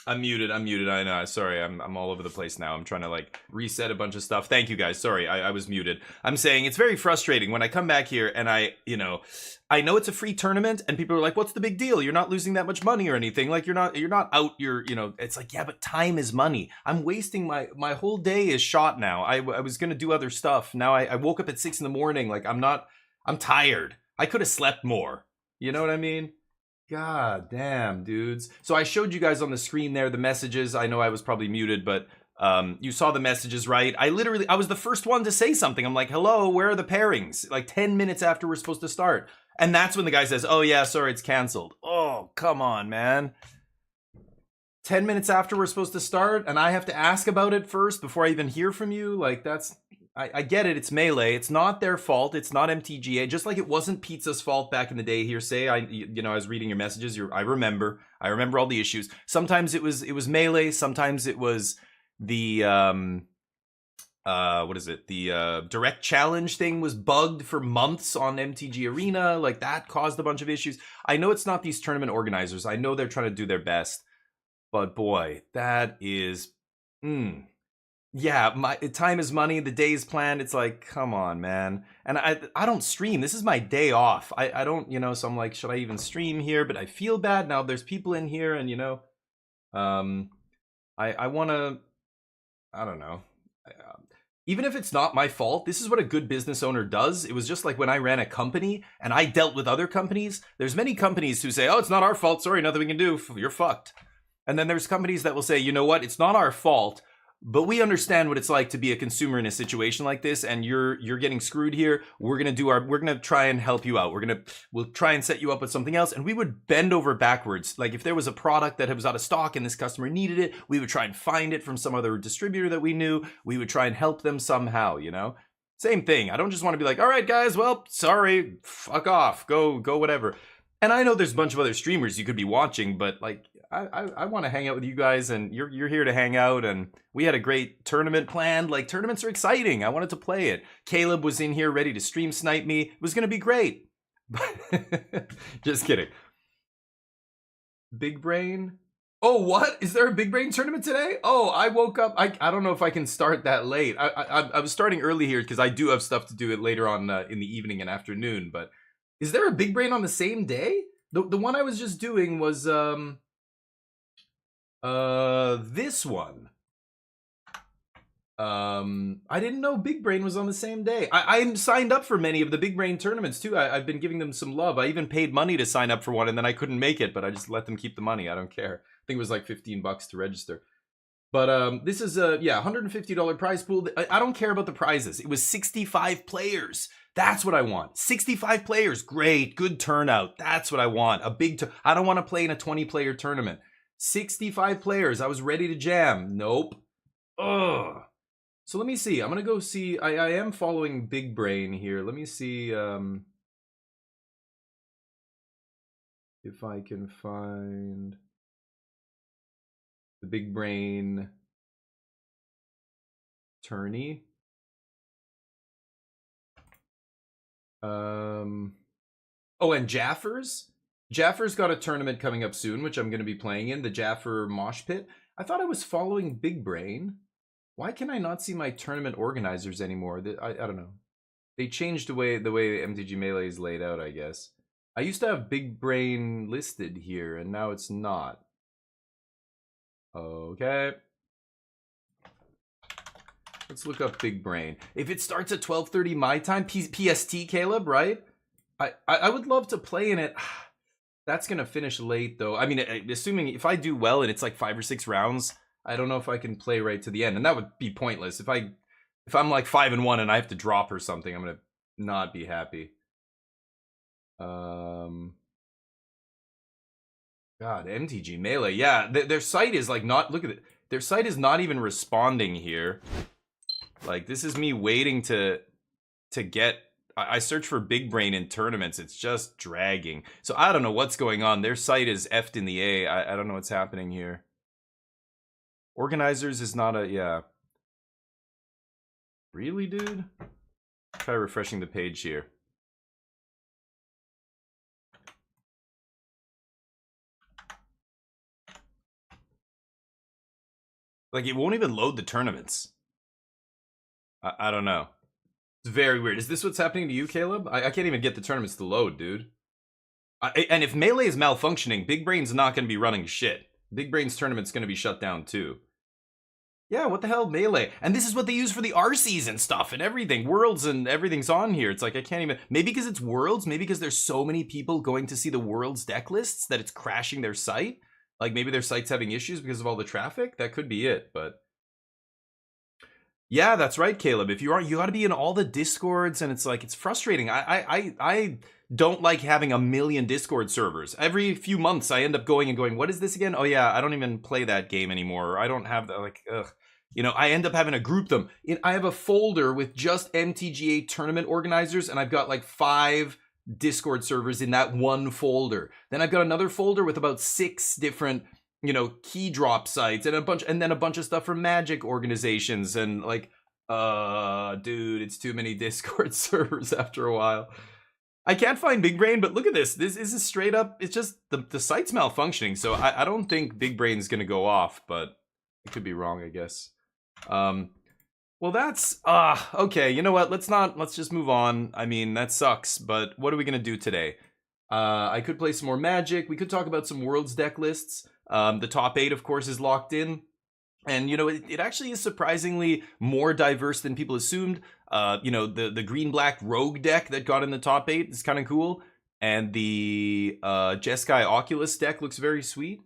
I'm muted. I'm muted. I know. Sorry. I'm all over the place now. I'm trying to like reset a bunch of stuff. Thank you guys. Sorry. I was muted. I'm saying it's very frustrating when I come back here and I know it's a free tournament and people are like, "What's the big deal? You're not losing that much money or anything. Like you're not out. It's like, yeah, but time is money. I'm wasting my whole day is shot now. I was gonna do other stuff. Now I woke up at 6 in the morning. Like I'm not. I'm tired. I could have slept more. You know what I mean? God damn, dudes. So I showed you guys on the screen there the messages. I know I was probably muted, but you saw the messages, right? I was the first one to say something. I'm like, hello, where are the pairings? Like 10 minutes after we're supposed to start. And that's when the guy says, oh yeah, sorry, it's canceled. Oh, come on, man. 10 minutes after we're supposed to start, and I have to ask about it first before I even hear from you? Like, that's I get it. It's Melee. It's not their fault. It's not MTGA. Just like it wasn't Pizza's fault back in the day. Here, say I was reading your messages. I remember. I remember all the issues. Sometimes it was Melee. Sometimes it was the what is it? The direct challenge thing was bugged for months on MTG Arena. Like that caused a bunch of issues. I know it's not these tournament organizers. I know they're trying to do their best, but boy, that is. Yeah, my time is money. The day's planned. It's like, come on, man. And I don't stream. This is my day off. I don't, so I'm like, should I even stream here? But I feel bad now. There's people in here, and um, I want to. I don't know. Even if it's not my fault, this is what a good business owner does. It was just like when I ran a company and I dealt with other companies. There's many companies who say, "Oh, it's not our fault. Sorry, nothing we can do. You're fucked." And then there's companies that will say, "You know what? It's not our fault." But we understand what it's like to be a consumer in a situation like this, and you're getting screwed here. We're gonna try and help you out. We'll try and set you up with something else, and we would bend over backwards. Like if there was a product that was out of stock and this customer needed it, we would try and find it from some other distributor that we knew. We would try and help them somehow. Same thing. I don't just want to be like, all right, guys, well, sorry, fuck off, go whatever. And I know there's a bunch of other streamers you could be watching, but like I want to hang out with you guys, and you're here to hang out, and we had a great tournament planned. Like tournaments are exciting. I wanted to play it. Caleb was in here ready to stream snipe me. It was gonna be great. Just kidding. Big Brain. Oh, what? Is there a Big Brain tournament today? Oh, I woke up. I don't know if I can start that late. I was starting early here because I do have stuff to do it later on in the evening and afternoon. But is there a Big Brain on the same day? The one I was just doing was this one. I didn't know Big Brain was on the same day. I'm signed up for many of the Big Brain tournaments too. I've been giving them some love. I even paid money to sign up for one, and then I couldn't make it, but I just let them keep the money. I don't care. I think it was like $15 to register. But this is a $150 prize pool. I don't care about the prizes. It was 65 players. That's what I want. 65 players. Great. Good turnout. That's what I want. I don't want to play in a 20-player tournament. 65 players. I was ready to jam. Nope. Ugh. So let me see. I'm gonna go see. I am following Big Brain here. Let me see if I can find the Big Brain tourney. Oh, and Jaffers. Jaffers got a tournament coming up soon, which I'm going to be playing in, the Jaffer Mosh Pit. I thought I was following Big Brain. Why can I not see my tournament organizers anymore? I don't know. They changed the way MTG Melee is laid out, I guess. I used to have Big Brain listed here, and now it's not. Okay. Let's look up Big Brain. If it starts at 12:30 my time, PST, Caleb, right? I would love to play in it. That's gonna finish late though. I mean, assuming if I do well and it's like 5 or 6 rounds, I don't know if I can play right to the end, and that would be pointless. If I'm like 5-1 and I have to drop or something, I'm gonna not be happy. God, MTG Melee, yeah, their site is like not. Look at it. Their site is not even responding here. Like this is me waiting to get. I search for Big Brain in tournaments. It's just dragging. So I don't know what's going on. Their site is effed in the A. I don't know what's happening here. Organizers is not a, yeah. Really, dude? Try refreshing the page here. Like, it won't even load the tournaments. I don't know. It's very weird. Is this what's happening to you, Caleb? I can't even get the tournaments to load, dude. And if Melee is malfunctioning, Big Brain's not going to be running shit. Big Brain's tournament's going to be shut down, too. Yeah, what the hell, Melee? And this is what they use for the RCs and stuff and everything. Worlds and everything's on here. It's like, I can't even... Maybe because it's Worlds? Maybe because there's so many people going to see the Worlds deck lists that it's crashing their site? Like, maybe their site's having issues because of all the traffic? That could be it, but... Yeah, that's right, Caleb. If you got to be in all the Discords, and it's like, it's frustrating. I don't like having a million Discord servers. Every few months, I end up going, what is this again? Oh yeah, I don't even play that game anymore. I don't have the, like, ugh. You know, I end up having to group them. I have a folder with just MTGA tournament organizers, and I've got like 5 Discord servers in that one folder. Then I've got another folder with about 6 different, you know, key drop sites and then a bunch of stuff from Magic organizations, and like, dude, it's too many Discord servers after a while. I can't find Big Brain, but look at this. This is straight up, it's just the site's malfunctioning, so I don't think Big Brain's gonna go off, but I could be wrong, I guess. Well, that's okay, you know what, let's just move on. I mean, that sucks, but what are we gonna do today? I could play some more Magic. We could talk about some Worlds deck lists. The top 8, of course, is locked in. And, you know, it actually is surprisingly more diverse than people assumed. You know, the green-black rogue deck that got in the top 8 is kind of cool. And the Jeskai Oculus deck looks very sweet.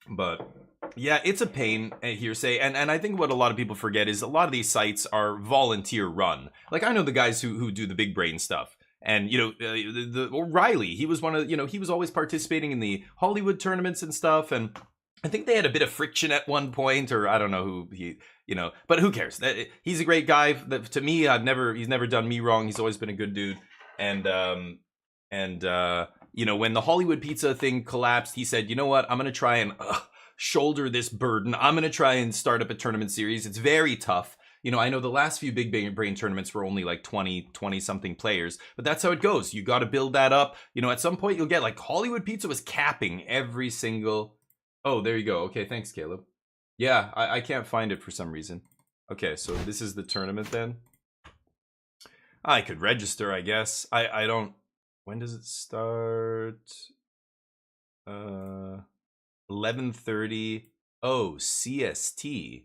But, yeah, it's a pain, hearsay. And I think what a lot of people forget is a lot of these sites are volunteer run. Like, I know the guys who do the Big Brain stuff. And, you know, Riley, he was one of, you know, he was always participating in the Hollywood tournaments and stuff. And I think they had a bit of friction at one point, or I don't know who he, you know, but who cares? He's a great guy. To me, he's never done me wrong. He's always been a good dude. And you know, when the Hollywood Pizza thing collapsed, he said, you know what, I'm going to try and shoulder this burden. I'm going to try and start up a tournament series. It's very tough. You know, I know the last few Big Brain tournaments were only like 20 something players, but that's how it goes. You got to build that up. You know, at some point you'll get, like, Hollywood Pizza was capping every single... Oh, there you go. Okay, thanks, Caleb. Yeah, I can't find it for some reason. Okay, so this is the tournament then. I could register, I guess. I don't... When does it start? 11:30. Oh, CST.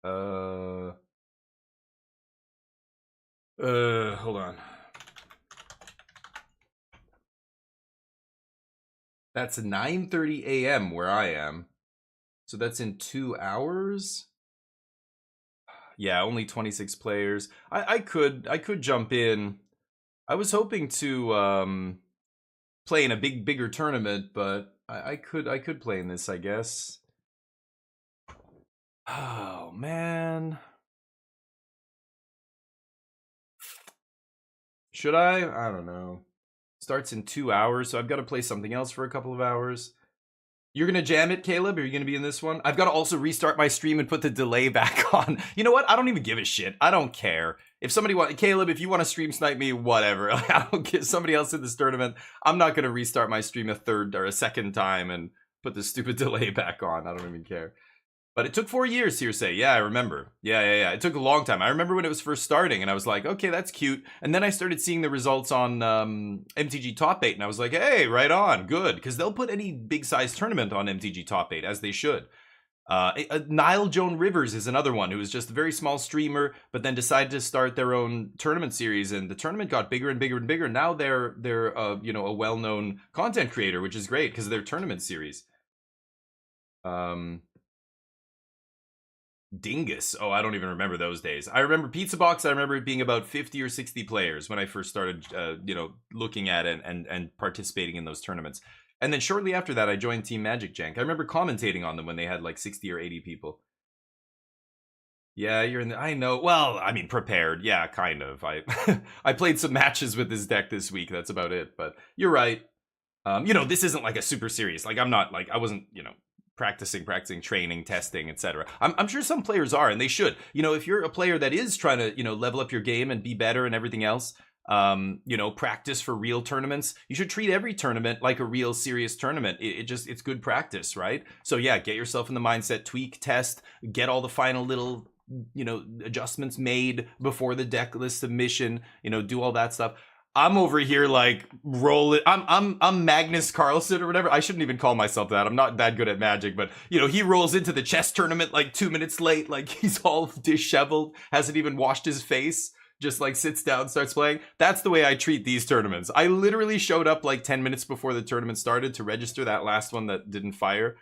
Hold on. That's 9:30 a.m. where I am. So that's in 2 hours? Yeah, only 26 players. I could jump in. I was hoping to play in a bigger tournament, but I could play in this, I guess. Oh, man. Should I? I don't know. Starts in 2 hours, so I've got to play something else for a couple of hours. You're going to jam it, Caleb? Are you going to be in this one? I've got to also restart my stream and put the delay back on. You know what? I don't even give a shit. I don't care. If somebody wants... Caleb, if you want to stream snipe me, whatever. I don't get somebody else in this tournament. I'm not going to restart my stream a third or a second time and put the stupid delay back on. I don't even care. But it took 4 years, Hearsay. Yeah, I remember. Yeah. It took a long time. I remember when it was first starting, and I was like, okay, that's cute. And then I started seeing the results on MTG Top 8, and I was like, hey, right on, good. Because they'll put any big-size tournament on MTG Top 8, as they should. Nile Joan Rivers is another one who was just a very small streamer, but then decided to start their own tournament series, and the tournament got bigger and bigger and bigger. Now they're you know, a well-known content creator, which is great because of their tournament series. Dingus. Oh, I don't even remember those days. I remember Pizza Box. I remember it being about 50 or 60 players when I first started, you know, looking at it and participating in those tournaments. And then shortly after that, I joined Team Magic Jank. I remember commentating on them when they had like 60 or 80 people. Yeah, you're in the... I know. Well, I mean, prepared. Yeah, kind of. I played some matches with this deck this week. That's about it. But you're right. You know, this isn't like a super serious. Like, I'm not like... I wasn't, you know... practicing, training, testing, etc. I'm sure some players are, and they should. You know, if you're a player that is trying to, you know, level up your game and be better and everything else, You know, practice for real tournaments. You should treat every tournament like a real serious tournament. It's good practice, right? So yeah, get yourself in the mindset, tweak, test, get all the final little, you know, adjustments made before the deck list submission, you know, do all that stuff. I'm over here like rolling. I'm Magnus Carlsen or whatever. I shouldn't even call myself that. I'm not that good at Magic, but you know, he rolls into the chess tournament like 2 minutes late, like he's all disheveled, hasn't even washed his face, just like sits down, starts playing. That's the way I treat these tournaments. I literally showed up like 10 minutes before the tournament started to register that last one that didn't fire.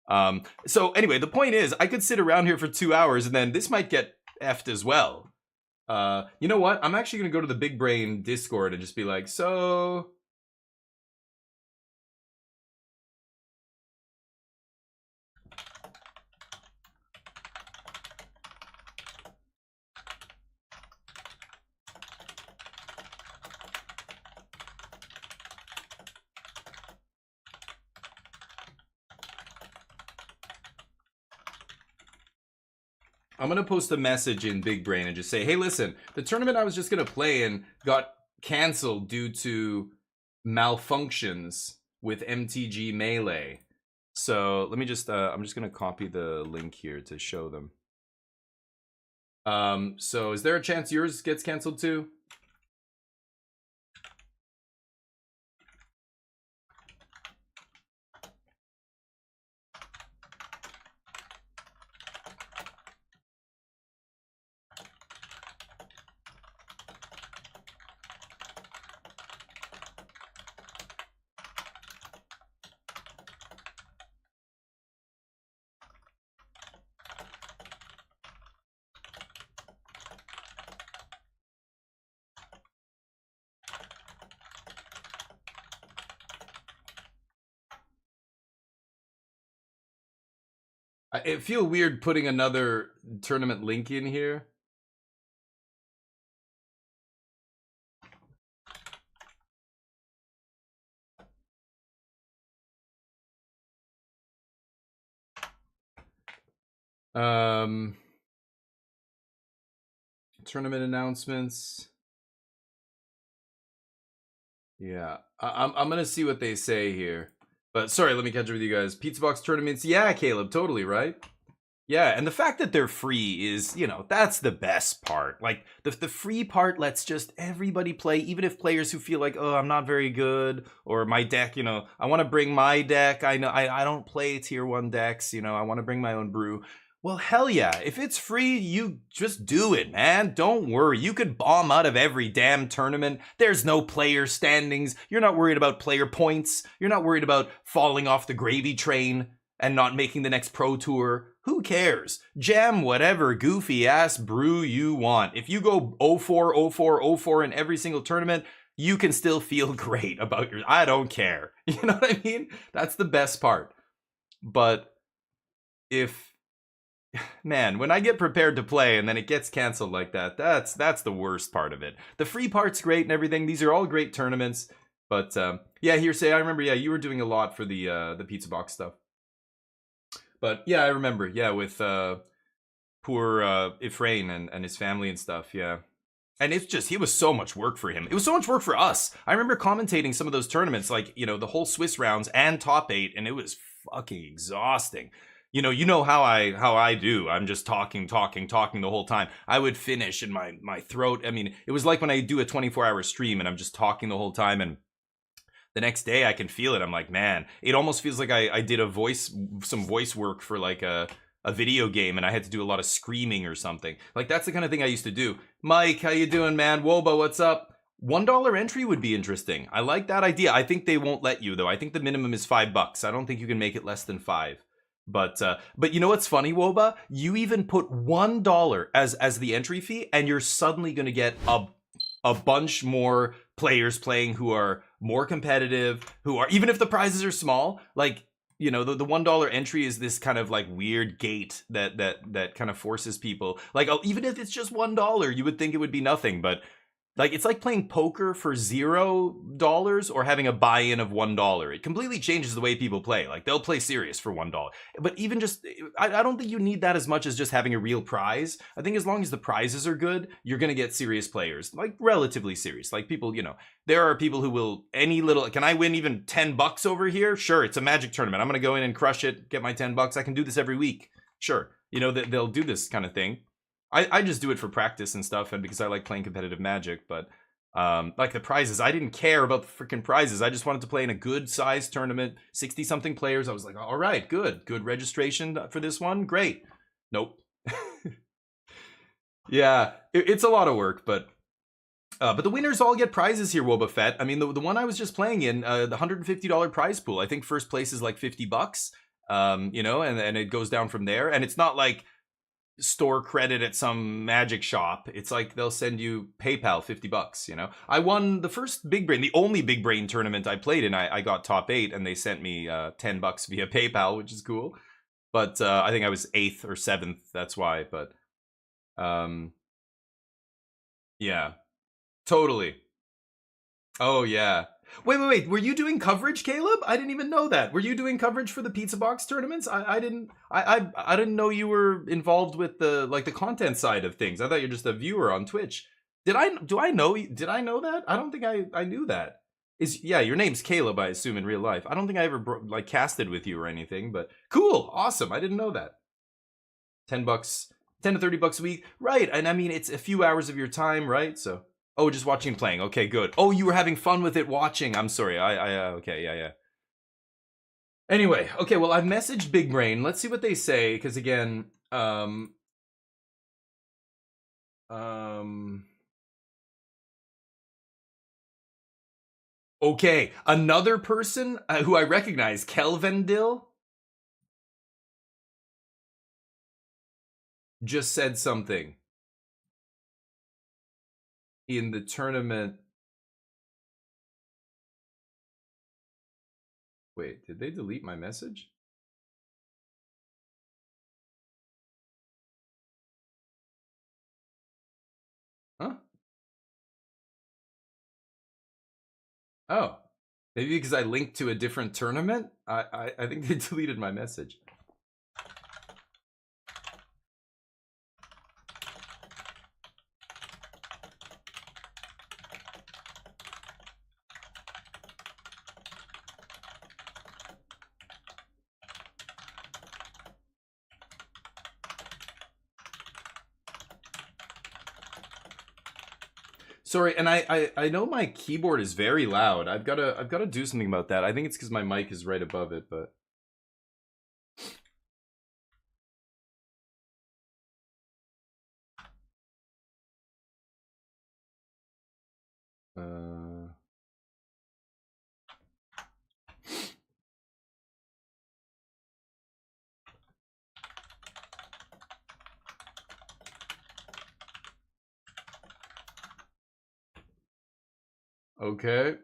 So anyway, the point is, I could sit around here for 2 hours and then this might get effed as well. You know what? I'm actually gonna go to the Big Brain Discord and just be like, so I'm gonna post a message in Big Brain and just say, hey, listen, the tournament I was just gonna play in got canceled due to malfunctions with MTG Melee. So let me just, I'm just gonna copy the link here to show them. So is there a chance yours gets canceled too? It feel weird putting another tournament link in here. Tournament announcements. Yeah, I'm gonna see what they say here. But sorry, let me catch up with you guys. Pizza Box tournaments, yeah, Caleb, totally, right? Yeah, and the fact that they're free is, you know, that's the best part. Like, the free part lets just everybody play, even if players who feel like, oh, I'm not very good, or my deck, you know, I want to bring my deck. I know I don't play tier 1 decks, you know, I want to bring my own brew. Well, hell yeah. If it's free, you just do it, man. Don't worry. You could bomb out of every damn tournament. There's no player standings. You're not worried about player points. You're not worried about falling off the gravy train and not making the next pro tour. Who cares? Jam whatever goofy ass brew you want. If you go 0-4, 0-4, 0-4 in every single tournament, you can still feel great about your... I don't care. You know what I mean? That's the best part. But if... Man, when I get prepared to play and then it gets canceled like that, that's the worst part of it. The free part's great and everything. These are all great tournaments. But yeah, Hearsay, I remember, yeah, you were doing a lot for the Pizza Box stuff. But yeah, I remember, yeah, with poor Ifrain and his family and stuff, yeah. And it's just, it was so much work for him. It was so much work for us. I remember commentating some of those tournaments, like, you know, the whole Swiss rounds and top 8, and it was fucking exhausting. You know how I do. I'm just talking the whole time. I would finish in my throat. I mean, it was like when I do a 24-hour stream and I'm just talking the whole time, and the next day I can feel it. I'm like, man, it almost feels like I did some voice work for like a video game and I had to do a lot of screaming or something. Like, that's the kind of thing I used to do. Mike, how you doing, man? Woba, what's up? $1 entry would be interesting. I like that idea. I think they won't let you though. I think the minimum is $5. I don't think you can make it less than 5. But you know what's funny, Woba? You even put $1 as the entry fee, and you're suddenly going to get a bunch more players playing who are more competitive, who are, even if the prizes are small, like, you know, the $1 entry is this kind of like weird gate that kind of forces people, like, oh, even if it's just $1, you would think it would be nothing, but Like, it's like playing poker for $0 or having a buy-in of $1. It completely changes the way people play. Like, they'll play serious for $1. But even just, I don't think you need that as much as just having a real prize. I think as long as the prizes are good, you're gonna get serious players, like relatively serious. Like people, there are people who will any little. Can I win even $10 over here? Sure, it's a Magic tournament. I'm gonna go in and crush it, get my $10. I can do this every week. Sure, they'll do this kind of thing. I just do it for practice and stuff, and because I like playing competitive Magic, but like the prizes, I didn't care about the freaking prizes. I just wanted to play in a good sized tournament, 60-something players. I was like, all right, good registration for this one, great. Nope. Yeah, it's a lot of work, but the winners all get prizes here, Wobbuffet. I mean, the one I was just playing in, the $150 prize pool. I think first place is like $50, and it goes down from there. And it's not like store credit at some Magic shop. It's like they'll send you PayPal $50. I won the first Big Brain, the only Big Brain tournament I played in. I got top 8, and they sent me $10 via PayPal, which is cool. But I think I was 8th or 7th. That's why. But yeah, totally. Oh yeah. Wait. Were you doing coverage, Caleb? I didn't even know that. Were you doing coverage for the Pizza Box tournaments? I didn't. I didn't know you were involved with the content side of things. I thought you're just a viewer on Twitch. Did I know that? I don't think I knew that. Your name's Caleb, I assume, in real life. I don't think I ever casted with you or anything, but cool, awesome. I didn't know that. $10, $10 to $30 a week, right? And I mean, it's a few hours of your time, right? So. Oh, just watching and playing. Okay, good. Oh, you were having fun with it watching. I'm sorry. Okay, yeah. Anyway, okay, well, I've messaged Big Brain. Let's see what they say, because again, okay, another person who I recognize, Kelvendil, just said something in the tournament. Wait, did they delete my message? Huh? Oh, maybe because I linked to a different tournament? I think they deleted my message. Sorry, and I know my keyboard is very loud. I've gotta do something about that. I think it's because my mic is right above it, but okay.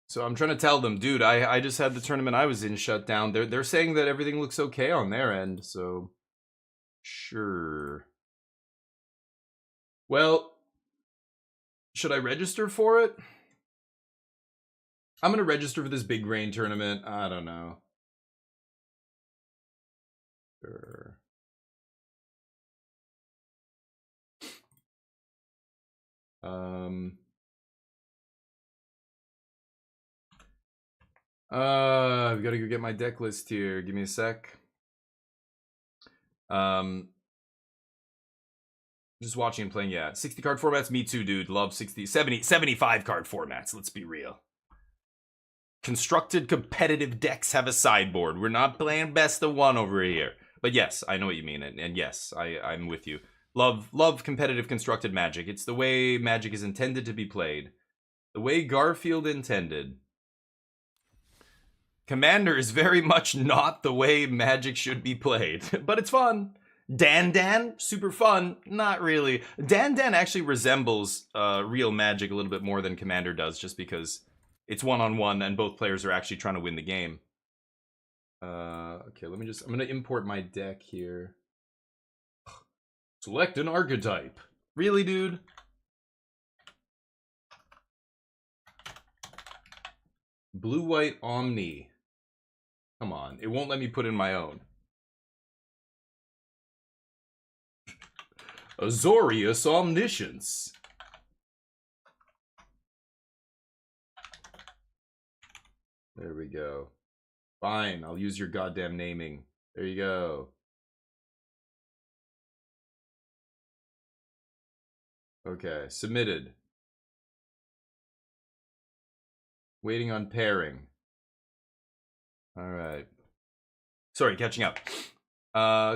So I'm trying to tell them, dude, I just had the tournament I was in shut down. They're saying that everything looks okay on their end, so sure. Well, should I register for it? I'm gonna register for this Big Brain tournament. I don't know. Sure. I've got to go get my deck list here. Give me a sec. Just watching and playing, yeah. 60 card formats, me too, dude. Love 60, 70, 75 card formats. Let's be real. Constructed competitive decks have a sideboard. We're not playing best of one over here. But yes, I know what you mean, and yes, I'm with you. Love competitive constructed Magic. It's the way Magic is intended to be played. The way Garfield intended. Commander is very much not the way Magic should be played, but it's fun. Dan, super fun. Not really. Dan actually resembles real Magic a little bit more than Commander does, just because it's one-on-one and both players are actually trying to win the game. Okay, I'm gonna import my deck here. Select an archetype. Really, dude? Blue-white Omni. Come on, it won't let me put in my own. Azorius Omniscience. There we go. Fine, I'll use your goddamn naming. There you go. Okay, submitted. Waiting on pairing. All right. Sorry, catching up.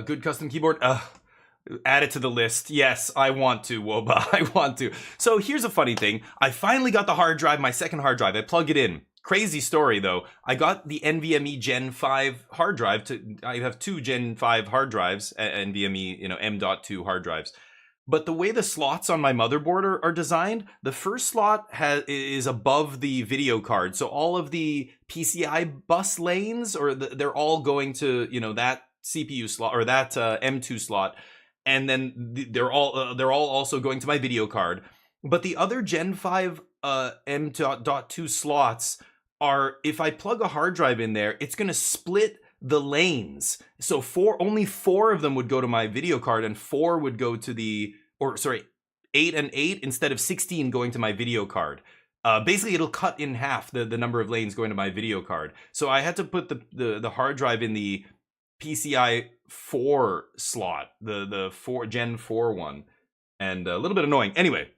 Good custom keyboard. Add it to the list. Yes, I want to, Woba. I want to. So here's a funny thing. I finally got the hard drive, my second hard drive. I plug it in. Crazy story though. I got the NVMe Gen 5 hard drive. I have two Gen 5 hard drives, NVMe, M.2 hard drives. But the way the slots on my motherboard are designed, the first slot is above the video card. So all of the PCI bus lanes, they're all going to, that CPU slot or that M2 slot. And then they're all also going to my video card. But the other Gen 5 M.2 slots are, if I plug a hard drive in there, it's going to split the lanes. So only four of them would go to my video card and four would go to 8 and 8 instead of 16 going to my video card. Basically, it'll cut in half the number of lanes going to my video card. So I had to put the hard drive in the PCI 4 slot, the Gen 4 one, and a little bit annoying. Anyway,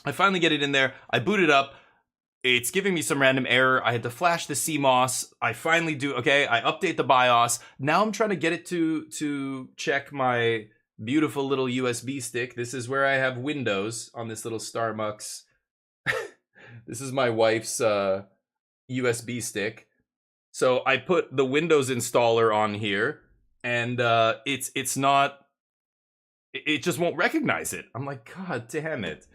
I finally get it in there. I boot it up. It's giving me some random error. I had to flash the CMOS. I finally do. Okay, I update the BIOS. Now I'm trying to get it to check my beautiful little USB stick. This is where I have Windows on this little Starbucks. This is my wife's USB stick. So I put the Windows installer on here, and it's not. It just won't recognize it. I'm like, God damn it.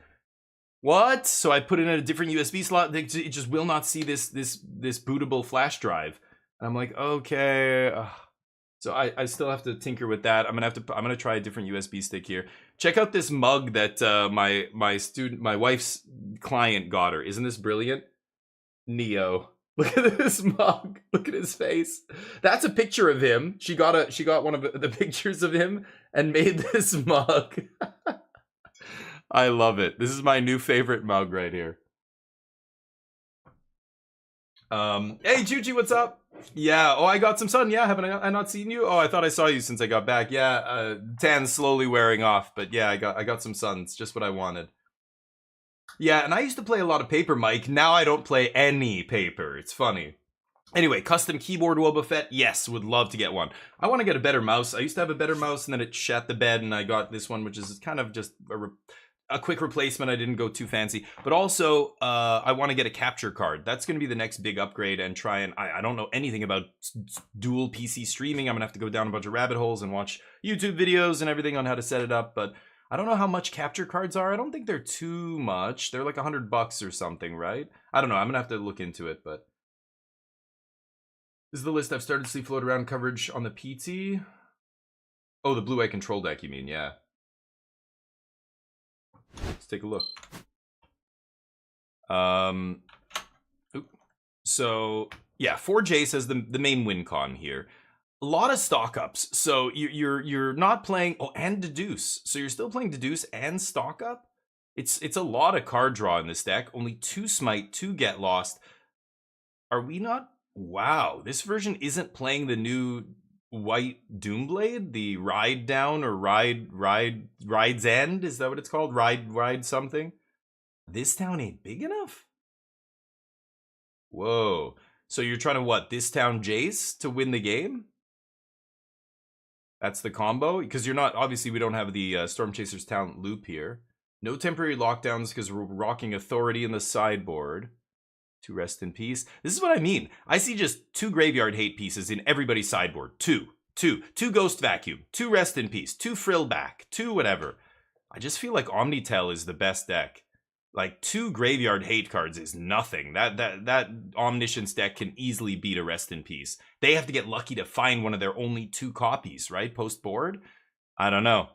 What? So I put it in a different USB slot. It just will not see this bootable flash drive. And I'm like, okay. So I still have to tinker with that. I'm gonna try a different USB stick here. Check out this mug that my wife's client got her. Isn't this brilliant? Neo. Look at this mug. Look at his face. That's a picture of him. She got one of the pictures of him and made this mug. I love it. This is my new favorite mug right here. Hey Juji, what's up? Yeah, I got some sun. Yeah, haven't I not seen you? Oh, I thought I saw you since I got back. Yeah, tan's slowly wearing off, but yeah, I got some sun. It's just what I wanted. Yeah, and I used to play a lot of Paper Mike. Now I don't play any paper. It's funny. Anyway, custom keyboard Wobbuffet. Yes, would love to get one. I want to get a better mouse. I used to have a better mouse, and then it shat the bed, and I got this one, which is kind of just a quick replacement. I didn't go too fancy, but also I want to get a capture card. That's going to be the next big upgrade, and try and I don't know anything about dual PC streaming. I'm gonna have to go down a bunch of rabbit holes and watch YouTube videos and everything on how to set it up, but I don't know how much capture cards are. I don't think they're too much. They're like $100 or something, right? I don't know. I'm gonna have to look into it, but this is the list I've started to see float around coverage on the PT. Oh, the Blue-Eye control deck, you mean? Yeah. Let's take a look. So yeah, 4J says the main win con here. A lot of stock ups. So you're not playing. Oh, and deduce. So you're still playing deduce and stock up. It's a lot of card draw in this deck. Only 2 smite, 2 get lost. Are we not? Wow, this version isn't playing the new white Doomblade, the Ride Down or Ride's End. Is that what it's called? Ride something. This town ain't big enough. Whoa. So you're trying to what? This town Jace to win the game? That's the combo? Because you're not, obviously we don't have the Storm Chasers talent loop here. No temporary lockdowns because we're rocking Authority in the sideboard. To rest in peace. This is what I mean. I see just 2 graveyard hate pieces in everybody's sideboard. 2 Ghost Vacuum, 2 rest in peace, 2 Frillback, 2 whatever. I just feel like Omnitel is the best deck. Like 2 graveyard hate cards is nothing. That Omniscience deck can easily beat a rest in peace. They have to get lucky to find one of their only 2 copies, right? Post board? I don't know.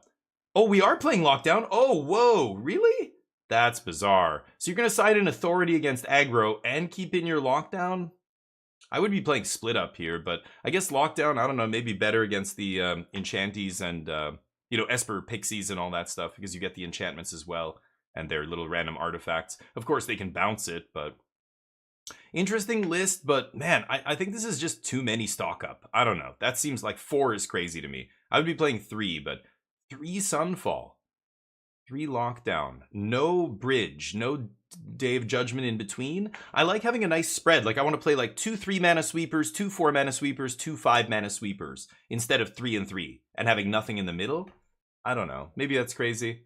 Oh, we are playing Lockdown? Oh, whoa, really? That's bizarre. So you're going to side in Authority against aggro and keep in your Lockdown? I would be playing Split Up here, but I guess Lockdown, I don't know, maybe better against the Enchanties and, you know, Esper Pixies and all that stuff, because you get the enchantments as well, and their little random artifacts. Of course, they can bounce it, but... Interesting list, but man, I think this is just too many stock up. I don't know. That seems like 4 is crazy to me. I would be playing 3, but 3 Sunfall. 3 Lockdown, no Bridge, no Day of Judgment in between. I like having a nice spread. Like, I want to play like 2 3-mana sweepers, 2 4-mana sweepers, 2 5-mana sweepers, instead of 3 and 3, and having nothing in the middle. I don't know. Maybe that's crazy.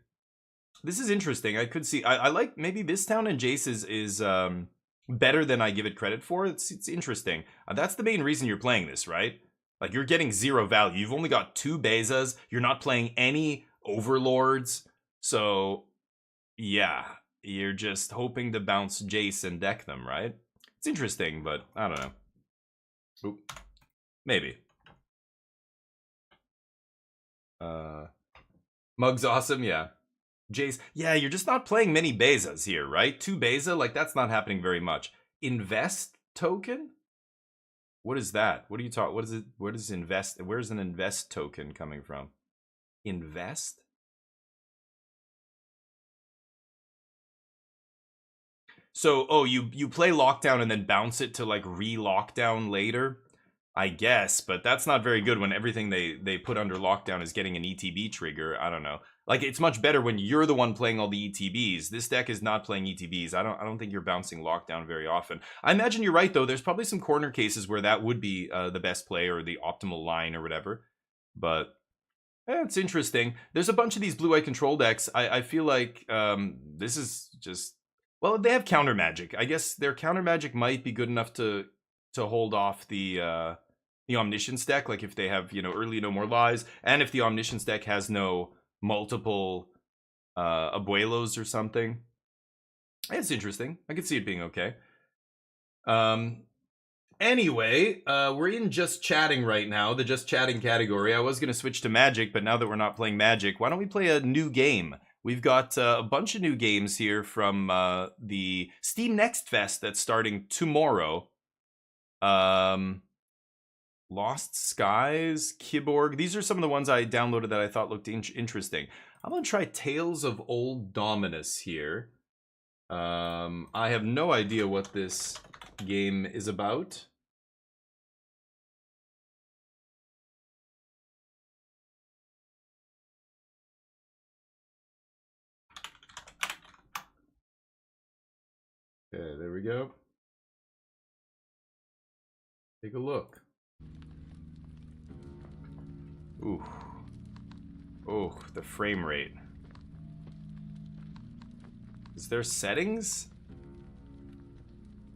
This is interesting. I could see... I like... Maybe this town and Jace is better than I give it credit for. It's interesting. That's the main reason you're playing this, right? Like, you're getting 0 value. You've only got 2 Bezas. You're not playing any Overlords. So, yeah, you're just hoping to bounce Jace and deck them, right? It's interesting, but I don't know. Oop. Maybe. Mug's awesome, yeah. Jace, yeah, you're just not playing many Bezas here, right? 2 Beza, like, that's not happening very much. Invest token? What is that? What are you talking? What is it? What is invest? Where's an invest token coming from? Invest? So, oh, you play Lockdown and then bounce it to, like, re-Lockdown later? I guess, but that's not very good when everything they put under Lockdown is getting an ETB trigger. I don't know. Like, it's much better when you're the one playing all the ETBs. This deck is not playing ETBs. I don't think you're bouncing Lockdown very often. I imagine you're right, though. There's probably some corner cases where that would be the best play or the optimal line or whatever. But... it's interesting. There's a bunch of these blue-eye control decks. I feel like this is just... Well, they have counter magic. I guess their counter magic might be good enough to hold off the Omniscience deck. Like, if they have, you know, early No More Lies, and if the Omniscience deck has no multiple Abuelos or something. It's interesting. I could see it being okay. Anyway, we're in Just Chatting right now, the Just Chatting category. I was going to switch to Magic, but now that we're not playing Magic, why don't we play a new game? We've got a bunch of new games here from the Steam Next Fest that's starting tomorrow. Lost Skies, Kiborg. These are some of the ones I downloaded that I thought looked interesting. I'm going to try Tales of Old Dominus here. I have no idea what this game is about. Okay, there we go. Take a look. Ooh. Oh, the frame rate. Is there settings?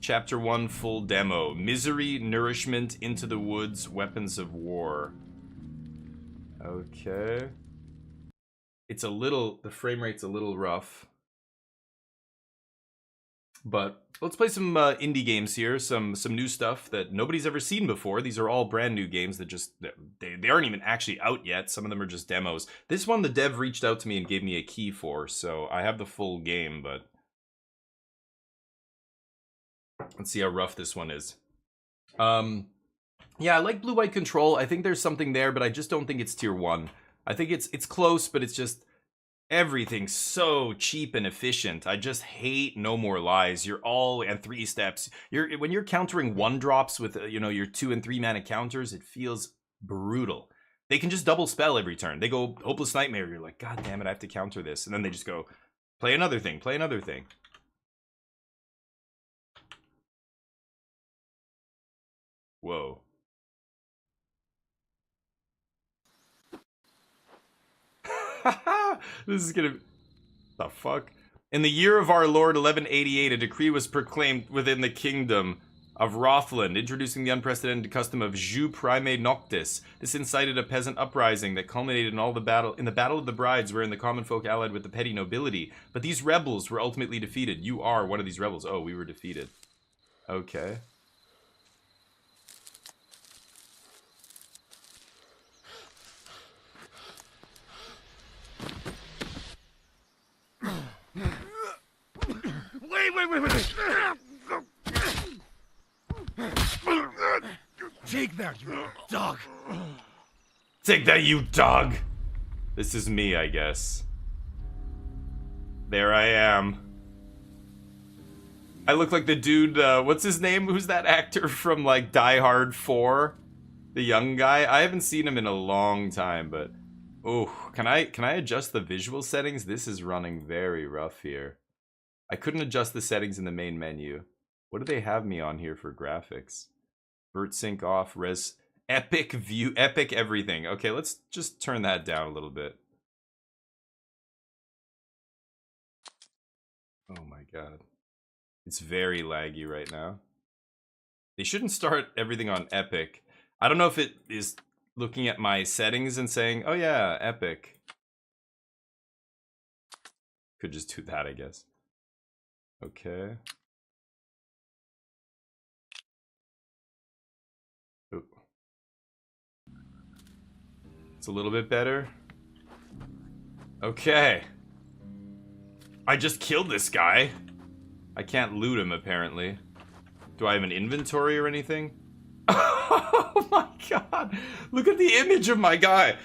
Chapter 1 full demo. Misery, Nourishment, Into the Woods, Weapons of War. Okay. It's a little... The frame rate's a little rough. But let's play some indie games here, some new stuff that nobody's ever seen before. These are all brand new games that just, they aren't even actually out yet. Some of them are just demos. This one, the dev reached out to me and gave me a key for, so I have the full game, but let's see how rough this one is. Yeah, I like Blue-White Control. I think there's something there, but I just don't think it's tier 1. I think it's close, but it's just... Everything's so cheap and efficient. I just hate No More Lies. You're all and 3 steps. When you're countering 1-drops with you know, your 2 and 3 mana counters, it feels brutal. They can just double spell every turn. They go Hopeless Nightmare. You're like, God damn it, I have to counter this, and then they just go play another thing. Play another thing. Whoa. This is gonna... The fuck? In the year of our Lord 1188, a decree was proclaimed within the kingdom of Rothland, introducing the unprecedented custom of Jus Primae Noctis. This incited a peasant uprising that culminated in the Battle of the Brides, wherein the common folk allied with the petty nobility. But these rebels were ultimately defeated. You are one of these rebels. Oh, we were defeated. Okay. Wait. Take that, you dog! Take that, you dog! This is me, I guess. There I am. I look like the dude, what's his name? Who's that actor from, like, Die Hard 4? The young guy? I haven't seen him in a long time, but... Oh, can I adjust the visual settings? This is running very rough here. I couldn't adjust the settings in the main menu. What do they have me on here for graphics? Vert sync off, res... Epic view, epic everything. Okay, let's just turn that down a little bit. Oh my god. It's very laggy right now. They shouldn't start everything on epic. I don't know if it is looking at my settings and saying, oh yeah, epic. Could just do that, I guess. Okay. Ooh. It's a little bit better. Okay. I just killed this guy. I can't loot him, apparently. Do I have an inventory or anything? Oh my god! Look at the image of my guy!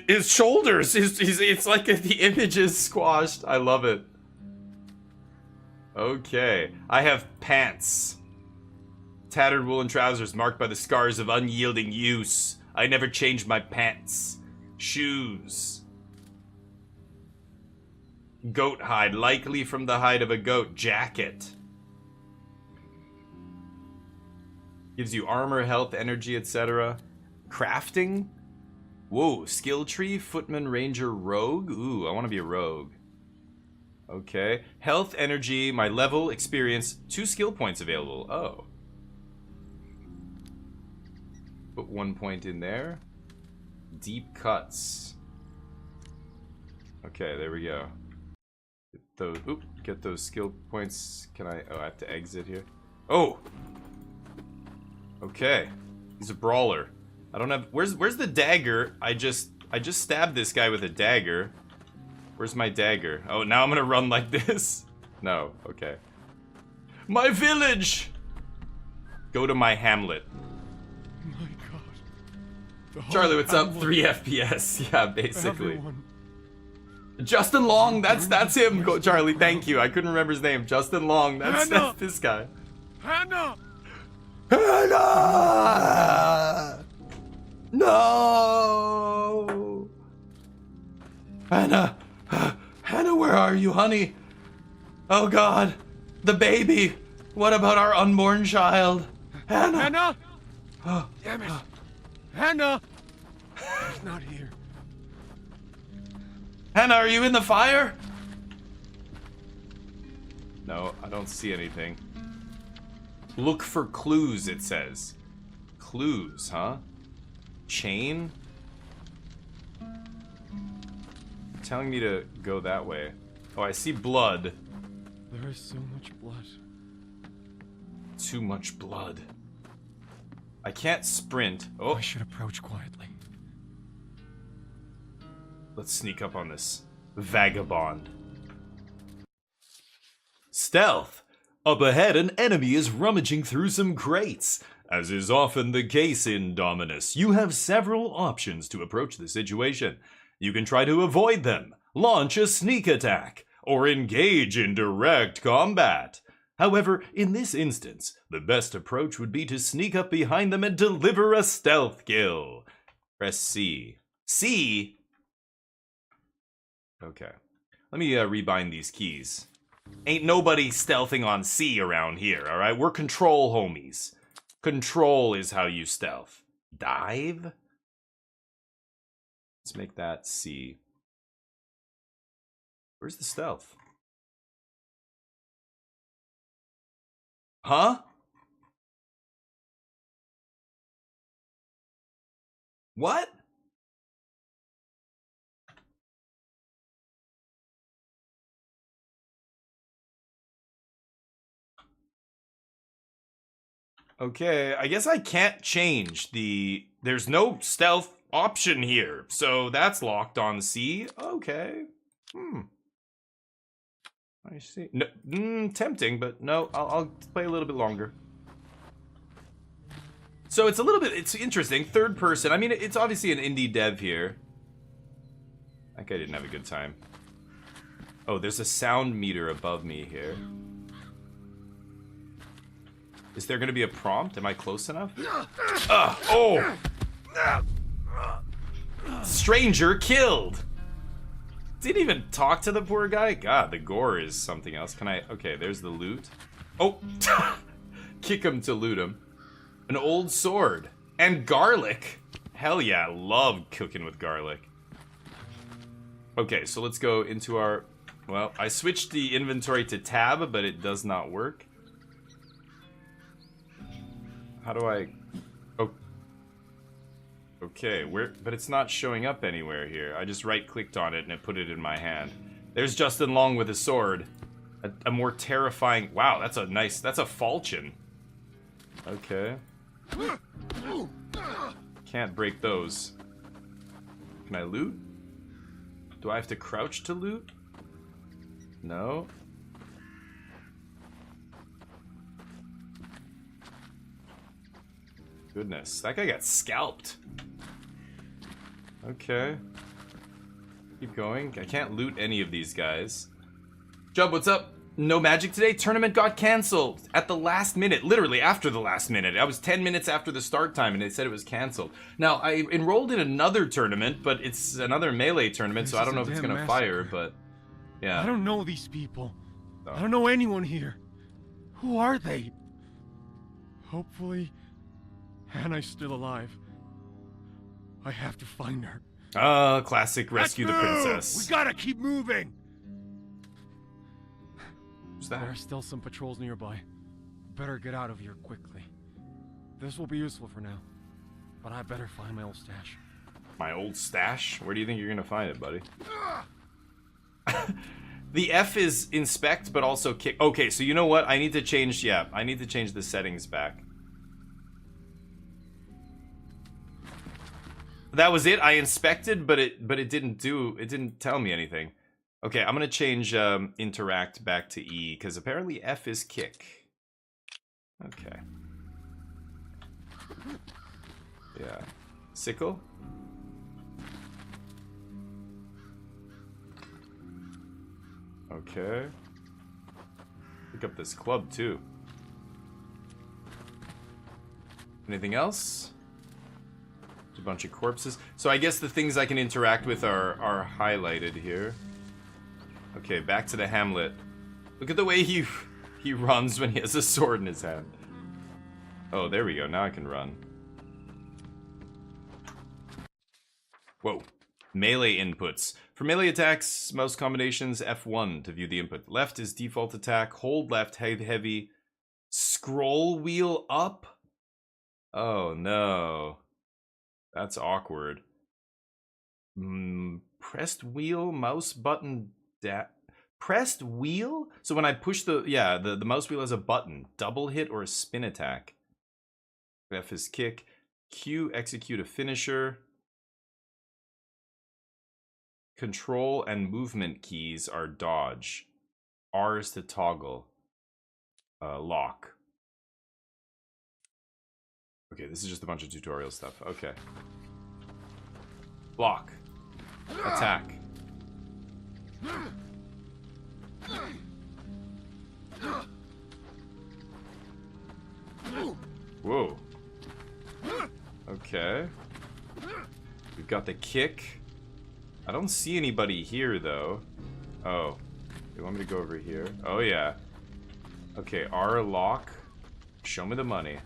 His shoulders, it's like the image is squashed. I love it. Okay. I have pants. Tattered woolen trousers marked by the scars of unyielding use. I never changed my pants. Shoes. Goat hide, likely from the hide of a goat. Jacket. Gives you armor, health, energy, etc. Crafting? Whoa, skill tree, footman, ranger, rogue? Ooh, I want to be a rogue. Okay. Health, energy, my level, experience, 2 skill points available. Oh. Put 1 point in there. Deep cuts. Okay, there we go. Get those skill points. Can I? Oh, I have to exit here. Oh. Okay. He's a brawler. I don't have. Where's the dagger? I just stabbed this guy with a dagger. Where's my dagger? Oh, now I'm gonna run like this. No. Okay. My village. Go to my hamlet. My god. Charlie, what's up? 3 FPS. Yeah, basically. Everyone. Justin Long, that's him. Go, Charlie, thank you. I couldn't remember his name. Justin Long, that's this guy. Hannah! Hannah! No! Hannah! Hannah, where are you, honey? Oh god, the baby! What about our unborn child? Hannah! Hannah! Damn it! Hannah! She's not here. Hannah, are you in the fire? No, I don't see anything. Look for clues, it says. Clues, huh? Chain? Telling me to go that way. Oh, I see blood. There is so much blood. Too much blood. I can't sprint. Oh, I should approach quietly. Let's sneak up on this vagabond. Stealth. Up ahead, an enemy is rummaging through some crates. As is often the case in Dominus, you have several options to approach the situation. You can try to avoid them, launch a sneak attack, or engage in direct combat. However, in this instance, the best approach would be to sneak up behind them and deliver a stealth kill. Press C. C? Okay. Let me rebind these keys. Ain't nobody stealthing on C around here, alright? We're control homies. Control is how you stealth. Dive? Let's make that C. Where's the stealth? Huh? What? Okay, I guess I can't change the... There's no stealth option here, so that's locked on C. Okay. I see. No, tempting, but no, I'll play a little bit longer. So it's a little bit, it's interesting. Third person. I mean, it's obviously an indie dev here. That guy didn't have a good time. Oh, there's a sound meter above me here. Is there going to be a prompt? Am I close enough? Oh! Stranger killed! Didn't even talk to the poor guy? God, the gore is something else. Can I... Okay, there's the loot. Oh! Kick him to loot him. An old sword. And garlic. Hell yeah, I love cooking with garlic. Okay, so let's go into our... Well, I switched the inventory to tab, but it does not work. How do I... Oh. Okay, where... But it's not showing up anywhere here. I just right-clicked on it and it put it in my hand. There's Justin Long with a sword. A more terrifying... Wow, that's a nice... That's a falchion. Okay. Can't break those. Can I loot? Do I have to crouch to loot? No. Goodness, that guy got scalped. Okay. Keep going. I can't loot any of these guys. Jub, what's up? No magic today? Tournament got cancelled at the last minute. Literally after the last minute. I was 10 minutes after the start time and it said it was cancelled. Now, I enrolled in another tournament, but it's another melee tournament, so I don't know if it's gonna fire, but... Yeah. I don't know these people. Oh. I don't know anyone here. Who are they? Hopefully, Hannah's still alive. I have to find her. Classic rescue the princess. We gotta keep moving! Who's that? There are still some patrols nearby. Better get out of here quickly. This will be useful for now. But I better find my old stash. My old stash? Where do you think you're gonna find it, buddy? The F is inspect, but also kick. Okay, so you know what? I need to change, yeah, I need to change the settings back. That was it. I inspected, but it didn't tell me anything. Okay, I'm gonna change interact back to E, because apparently F is kick. Okay. Yeah. Sickle? Okay. Pick up this club, too. Anything else? There's a bunch of corpses. So I guess the things I can interact with are highlighted here. Okay, back to the Hamlet. Look at the way he runs when he has a sword in his hand. Oh, there we go. Now I can run. Whoa. Melee inputs. For melee attacks, mouse combinations, F1 to view the input. Left is default attack. Hold left, heavy. Scroll wheel up? Oh, no. That's awkward. Pressed wheel, mouse button, pressed wheel? So when I push the mouse wheel has a button. Double hit or a spin attack. F is kick. Q, execute a finisher. Control and movement keys are dodge. R is to toggle. Lock. Okay, this is just a bunch of tutorial stuff. Okay. Block. Attack. Whoa. Okay. We've got the kick. I don't see anybody here, though. Oh. You want me to go over here? Oh, yeah. Okay, R lock. Show me the money.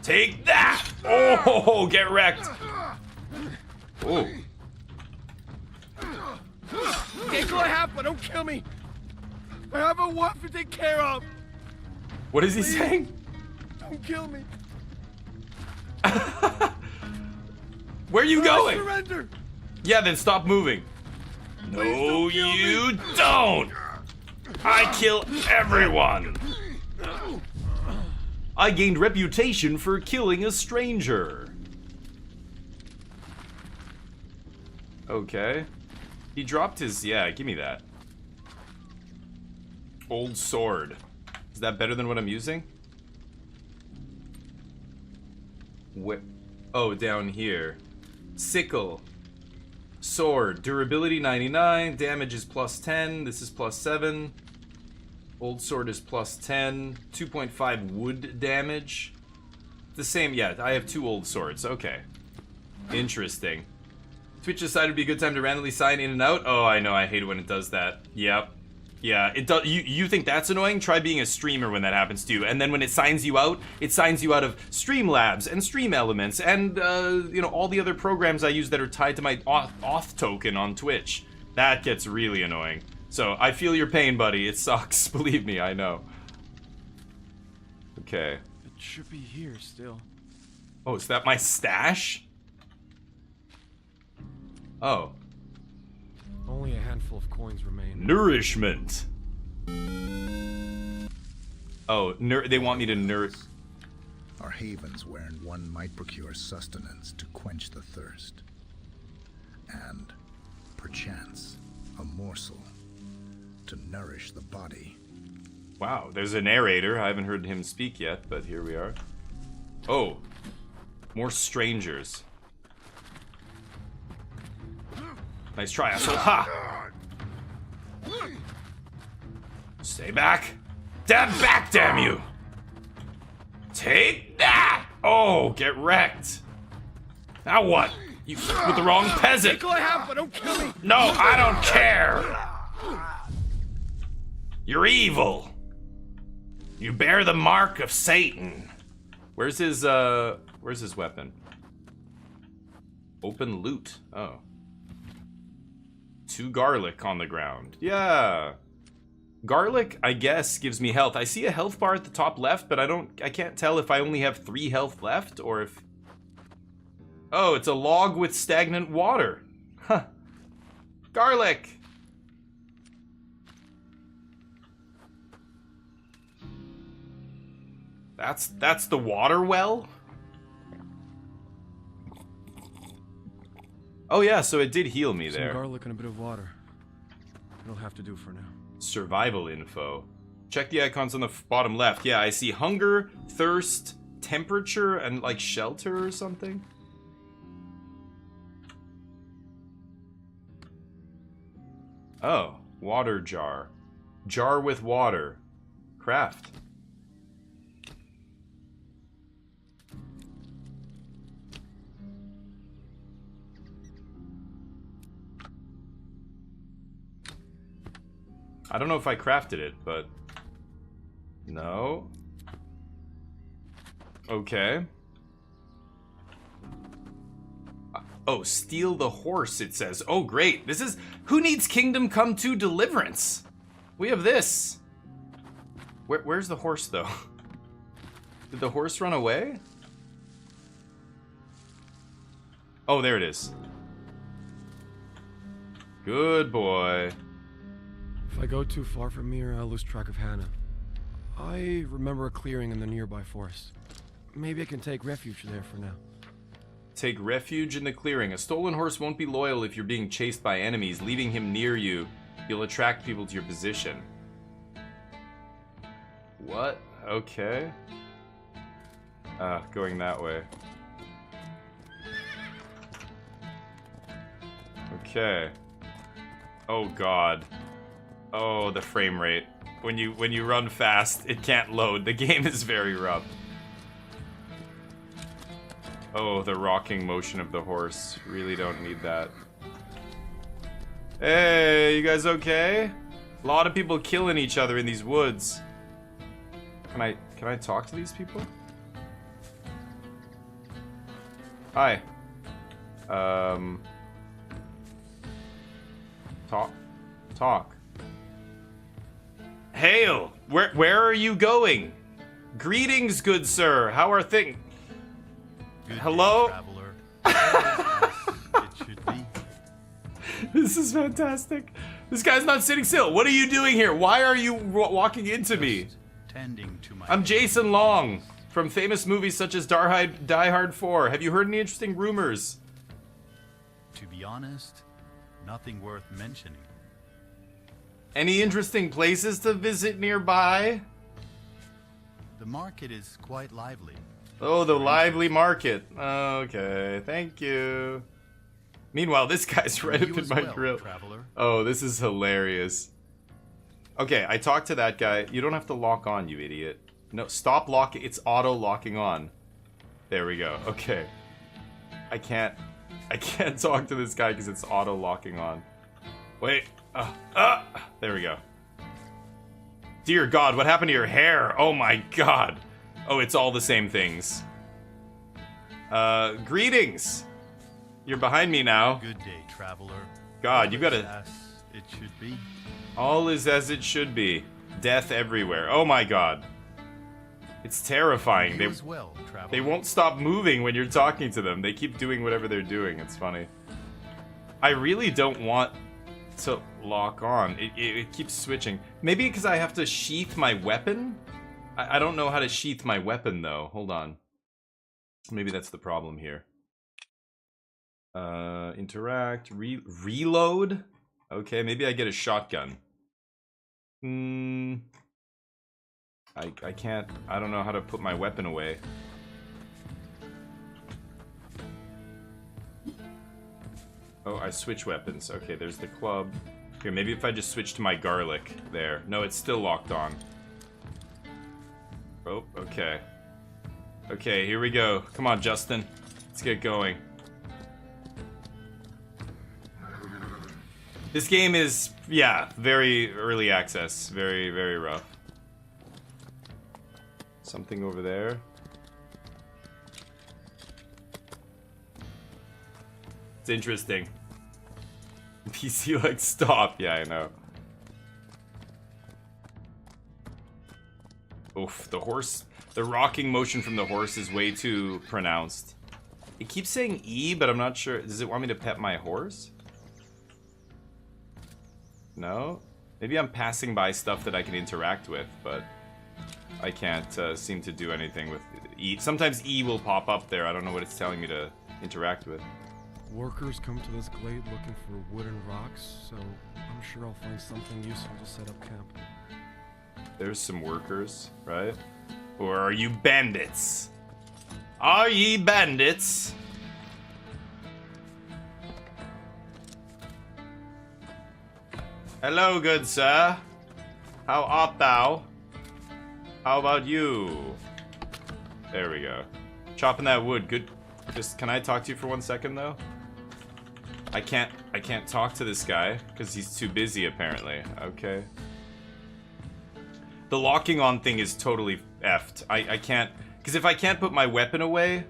Take that! Oh, get wrecked! Oh. Take what I have, but don't kill me! I have a wife to take care of! What is he saying? Don't kill me! Where are you going? Surrender! Yeah, then stop moving. No, you don't! I kill everyone! I gained reputation for killing a stranger. Okay. He dropped his... Yeah, give me that. Old sword. Is that better than what I'm using? What? Oh, down here. Sickle. Sword. Durability 99. Damage is plus 10. This is plus 7. Old sword is plus 10. 2.5 wood damage. The same, yeah, I have 2 old swords. Okay. Interesting. Twitch decided it'd be a good time to randomly sign in and out. Oh, I know, I hate it when it does that. Yep. Yeah, it does. You think that's annoying? Try being a streamer when that happens to you. And then when it signs you out of Streamlabs and Stream Elements and, you know, all the other programs I use that are tied to my auth token on Twitch. That gets really annoying. So, I feel your pain, buddy. It sucks. Believe me, I know. Okay. It should be here still. Oh, is that my stash? Oh. Only a handful of coins remain. Nourishment. Oh, they want me to nourish. Are havens wherein one might procure sustenance to quench the thirst, and, perchance, a morsel to nourish the body. Wow, there's a narrator. I haven't heard him speak yet, but here we are. Oh, more strangers. Nice try, asshole. Ha! Stay back. Step back, damn you! Take that! Oh, get wrecked. Now what? You fucked with the wrong peasant. Take all I have, but don't kill me. No, I don't care. You're evil. You bear the mark of Satan. Where's his weapon? Open loot. Oh. 2 garlic on the ground. Yeah. Garlic, I guess, gives me health. I see a health bar at the top left, but I can't tell if I only have 3 health left or if... Oh, it's a log with stagnant water. Huh. Garlic. That's the water well? Oh yeah, so it did heal me there. Some garlic and a bit of water. It'll have to do for now. Survival info. Check the icons on the bottom left. Yeah, I see hunger, thirst, temperature, and like shelter or something. Oh, water jar. Jar with water. Craft. I don't know if I crafted it, but... No. Okay. Oh, steal the horse, it says. Oh, great. This is... Who needs Kingdom Come 2 Deliverance? We have this. Where's the horse, though? Did the horse run away? Oh, there it is. Good boy. If I go too far from here, I'll lose track of Hannah. I remember a clearing in the nearby forest. Maybe I can take refuge there for now. Take refuge in the clearing. A stolen horse won't be loyal if you're being chased by enemies. Leaving him near you, you'll attract people to your position. What? Okay. Going that way. Okay. Oh god. Oh, the frame rate. When you run fast, it can't load. The game is very rough. Oh, the rocking motion of the horse. Really don't need that. Hey, you guys okay? A lot of people killing each other in these woods. Can I talk to these people? Hi. Talk. Hail! Where are you going? Greetings, good sir. How are things? Hello? Day, traveler. It should be. This is fantastic. This guy's not sitting still. What are you doing here? Why are you walking into me? Tending to my I'm Jason Long from famous movies such as Die Hard 4. Have you heard any interesting rumors? To be honest, nothing worth mentioning. Any interesting places to visit nearby? The market is quite lively. Oh, the lively market. Okay, thank you. Meanwhile, this guy's right You up in as my well, grill. traveler. Oh, this is hilarious. Okay, I talked to that guy. You don't have to lock on, you idiot. No, stop locking. It's auto locking on. There we go. Okay. I can't talk to this guy because it's auto locking on. Wait. There we go. Dear God, what happened to your hair? Oh my God. Oh, it's all the same things. Greetings. You're behind me now. Good day, traveler. God, you All is gotta... as it should be. All is as it should be. Death everywhere. Oh my God. It's terrifying. You as well, traveler. They won't stop moving when you're talking to them. They keep doing whatever they're doing. It's funny. I really don't want to lock on. It keeps switching. Maybe because I have to sheath my weapon? I don't know how to sheath my weapon, though. Hold on. Maybe that's the problem here. Interact. Reload? Okay, maybe I get a shotgun. I can't... I don't know how to put my weapon away. Oh, I switch weapons. Okay, there's the club. Here, maybe if I just switch to my garlic. There. No, it's still locked on. Oh, okay. Okay, here we go. Come on, Justin. Let's get going. This game is, yeah, very early access. Very, very rough. Something over there. It's interesting. PC like stop. Yeah, I know. Oof, the horse, the rocking motion from the horse is way too pronounced. It keeps saying E, but I'm not sure. Does it want me to pet my horse? No? Maybe I'm passing by stuff that I can interact with, but I can't seem to do anything with E. Sometimes E will pop up there. I don't know what it's telling me to interact with. Workers come to this glade looking for wood and rocks, so I'm sure I'll find something useful to set up camp. There's some workers, right? Or are you bandits? Are ye bandits? Hello, good sir. How art thou? How about you? There we go. Chopping that wood. Good. Just, can I talk to you for 1 second, though? I can't talk to this guy because he's too busy, apparently. Okay. The locking on thing is totally effed. I can't, because if I can't put my weapon away,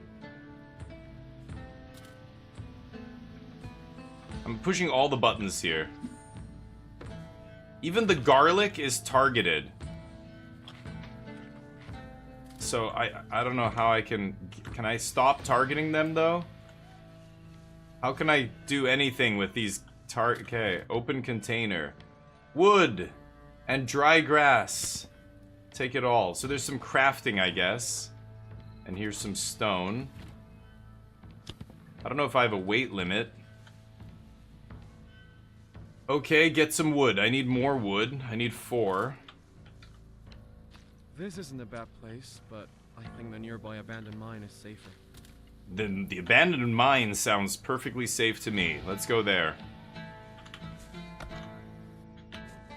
I'm pushing all the buttons here. Even the garlic is targeted. So I don't know how I can I stop targeting them though? How can I do anything with these okay, open container. Wood and dry grass. Take it all. So there's some crafting, I guess. And here's some stone. I don't know if I have a weight limit. Okay, get some wood. I need more wood. I need 4. This isn't a bad place, but I think the nearby abandoned mine is safer. Then the abandoned mine sounds perfectly safe to me. Let's go there.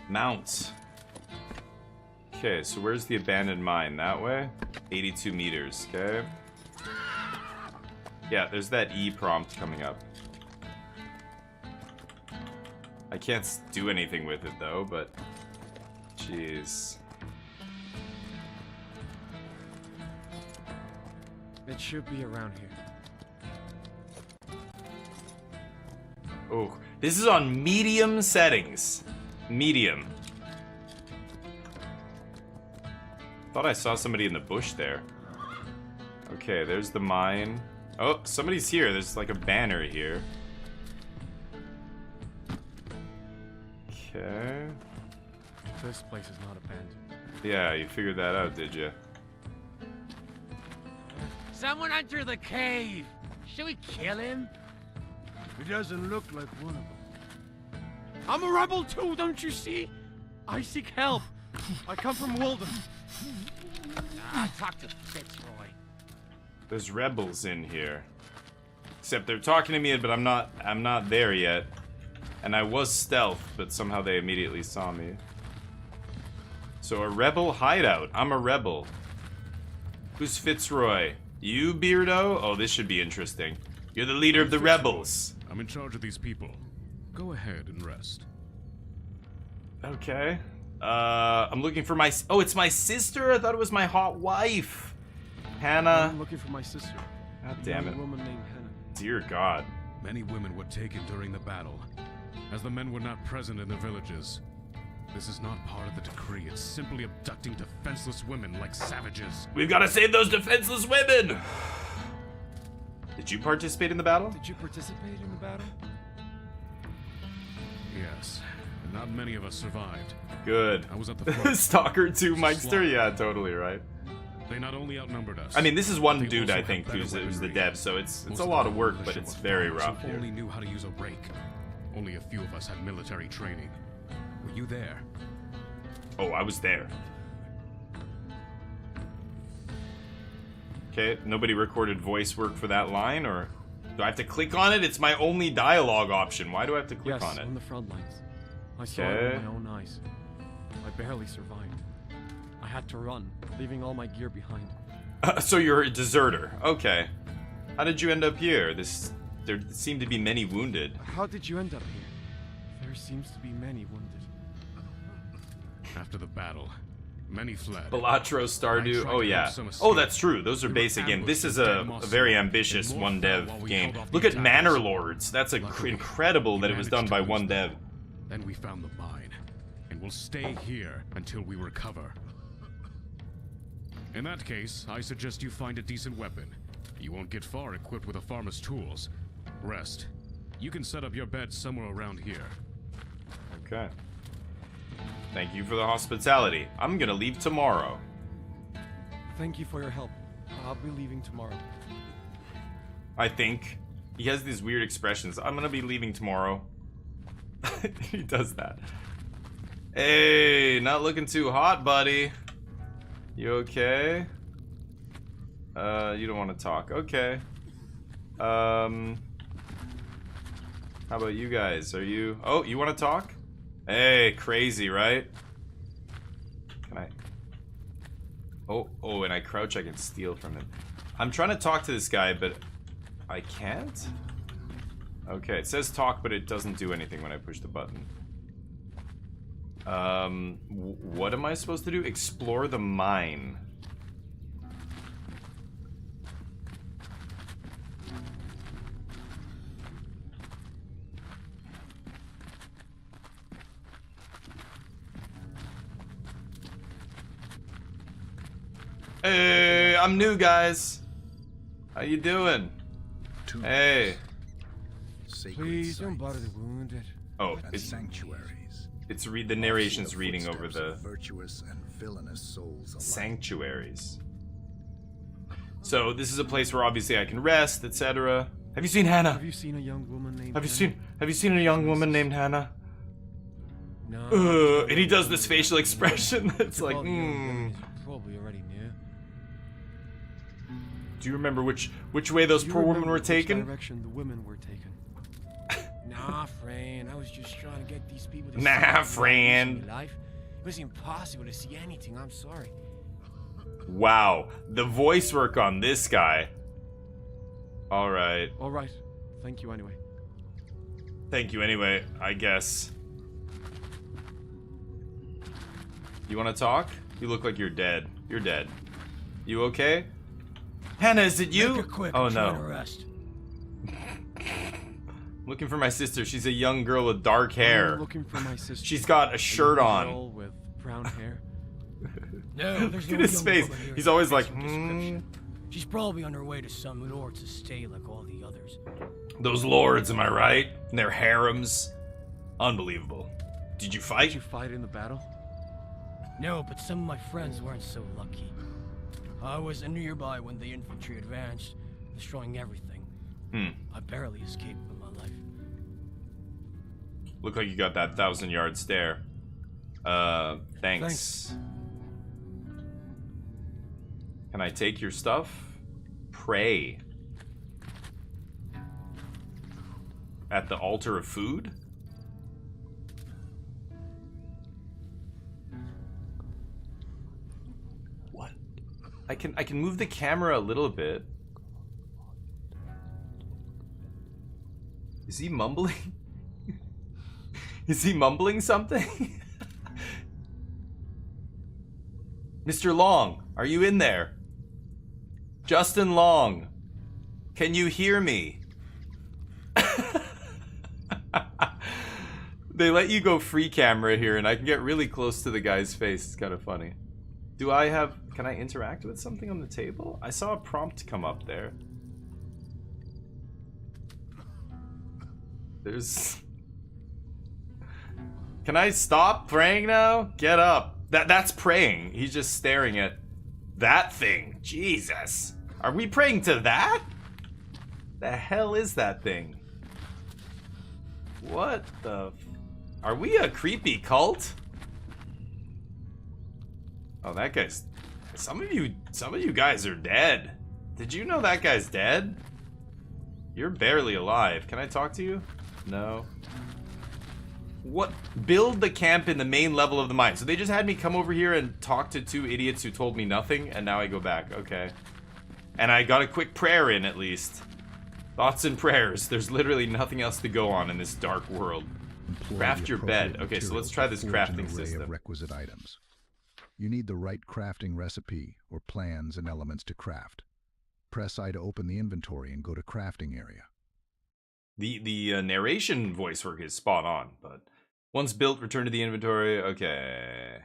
Mounts. Okay, so where's the abandoned mine? That way? 82 meters, okay. Yeah, there's that E prompt coming up. I can't do anything with it though, but... Jeez. It should be around here. Oh, this is on medium settings. Medium. Thought I saw somebody in the bush there. Okay, there's the mine. Oh, somebody's here. There's like a banner here. Okay. This place is not abandoned. Yeah, you figured that out, did you? Someone enter the cave! Should we kill him? He doesn't look like one of them. I'm a rebel too, don't you see? I seek help. I come from Walden. Talk to Fitzroy. There's rebels in here. Except they're talking to me, but I'm not there yet. And I was stealth, but somehow they immediately saw me. So a rebel hideout. I'm a rebel. Who's Fitzroy? You, Beardo? Oh, this should be interesting. You're the leader of the rebels. I'm in charge of these people. Go ahead and rest. Okay. I'm looking for my... Oh, it's my sister? I thought it was my hot wife. Hannah. I'm looking for my sister. God A damn young it. woman named Hannah. Dear God. Many women were taken during the battle, as the men were not present in the villages. This is not part of the decree. It's simply abducting defenseless women like savages. We've got to save those defenseless women! Did you participate in the battle? Did you participate in the battle? Yes, and not many of us survived. Good. I was at the front. Stalker 2 Meister? Yeah, totally right. They not only outnumbered us. I mean, this is one they dude, also I had think, better who's the weaponry. dev, so it's Most a of lot our of work, but militia it's were very farmers rough who here. only knew how to use a rake. Only a few of us had military training. Were you there? Oh, I was there. Okay, nobody recorded voice work for that line, or do I have to click on it? It's my only dialogue option. Why do I have to click Yes, on it? on the front lines. I saw it Okay. with my own eyes. I barely survived. I had to run, leaving all my gear behind. So you're a deserter. Okay. How did you end up here? There seem to be many wounded. How did you end up here? There seems to be many wounded. After the battle, many fled. Balatro, I Stardew. tried Oh to yeah. help some Oh, escape. that's true. Those are We were base again. ambushed This in is dead a moss very swamp, ambitious and more one fell dev while we game. held off Look the at Manor attackers. Lords. That's Luckily, incredible we that it was done managed by to one lose dev. them. Then we found the mine, and we'll stay here until we recover. In that case, I suggest you find a decent weapon. You won't get far equipped with a farmer's tools. Rest. You can set up your bed somewhere around here. Okay. Thank you for the hospitality. I'm gonna leave tomorrow. Thank you for your help. I'll be leaving tomorrow. I think. He has these weird expressions. I'm gonna be leaving tomorrow. He does that. Hey, not looking too hot, buddy. You okay? You don't want to talk. Okay. How about you guys? Are you... Oh, you want to talk? Hey, crazy, right? Can I... Oh, and I crouch, I can steal from him. I'm trying to talk to this guy, but I can't? Okay, it says talk, but it doesn't do anything when I push the button. What am I supposed to do? Explore the mine. Hey, I'm new, guys. How you doing? Tombs, Hey. sacred Please don't sites, bother the wounded. Oh, and sanctuaries. it's the narration's The reading over footsteps the of virtuous and villainous souls alike. sanctuaries. So this is a place where obviously I can rest, etc. Have you seen Hannah? Have you seen a young woman named Have you Hannah? seen a young woman named Hannah? No. And he does this facial expression that's like, All the young women is probably already knew. Do you remember which way those Do you poor women remember were which taken? direction the women were taken? Nah, friend. I was just trying to get these people to Nah, see what they friend. used in life. It was impossible to see anything. I'm sorry. Wow, the voice work on this guy. All right, All right. Thank you anyway. thank you anyway, I guess. You want to talk? You look like you're dead. You're dead. You okay? Hannah, is it you? Make it quick. Oh I'm trying to no. rest. Looking for my sister. She's a young girl with dark hair. I'm looking for my sister. She's got a shirt young on. girl with brown hair. No, there's Look no at his young face. woman here He's that always fits like, your description. She's probably on her way to some lord's estate like all the others. Those lords, am I right? And their harems. Unbelievable. Did you Did fight? you fight in the battle? No, but some of my friends weren't so lucky. I was nearby when the infantry advanced, destroying everything. I barely escaped with my life. Look like you got that 1,000-yard stare. Thanks. Can I take your stuff? Pray. At the altar of food? What? I can move the camera a little bit. Is he mumbling? Is he mumbling something? Mr. Long, are you in there? Justin Long, can you hear me? They let you go free camera here, and I can get really close to the guy's face. It's kind of funny. Do I have... Can I interact with something on the table? I saw a prompt come up there. There's... Can I stop praying now? Get up. That's praying. He's just staring at that thing. Jesus. Are we praying to that? The hell is that thing? What the... Are we a creepy cult? Oh, that guy's... Some of you guys are dead. Did you know that guy's dead? You're barely alive. Can I talk to you? No. What? Build the camp in the main level of the mine. So they just had me come over here and talk to two idiots who told me nothing, and now I go back. Okay. And I got a quick prayer in, at least. Thoughts and prayers. There's literally nothing else to go on in this dark world. Employ Craft the your bed. appropriate Okay, so let's materials try to this forge crafting an array system. of requisite items. You need the right crafting recipe or plans and elements to craft. Press I to open the inventory and go to crafting area. The narration voice work is spot on, but once built, return to the inventory. Okay.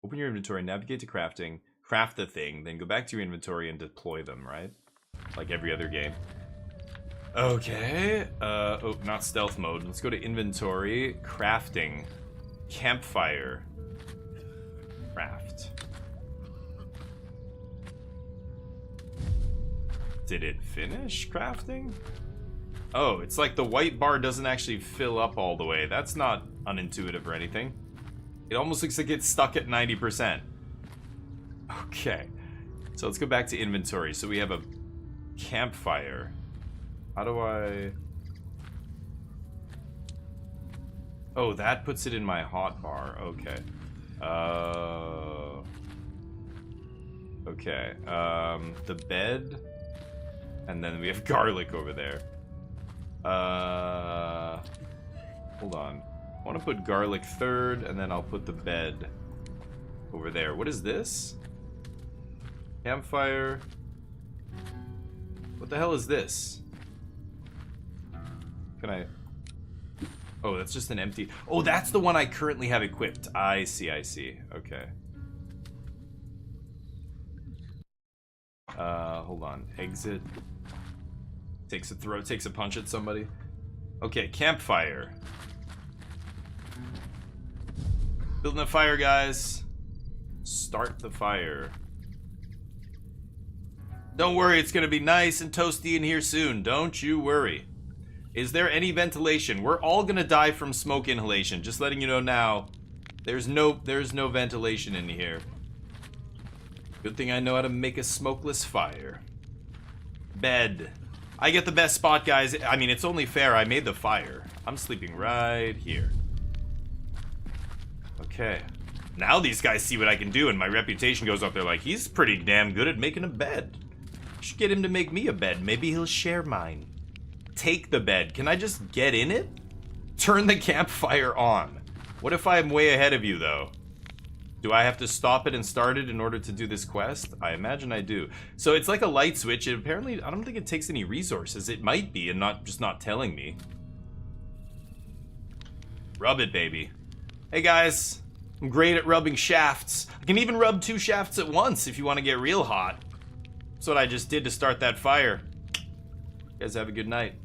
Open your inventory, navigate to crafting, craft the thing, then go back to your inventory and deploy them, right? Like every other game. Okay. Oh, not stealth mode. Let's go to inventory, crafting, campfire, craft. Did it finish crafting? Oh, it's like the white bar doesn't actually fill up all the way. That's not unintuitive or anything. It almost looks like it's stuck at 90%. Okay. So let's go back to inventory. So we have a campfire. How do I... Oh, that puts it in my hot bar. Okay. Okay. The bed. And then we have garlic over there. Hold on. I want to put garlic third, and then I'll put the bed over there. What is this? Campfire. What the hell is this? Can I... Oh, that's just an empty... Oh, that's the one I currently have equipped. I see, I see. Okay. Hold on. Exit. Takes a throw, takes a punch at somebody. Okay, campfire. Building a fire, guys. Start the fire. Don't worry, it's gonna be nice and toasty in here soon. Don't you worry. Is there any ventilation? We're all gonna die from smoke inhalation. Just letting you know now. There's no ventilation in here. Good thing I know how to make a smokeless fire. Bed. I get the best spot, guys. I mean, it's only fair. I made the fire. I'm sleeping right here. Okay. Now these guys see what I can do, and my reputation goes up. They're like, he's pretty damn good at making a bed. Should get him to make me a bed. Maybe he'll share mine. Take the bed. Can I just get in it? Turn the campfire on. What if I'm way ahead of you, though? Do I have to stop it and start it in order to do this quest? I imagine I do. So it's like a light switch. It apparently, I don't think it takes any resources. It might be, and not telling me. Rub it, baby. Hey, guys. I'm great at rubbing shafts. I can even rub 2 shafts at once if you want to get real hot. That's what I just did to start that fire. You guys have a good night.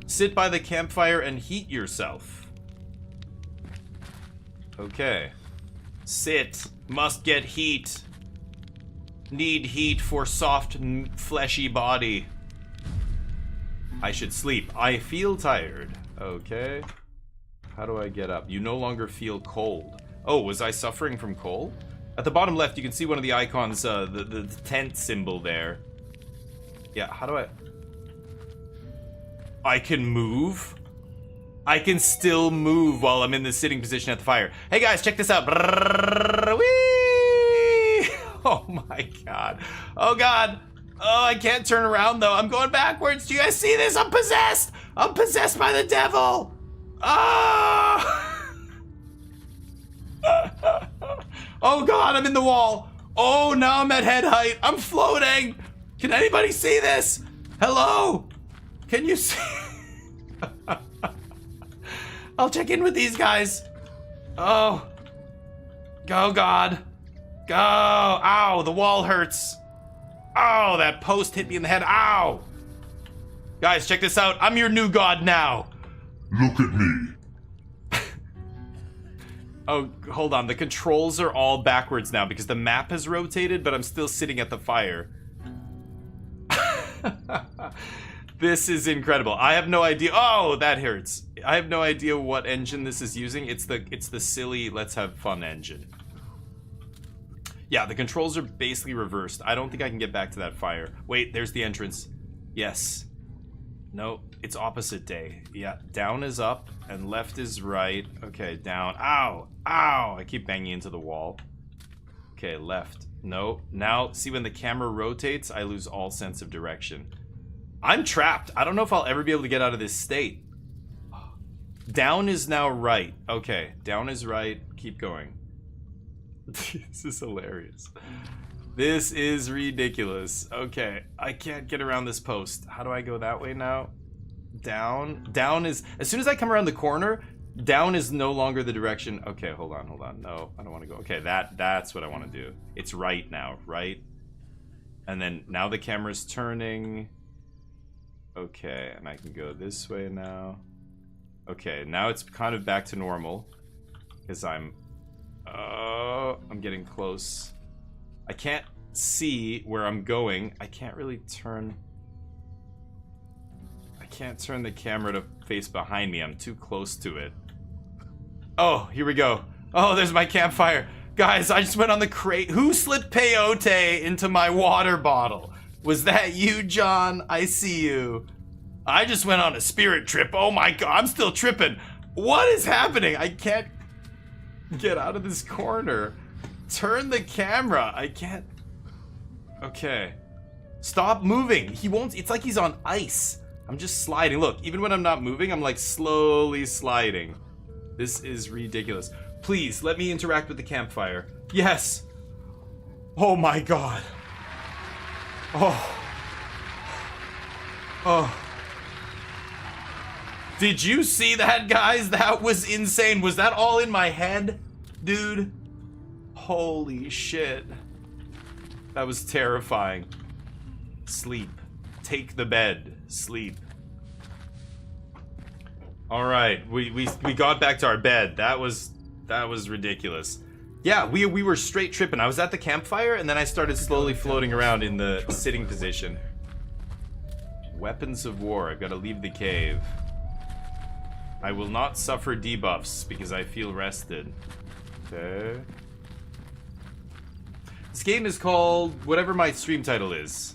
Sit by the campfire and heat yourself. Okay. Sit. Must get heat. Need heat for soft, fleshy body. I should sleep. I feel tired. Okay. How do I get up? You no longer feel cold. Oh, was I suffering from cold? At the bottom left, you can see one of the icons, the tent symbol there. Yeah, how do I can move? I can still move while I'm in the sitting position at the fire. Hey guys, check this out. Brrr, whee! Oh my god. Oh god. Oh, I can't turn around though. I'm going backwards. Do you guys see this? I'm possessed. I'm possessed by the devil. Oh! Oh god, I'm in the wall. Oh, now I'm at head height. I'm floating. Can anybody see this? Hello? Can you see? I'll check in with these guys. Oh. Go, God. Go. Ow, the wall hurts. Oh, that post hit me in the head. Ow. Guys, check this out. I'm your new god now. Look at me. Oh, hold on. The controls are all backwards now because the map has rotated, but I'm still sitting at the fire. This is incredible. I have no idea. Oh, that hurts. I have no idea what engine this is using. It's the silly let's have fun engine. Yeah, the controls are basically reversed. I don't think I can get back to that fire. Wait, there's the entrance. Yes. No, it's opposite day. Yeah, down is up and left is right. Okay, down. Ow! Ow! I keep banging into the wall. Okay, left. No. Now, see when the camera rotates, I lose all sense of direction. I'm trapped. I don't know if I'll ever be able to get out of this state. Down is now right. Okay, down is right. Keep going. This is hilarious. This is ridiculous. Okay, I can't get around this post. How do I go that way now? Down. Down is... As soon as I come around the corner, down is no longer the direction. Okay, hold on, hold on. No, I don't want to go. Okay, that's what I want to do. It's right now, right? And then now the camera's turning... Okay, and I can go this way now. Okay, now it's kind of back to normal. Because I'm getting close. I can't see where I'm going. I can't really turn... I can't turn the camera to face behind me. I'm too close to it. Oh, here we go. Oh, there's my campfire. Guys, I just went on the crate. Who slipped peyote into my water bottle? Was that you, John? I see you. I just went on a spirit trip. Oh my god, I'm still tripping. What is happening? I can't get out of this corner. Turn the camera. I can't. Okay. Stop moving. He won't. It's like he's on ice. I'm just sliding. Look, even when I'm not moving, I'm like slowly sliding. This is ridiculous. Please, let me interact with the campfire. Yes. Oh my god. Oh. Oh. Did you see that, guys? That was insane. Was that all in my head? Dude. Holy shit. That was terrifying. Sleep. Take the bed. Sleep. Alright, we got back to our bed. That was ridiculous. Yeah, we were straight tripping. I was at the campfire and then I started slowly floating around in the sitting position. Weapons of war. I've got to leave the cave. I will not suffer debuffs because I feel rested. Okay. This game is called whatever my stream title is.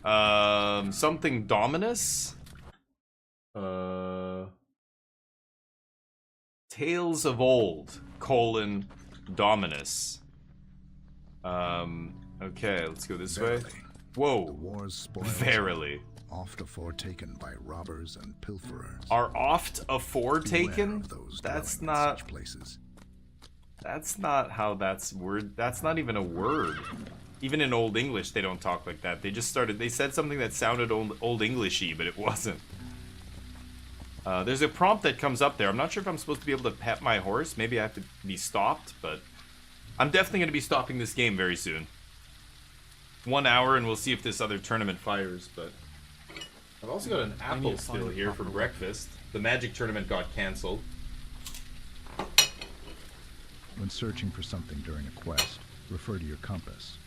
Something Dominus? Tales of Old, Dominus. Okay, let's go this way. Whoa. The war's spoils Verily. Oft afore taken by robbers and pilferers. Are oft afore Beware taken? of those That's dwelling in not... such places. That's not how that's word. That's not even a word. Even in Old English, they don't talk like that. They just started. They said something that sounded Old Englishy, but it wasn't. There's a prompt that comes up there. I'm not sure if I'm supposed to be able to pet my horse. Maybe I have to be stopped, but I'm definitely going to be stopping this game very soon. 1 hour, and we'll see if this other tournament fires. But I've also got an apple still here for breakfast. The Magic tournament got canceled. When searching for something during a quest, refer to your compass.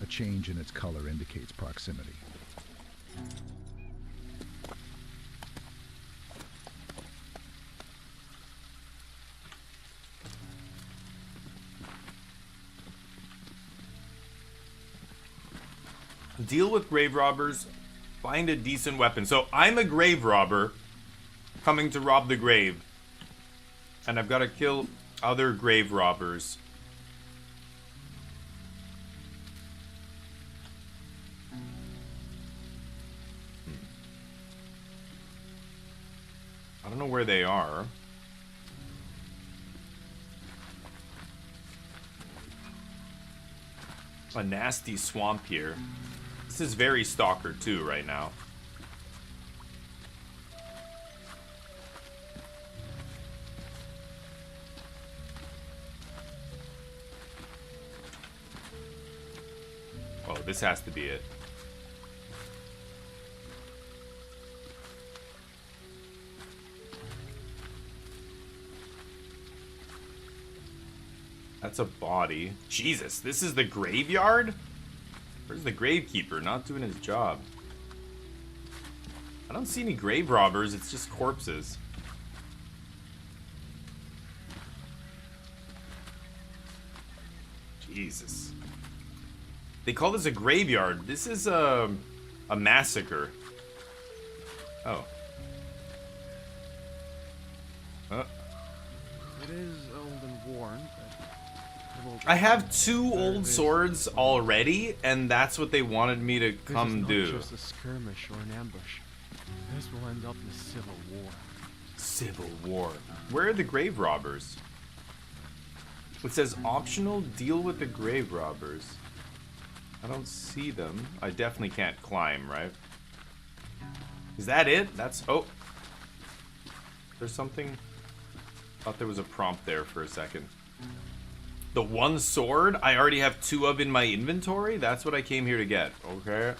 A change in its color indicates proximity. Deal with grave robbers. Find a decent weapon. So I'm a grave robber coming to rob the grave. And I've got to kill other grave robbers. I don't know where they are. A nasty swamp here. This is very Stalker 2 right now. Oh, this has to be it. That's a body. Jesus, this is the graveyard? Where's the gravekeeper? Not doing his job. I don't see any grave robbers, it's just corpses. Jesus. They call this a graveyard. This is a massacre. Oh. It is old and worn, but I have 2 old swords already, and that's what they wanted me to come this do. is not just a skirmish or an ambush. This will end up in a civil war. Civil War. Where are the grave robbers? It says optional, deal with the grave robbers. I don't see them. I definitely can't climb, right? Is that it? That's... Oh. There's something... Thought there was a prompt there for a second. The 1 sword I already have 2 of in my inventory? That's what I came here to get. Okay.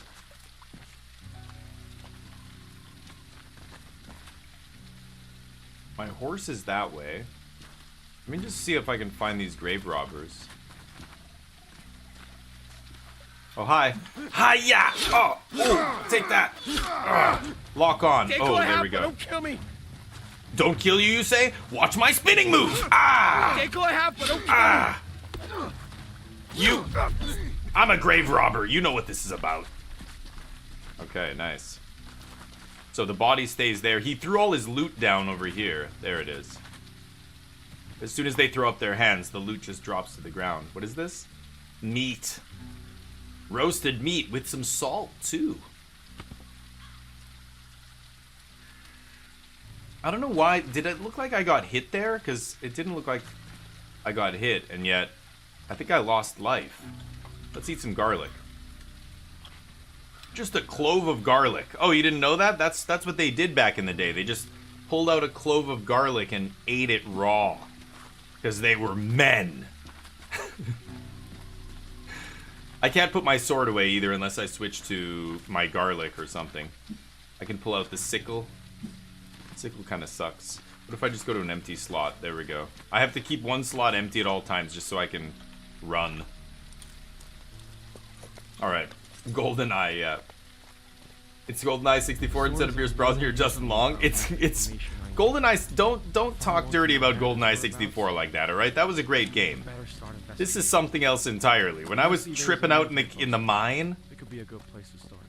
My horse is that way. Let me just see if I can find these grave robbers. Oh, hi. Hi-ya! Oh, oh, take that. Lock on. Oh, there we go. Don't kill me. Don't kill you, you say? Watch my spinning move! Ah! Take all I have, but don't kill Ah! You... I'm a grave robber. You know what this is about. Okay, nice. So the body stays there. He threw all his loot down over here. There it is. As soon as they throw up their hands, the loot just drops to the ground. What is this? Meat. Roasted meat with some salt, too. I don't know why. Did it look like I got hit there? Because it didn't look like I got hit, and yet I think I lost life. Let's eat some garlic. Just a clove of garlic. Oh, you didn't know that? That's what they did back in the day. They just pulled out a clove of garlic and ate it raw. Because they were men. I can't put my sword away either unless I switch to my garlic or something. I can pull out the sickle. Sickle kind of sucks. What if I just go to an empty slot? There we go. I have to keep 1 slot empty at all times just so I can run. Alright. GoldenEye, yeah. It's GoldenEye 64 instead of Pierce Brosnan or Justin Long. It's GoldenEye. Don't talk dirty about GoldenEye 64 like that, alright? That was a great game. This is something else entirely. When I was tripping out in the mine... It could be a good place to start.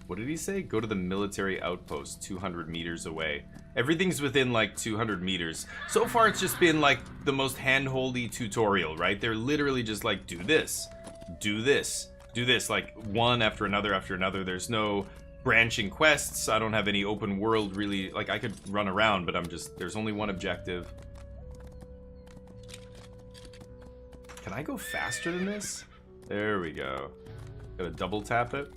What did he say? Go to the military outpost 200 meters away. Everything's within like 200 meters. So far it's just been like the most hand-holdy tutorial, right? They're literally just like, do this, do this, do this, like one after another after another. There's no branching quests. I don't have any open world really. Like I could run around, but there's only one objective. Can I go faster than this? There we go. Gotta double tap it.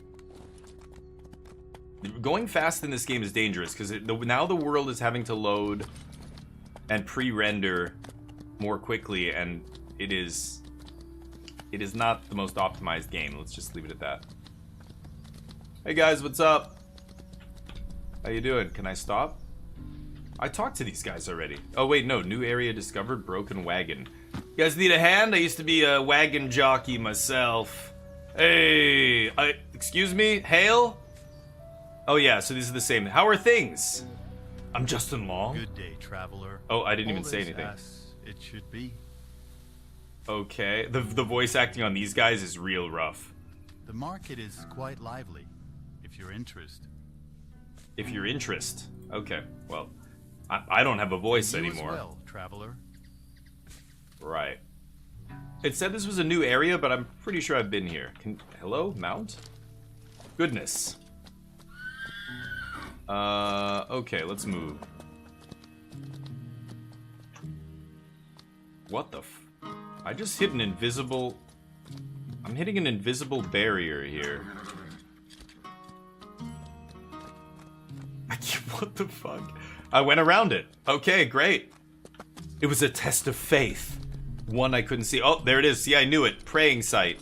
Going fast in this game is dangerous because now the world is having to load and pre-render more quickly, and it is not the most optimized game. Let's just leave it at that. Hey guys, what's up? How you doing? Can I stop? I talked to these guys already. Oh wait, no. New area discovered. Broken wagon. You guys need a hand? I used to be a wagon jockey myself. Hey, excuse me? Hail? Oh yeah, so these are the same. How are things? I'm Justin Long. Good day, traveler. Oh, I didn't even All say is anything. as it should be. Okay, the voice acting on these guys is real rough. The market is quite lively, if you're interested. If you're interested. Okay, well, I don't have a voice You anymore. as well, traveler. Right. It said this was a new area, but I'm pretty sure I've been here. Hello? Mount? Goodness. Okay, let's move. What the f... I just hit an invisible... I'm hitting an invisible barrier here. What the fuck? I went around it. Okay, great. It was a test of faith. One I couldn't see. Oh, there it is. See, I knew it. Praying site.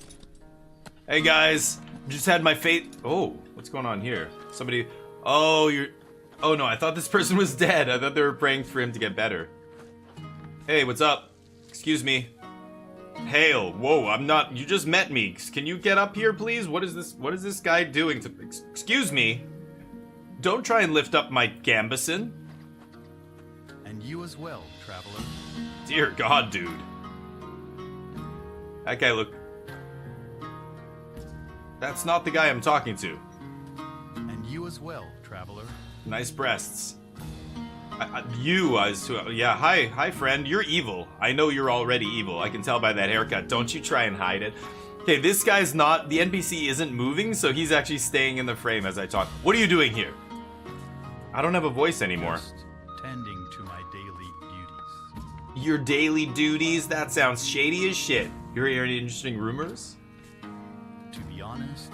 Hey, guys. Just had my faith... Oh, what's going on here? Somebody... Oh, you're... Oh, no, I thought this person was dead. I thought they were praying for him to get better. Hey, what's up? Excuse me. Hail. Whoa, I'm not... You just met me. Can you get up here, please? What is this guy doing to... Excuse me. Don't try and lift up my Gambison. And you as well, traveler. Dear God, dude. That guy look... That's not the guy I'm talking to. And you as well, traveler. Nice breasts. Yeah, hi friend, you're evil. I know you're already evil. I can tell by that haircut. Don't you try and hide it. Okay, this guy's not... The NPC isn't moving, so he's actually staying in the frame as I talk. What are you doing here? I don't have a voice anymore. Just tending to my daily duties. Your daily duties? That sounds shady as shit. You're hearing interesting rumors? To be honest,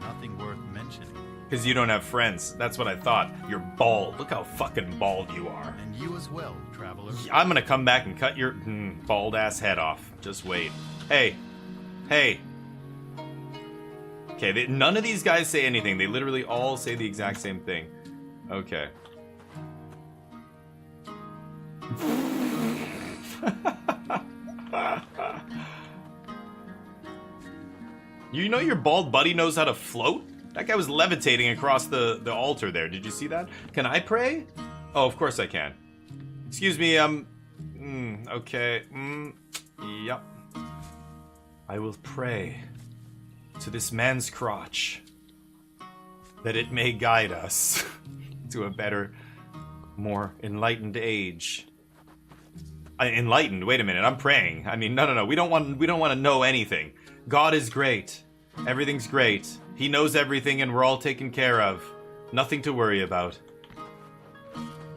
nothing worth mentioning. Because you don't have friends. That's what I thought. You're bald. Look how fucking bald you are. And you as well, traveler. I'm gonna come back and cut your bald ass head off. Just wait. Hey. Hey. Okay, none of these guys say anything. They literally all say the exact same thing. Okay. You know your bald buddy knows how to float? That guy was levitating across the altar there. Did you see that? Can I pray? Oh, of course I can. Excuse me, okay. Yep. I will pray to this man's crotch that it may guide us to a better, more enlightened age. Enlightened? Wait a minute, I'm praying. I mean, no. We don't want to know anything. God is great. Everything's great. He knows everything and we're all taken care of. Nothing to worry about.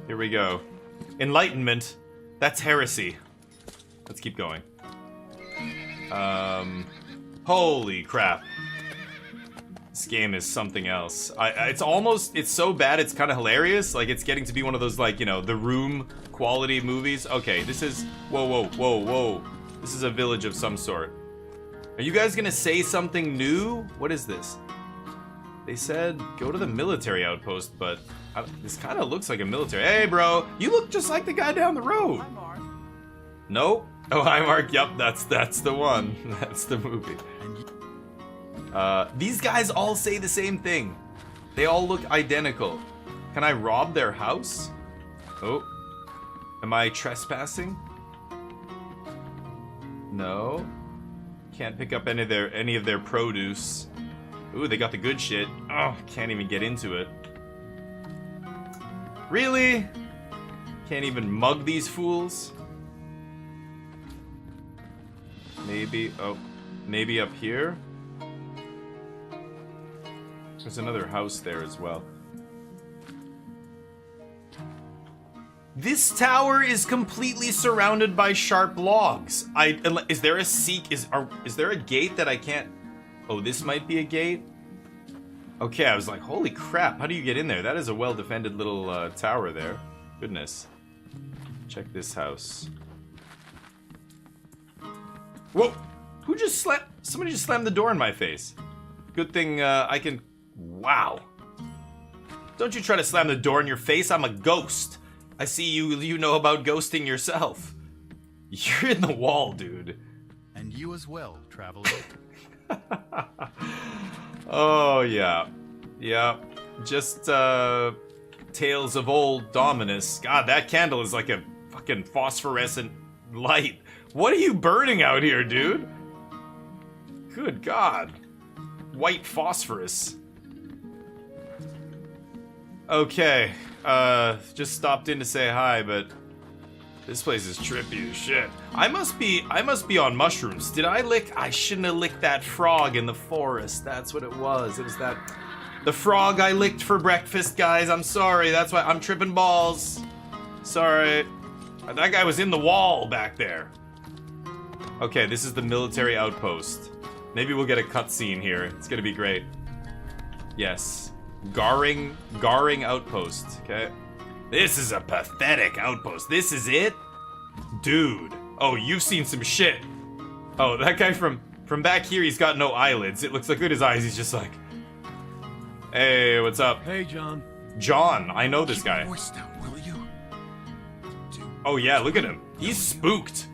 Here we go. Enlightenment. That's heresy. Let's keep going. Holy crap. This game is something else. It's so bad it's kind of hilarious. Like, it's getting to be one of those, like, you know, The Room quality movies. Okay, this is... Whoa. This is a village of some sort. Are you guys gonna say something new? What is this? They said go to the military outpost, but this kind of looks like a military. Hey, bro, you look just like the guy down the road. Hi, Mark. Nope. Oh, hi, Mark. Yep, that's the one. That's the movie. These guys all say the same thing. They all look identical. Can I rob their house? Oh. Am I trespassing? No. Can't pick up any of their produce. Ooh, they got the good shit. Oh, can't even get into it. Really? Can't even mug these fools? Maybe, maybe up here? There's another house there as well. This tower is completely surrounded by sharp logs. Is there a gate that I can't... Oh, this might be a gate? Okay, I was like, holy crap, how do you get in there? That is a well-defended little tower there. Goodness. Check this house. Whoa! Who just slammed... Somebody just slammed the door in my face. Good thing I can... Wow. Don't you try to slam the door in your face, I'm a ghost. I see you know about ghosting yourself. You're in the wall, dude. And you as well, traveler. Oh, yeah. Yeah. Just, Tales of Old Dominus. God, that candle is like a fucking phosphorescent light. What are you burning out here, dude? Good God. white phosphorus. Okay, just stopped in to say hi, but this place is trippy as shit. I must be on mushrooms. Did I lick? I shouldn't have licked that frog in the forest. That's what it was. It was the frog I licked for breakfast, guys. I'm sorry. That's why I'm tripping balls. Sorry. That guy was in the wall back there. Okay, this is the military outpost. Maybe we'll get a cutscene here. It's gonna be great. Yes. Garing outpost, okay? This is a pathetic outpost. This is it? Dude. Oh, you've seen some shit. Oh, that guy from back here, he's got no eyelids. It looks like at his eyes, he's just like, hey, what's up? Hey, John. John, I know this guy. Voice down, will you? Oh yeah, look at him. He's spooked.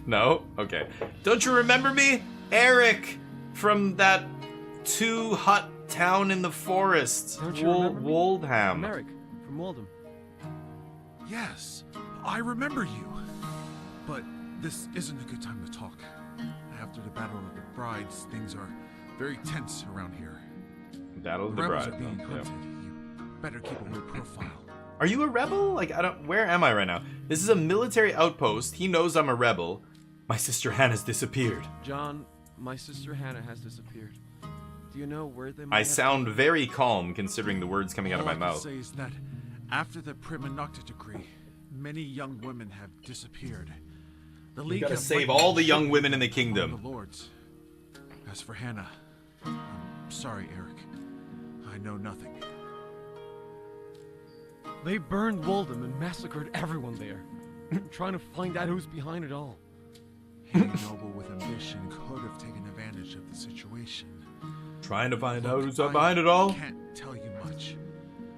No? Okay. Don't you remember me? Eric from that 2-hut town in the forest. Don't you remember me? Woldham. Merrick from Walden. Yes, I remember you. But this isn't a good time to talk. After the Battle of the Brides, things are very tense around here. Battle of the Rebels Bride. are being Yeah. hunted. You better keep a low profile. Are you a rebel? Like, where am I right now? This is a military outpost. He knows I'm a rebel. My sister Hannah's disappeared. John, my sister Hannah has disappeared. Do you know where they might I have sound very calm considering the words coming out of my All I mouth. can say is that after the Prima Nocta decree, many young women have disappeared. The League gotta have save wiped all the young ship women in the among kingdom. The lords. As for Hannah, I'm sorry, Eric. I know nothing. They burned Walden and massacred everyone there. I'm trying to find out who's behind it all. Any noble with ambition could have taken advantage of the situation. Trying to find out Look, who's behind it all. I can't tell you much.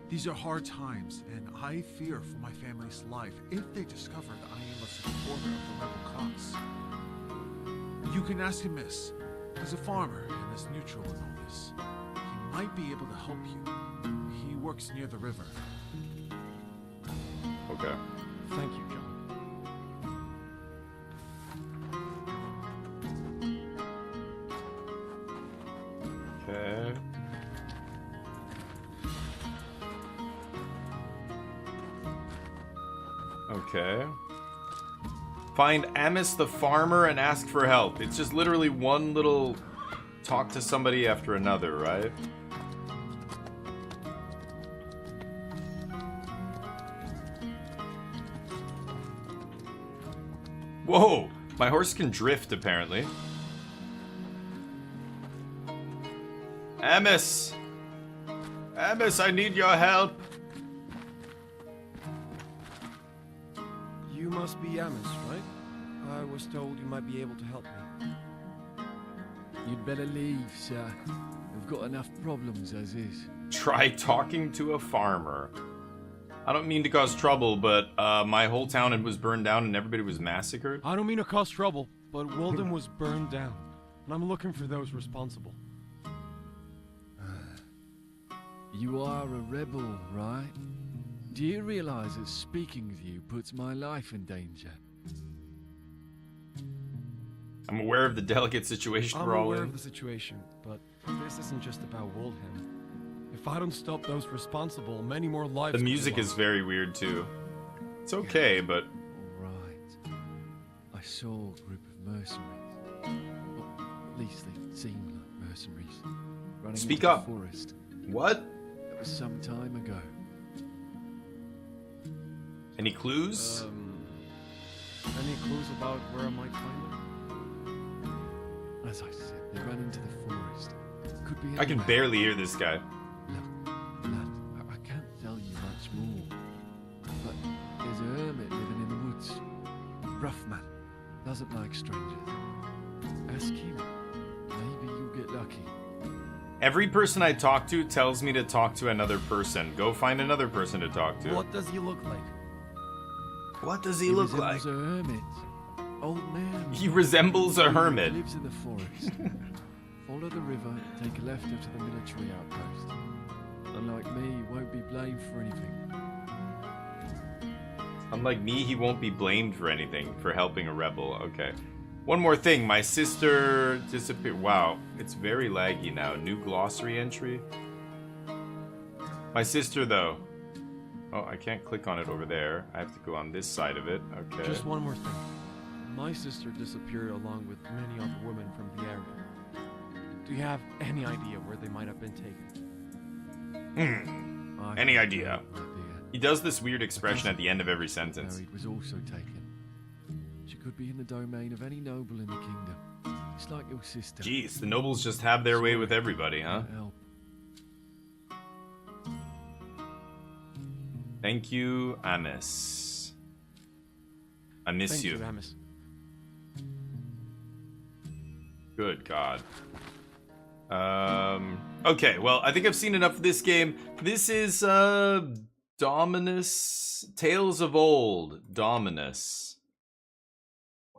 These are hard times, and I fear for my family's life if they discover that I am a supporter of the rebel cause. You can ask him, Miss. He's a farmer and is neutral in all this. He might be able to help you. He works near the river. Okay. Thank you, John. Okay. Okay. Find Amos the farmer and ask for help. It's just literally one little talk to somebody after another, right? Whoa! My horse can drift, apparently. Amos! Amos, I need your help! You must be Amos, right? I was told you might be able to help me. You'd better leave, sir. We've got enough problems as is. Try talking to a farmer. I don't mean to cause trouble, but my whole town was burned down and everybody was massacred. I don't mean to cause trouble, but Walden was burned down, and I'm looking for those responsible. You are a rebel, right? Do you realize that speaking with you puts my life in danger? I'm aware of the delicate situation I'm we're all aware in. of the situation, but this isn't just about Woldham. If I don't stop those responsible, many more lives The could be music is lost. very weird too. It's okay, but Right. I saw a group of mercenaries. Well, at least they seemed like mercenaries. Running Speak into up. the forest. what? That was some time ago. Any clues? Any clues about where I might find them? As I said, they ran into the forest. Could be I can anywhere. barely hear this guy. Look, lad, I can't tell you much more. But there's a hermit living in the woods. Rough man. Doesn't like strangers. Ask him. Maybe you'll get lucky. Every person I talk to tells me to talk to another person. Go find another person to talk to. What does he look like? What does he look like? resembles a hermit. Old man. He resembles a hermit. Lives in the forest. Follow the river, take a left into the military outpost. Unlike me, he won't be blamed for anything. Unlike me, he won't be blamed for anything for helping a rebel. Okay. One more thing, my sister disappeared. Wow, it's very laggy now. New glossary entry. My sister, though. Oh, I can't click on it over there. I have to go on this side of it. Okay. Just one more thing. My sister disappeared along with many other women from the area. Do you have any idea where they might have been taken? Any idea? He does this weird expression at the end of every sentence. Married was also taken. She could be in the domain of any noble in the kingdom. It's like your sister. Jeez, the nobles just have their way with everybody, huh? Help. Thank you, Amos. I miss Thank you. you, Amos. Good God. Okay, well, I think I've seen enough of this game. This is, Dominus. Tales of Old. Dominus.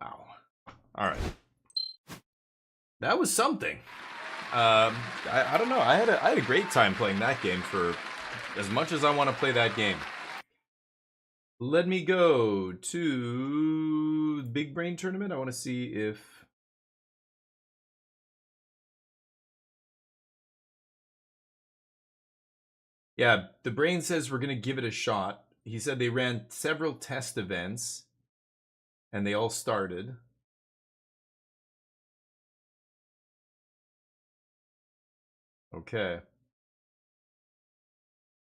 Wow. Alright. That was something. I don't know. I had a great time playing that game for as much as I want to play that game. Let me go to Big Brain Tournament. I want to see if... Yeah, the Brain says we're going to give it a shot. He said they ran several test events, and they all started. Okay.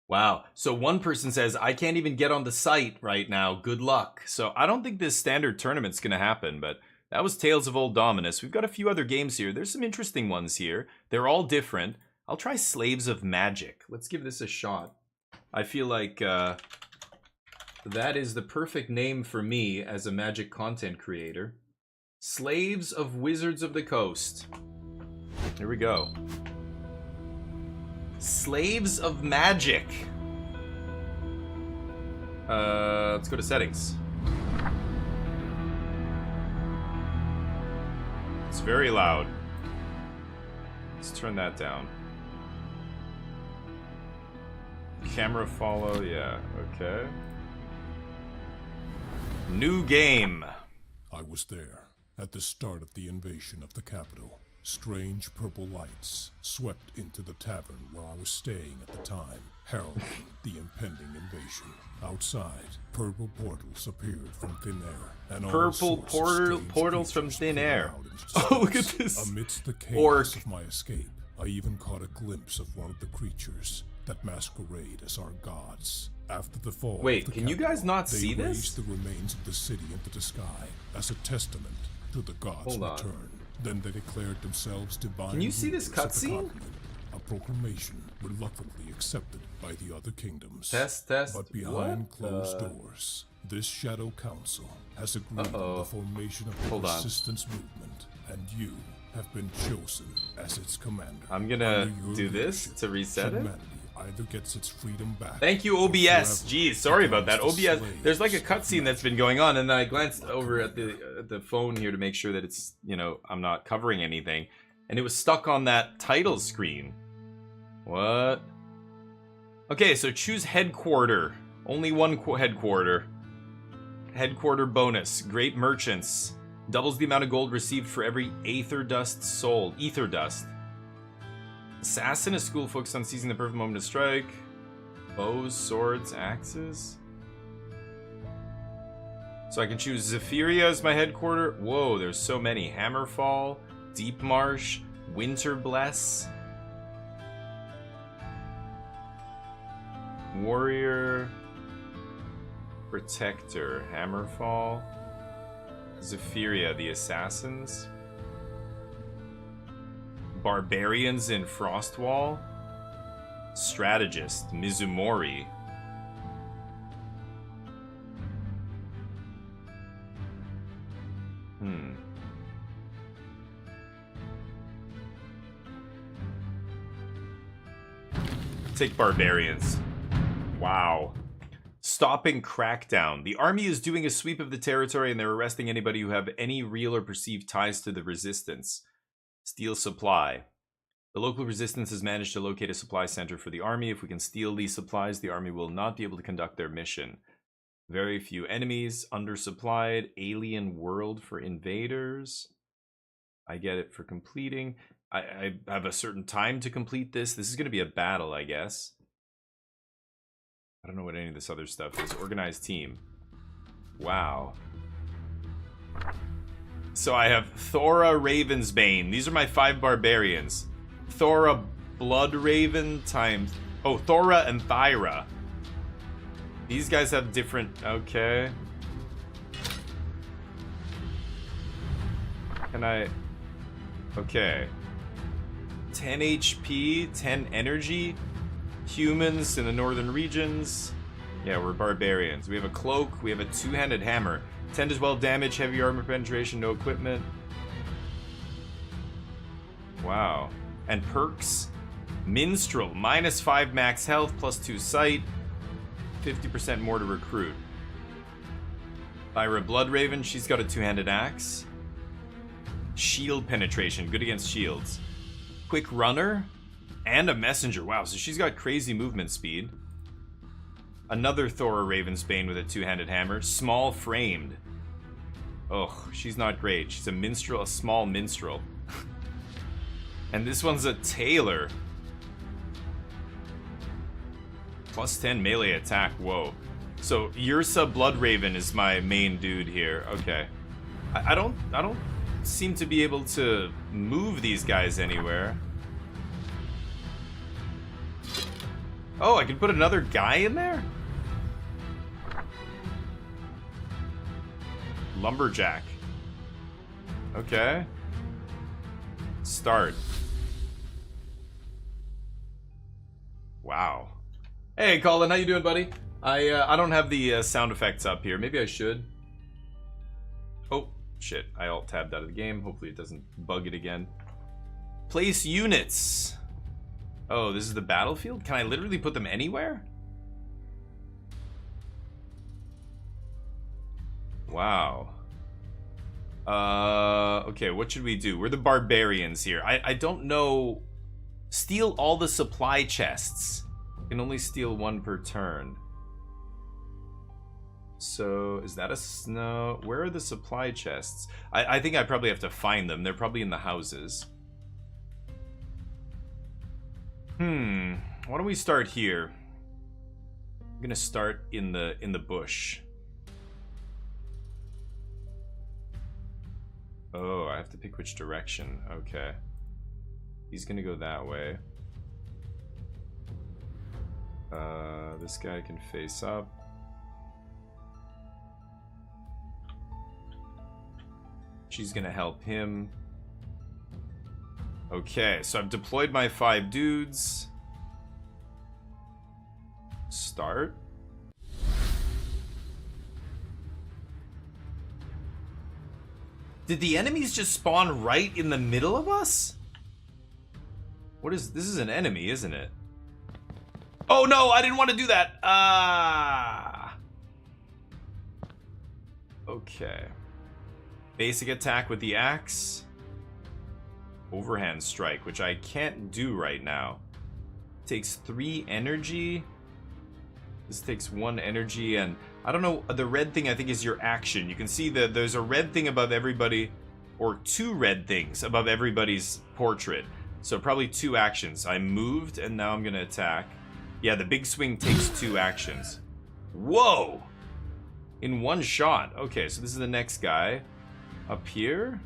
Wow. So one person says, I can't even get on the site right now. Good luck. So I don't think this standard tournament's going to happen, but that was Tales of Old Dominus. We've got a few other games here. There's some interesting ones here. They're all different. I'll try Slaves of Magic. Let's give this a shot. I feel like that is the perfect name for me as a Magic content creator. Slaves of Wizards of the Coast. Here we go. Slaves of Magic. Let's go to settings. It's very loud. Let's turn that down. Camera follow, yeah, okay. New game. I was there at the start of the invasion of the capital. Strange purple lights swept into the tavern where I was staying at the time, heralding the impending invasion. Outside, purple portals appeared from thin air, and Purple portals from thin air. Oh, look at this. Amidst the chaos Orc. of my escape, I even caught a glimpse of one of the creatures that masquerade as our gods. After the fall Wait, of the can you guys capital, not they see this? raised the remains of the city into the sky as a testament to the gods' Hold on. return. Then they declared themselves divine. Can you see this rulers of the cutscene? continent, a proclamation reluctantly accepted by the other kingdoms. Test. But behind What? closed doors, this Shadow Council has agreed on the formation of the Hold on. Resistance movement, and you have been chosen as its commander. I'm gonna Under your do this leadership, to reset it. humanity either gets its freedom back. Thank you, or OBS. forever Jeez, sorry about that. becomes the OBS. There's like a slaves cutscene of that's been going on, and I glanced over at the phone here to make sure that it's, you know, I'm not covering anything, and it was stuck on that title screen. What? Okay, so choose headquarter. Only one headquarter. Headquarter bonus. Great merchants. Doubles the amount of gold received for every aether dust sold. Ether dust. Assassin, a school focused on seizing the perfect moment to strike. Bows, swords, axes. So I can choose Zephyria as my headquarter. Whoa, there's so many. Hammerfall, Deep Marsh, Winterbless. Warrior, Protector, Hammerfall, Zephyria, the Assassins, Barbarians in Frostwall, Strategist, Mizumori. Take Barbarians. Wow. Stopping Crackdown. The army is doing a sweep of the territory and they're arresting anybody who have any real or perceived ties to the resistance. Steal supply. The local resistance has managed to locate a supply center for the army. If we can steal these supplies, the army will not be able to conduct their mission. Very few enemies. Undersupplied. Alien world for invaders. I get it for completing. I have a certain time to complete this. This is going to be a battle, I guess. I don't know what any of this other stuff is. Organized team. Wow. So I have Thora Ravensbane. These are my 5 barbarians. Thora Bloodraven times... Oh, Thora and Thyra. These guys have different... Okay. Can I... Okay. 10 HP, 10 energy. Humans in the northern regions. Yeah, we're barbarians. We have a cloak. We have a 2-handed hammer. 10 to 12 damage, heavy armor penetration, no equipment. Wow. And perks. Minstrel, -5 max health, +2 sight. 50% more to recruit. Thyra Bloodraven, she's got a 2-handed axe. Shield penetration, good against shields. Quick runner and a messenger. Wow, so she's got crazy movement speed. Another Thora Ravensbane with a 2-handed hammer. Small framed. Oh, she's not great. She's a minstrel, a small minstrel. And this one's a tailor. +10 melee attack. Whoa. So Yrsa Bloodraven is my main dude here. Okay. I don't seem to be able to move these guys anywhere. Oh, I can put another guy in there? Lumberjack. Okay. Start. Wow. Hey, Colin, how you doing, buddy? I don't have the sound effects up here. Maybe I should. Oh, shit. I alt-tabbed out of the game. Hopefully it doesn't bug it again. Place units. Oh, this is the battlefield? Can I literally put them anywhere? Wow. Okay, what should we do? We're the barbarians here. I don't know. Steal all the supply chests. You can only steal 1 per turn. So, is that a snow? Where are the supply chests? I think I probably have to find them. They're probably in the houses. Why don't we start here? I'm gonna start in the bush. Oh, I have to pick which direction. Okay. He's gonna go that way. This guy can face up. She's gonna help him. Okay, so I've deployed my 5 dudes. Start. Did the enemies just spawn right in the middle of us? What is this? Is an enemy, isn't it? Oh no, I didn't want to do that. Okay. Basic attack with the axe. Overhand strike, which I can't do right now. Takes 3 energy. This takes 1 energy, and I don't know, the red thing I think is your action. You can see that there's a red thing above everybody, or 2 red things above everybody's portrait. So probably 2 actions. I moved, and now I'm gonna attack. Yeah, the big swing takes 2 actions. Whoa! In 1 shot. Okay, so this is the next guy. Up here?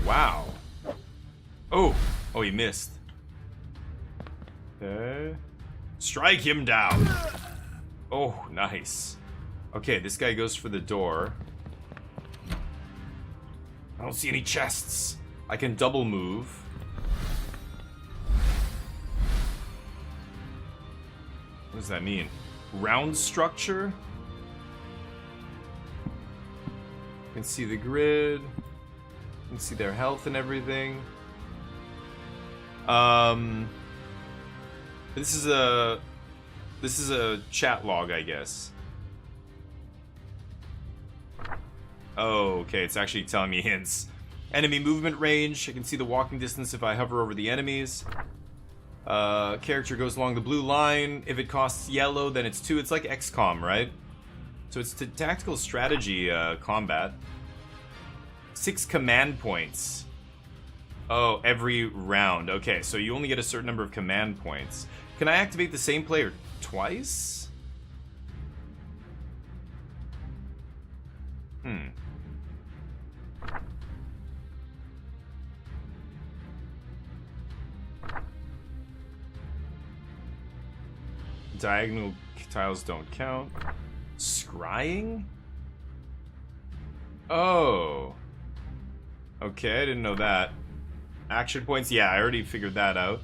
Wow. Oh, he missed. Okay. Strike him down. Oh, nice. Okay, this guy goes for the door. I don't see any chests. I can double move. What does that mean? Round structure? You can see the grid. You can see their health and everything. This is a chat log, I guess. Oh, okay, it's actually telling me hints. Enemy movement range. I can see the walking distance if I hover over the enemies. Character goes along the blue line. If it costs yellow, then it's 2. It's like XCOM, right? So it's tactical strategy combat. 6 command points. Oh, every round. Okay, so you only get a certain number of command points. Can I activate the same player twice? Diagonal tiles don't count. Scrying? Oh. Okay, I didn't know that. Action points? Yeah, I already figured that out.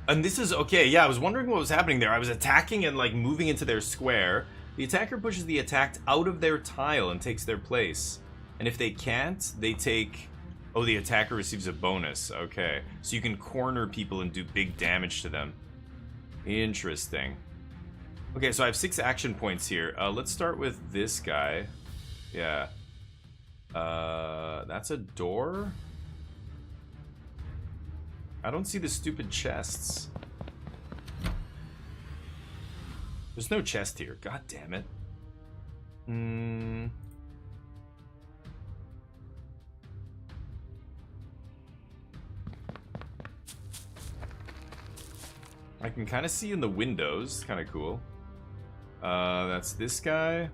And this is... Okay, yeah, I was wondering what was happening there. I was attacking and, like, moving into their square. The attacker pushes the attacked out of their tile and takes their place. And if they can't, they take... Oh, the attacker receives a bonus. Okay. So you can corner people and do big damage to them. Interesting. Okay, so I have 6 action points here. Let's start with this guy. Yeah. That's a door? I don't see the stupid chests. There's no chest here. God damn it. I can kind of see in the windows. Kind of cool. That's this guy.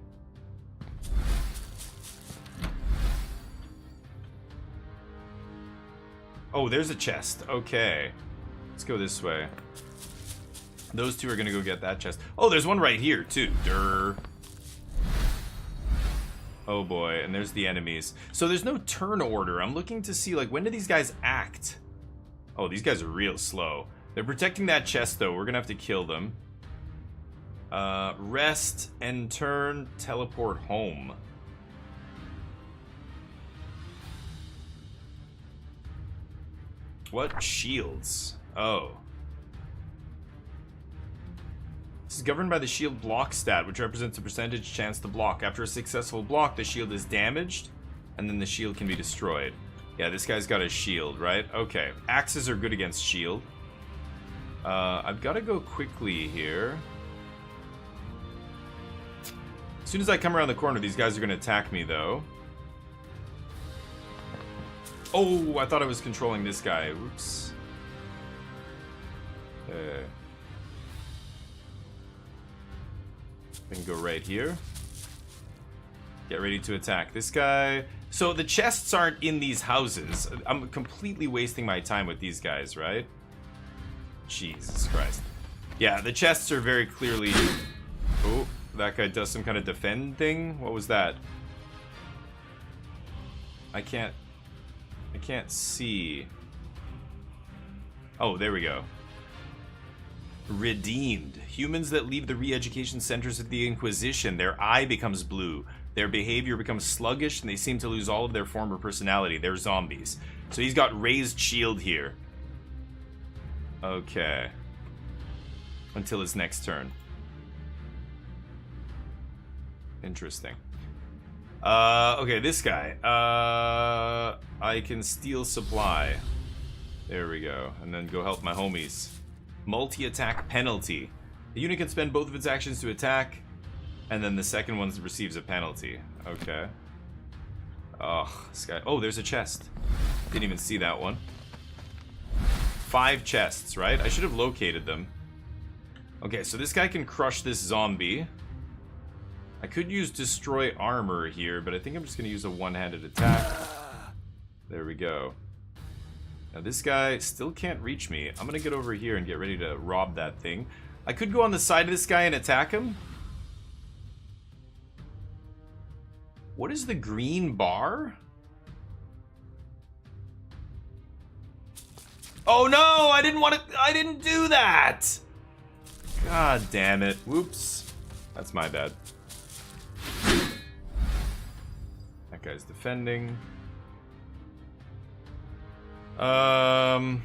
Oh, there's a chest. Okay. Let's go this way. Those two are gonna go get that chest. Oh, there's one right here, too. Durr. Oh, boy. And there's the enemies. So there's no turn order. I'm looking to see, like, when do these guys act? Oh, these guys are real slow. They're protecting that chest, though. We're gonna have to kill them. Rest, end turn, teleport home. What? Shields. Oh. This is governed by the shield block stat, which represents a percentage chance to block. After a successful block, the shield is damaged, and then the shield can be destroyed. Yeah, this guy's got a shield, right? Okay. Axes are good against shield. I've got to go quickly here. As soon as I come around the corner, these guys are going to attack me, though. Oh, I thought I was controlling this guy. Oops. I can go right here. Get ready to attack this guy. So the chests aren't in these houses. I'm completely wasting my time with these guys, right? Jesus Christ. Yeah, the chests are very clearly... Oh, that guy does some kind of defend thing? What was that? I can't see. Oh, there we go. Redeemed. Humans that leave the re-education centers of the Inquisition, their eye becomes blue. Their behavior becomes sluggish, and they seem to lose all of their former personality. They're zombies. So he's got raised shield here. Okay. Until his next turn. Interesting. Okay, this guy. I can steal supply. There we go. And then go help my homies. Multi-attack penalty. The unit can spend both of its actions to attack, and then the second one receives a penalty. Okay. Oh, this guy. Oh, there's a chest. Didn't even see that one. 5 chests, right? I should have located them. Okay, so this guy can crush this zombie. I could use destroy armor here, but I think I'm just going to use a one-handed attack. There we go. Now this guy still can't reach me. I'm going to get over here and get ready to rob that thing. I could go on the side of this guy and attack him. What is the green bar? Oh no, I didn't do that. God damn it. Whoops. That's my bad. That guy's defending. Oh,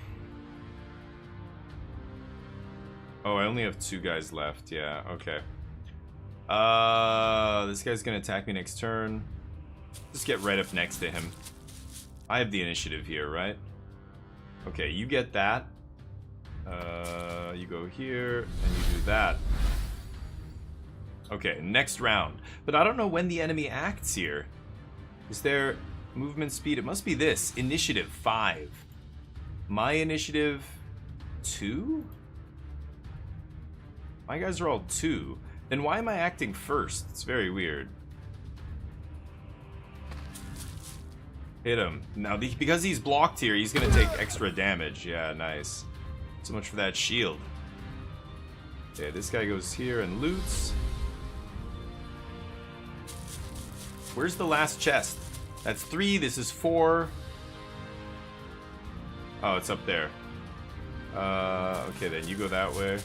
I only have 2 guys left. Yeah, okay. This guy's gonna attack me next turn. Just get right up next to him. I have the initiative here, right? Okay, you get that. You go here, and you do that. Okay, next round. But I don't know when the enemy acts here. Is there movement speed? It must be this. Initiative 5. My initiative 2? My guys are all 2. Then why am I acting first? It's very weird. Hit him. Now, because he's blocked here, he's gonna take extra damage. Yeah, nice. So much for that shield. Okay, this guy goes here and loots. Where's the last chest? That's 3, this is 4. Oh, it's up there. Okay, then you go that way.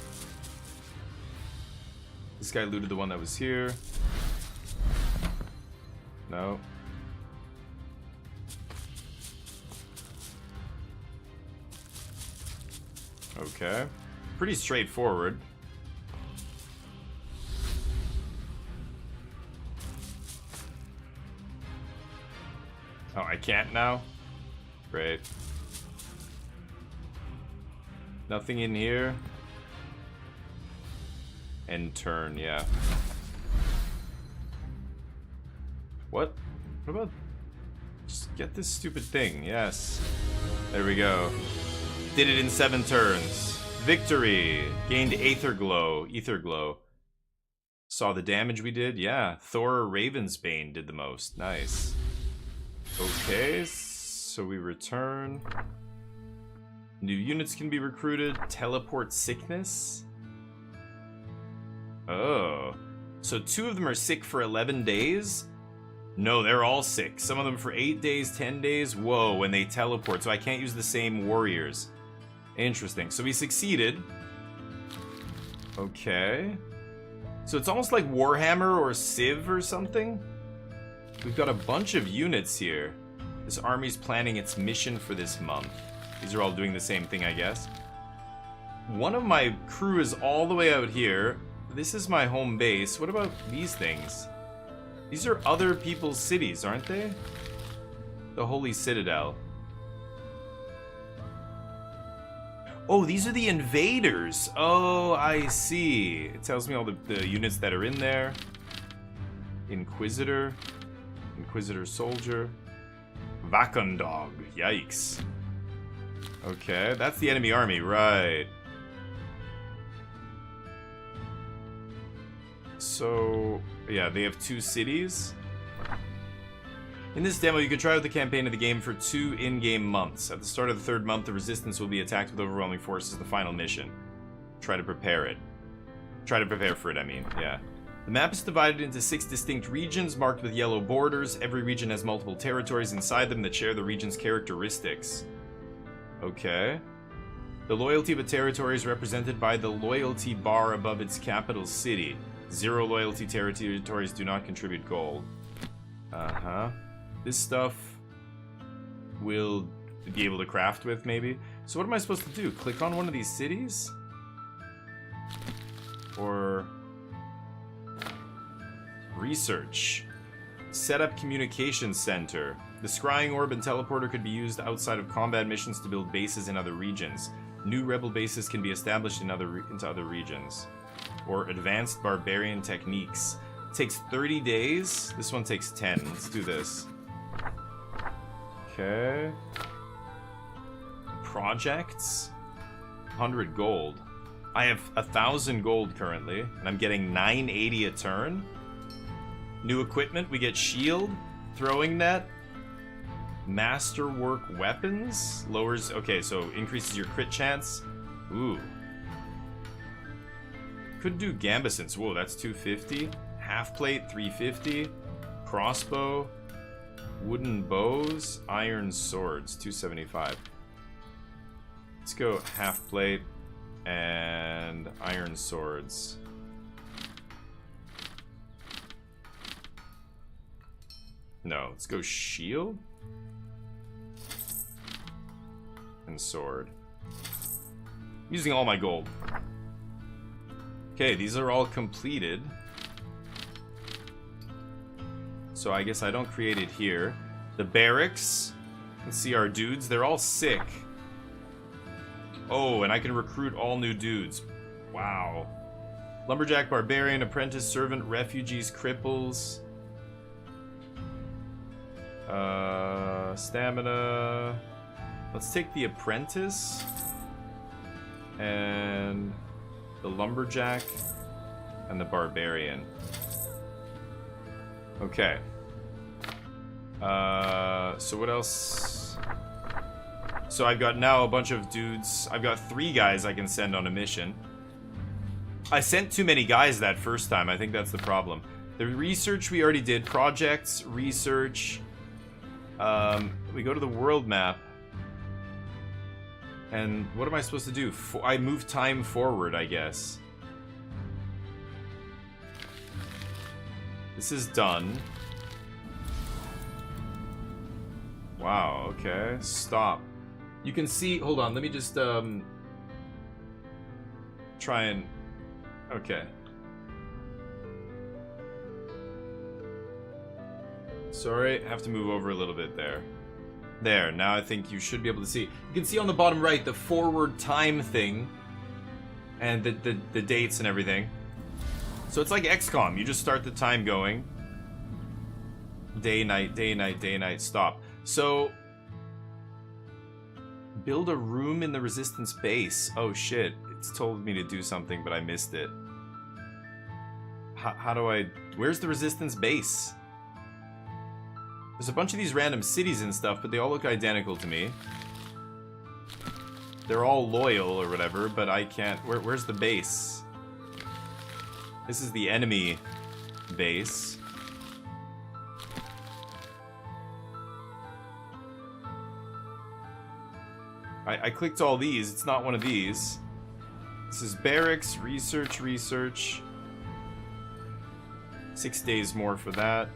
This guy looted the one that was here. No. Okay. Pretty straightforward. Oh, I can't now? Great. Nothing in here. End turn, yeah. What? What about... Just get this stupid thing, yes. There we go. Did it in 7 turns. Victory! Gained Aether Glow. Ether Glow. Saw the damage we did? Yeah. Thor Ravensbane did the most. Nice. Okay, so we return. New units can be recruited. Teleport Sickness. Oh. So 2 of them are sick for 11 days? No, they're all sick. Some of them for 8 days, 10 days. Whoa, when they teleport. So I can't use the same warriors. Interesting. So we succeeded. Okay. So it's almost like Warhammer or Civ or something. We've got a bunch of units here. This army's planning its mission for this month. These are all doing the same thing, I guess. One of my crew is all the way out here. This is my home base. What about these things? These are other people's cities, aren't they? The Holy Citadel. Oh, these are the invaders. Oh, I see. It tells me all the units that are in there. Inquisitor. Inquisitor Soldier. Vakondog. Yikes. Okay, that's the enemy army, right. So, yeah, they have 2 cities. In this demo, you can try out the campaign of the game for 2 in-game months. At the start of the 3rd month, the Resistance will be attacked with overwhelming force as the final mission. Try to prepare it. Try to prepare for it, I mean, yeah. The map is divided into 6 distinct regions marked with yellow borders. Every region has multiple territories inside them that share the region's characteristics. Okay. The loyalty of a territory is represented by the loyalty bar above its capital city. 0 loyalty territories do not contribute gold. Uh-huh. This stuff we'll be able to craft with, maybe. So what am I supposed to do? Click on one of these cities? Or... Research. Set up communication center. The scrying orb and teleporter could be used outside of combat missions to build bases in other regions. New rebel bases can be established into other regions. Or advanced barbarian techniques. It takes 30 days. This one takes 10. Let's do this. Okay. Projects. 100 gold. I have 1,000 gold currently, and I'm getting 980 a turn. New equipment, we get shield, throwing net, masterwork weapons, lowers, okay, so increases your crit chance. Ooh. Could do gambesons, whoa, that's 250. Half plate, 350. Crossbow, wooden bows, iron swords, 275. Let's go half plate and iron swords. No, let's go shield and sword. Using all my gold. Okay, these are all completed. So I guess I don't create it here. The barracks. Let's see our dudes. They're all sick. Oh, and I can recruit all new dudes. Wow. Lumberjack, barbarian, apprentice, servant, refugees, cripples. Stamina. Let's take the apprentice. And the lumberjack. And the barbarian. Okay. So what else? So I've got now a bunch of dudes. I've got 3 guys I can send on a mission. I sent too many guys that first time. I think that's the problem. The research we already did. Projects, research. We go to the world map. And what am I supposed to do? I move time forward, I guess. This is done. Wow, okay. Stop. You can see... Hold on, let me just, try and... Okay. Sorry, I have to move over a little bit there. There, now I think you should be able to see. You can see on the bottom right the forward time thing. And the dates and everything. So it's like XCOM. You just start the time going. Day, night, day, night, day, night, stop. So... Build a room in the resistance base. Oh shit. It's told me to do something, but I missed it. How do I... Where's the resistance base? There's a bunch of these random cities and stuff, but they all look identical to me. They're all loyal or whatever, but I can't... Where's the base? This is the enemy base. I clicked all these. It's not one of these. This is barracks, research, research. 6 days more for that.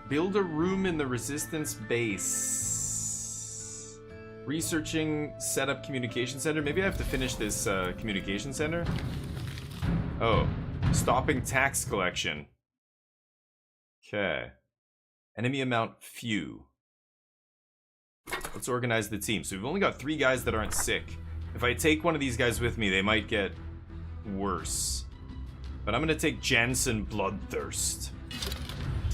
Build a room in the resistance base. Researching setup communication center. Maybe I have to finish this communication center. Oh, stopping tax collection. Okay. Enemy amount few. Let's organize the team. So we've only got 3 guys that aren't sick. If I take one of these guys with me, they might get worse. But I'm gonna take Jansen Bloodthirst.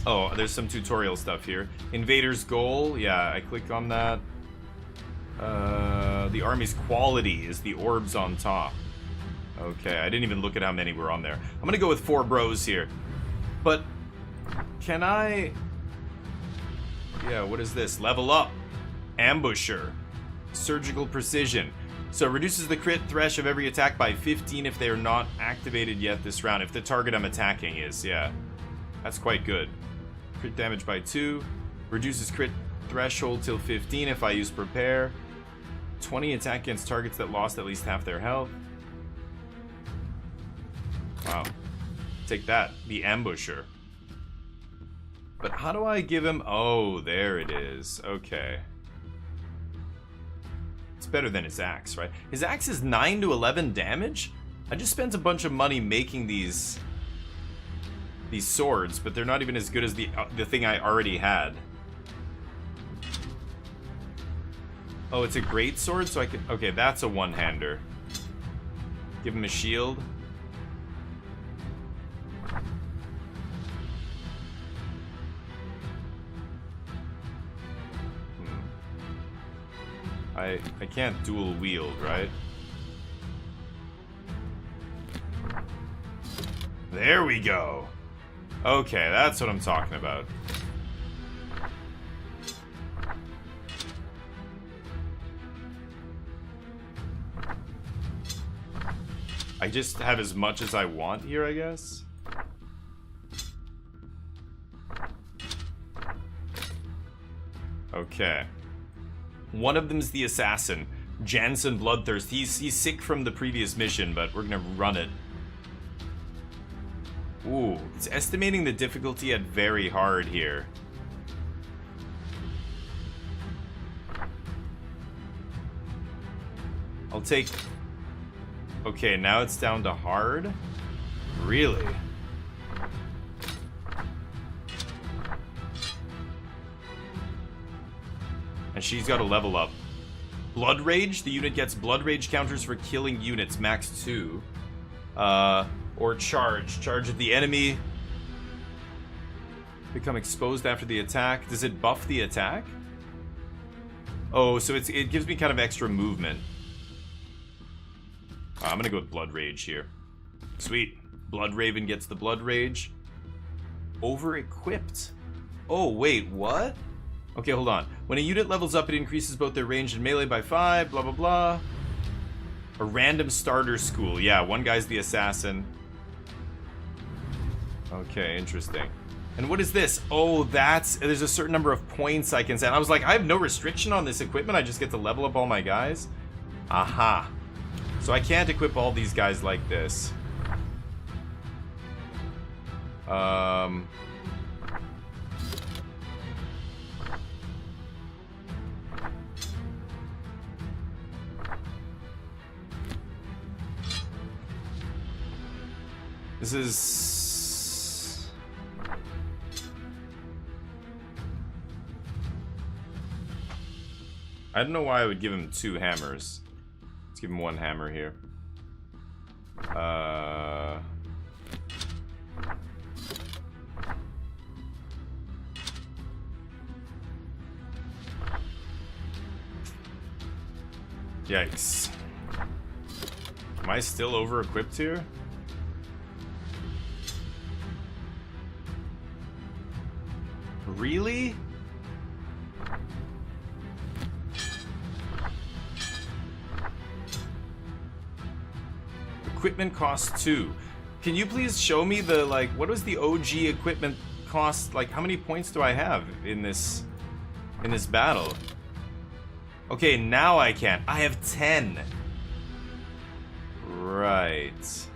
Oh, there's some tutorial stuff here. Invader's goal. Yeah, I click on that. The army's quality is the orbs on top. Okay, I didn't even look at how many were on there. I'm gonna go with 4 bros here. But can I... Yeah, what is this? Level up. Ambusher. Surgical precision. So it reduces the crit thresh of every attack by 15 if they are not activated yet this round. If the target I'm attacking is, yeah. That's quite good. Crit damage by 2. Reduces crit threshold till 15 if I use prepare. 20 attack against targets that lost at least half their health. Wow. Take that. The ambusher. But how do I give him... Oh, there it is. Okay. It's better than his axe, right? His axe is 9 to 11 damage? I just spent a bunch of money making these swords, but they're not even as good as the thing I already had. Oh, it's a great sword, so I can... Okay, that's a one-hander. Give him a shield. I can't dual wield, right? There we go. Okay, that's what I'm talking about. I just have as much as I want here, I guess. Okay. One of them's the assassin, Jansen Bloodthirst. He's sick from the previous mission, but we're gonna run it. Ooh, it's estimating the difficulty at very hard here. I'll take... Okay, now it's down to hard? Really? And she's got to level up. Blood Rage. The unit gets Blood Rage counters for killing units, max 2. Or Charge. Charge at the enemy. Become exposed after the attack. Does it buff the attack? Oh, so it gives me kind of extra movement. I'm gonna go with Blood Rage here. Sweet. Blood Raven gets the Blood Rage. Over-equipped. Oh, wait, what? Okay, hold on. When a unit levels up, it increases both their range and melee by 5, blah, blah, blah. A random starter school. Yeah, one guy's the assassin. Okay, interesting. And what is this? Oh, there's a certain number of points I can send. I was like, I have no restriction on this equipment. I just get to level up all my guys. Aha. So I can't equip all these guys like this. This is... I don't know why I would give him 2 hammers. Let's give him 1 hammer here. Yikes. Am I still over-equipped here? Really? Equipment costs 2. Can you please show me the, like, what was the OG equipment cost? Like, how many points do I have in this battle? Okay, now I can. I have 10. Right.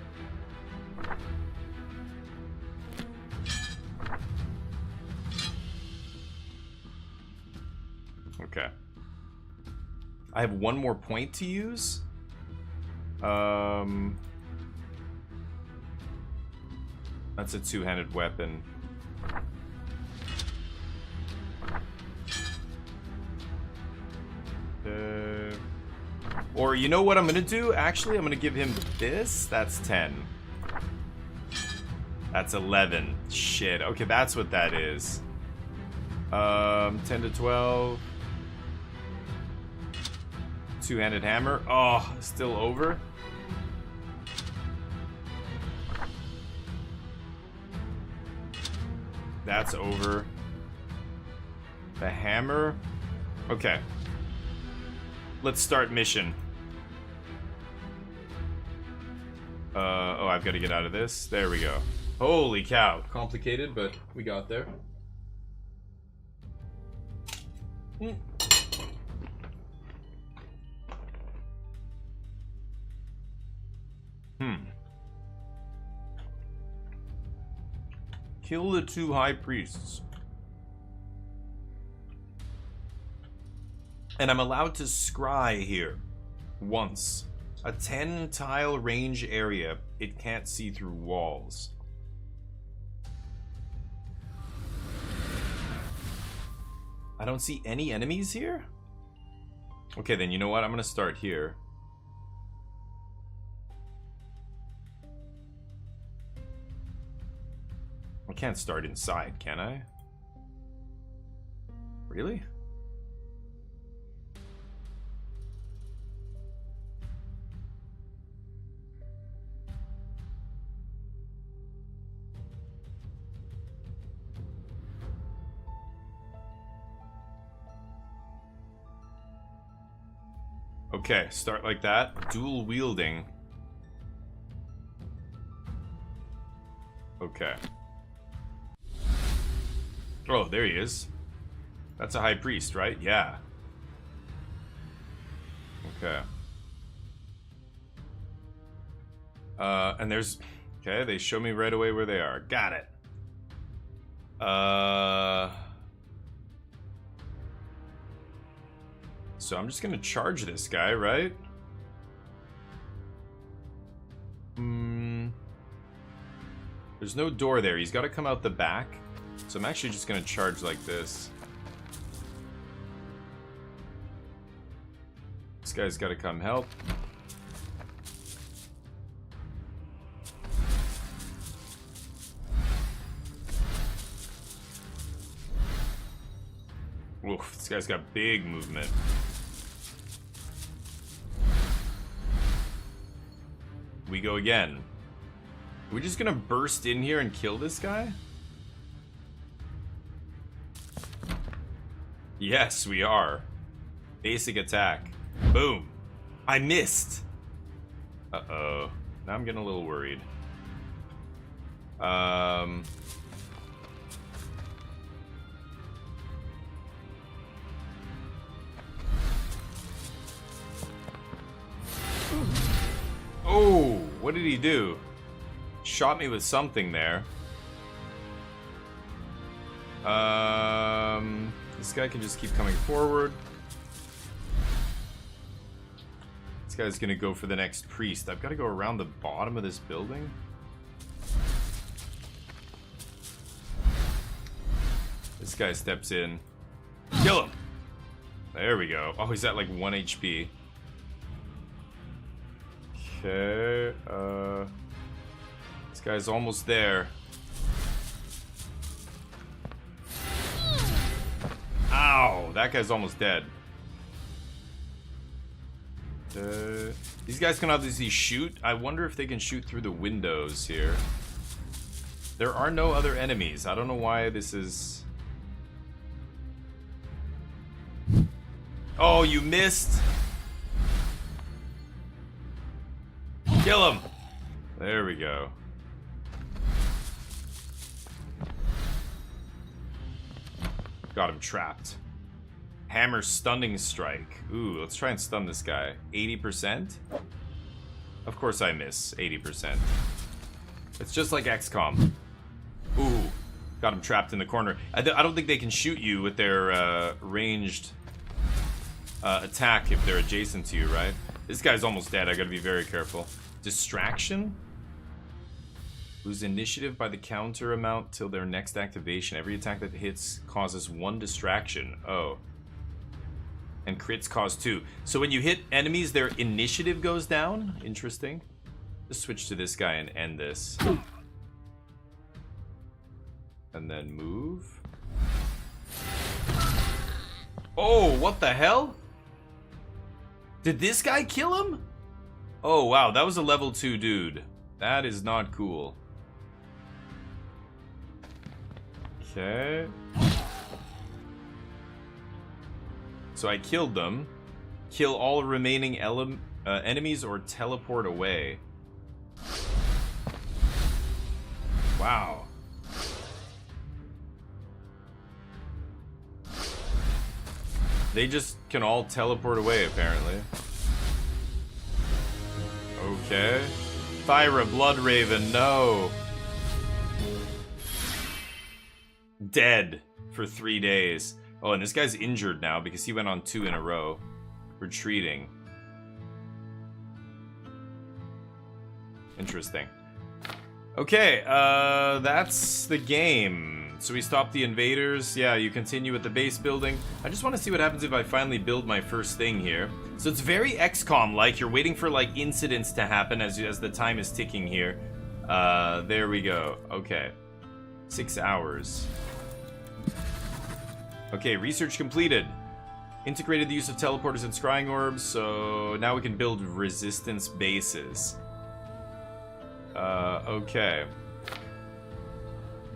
Okay. I have 1 more point to use. That's a 2-handed weapon. Or you know what I'm gonna do? Actually, I'm gonna give him this. That's 10. That's 11. Shit. Okay, that's what that is. 10 to 12. 2-handed hammer. Oh, still over. That's over. The hammer. Okay. Let's start mission. Oh, I've got to get out of this. There we go. Holy cow. Complicated, but we got there. Kill the 2 high priests. And I'm allowed to scry here. Once. A 10-tile range area. It can't see through walls. I don't see any enemies here? Okay, then you know what? I'm gonna start here. I can't start inside, can I? Really? Okay, start like that. Dual wielding. Okay. Oh, there he is. That's a high priest, right? Yeah. Okay. And there's... Okay, they show me right away where they are. Got it. So I'm just gonna charge this guy, right? There's no door there. He's got to come out the back. So I'm actually just gonna charge like this. This guy's gotta come help. Oof, this guy's got big movement. We go again. Are we just gonna burst in here and kill this guy? Yes, we are. Basic attack. Boom. I missed. Uh-oh. Now I'm getting a little worried. Oh, what did he do? Shot me with something there. This guy can just keep coming forward. This guy's gonna go for the next priest. I've got to go around the bottom of this building. This guy steps in. Kill him! There we go. Oh, he's at like 1 HP. Okay, this guy's almost there. Ow! That guy's almost dead. These guys can obviously shoot. I wonder if they can shoot through the windows here. There are no other enemies. I don't know why this is... Oh, you missed! Kill him! There we go. Got him trapped. Hammer stunning strike. Ooh, let's try and stun this guy. 80%? Of course I miss 80%. It's just like XCOM. Ooh, got him trapped in the corner. I don't think they can shoot you with their ranged attack if they're adjacent to you, right? This guy's almost dead. I gotta be very careful. Distraction? Lose initiative by the counter amount till their next activation. Every attack that hits causes 1 distraction. Oh. And crits cause 2. So when you hit enemies, their initiative goes down? Interesting. Let's switch to this guy and end this. And then move. Oh, what the hell? Did this guy kill him? Oh, wow, that was a level 2 dude. That is not cool. Okay. So I killed them. Kill all remaining enemies or teleport away. Wow. They just can all teleport away, apparently. Okay. Thyra, Bloodraven, no. Dead for 3 days. Oh, and this guy's injured now because he went on 2 in a row. Retreating. Interesting. Okay, that's the game. So we stop the invaders. Yeah, you continue with the base building. I just want to see what happens if I finally build my first thing here. So it's very XCOM-like. You're waiting for, like, incidents to happen as the time is ticking here. There we go. Okay. 6 hours. Okay, research completed. Integrated the use of teleporters and scrying orbs, so now we can build resistance bases. Okay.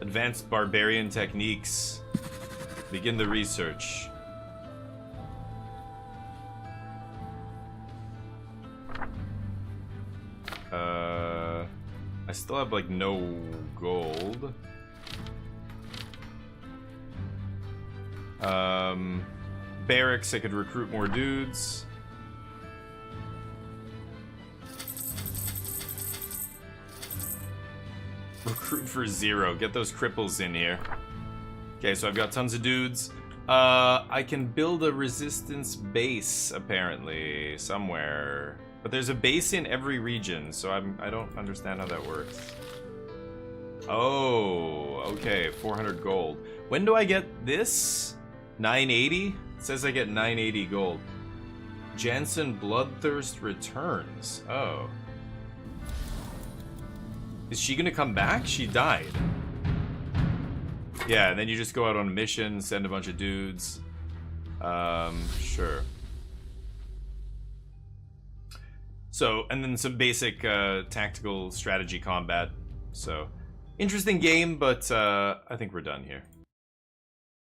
Advanced barbarian techniques. Begin the research. I still have, like, no gold. Barracks, I could recruit more dudes. Recruit for 0. Get those cripples in here. Okay, so I've got tons of dudes. I can build a resistance base, apparently, somewhere. But there's a base in every region, so I don't understand how that works. Oh, okay, 400 gold. When do I get this? 980? It says I get 980 gold. Jansen Bloodthirst returns. Oh. Is she gonna come back? She died. Yeah, and then you just go out on a mission, send a bunch of dudes. Sure. So, and then some basic tactical strategy combat. So, interesting game, but I think we're done here.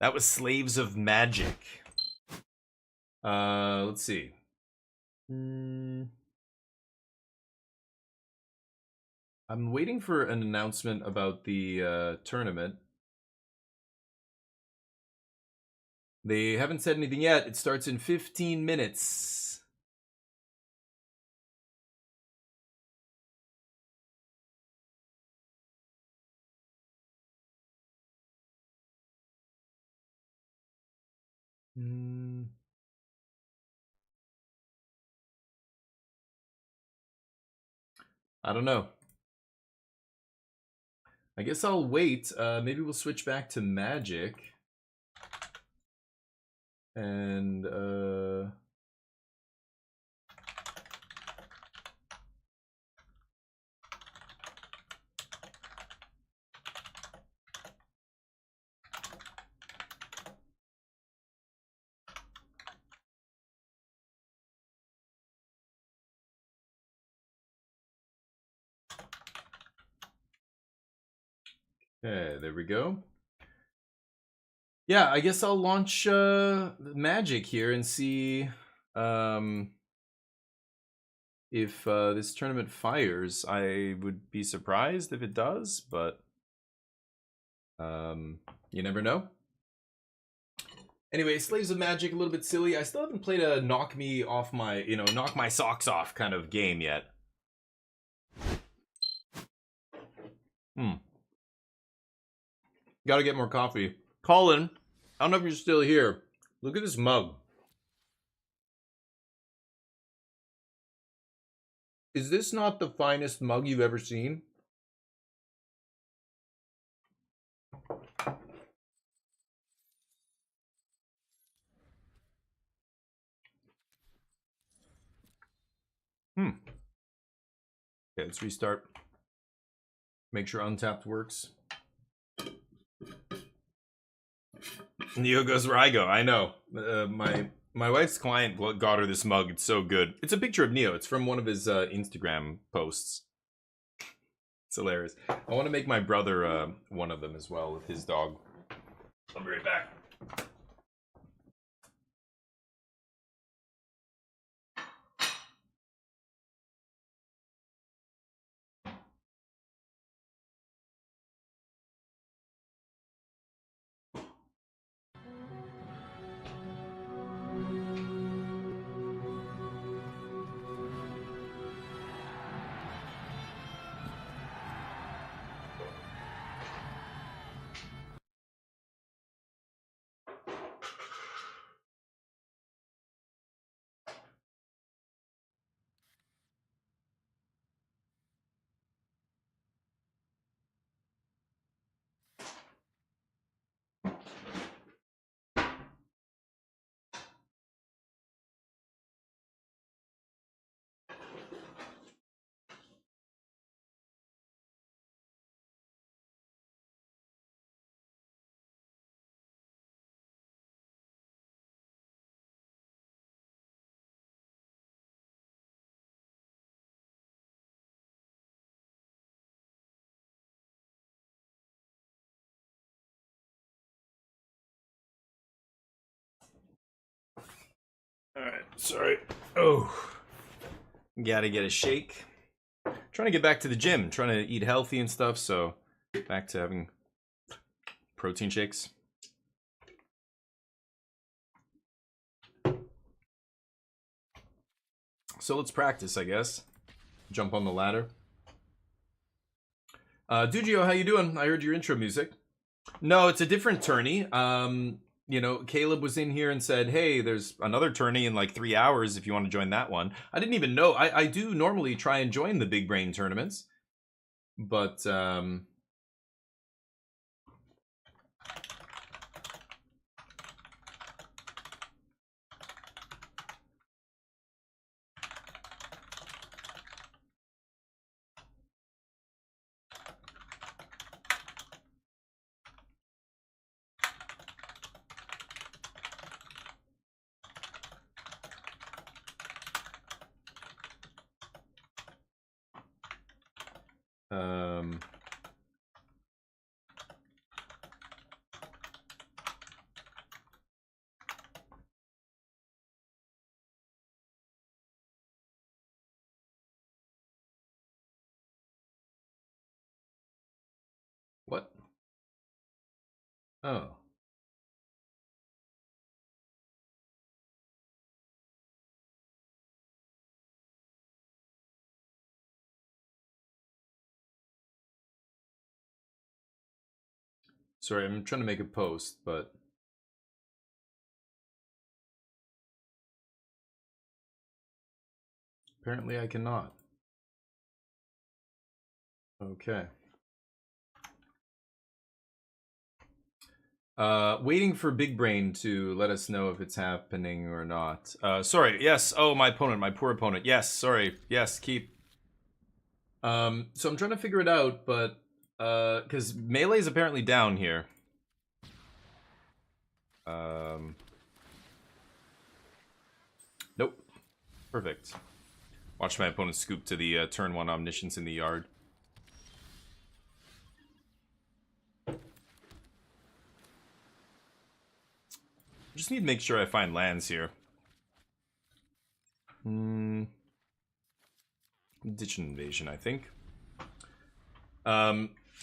That was Slaves of Magic. Let's see. I'm waiting for an announcement about the tournament. They haven't said anything yet. It starts in 15 minutes. I don't know. I guess I'll wait. Maybe we'll switch back to Magic. And, okay, there we go. Yeah, I guess I'll launch Magic here and see if this tournament fires. I would be surprised if it does, but you never know. Anyway, Slaves of Magic, a little bit silly. I still haven't played a knock me off my, knock my socks off kind of game yet. Gotta get more coffee. Colin, I don't know if you're still here. Look at this mug. Is this not the finest mug you've ever seen? Okay, let's restart. Make sure Untapped works. Neo goes where I go. I know. My wife's client got her this mug. It's so good. It's a picture of Neo. It's from one of his Instagram posts. It's hilarious. I want to make my brother one of them as well with his dog. I'll be right back. Alright, sorry. Oh. Gotta get a shake. Trying to get back to the gym. Trying to eat healthy and stuff, so back to having protein shakes. So let's practice, I guess. Jump on the ladder. Dugio, how you doing? I heard your intro music. No, it's a different tourney. Caleb was in here and said, hey, there's another tourney in like 3 hours if you want to join that one. I didn't even know. I do normally try and join the big brain tournaments. But, What? Oh. Sorry, I'm trying to make a post, but apparently I cannot. Okay. Waiting for Big Brain to let us know if it's happening or not. Sorry, yes. Oh, my opponent, my poor opponent. Yes, sorry. Yes, keep. So I'm trying to figure it out, but because melee is apparently down here. Nope. Perfect. Watch my opponent scoop to the turn 1 Omniscience in the yard. Just need to make sure I find lands here. Ditch an invasion, I think.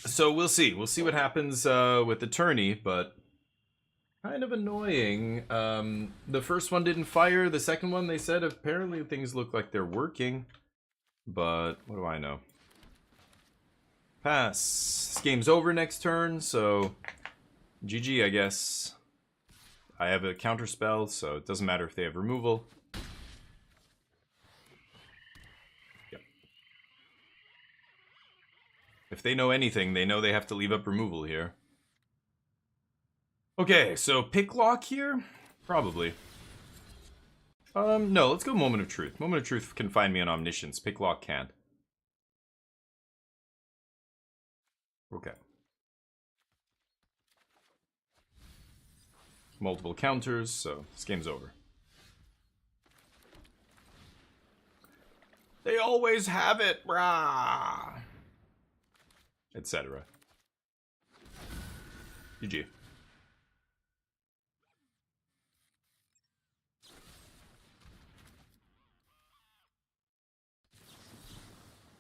So we'll see. We'll see what happens with the tourney, but kind of annoying. The first one didn't fire. The second one, they said apparently things look like they're working. But what do I know? Pass. This game's over next turn, so GG, I guess. I have a counter spell, so it doesn't matter if they have removal. Yep. If they know anything, they know they have to leave up removal here. Okay, so pick lock here? Probably. No, let's go Moment of Truth. Moment of Truth can find me an Omniscience. Pick lock can't. Okay. Multiple counters, so this game's over. They always have it, brah! Etc. GG.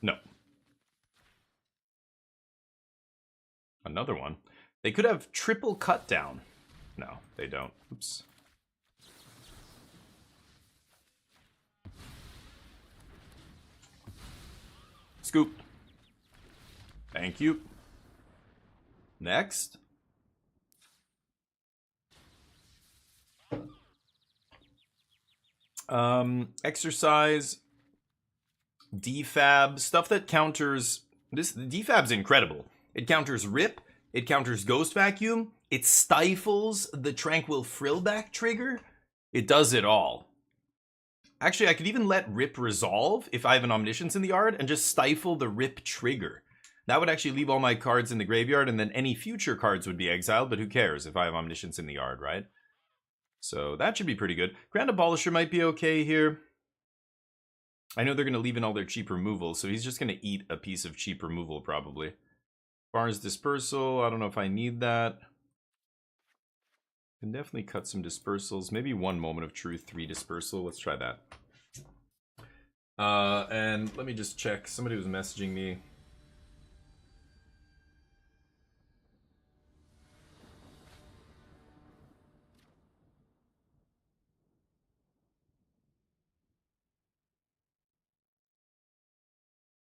No. Another one. They could have triple cut down. No, they don't. Oops. Scoop. Thank you. Next. Exercise. Defab. Stuff that counters... Defab's incredible. It counters Rip. It counters Ghost Vacuum. It stifles the Tranquil Frillback trigger. It does it all. Actually, I could even let Rip resolve if I have an Omniscience in the yard and just stifle the Rip trigger. That would actually leave all my cards in the graveyard and then any future cards would be exiled, but who cares if I have Omniscience in the yard, right? So that should be pretty good. Grand Abolisher might be okay here. I know they're going to leave in all their cheap removal, so he's just going to eat a piece of cheap removal probably. Barnes Dispersal, I don't know if I need that. Can definitely cut some dispersals. Maybe one Moment of Truth, 3 dispersal. Let's try that. And let me just check. Somebody was messaging me.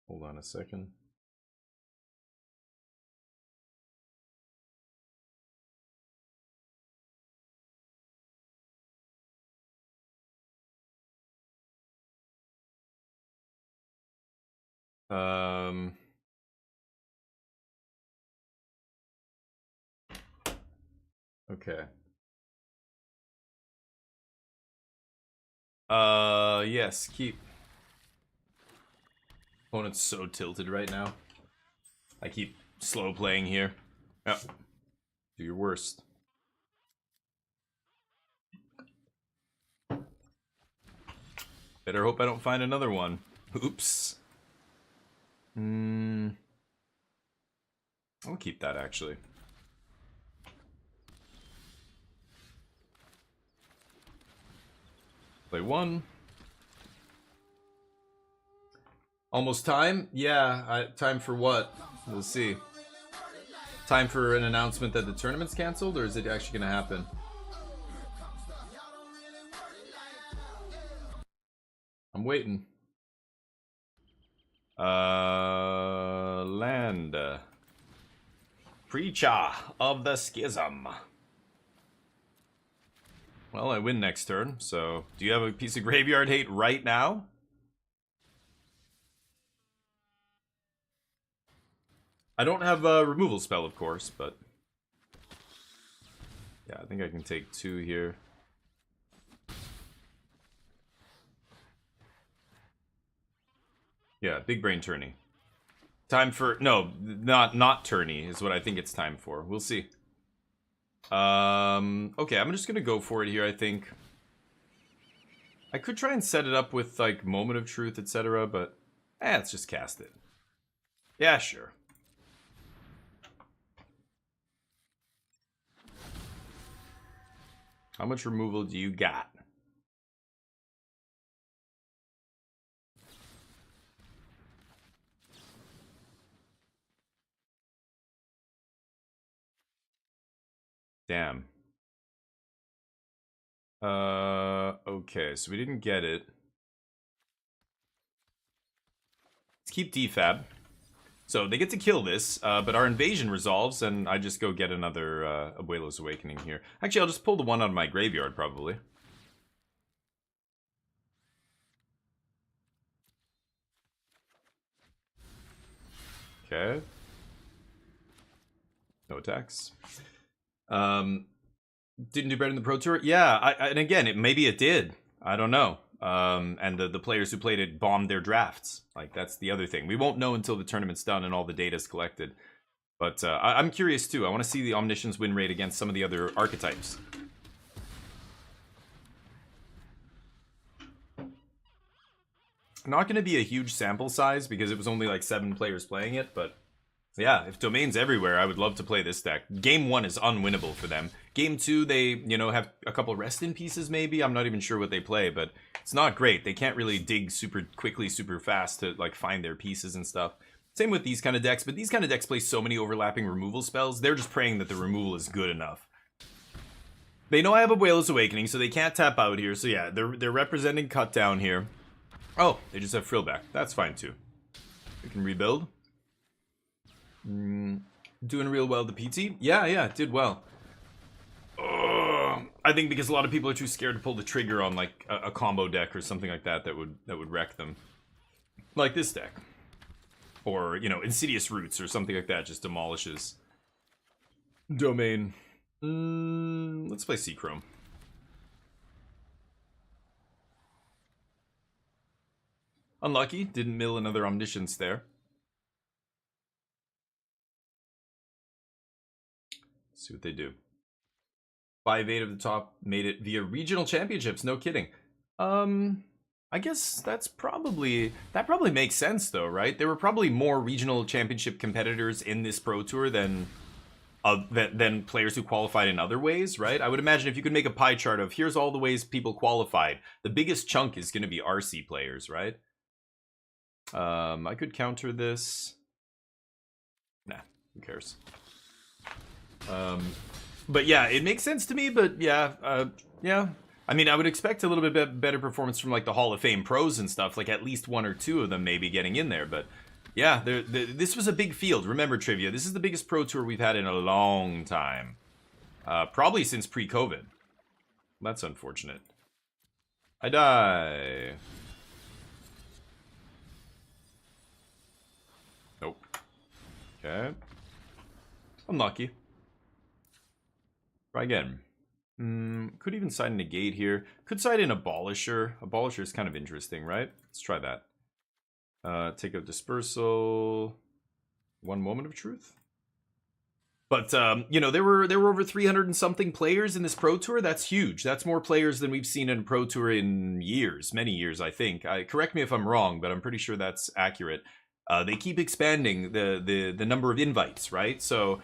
Hold on a second. Okay. Yes, keep. Opponent's so tilted right now. I keep slow playing here. Yep. Do your worst. Better hope I don't find another one. Oops. I'll keep that, actually. Play 1. Almost time? Yeah, time for what? We'll see. Time for an announcement that the tournament's cancelled, or is it actually going to happen? I'm waiting. Land. Preacher of the Schism. Well, I win next turn, so do you have a piece of graveyard hate right now? I don't have a removal spell, of course, but yeah, I think I can take 2 here. Yeah, big brain tourney. Time for not tourney is what I think it's time for. We'll see. Okay, I'm just gonna go for it here. I think I could try and set it up with like Moment of Truth, etc., but let's just cast it. Yeah, sure. How much removal do you got? Damn. Okay, so we didn't get it. Let's keep defab. So they get to kill this, but our invasion resolves, and I just go get another Abuelo's Awakening here. Actually, I'll just pull the one out of my graveyard, probably. Okay. No attacks. Didn't do better in the Pro Tour? Yeah, and again, maybe it did. I don't know. And the players who played it bombed their drafts. Like, that's the other thing. We won't know until the tournament's done and all the data's collected. But I'm curious, too. I want to see the Omniscience win rate against some of the other archetypes. Not going to be a huge sample size because it was only like 7 players playing it, but yeah, if Domain's everywhere, I would love to play this deck. Game 1 is unwinnable for them. Game 2, they, you know, have a couple rest in pieces maybe. I'm not even sure what they play, but it's not great. They can't really dig super quickly, super fast to like find their pieces and stuff. Same with these kind of decks, but these kind of decks play so many overlapping removal spells. They're just praying that the removal is good enough. They know I have Abuelo's Awakening, so they can't tap out here. So yeah, they're representing cut down here. Oh, they just have Frillback. That's fine too. We can rebuild. Doing real well, the PT? Yeah, it did well. I think because a lot of people are too scared to pull the trigger on like a combo deck or something like that that would wreck them. Like this deck. Or, you know, Insidious Roots or something like that just demolishes Domain. Let's play Seachrome. Unlucky, didn't mill another Omniscience there. Let's see what they do. 5-8 of the top made it via regional championships, no kidding. I guess that probably makes sense though, right? There were probably more regional championship competitors in this Pro Tour than players who qualified in other ways, right? I would imagine if you could make a pie chart of here's all the ways people qualified, the biggest chunk is going to be RC players, right? I could counter this. Nah, who cares? But yeah, it makes sense to me, but yeah, yeah. I mean, I would expect a little bit better performance from like the Hall of Fame pros and stuff, like at least 1 or 2 of them maybe getting in there, but yeah, this was a big field. Remember, Trivia, this is the biggest Pro Tour we've had in a long time. Probably since pre-COVID. That's unfortunate. I die. Nope. Okay. Unlucky. Try again. Could even side a Negate here. Could side in Abolisher. Abolisher is kind of interesting, right? Let's try that. Take out Dispersal. 1 Moment of Truth. But, you know, there were over 300 and something players in this Pro Tour. That's huge. That's more players than we've seen in a Pro Tour in years. Many years, I think. Correct me if I'm wrong, but I'm pretty sure that's accurate. they keep expanding the number of invites, right? So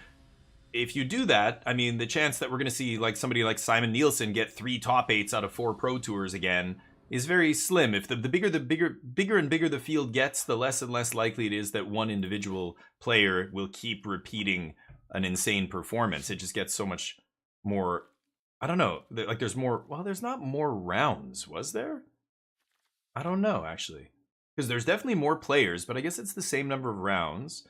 if you do that, I mean, the chance that we're going to see like somebody like Simon Nielsen get 3 top 8s out of 4 Pro Tours again is very slim. If the bigger and bigger the field gets, the less and less likely it is that one individual player will keep repeating an insane performance. It just gets so much more. I don't know. Like there's more. Well, there's not more rounds, was there? I don't know actually, because there's definitely more players, but I guess it's the same number of rounds.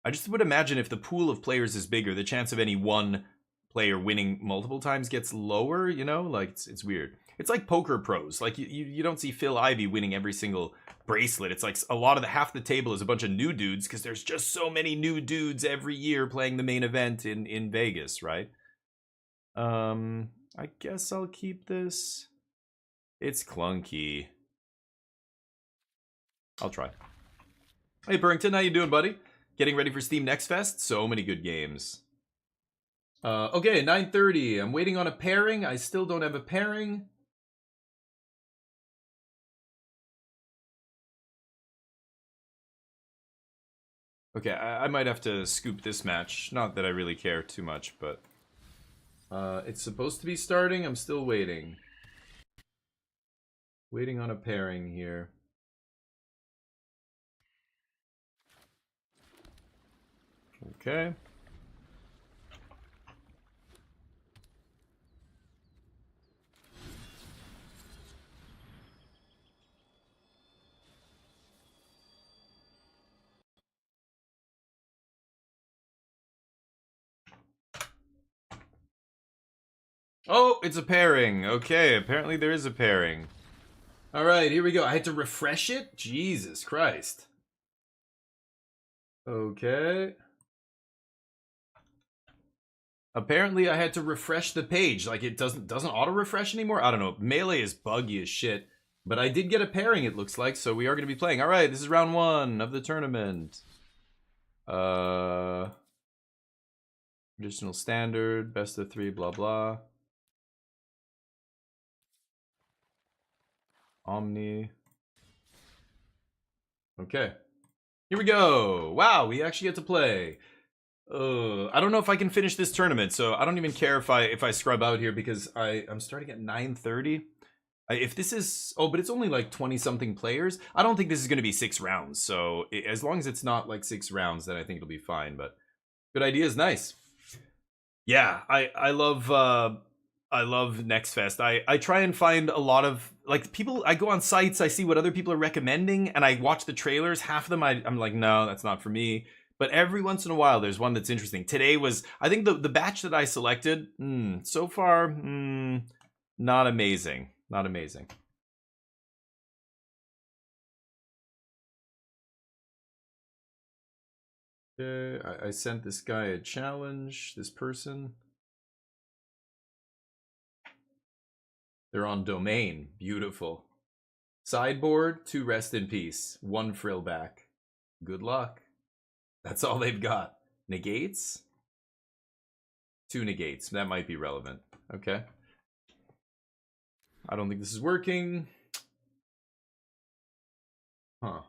I just would imagine if the pool of players is bigger, the chance of any one player winning multiple times gets lower. You know, like it's weird. It's like poker pros. Like you don't see Phil Ivey winning every single bracelet. It's like a lot of half the table is a bunch of new dudes because there's just so many new dudes every year playing the main event in Vegas, right? I guess I'll keep this. It's clunky. I'll try. Hey Burrington, how you doing, buddy? Getting ready for Steam Next Fest? So many good games. Okay, 9:30. I'm waiting on a pairing. I still don't have a pairing. Okay, I might have to scoop this match. Not that I really care too much, but it's supposed to be starting. I'm still waiting. Waiting on a pairing here. Okay. Oh, it's a pairing. Okay, apparently there is a pairing. All right, here we go. I had to refresh it? Jesus Christ. Okay. Apparently I had to refresh the page. Like it doesn't auto-refresh anymore? I don't know. Melee is buggy as shit. But I did get a pairing, it looks like, so we are going to be playing. All right, this is round 1 of the tournament. Traditional standard, best of 3, blah blah. Omni. Okay. Here we go. Wow, we actually get to play. I don't know if I can finish this tournament, so I don't even care if I scrub out here because I'm starting at 9:30. If this is but it's only like 20 something players. I don't think this is going to be 6 rounds. So as long as it's not like 6 rounds, then I think it'll be fine. But good idea is nice. Yeah, I love Next Fest. I try and find a lot of like people. I go on sites, I see what other people are recommending, and I watch the trailers. Half of them I'm like, no, that's not for me. But every once in a while, there's one that's interesting. Today was, I think the batch that I selected, so far, not amazing. Not amazing. Okay, I sent this guy a challenge, this person. They're on domain. Beautiful. Sideboard, 2 rest in peace. 1 frill back. Good luck. That's all they've got. Negates? 2 negates. That might be relevant. Okay. I don't think this is working. Huh.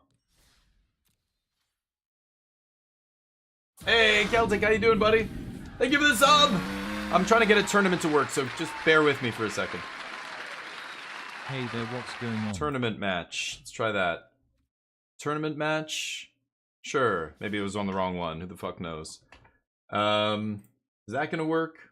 Hey, Celtic, how you doing, buddy? Thank you for the sub! I'm trying to get a tournament to work, so just bear with me for a second. Hey there, what's going on? Tournament match. Let's try that. Tournament match? Sure. Maybe it was on the wrong one. Who the fuck knows? Is that gonna work?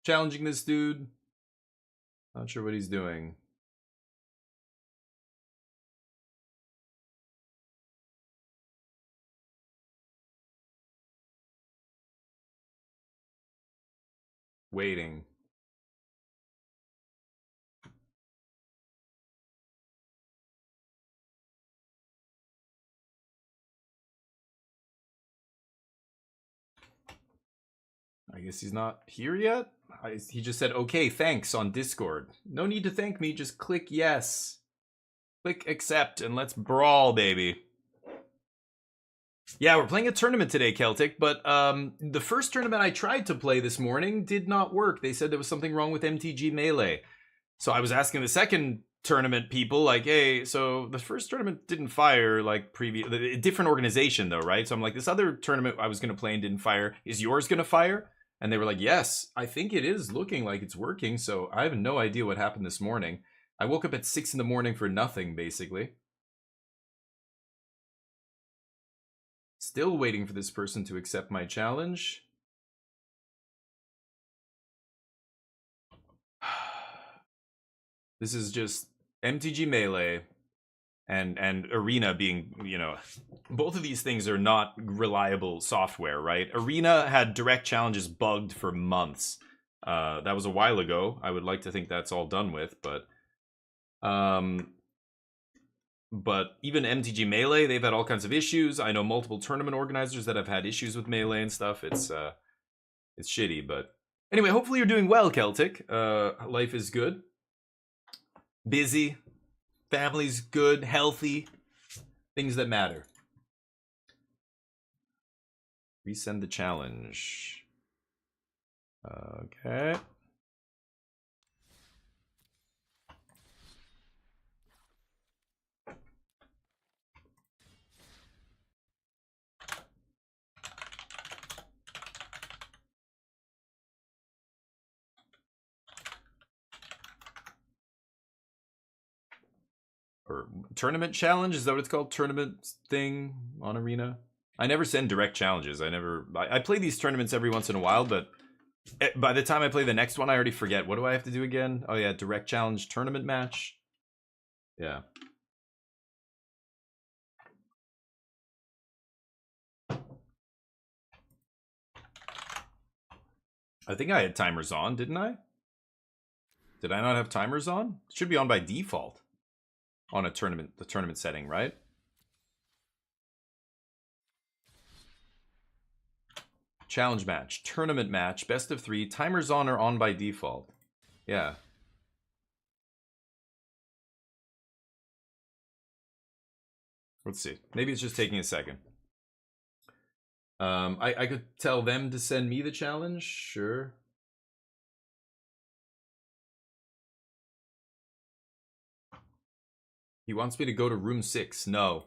Challenging this dude. Not sure what he's doing. Waiting. guess he's not here yet. He just said, okay, thanks on Discord. No need to thank me, just click yes. Click accept and let's brawl, baby. Yeah, we're playing a tournament today, Celtic, but the first tournament I tried to play this morning did not work. They said there was something wrong with MTG Melee. So I was asking the second tournament people, like, hey, so the first tournament didn't fire like previous, different organization though, right? So I'm like, this other tournament I was going to play and didn't fire, is yours going to fire? And they were like, yes, I think it is looking like it's working. So I have no idea what happened this morning. I woke up at 6 in the morning for nothing, basically. Still waiting for this person to accept my challenge. This is just MTG Melee and Arena being, you know, both of these things are not reliable software, right? Arena had direct challenges bugged for months. That was a while ago. I would like to think that's all done with, but even MTG Melee, they've had all kinds of issues. I know multiple tournament organizers that have had issues with Melee and stuff. It's shitty, but anyway, hopefully you're doing well, Celtic. Life is good. Busy. Family's good, healthy. Things that matter. Resend the challenge. Okay. Or tournament challenge, is that what it's called? Tournament thing on Arena? I never send direct challenges. I play these tournaments every once in a while, but by the time I play the next one, I already forget. What do I have to do again? Oh yeah, direct challenge tournament match. Yeah. I think I had timers on, didn't I? Did I not have timers on? It should be on by default. On the tournament setting, right? Challenge match, tournament match, best of 3, timers on or on by default. Yeah. Let's see. Maybe it's just taking a second. I could tell them to send me the challenge, sure. He wants me to go to room 6. No.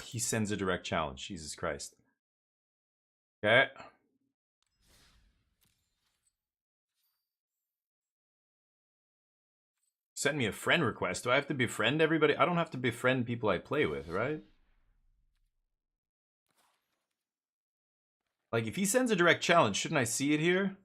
He sends a direct challenge. Jesus Christ. Okay. Send me a friend request. Do I have to befriend everybody? I don't have to befriend people I play with, right? Like, if he sends a direct challenge, shouldn't I see it here?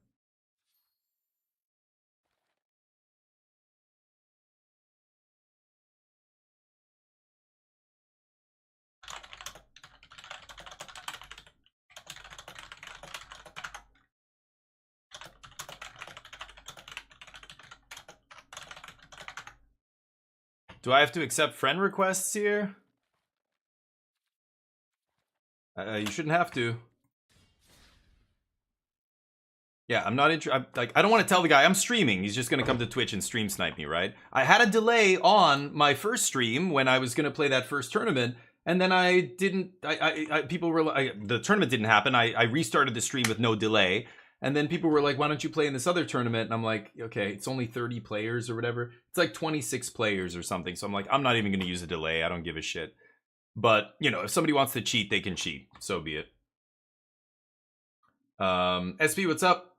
Do I have to accept friend requests here? You shouldn't have to. Yeah, I'm not like, I don't want to tell the guy I'm streaming. He's just gonna come to Twitch and stream snipe me, right? I had a delay on my first stream when I was gonna play that first tournament, and then I didn't. People were like, the tournament didn't happen. I restarted the stream with no delay. And then people were like, why don't you play in this other tournament? And I'm like, okay, it's only 30 players or whatever. It's like 26 players or something. So I'm like, I'm not even going to use a delay. I don't give a shit. But, you know, if somebody wants to cheat, they can cheat. So be it. SP, what's up?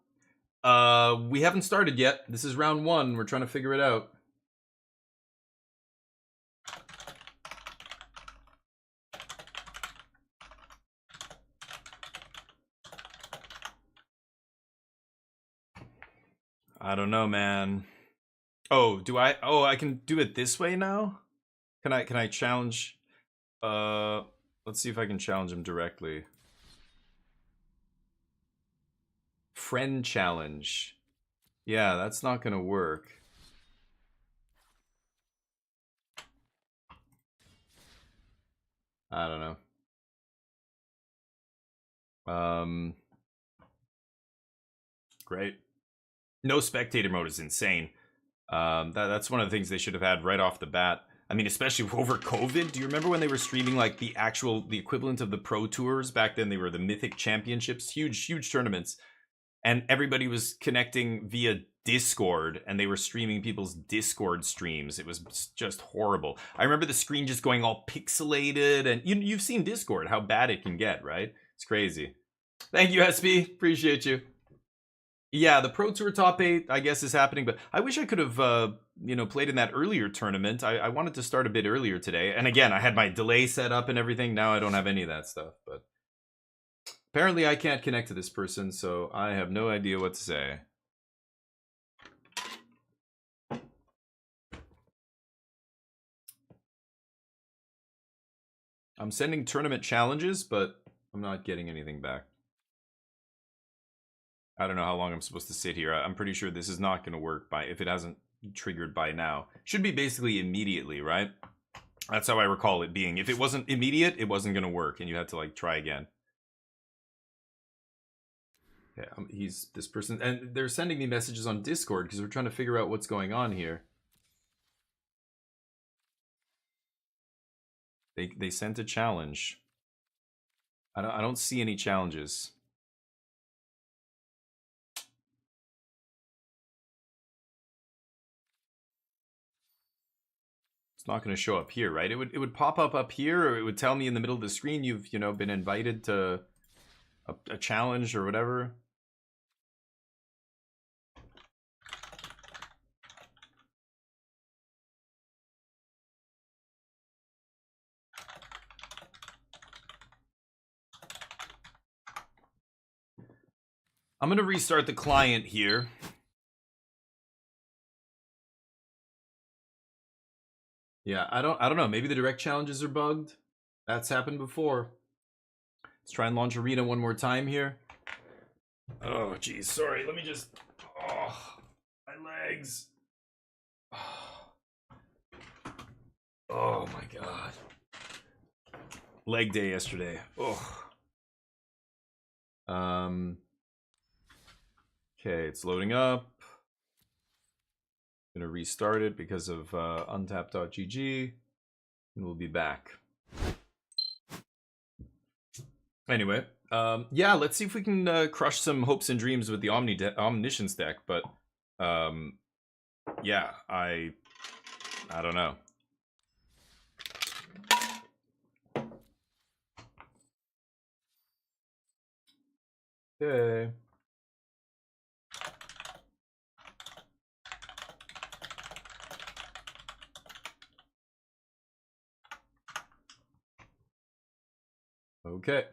We haven't started yet. This is round 1. We're trying to figure it out. I don't know, man. Oh, do I? Oh, I can do it this way now? Can I challenge? Let's see if I can challenge him directly. Friend challenge. Yeah, that's not gonna work. I don't know. Great. No spectator mode is insane. That's one of the things they should have had right off the bat. I mean, especially over COVID. Do you remember when they were streaming like the equivalent of the Pro Tours back then? They were the Mythic Championships, huge tournaments, and everybody was connecting via Discord, and they were streaming people's Discord streams. It was just horrible. I remember the screen just going all pixelated, and you've seen Discord, how bad it can get, right? It's crazy. Thank you, SB. Appreciate you. Yeah, the Pro Tour Top 8, I guess, is happening, but I wish I could have, played in that earlier tournament. I wanted to start a bit earlier today, and again, I had my delay set up and everything. Now I don't have any of that stuff, but apparently I can't connect to this person, so I have no idea what to say. I'm sending tournament challenges, but I'm not getting anything back. I don't know how long I'm supposed to sit here. I'm pretty sure this is not going to work if it hasn't triggered by now. Should be basically immediately, right? That's how I recall it being. If it wasn't immediate, it wasn't going to work, and you had to like try again. Yeah, he's this person, and they're sending me messages on Discord because we're trying to figure out what's going on here. They sent a challenge. I don't see any challenges. It's not going to show up here, right? It would pop up here, or it would tell me in the middle of the screen you've been invited to a challenge or whatever. I'm going to restart the client here. Yeah, I don't know. Maybe the direct challenges are bugged. That's happened before. Let's try and launch Arena one more time here. Oh, geez. Sorry. Let me just... Oh, my legs. Oh, my God. Leg day yesterday. Oh. Okay, it's loading up. Gonna restart it because of untap.gg, and we'll be back. Anyway, yeah, let's see if we can crush some hopes and dreams with the Omniscience deck, but yeah, I don't know. Okay. Okay.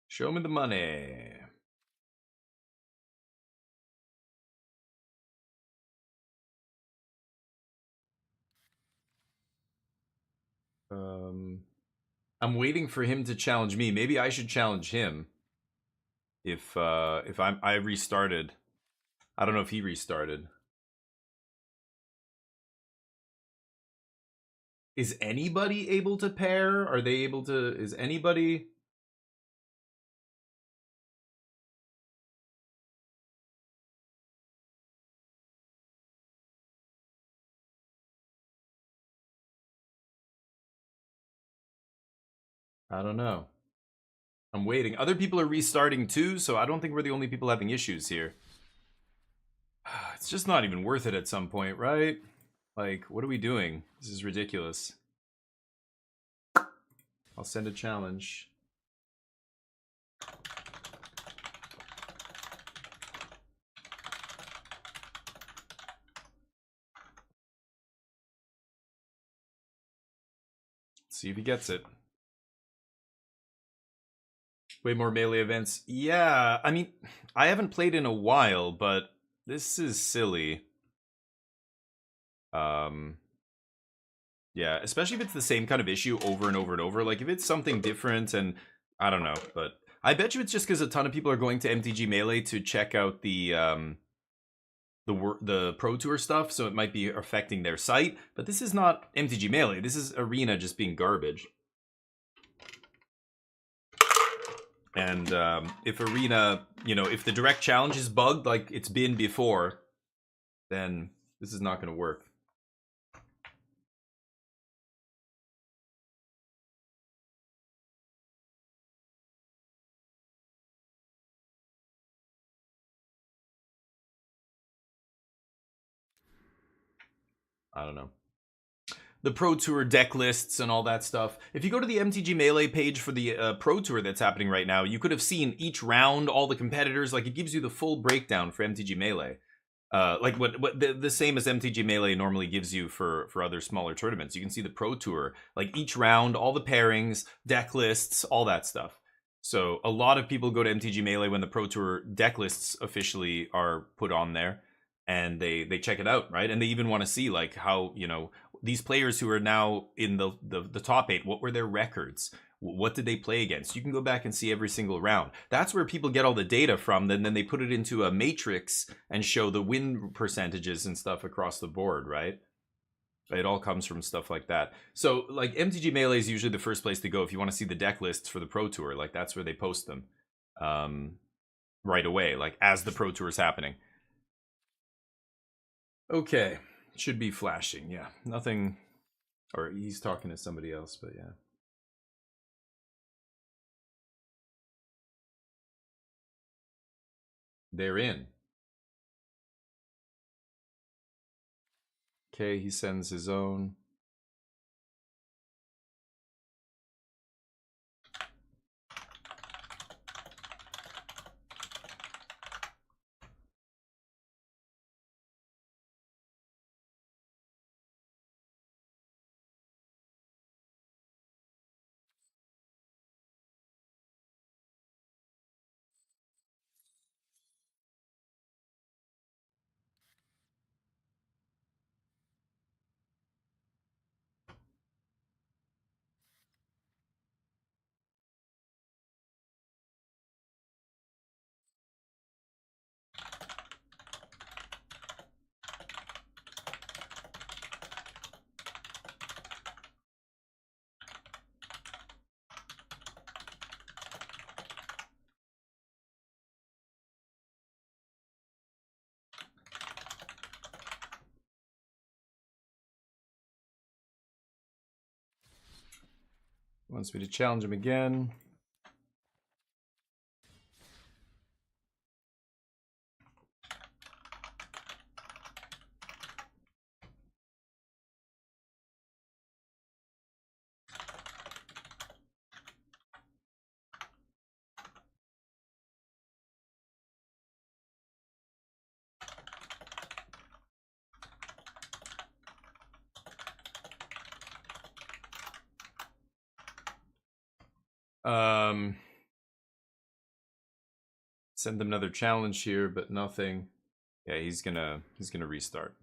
Show me the money. I'm waiting for him to challenge me. Maybe I should challenge him. If I restarted. I don't know if he restarted. Is anybody able to pair? Are they able to... Is anybody... I don't know. I'm waiting. Other people are restarting too, so I don't think we're the only people having issues here. It's just not even worth it at some point, right? Like, what are we doing? This is ridiculous. I'll send a challenge. Let's see if he gets it. Way more melee events. Yeah, I mean, I haven't played in a while, but this is silly. Yeah, especially if it's the same kind of issue over and over and over. Like, if it's something different, and I don't know, but I bet you it's just because a ton of people are going to MTG Melee to check out the Pro Tour stuff, so it might be affecting their site. But this is not MTG Melee. This is Arena just being garbage. And if Arena, you know, if the direct challenge is bugged like it's been before, then this is not going to work. I don't know. The Pro Tour deck lists and all that stuff. If you go to the MTG Melee page for the Pro Tour that's happening right now, you could have seen each round, all the competitors. Like, it gives you the full breakdown for MTG Melee. Like what the same as MTG Melee normally gives you for other smaller tournaments. You can see the Pro Tour, like each round, all the pairings, deck lists, all that stuff. So a lot of people go to MTG Melee when the Pro Tour deck lists officially are put on there, and they check it out, right? And they even want to see like how, you know, these players who are now in the top 8, what were their records? What did they play against? You can go back and see every single round. That's where people get all the data from. Then they put it into a matrix and show the win percentages and stuff across the board, right? It all comes from stuff like that. So like MTG Melee is usually the first place to go if you want to see the deck lists for the Pro Tour. Like, that's where they post them right away, like as the Pro Tour is happening. Okay, should be flashing. Yeah, nothing, or he's talking to somebody else, but yeah. They're in. Okay, he sends his own. Wants me to challenge him again. Send them another challenge here, but nothing. Yeah, he's gonna restart.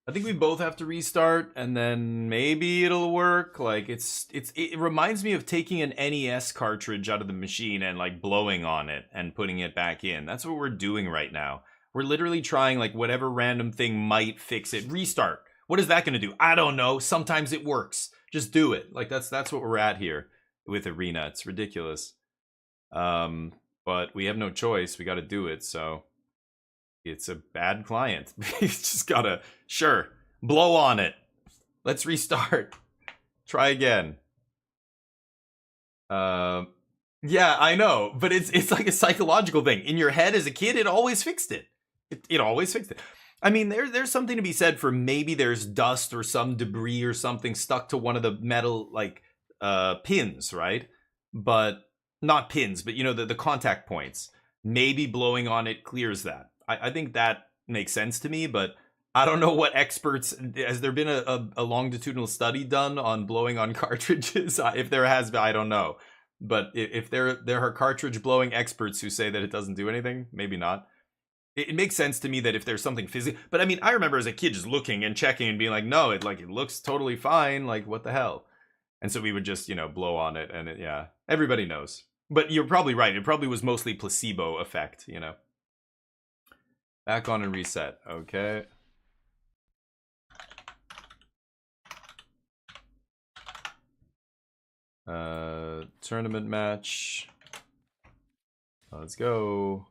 I think we both have to restart, and then maybe it'll work. Like, it reminds me of taking an NES cartridge out of the machine and like blowing on it and putting it back in. That's what we're doing right now. We're literally trying like whatever random thing might fix it. Restart. What is that gonna do? I don't know. Sometimes it works. Just do it. Like, that's what we're at here with Arena. It's ridiculous. But we have no choice. We got to do it. So it's a bad client. It's just gotta, sure, blow on it. Let's restart. Try again. Yeah, I know, but it's like a psychological thing. In your head as a kid, it always fixed it. It always fixed it. I mean, there's something to be said for maybe there's dust or some debris or something stuck to one of the metal like pins, right? But not pins, but you know, the contact points. Maybe blowing on it clears that. I think that makes sense to me, but I don't know what experts, has there been a longitudinal study done on blowing on cartridges? If there has been, I don't know. But if there are cartridge blowing experts who say that it doesn't do anything, maybe not. It makes sense to me that if there's something physical, but I mean, I remember as a kid just looking and checking and being like, no, it looks totally fine. Like, what the hell? And so we would just, blow on it, and yeah, everybody knows. But you're probably right. It probably was mostly placebo effect, Back on and reset. Okay. Tournament match. Let's go.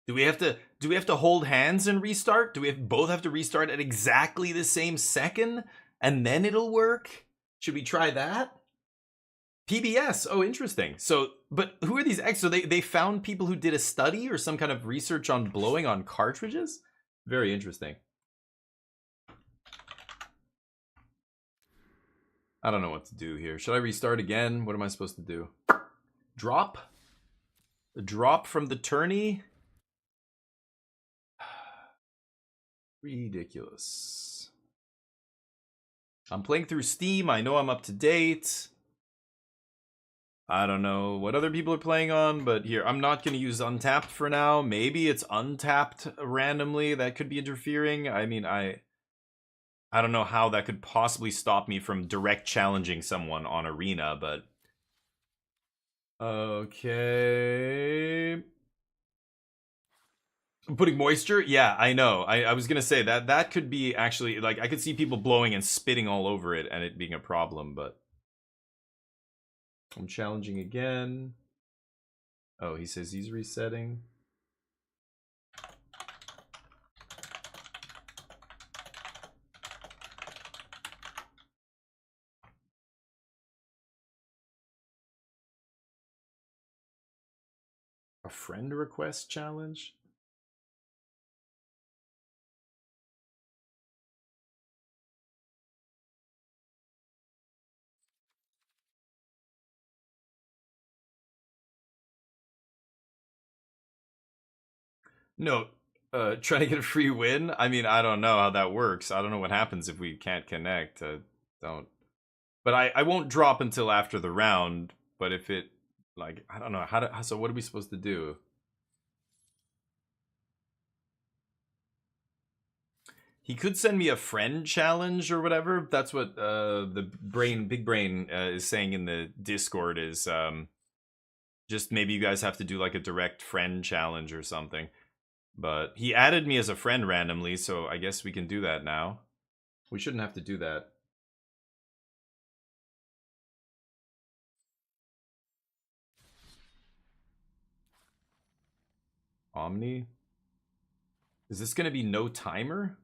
Do we have to hold hands and restart? Do we both have to restart at exactly the same second and then it'll work? Should we try that? PBS. Oh, interesting. So, but who are these So they found people who did a study or some kind of research on blowing on cartridges? Very interesting. I don't know what to do here. Should I restart again? What am I supposed to do? Drop? A drop from the tourney? Ridiculous. I'm playing through Steam. I know I'm up to date. I don't know what other people are playing on, but here, I'm not going to use Untapped for now. Maybe it's Untapped randomly. That could be interfering. I mean, I don't know how that could possibly stop me from direct challenging someone on Arena, but... Okay... Putting moisture? Yeah, I know. I was gonna say that could be actually, like, I could see people blowing and spitting all over it and it being a problem, but... I'm challenging again. Oh, he says he's resetting. A friend request challenge? No, trying to get a free win? I mean, I don't know how that works. I don't know what happens if we can't connect. Don't. But I won't drop until after the round. But if it, like, I don't know so what are we supposed to do? He could send me a friend challenge or whatever. That's what the big brain is saying in the Discord is just maybe you guys have to do like a direct friend challenge or something. But he added me as a friend randomly, so I guess we can do that now. We shouldn't have to do that. Omni? Is this going to be no timer?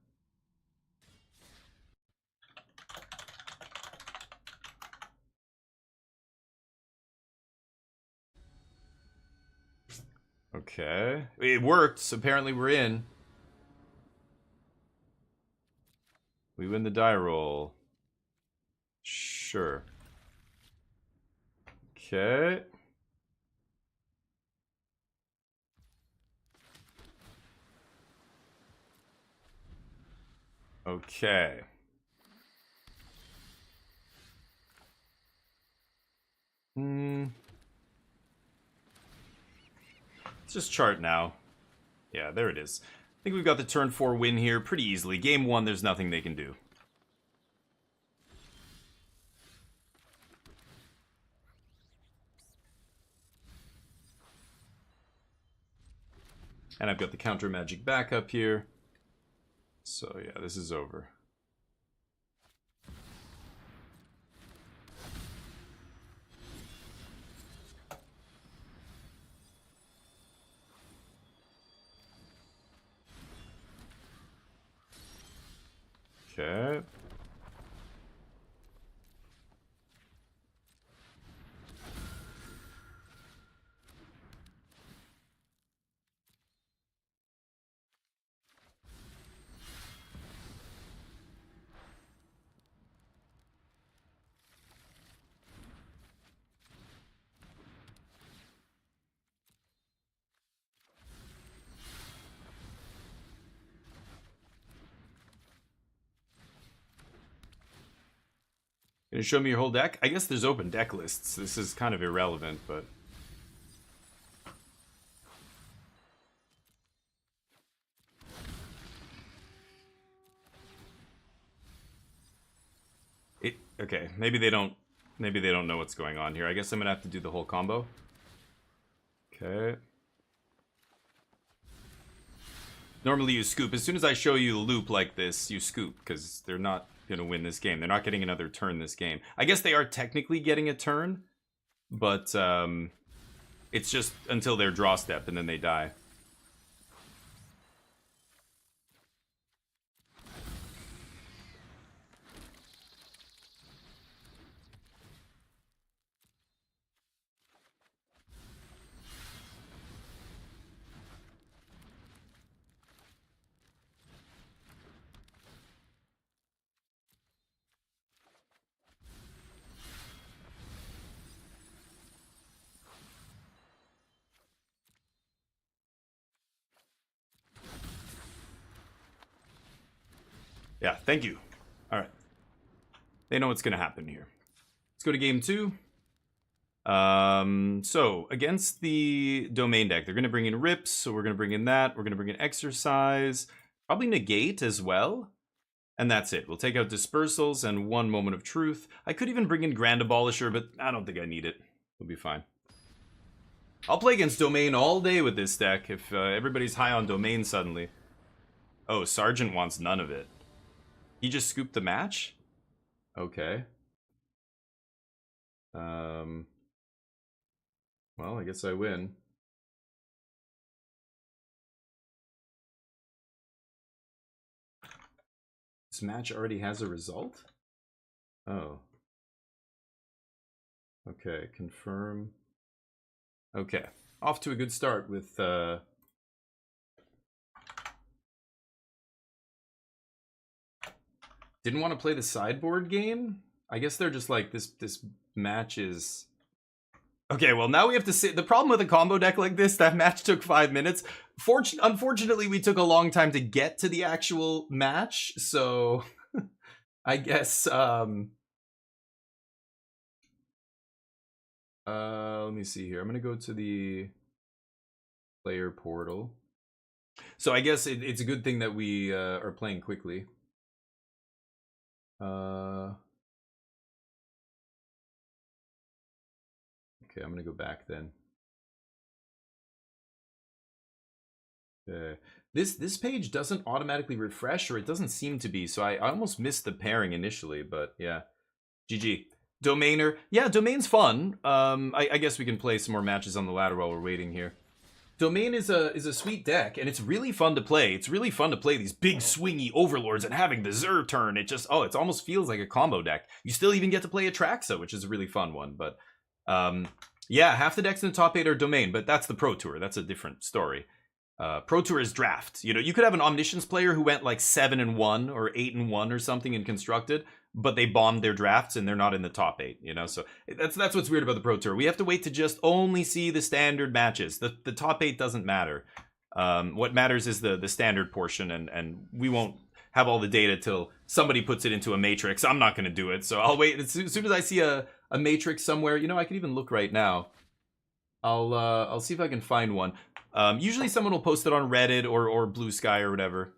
Okay. It worked, so apparently we're in. We win the die roll. Sure. Okay. Okay. Let's just chart now. Yeah, there it is. I think we've got the turn 4 win here pretty easily. Game 1, there's nothing they can do. And I've got the counter magic backup here. So yeah, this is over. Okay. Gonna show me your whole deck? I guess there's open deck lists. This is kind of irrelevant, but... Okay, maybe they don't know what's going on here. I guess I'm gonna have to do the whole combo. Okay. Normally you scoop. As soon as I show you a loop like this, you scoop, because they're not gonna win this game. They're not getting another turn this game. I guess they are technically getting a turn, but it's just until their draw step, and then they die. Yeah, thank you. All right. They know what's going to happen here. Let's go to game 2. So, against the Domain deck, they're going to bring in Rips, so we're going to bring in that. We're going to bring in Exercise, probably Negate as well. And that's it. We'll take out Dispersals and one Moment of Truth. I could even bring in Grand Abolisher, but I don't think I need it. We'll be fine. I'll play against Domain all day with this deck if everybody's high on Domain suddenly. Oh, Sergeant wants none of it. He just scooped the match? Okay. Well, I guess I win. This match already has a result? Oh. Okay, confirm. Okay, off to a good start with didn't want to play the sideboard game? I guess they're just like, this match is... Okay, well, now we have to sit... The problem with a combo deck like this, that match took 5 minutes. Unfortunately, we took a long time to get to the actual match, so... I guess, let me see here. I'm gonna go to the player portal. So I guess it's a good thing that we are playing quickly. Okay, I'm gonna go back then. Okay. This page doesn't automatically refresh, or it doesn't seem to be, so I almost missed the pairing initially, but yeah. GG. Domainer. Yeah, Domain's fun. I guess we can play some more matches on the ladder while we're waiting here. Domain is a sweet deck, and it's really fun to play. It's really fun to play these big swingy overlords and having the Zur turn. It just, it almost feels like a combo deck. You still even get to play Atraxa, which is a really fun one. But yeah, half the decks in the top 8 are Domain, but that's the Pro Tour. That's a different story. Pro Tour is draft. You know, you could have an Omniscience player who went like 7-1 or 8-1 or something in Constructed, but they bombed their drafts and they're not in the top 8, you know? So that's what's weird about the Pro Tour. We have to wait to just only see the standard matches. The top 8 doesn't matter. What matters is the standard portion, and we won't have all the data till somebody puts it into a matrix. I'm not going to do it, so I'll wait. As soon as I see a matrix somewhere, you know, I can even look right now. I'll see if I can find one. Usually someone will post it on Reddit or Blue Sky or whatever.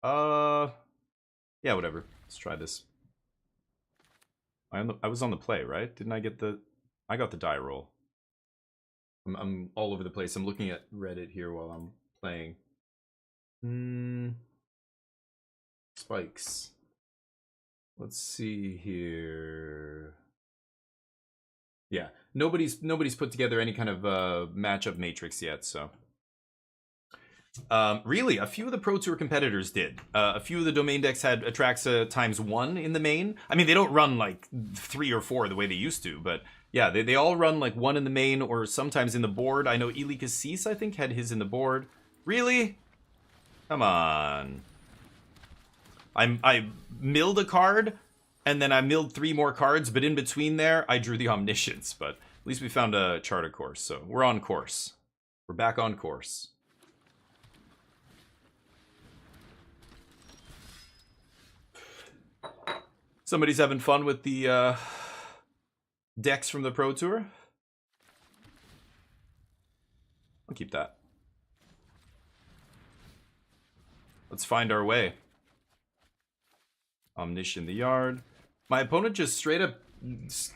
Yeah, whatever. Let's try this. I was on the play, right? Didn't I get the... I got the die roll. I'm all over the place. I'm looking at Reddit here while I'm playing. Spikes. Let's see here. Yeah, nobody's put together any kind of matchup matrix yet, so... Really, a few of the Pro Tour competitors did. A few of the Domain decks had Atraxa ×1 in the main. I mean, they don't run like 3 or 4 the way they used to, but yeah, they all run like 1 in the main or sometimes in the board. I know Eli Cassis, I think, had his in the board. Really? Come on. I milled a card, and then I milled 3 more cards, but in between there, I drew the Omniscience. But at least we found a chart of course, so we're on course. We're back on course. Somebody's having fun with the decks from the Pro Tour. I'll keep that. Let's find our way. Omniscient the yard. My opponent just straight up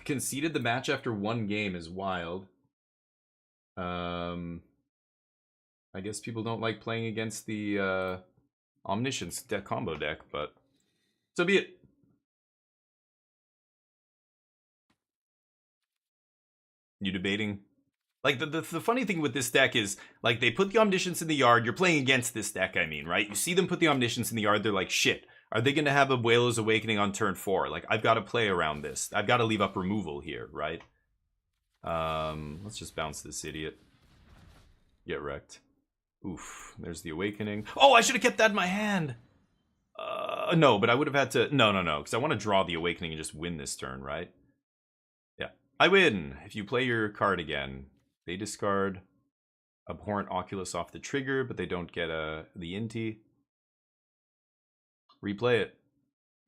conceded the match after one game is wild. I guess people don't like playing against the Omniscience deck combo deck, but so be it. You debating? Like, the funny thing with this deck is, like, they put the Omniscience in the yard. You're playing against this deck, I mean, right? You see them put the Omniscience in the yard, they're like, shit, are they going to have a Wailer's Awakening on turn 4? Like, I've got to play around this. I've got to leave up removal here, right? Let's just bounce this idiot. Get wrecked. Oof, there's the Awakening. Oh, I should have kept that in my hand! No, but I would have had to... No, because I want to draw the Awakening and just win this turn, right? Yeah. I win! If you play your card again... They discard Abhorrent Oculus off the trigger, but they don't get the Inti. Replay it.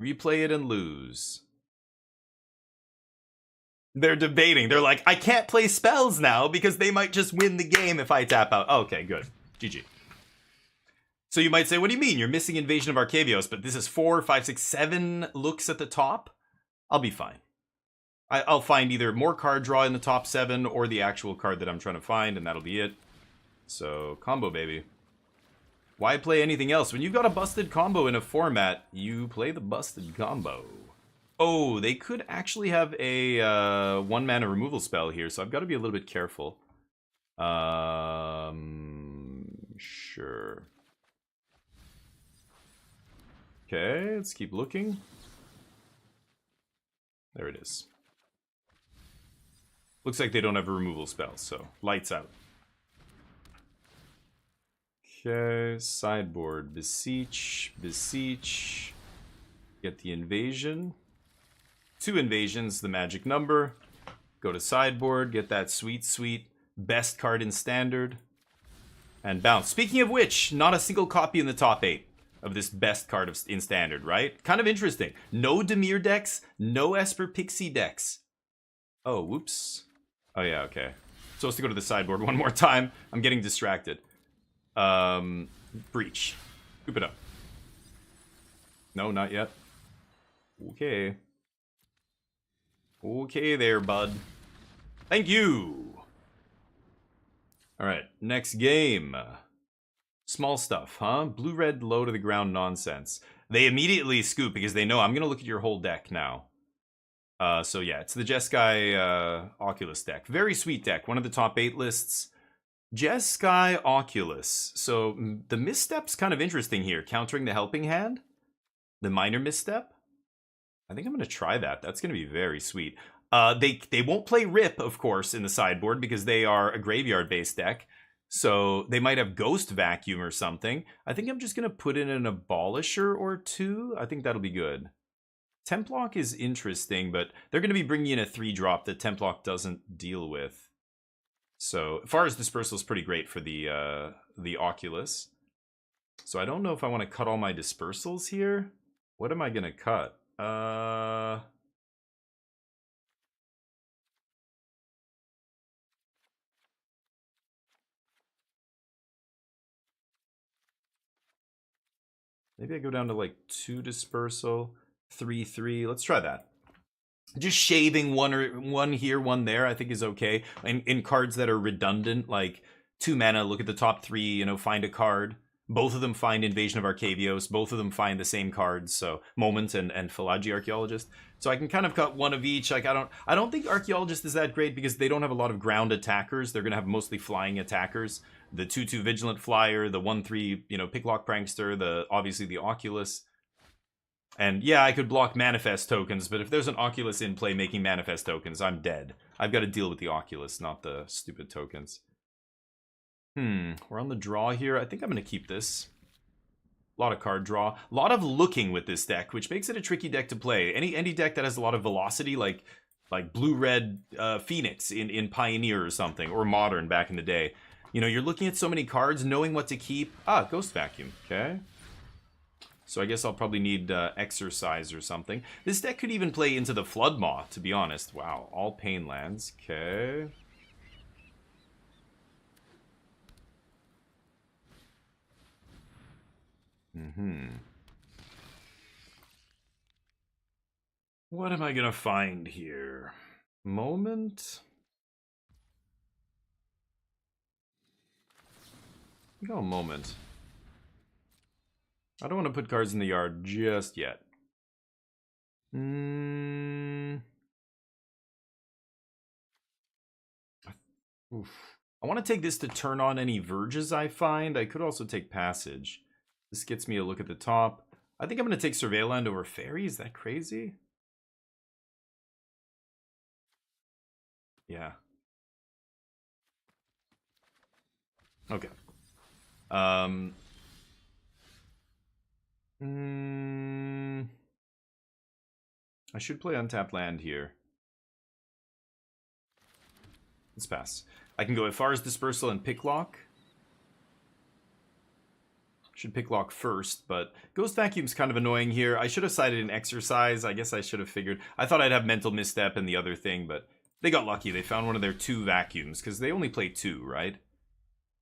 Replay it and lose. They're debating. They're like, I can't play spells now because they might just win the game if I tap out. Okay, good. GG. So you might say, what do you mean? You're missing Invasion of Arcavios, but this is 4, 5, 6, 7 looks at the top? I'll be fine. I'll find either more card draw in the top 7 or the actual card that I'm trying to find, and that'll be it. So, combo, baby. Why play anything else? When you've got a busted combo in a format, you play the busted combo. Oh, they could actually have a 1-mana removal spell here, so I've got to be a little bit careful. Sure. Okay, let's keep looking. There it is. Looks like they don't have a removal spell, so lights out. Okay, sideboard. Beseech, Beseech. Get the invasion. 2 invasions, the magic number. Go to sideboard, get that sweet, sweet best card in standard. And bounce. Speaking of which, not a single copy in the top 8 of this best card in standard, right? Kind of interesting. No Dimir decks, no Esper Pixie decks. Oh, whoops. Oh yeah, okay. Supposed to go to the sideboard one more time. I'm getting distracted. Breach. Scoop it up. No, not yet. Okay. Okay there, bud. Thank you. Alright, next game. Small stuff, huh? Blue-red, low to the ground nonsense. They immediately scoop because they know I'm going to look at your whole deck now. So yeah, it's the Jeskai Oculus deck. Very sweet deck. One of the top 8 lists. Jeskai Oculus. So the misstep's kind of interesting here. Countering the helping hand. The minor misstep. I think I'm going to try that. That's going to be very sweet. They won't play Rip, of course, in the sideboard because they are a graveyard-based deck. So they might have Ghost Vacuum or something. I think I'm just going to put in an Abolisher or 2. I think that'll be good. Templock is interesting, but they're going to be bringing in a 3-drop that Templock doesn't deal with. So, as far as Dispersal is pretty great for the Oculus. So I don't know if I want to cut all my Dispersals here. What am I going to cut? Maybe I go down to like 2 Dispersal. 3/3. Let's try that. Just shaving one here, one there, I think is okay. In cards that are redundant, like 2 mana, look at the top 3, you know, find a card. Both of them find Invasion of Arcavios. Both of them find the same cards. So Moment and Philagi Archaeologist. So I can kind of cut one of each. Like I don't think Archaeologist is that great because they don't have a lot of ground attackers. They're gonna have mostly flying attackers. The 2/2 Vigilant Flyer, the 1/3, you know, Picklock Prankster, obviously the Oculus. And yeah, I could block Manifest tokens, but if there's an Oculus in play making Manifest tokens, I'm dead. I've got to deal with the Oculus, not the stupid tokens. We're on the draw here. I think I'm going to keep this. A lot of card draw. A lot of looking with this deck, which makes it a tricky deck to play. Any deck that has a lot of velocity, like Blue-Red Phoenix in Pioneer or something, or Modern back in the day. You know, you're looking at so many cards, knowing what to keep. Ghost Vacuum. Okay. So I guess I'll probably need Exercise or something. This deck could even play into the Floodmaw, to be honest. Wow, all Pain lands. Okay. What am I gonna find here? Moment? Go Moment. I don't want to put cards in the yard just yet. Oof. I want to take this to turn on any Verges I find. I could also take Passage. This gets me a look at the top. I think I'm going to take Surveilland over Fairy. Is that crazy? Yeah. Okay. I should play Untapped Land here. Let's pass. I can go as far as Dispersal and Picklock. Should Picklock first, but Ghost Vacuum's kind of annoying here. I should have sided in Exercise. I guess I should have figured. I thought I'd have Mental Misstep and the other thing, but they got lucky. They found one of their 2 vacuums, because they only play 2, right?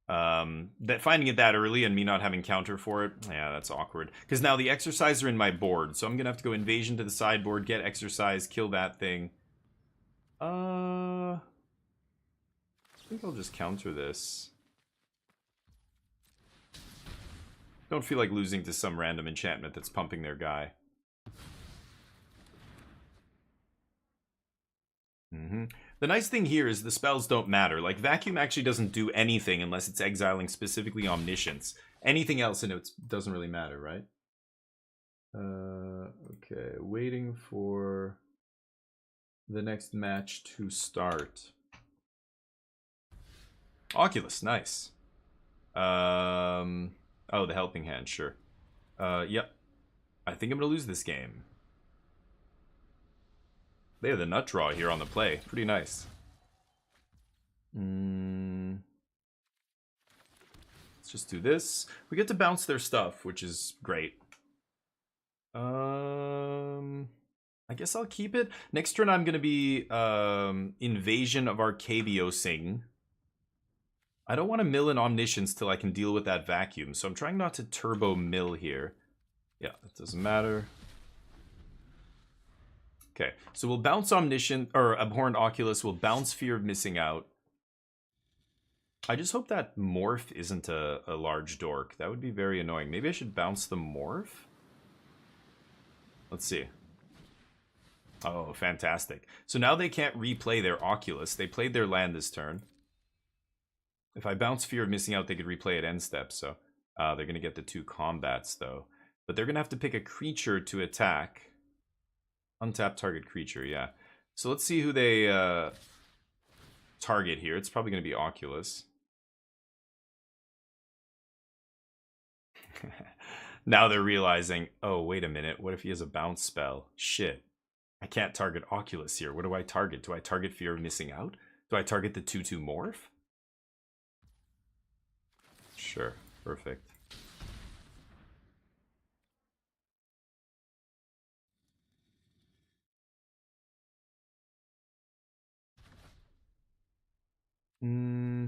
That finding it that early and me not having counter for it, yeah, that's awkward. Because now the Exercise are in my board, so I'm gonna have to go Invasion to the sideboard, get Exercise, kill that thing. I think I'll just counter this. Don't feel like losing to some random enchantment that's pumping their guy. The nice thing here is the spells don't matter. Like, Vacuum actually doesn't do anything unless it's exiling specifically Omniscience. Anything else in it doesn't really matter, right? Okay, waiting for the next match to start. Oculus, nice. Oh, the Helping Hand, sure. Yep. I think I'm gonna lose this game. They have the nut draw here on the play. Pretty nice. Let's just do this. We get to bounce their stuff, which is great. I guess I'll keep it. Next turn I'm gonna be Invasion of Arcabiosing. I don't want to mill an Omniscience till I can deal with that Vacuum, so I'm trying not to turbo mill here. Yeah, that doesn't matter. Okay, so we'll bounce Omniscient, or Abhorrent Oculus, we'll bounce Fear of Missing Out. I just hope that Morph isn't a large dork. That would be very annoying. Maybe I should bounce the Morph? Let's see. Oh, fantastic. So now they can't replay their Oculus. They played their land this turn. If I bounce Fear of Missing Out, they could replay at end step, so they're going to get the 2 combats, though. But they're going to have to pick a creature to attack. Untap target creature, yeah. So let's see who they target here. It's probably going to be Oculus. Now they're realizing, oh, wait a minute. What if he has a bounce spell? Shit. I can't target Oculus here. What do I target? Do I target Fear of Missing Out? Do I target the 2/2 Morph? Sure, perfect. I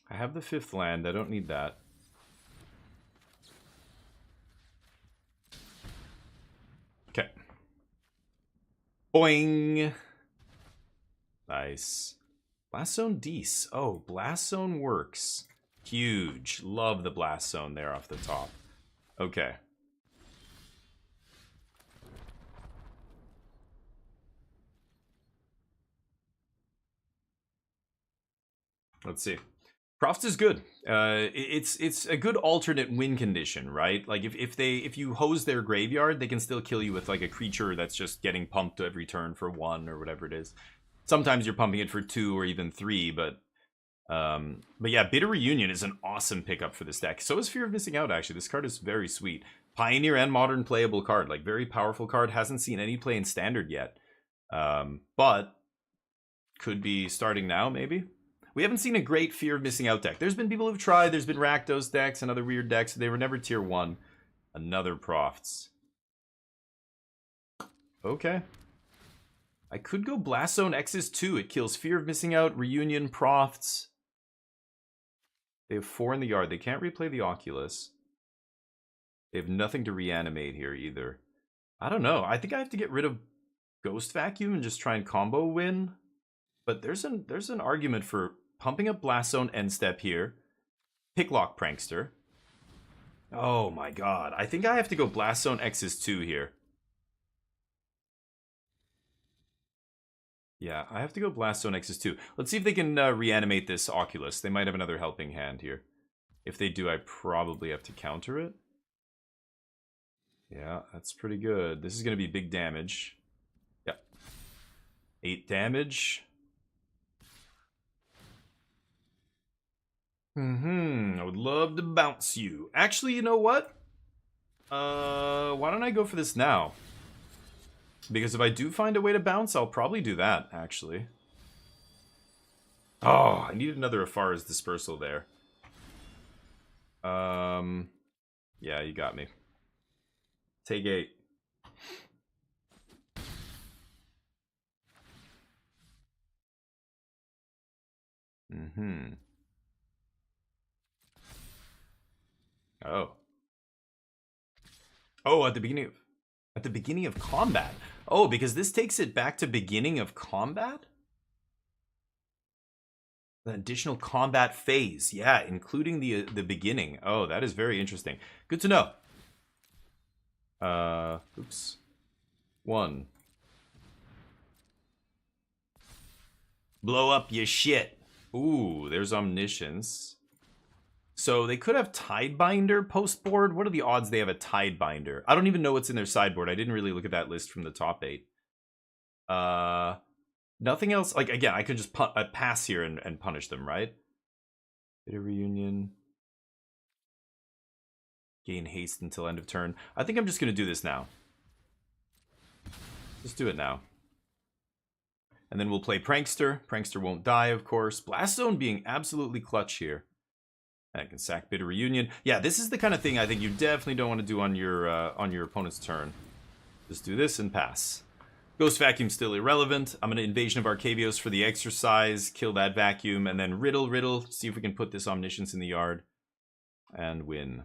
have the 5th land. I don't need that. Okay. Boing! Nice. Blast Zone Dees. Oh, Blast Zone works. Huge. Love the Blast Zone there off the top. Okay. Let's see. Croft is good. It's a good alternate win condition, right? Like if you hose their graveyard, they can still kill you with like a creature that's just getting pumped every turn for 1 or whatever it is. Sometimes you're pumping it for 2 or even 3, but yeah, Bitter Reunion is an awesome pickup for this deck. So is Fear of Missing Out, actually. This card is very sweet. Pioneer and Modern playable card. Like, very powerful card. Hasn't seen any play in Standard yet. But could be starting now, maybe. We haven't seen a great Fear of Missing Out deck. There's been people who've tried. There's been Rakdos decks and other weird decks. They were never tier 1. Another Profts. Okay. I could go Blast Zone X's too. It kills Fear of Missing Out, Reunion, Profts. They have 4 in the yard. They can't replay the Oculus. They have nothing to reanimate here either. I don't know. I think I have to get rid of Ghost Vacuum and just try and combo win. But there's an argument for pumping up Blast Zone End Step here. Picklock Prankster. Oh my god. I think I have to go Blast Zone X's 2 here. Yeah, I have to go Blast Zone X's 2. Let's see if they can reanimate this Oculus. They might have another helping hand here. If they do, I probably have to counter it. Yeah, that's pretty good. This is going to be big damage. Yep. 8 damage. I would love to bounce you. Actually, you know what? Why don't I go for this now? Because if I do find a way to bounce, I'll probably do that, actually. Oh, I needed another Afara's Dispersal there. Yeah, you got me. Take 8. Oh. Oh, at the beginning of combat. Oh, because this takes it back to beginning of combat? The additional combat phase. Yeah, including the beginning. Oh, that is very interesting. Good to know. Oops. 1. Blow up your shit. Ooh, there's Omniscience. So they could have Tidebinder post board. What are the odds they have a Tidebinder? I don't even know what's in their sideboard. I didn't really look at that list from the top 8. Nothing else. Like, again, I could just pass here and punish them, right? Bit of Reunion. Gain haste until end of turn. I think I'm just going to do this now. Just do it now. And then we'll play Prankster. Prankster won't die, of course. Blast Zone being absolutely clutch here. I can sack Bitter Reunion. Yeah, this is the kind of thing I think you definitely don't want to do on your opponent's turn. Just do this and pass. Ghost Vacuum still irrelevant. I'm going to Invasion of Arcavios for the exercise, kill that vacuum, and then riddle, see if we can put this Omniscience in the yard and win.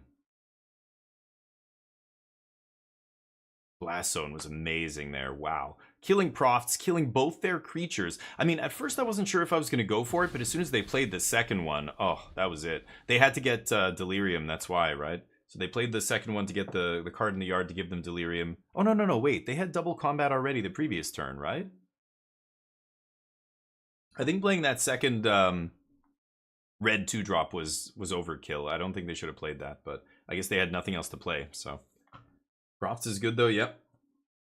Blast Zone was amazing there. Wow. Killing Profts, killing both their creatures. I mean, at first I wasn't sure if I was going to go for it, but as soon as they played the second one, oh, that was it. They had to get Delirium, that's why, right? So they played the second one to get the card in the yard to give them Delirium. Oh, no, wait. They had double combat already the previous turn, right? I think playing that second red 2-drop was overkill. I don't think they should have played that, but I guess they had nothing else to play, so... Profts is good though, yep.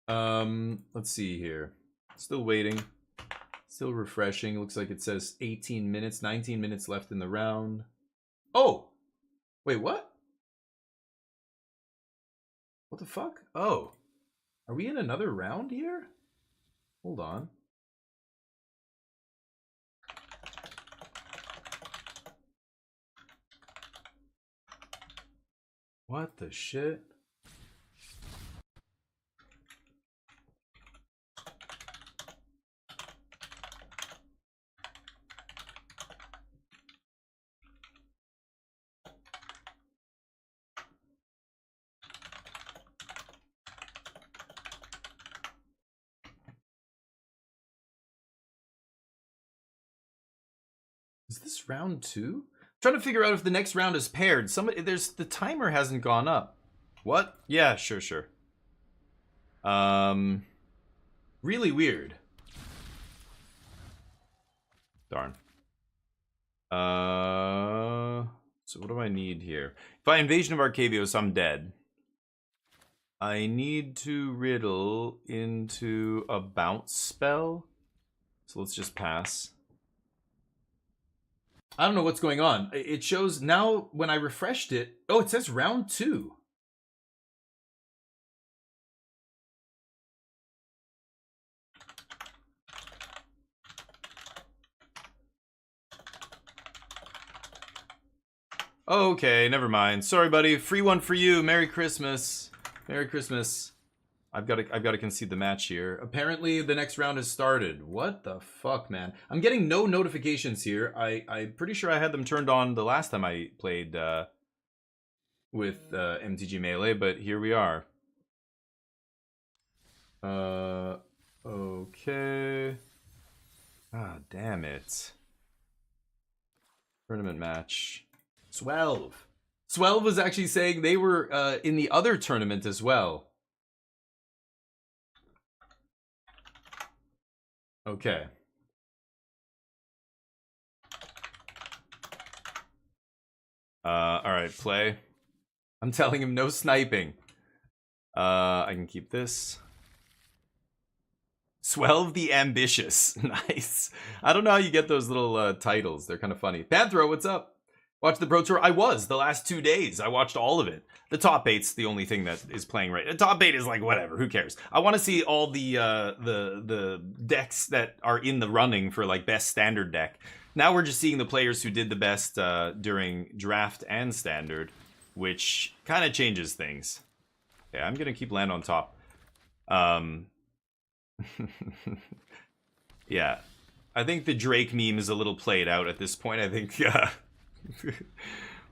Let's see here. Still waiting. Still refreshing. Looks like it says 18 minutes, 19 minutes left in the round. Oh! Wait, what? What the fuck? Oh. Are we in another round here? Hold on. What the shit? Is this round 2? Trying to figure out if the next round is paired. The timer hasn't gone up. What? Yeah, sure. Really weird. Darn. So what do I need here? If I Invasion of Arcavios, I'm dead. I need to riddle into a bounce spell. So let's just pass. I don't know what's going on. It shows now when I refreshed it. Oh, it says round 2. Okay, never mind. Sorry, buddy. Free one for you. Merry Christmas. Merry Christmas. I've got to concede the match here. Apparently, the next round has started. What the fuck, man? I'm getting no notifications here. I'm pretty sure I had them turned on the last time I played with MTG Melee, but here we are. Okay. Ah, damn it. Tournament match. Swelv. Swelv was actually saying they were in the other tournament as well. Okay. Alright, play. I'm telling him no sniping. I can keep this. Swelv the Ambitious. Nice. I don't know how you get those little titles. They're kind of funny. Panthro, what's up? Watch the Pro Tour. I was the last 2 days. I watched all of it. The top 8's the only thing that is playing right. The top 8 is like whatever. Who cares? I want to see all the decks that are in the running for like best standard deck. Now we're just seeing the players who did the best during draft and standard, which kind of changes things. Yeah, I'm gonna keep land on top. Yeah, I think the Drake meme is a little played out at this point. I think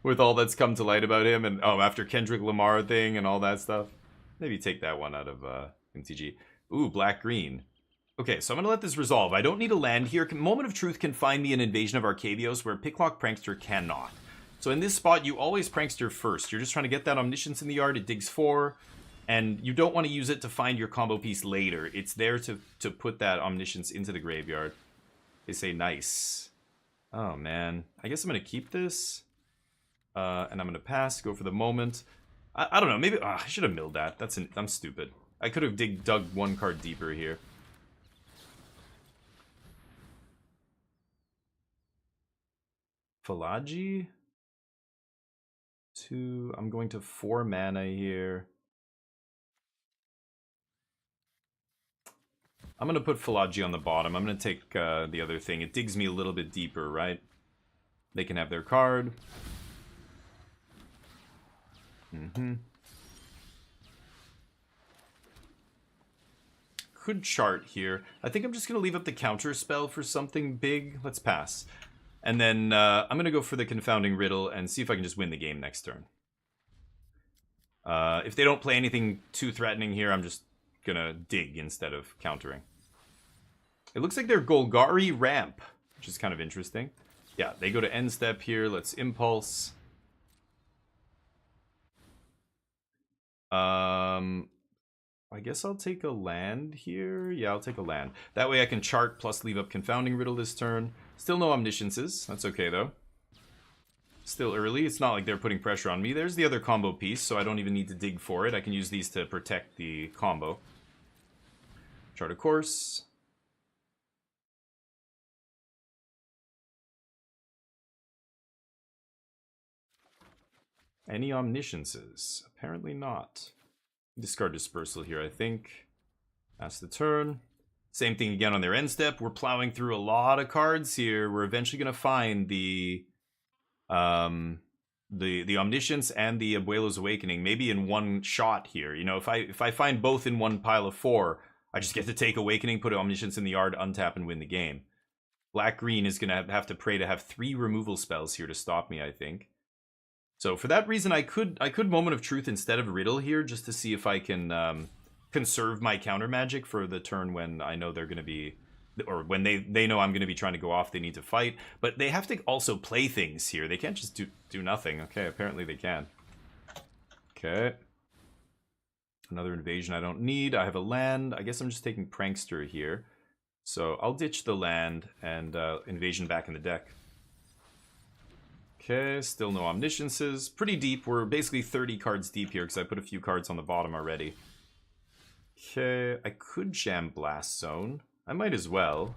with all that's come to light about him, and after Kendrick Lamar thing and all that stuff, maybe take that one out of MTG. Ooh, black green. Okay, so I'm gonna let this resolve. I don't need a land here. Moment of Truth can find me an Invasion of Arcavios where Picklock Prankster cannot. So in this spot, you always Prankster first. You're just trying to get that Omniscience in the yard. It digs 4. And you don't want to use it to find your combo piece later. It's there to put that Omniscience into the graveyard. They say nice. Oh, man. I guess I'm going to keep this. And I'm going to pass, go for the moment. I don't know. Maybe I should have milled that. I'm stupid. I could have dug 1 card deeper here. Falagi? 2. I'm going to 4 mana here. I'm going to put Falagi on the bottom. I'm going to take the other thing. It digs me a little bit deeper, right? They can have their card. Could chart here. I think I'm just going to leave up the counter spell for something big. Let's pass. And then I'm going to go for the Confounding Riddle and see if I can just win the game next turn. If they don't play anything too threatening here, I'm just gonna dig instead of countering. It looks like they're Golgari Ramp, which is kind of interesting. Yeah, they go to end step here. Let's Impulse. I guess I'll take a land here. Yeah, I'll take a land. That way I can chart plus leave up Confounding Riddle this turn. Still no Omnisciences. That's okay, though. Still early. It's not like they're putting pressure on me. There's the other combo piece, so I don't even need to dig for it. I can use these to protect the combo. Chart a course. Any Omnisciences? Apparently not. Discard Dispersal here, I think. Pass the turn. Same thing again on their end step. We're plowing through a lot of cards here. We're eventually going to find the Omniscience and the Abuelo's Awakening, maybe in one shot here. You know, if I find both in one pile of 4, I just get to take Awakening, put Omniscience in the yard, untap, and win the game. Black-green is going to have to pray to have 3 removal spells here to stop me, I think. So for that reason, I could Moment of Truth instead of Riddle here, just to see if I can conserve my counter magic for the turn when I know they're going to be, or when they know I'm going to be trying to go off, they need to fight. But they have to also play things here. They can't just do nothing. Okay, apparently they can. Okay. Another invasion I don't need. I have a land. I guess I'm just taking Prankster here. So I'll ditch the land and invasion back in the deck. Okay, still no Omnisciences. Pretty deep. We're basically 30 cards deep here because I put a few cards on the bottom already. Okay, I could jam Blast Zone. I might as well.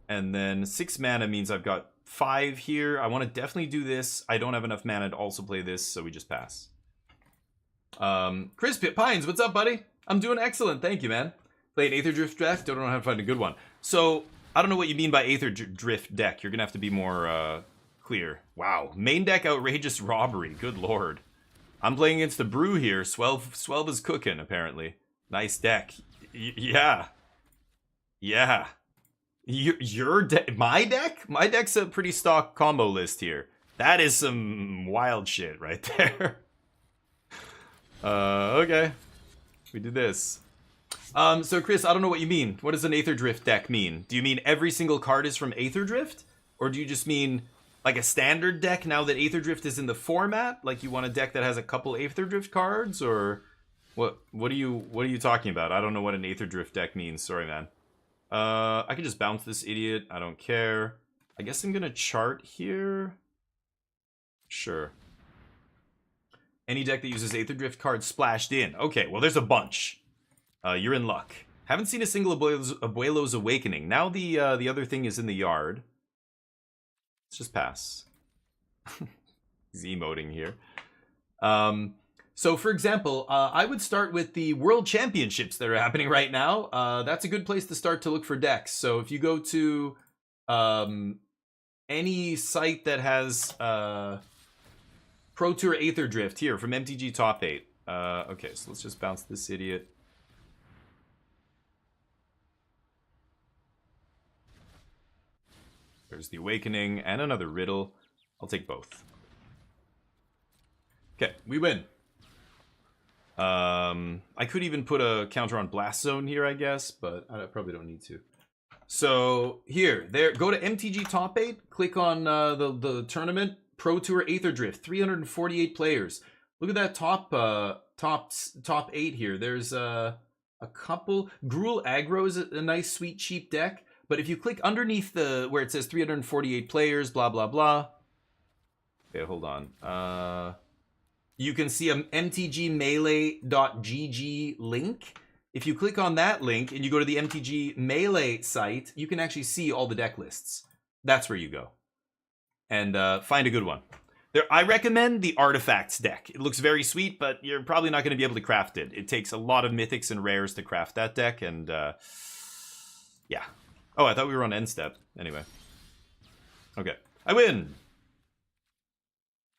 And then 6 mana means I've got 5 here. I want to definitely do this. I don't have enough mana to also play this, so we just pass. Chris Pines, what's up, buddy? I'm doing excellent, thank you, man. Played Aether Drift deck, don't know how to find a good one. So, I don't know what you mean by Aether Drift deck. You're gonna have to be more clear. Wow. Main deck outrageous robbery. Good lord. I'm playing against the brew here. Swelv is cooking, apparently. Nice deck. Yeah. Yeah. Your deck? My deck? My deck's a pretty stock combo list here. That is some wild shit right there. Okay. We do this. So Chris, I don't know what you mean. What does an Aether Drift deck mean? Do you mean every single card is from Aether Drift? Or do you just mean like a standard deck now that Aether Drift is in the format? Like you want a deck that has a couple Aether Drift cards? Or what are you talking about? I don't know what an Aether Drift deck means. Sorry, man. I can just bounce this idiot. I don't care. I guess I'm gonna chart here. Sure. Any deck that uses Aether Drift cards splashed in. Okay, well there's a bunch. You're in luck. Haven't seen a single Abuelo's Awakening. Now the other thing is in the yard. Let's just pass. He's emoting here. So for example, I would start with the World Championships that are happening right now. That's a good place to start to look for decks. So if you go to any site that has Pro Tour Aether Drift here from MTG Top 8. Okay, so let's just bounce this idiot. There's the Awakening and another Riddle. I'll take both. Okay, we win. I could even put a counter on Blast Zone here, I guess, but I probably don't need to. So here, go to MTG Top 8, click on the tournament, Pro Tour Aether Drift, 348 players. Look at that top 8 here. There's a couple. Gruul Aggro is a nice, sweet, cheap deck. But if you click underneath where it says 348 players, blah, blah, blah. Okay, hold on. You can see a mtgmelee.gg link. If you click on that link and you go to the MTG Melee site, you can actually see all the deck lists. That's where you go. And find a good one. I recommend the Artifacts deck. It looks very sweet, but you're probably not going to be able to craft it. It takes a lot of mythics and rares to craft that deck, and yeah. Oh, I thought we were on end step. Anyway. Okay. I win!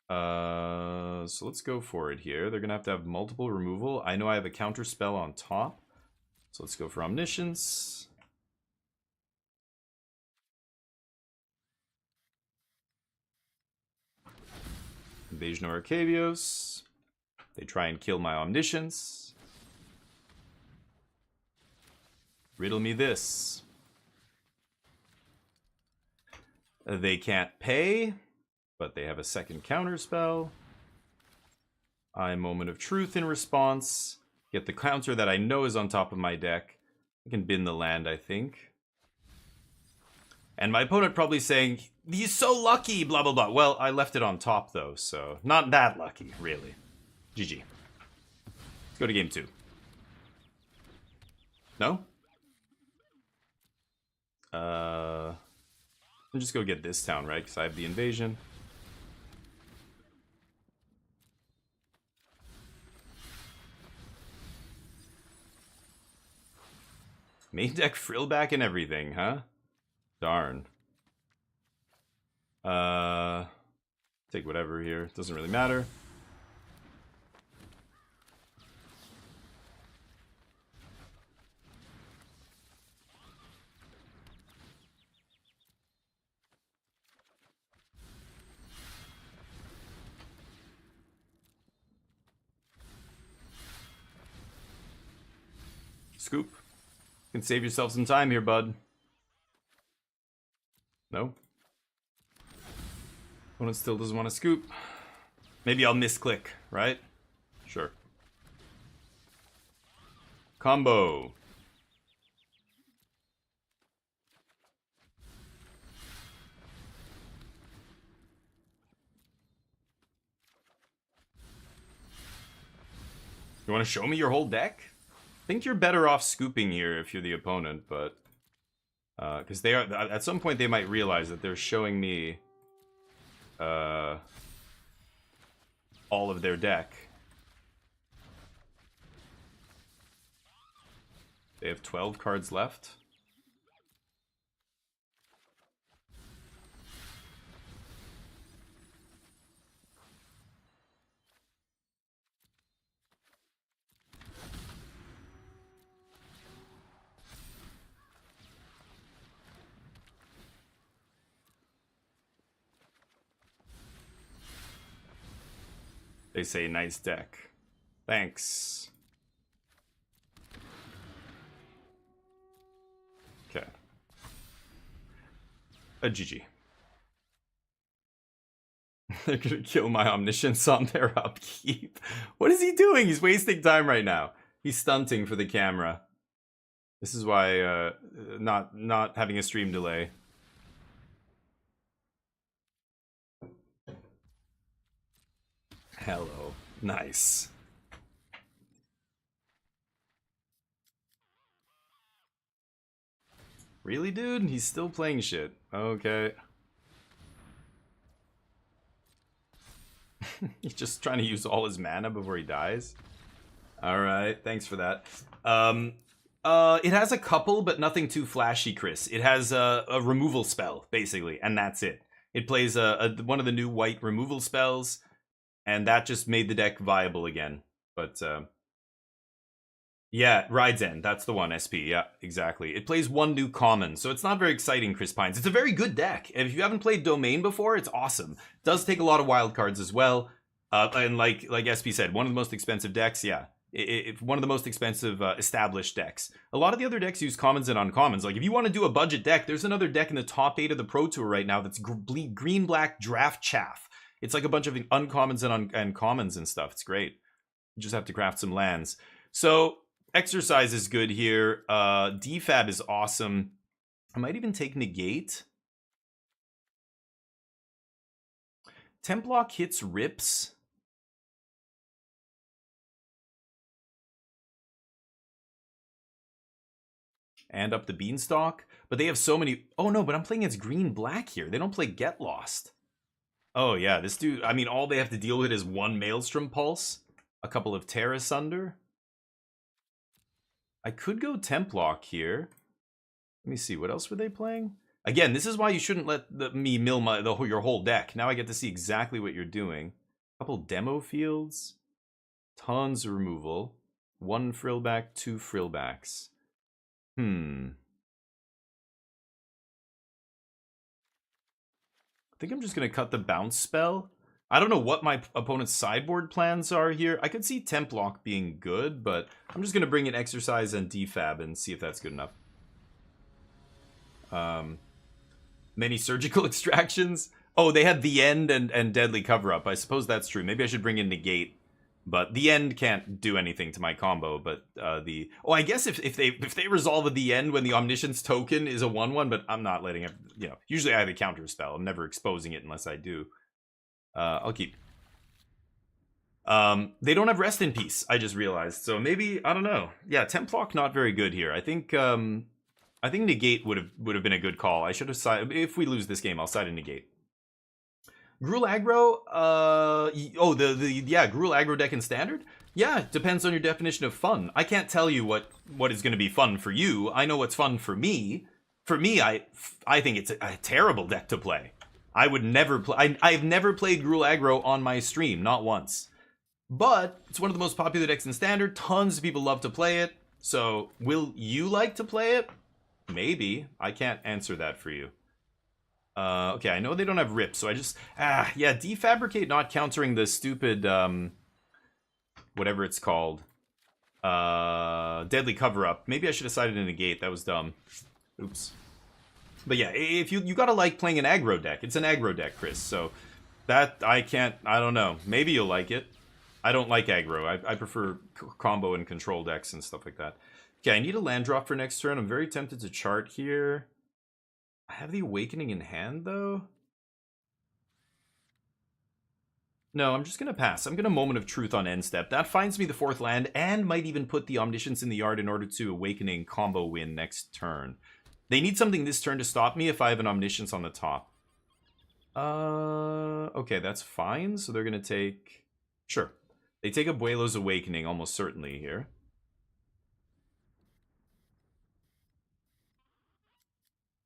So let's go for it here. They're going to have multiple removal. I know I have a counter spell on top. So let's go for Omniscience. Invasion of Arcavios. They try and kill my Omniscience. Riddle me this. They can't pay, but they have a second counter spell. I Moment of Truth in response. Get the counter that I know is on top of my deck. I can bin the land, I think. And my opponent probably saying, he's so lucky, blah, blah, blah. Well, I left it on top, though, so not that lucky, really. GG. Let's go to game 2. No? I'll just go get this town, right? Because I have the invasion. Main deck Frillback and everything, huh? Darn. Take whatever here. Doesn't really matter. Scoop. You can save yourself some time here, bud. No? Opponent still doesn't want to scoop. Maybe I'll misclick, right? Sure. Combo. You want to show me your whole deck? I think you're better off scooping here if you're the opponent, but because they are at some point they might realize that they're showing me all of their deck. They have 12 cards left. They say nice deck. Thanks. Okay. A GG. They're gonna kill my omniscience on their upkeep. What is he doing? He's wasting time right now. He's stunting for the camera. This is why not having a stream delay. Hello. Nice. Really, dude? He's still playing shit. Okay. He's just trying to use all his mana before he dies. Alright, thanks for that. It has a couple, but nothing too flashy, Chris. It has a removal spell, basically, and that's it. It plays one of the new white removal spells, and that just made the deck viable again. But, yeah, Ride's End, that's the one, SP, yeah, exactly. It plays one new common, so it's not very exciting, Chris Pines. It's a very good deck, and if you haven't played Domain before, it's awesome. It does take a lot of wild cards as well, and like SP said, one of the most expensive decks, yeah. One of the most expensive established decks. A lot of the other decks use commons and uncommons. Like, if you want to do a budget deck, there's another deck in the top 8 of the Pro Tour right now that's green-black Draft Chaff. It's like a bunch of uncommons and commons and stuff. It's great. You just have to craft some lands. So, Exercise is good here. Defab is awesome. I might even take Negate. Templock hits Rips. And up the Beanstalk. But they have so many... Oh, no, but I'm playing against green-black here. They don't play Get Lost. Oh, yeah, this dude... I mean, all they have to deal with is one Maelstrom Pulse. A couple of Terra Sunder. I could go Templock here. Let me see, what else were they playing? Again, this is why you shouldn't let me mill your whole deck. Now I get to see exactly what you're doing. A couple demo fields. Tons of removal. 1 Frillback, 2 Frillbacks. I think I'm just going to cut the bounce spell. I don't know what my opponent's sideboard plans are here. I could see Templock being good, but I'm just going to bring in Exercise and Defab and see if that's good enough. Many surgical extractions. Oh, they had The End and Deadly Cover-Up. I suppose that's true. Maybe I should bring in Negate. But The End can't do anything to my combo. But oh, I guess if they resolve The End when the Omniscience token is a 1/1, but I'm not letting it. You know, usually I have a counter spell. I'm never exposing it unless I do. I'll keep. They don't have Rest in Peace. I just realized. So maybe I don't know. Yeah, Templock not very good here. I think Negate would have been a good call. I should have sided. If we lose this game, I'll side a Negate. Gruul aggro, Gruul aggro deck in Standard? Yeah, it depends on your definition of fun. I can't tell you what is going to be fun for you. I know what's fun for me. For me, I think it's a terrible deck to play. I would never play... I've never played Gruul aggro on my stream, not once. But it's one of the most popular decks in Standard. Tons of people love to play it. So, will you like to play it? Maybe. I can't answer that for you. Okay, I know they don't have Rip, so I just... yeah, Defabricate not countering the stupid, whatever it's called. Deadly Cover-Up. Maybe I should have sided in Negate, that was dumb. Oops. But yeah, if you gotta like playing an aggro deck. It's an aggro deck, Chris, so... That, I don't know. Maybe you'll like it. I don't like aggro. I prefer combo and control decks and stuff like that. Okay, I need a land drop for next turn. I'm very tempted to chart here. I have the Awakening in hand, though. No, I'm just going to pass. I'm going to Moment of Truth on end step. That finds me the 4th land and might even put the Omniscience in the yard in order to Awakening combo win next turn. They need something this turn to stop me if I have an Omniscience on the top. Okay, that's fine. So they're going to take... Sure. They take Abuelo's Awakening almost certainly here.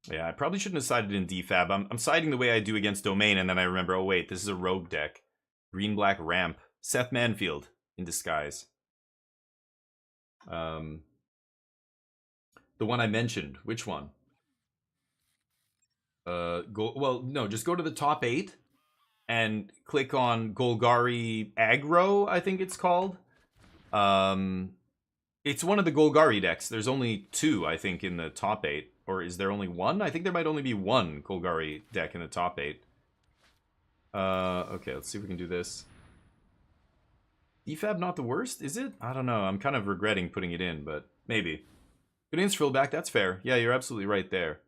Yeah, I probably shouldn't have sided in Defab. I'm siding the way I do against Domain, and then I remember, oh wait, this is a rogue deck. Green-black Ramp. Seth Manfield in disguise. The one I mentioned. Which one? Just go to the top 8, and click on Golgari Aggro, I think it's called. It's one of the Golgari decks. There's only 2, I think, in the top 8. Or is there only 1? I think there might only be 1 Golgari deck in the top 8. Okay, let's see if we can do this. Defab not the worst, is it? I don't know. I'm kind of regretting putting it in, but maybe. Good against Frillback, that's fair. Yeah, you're absolutely right there.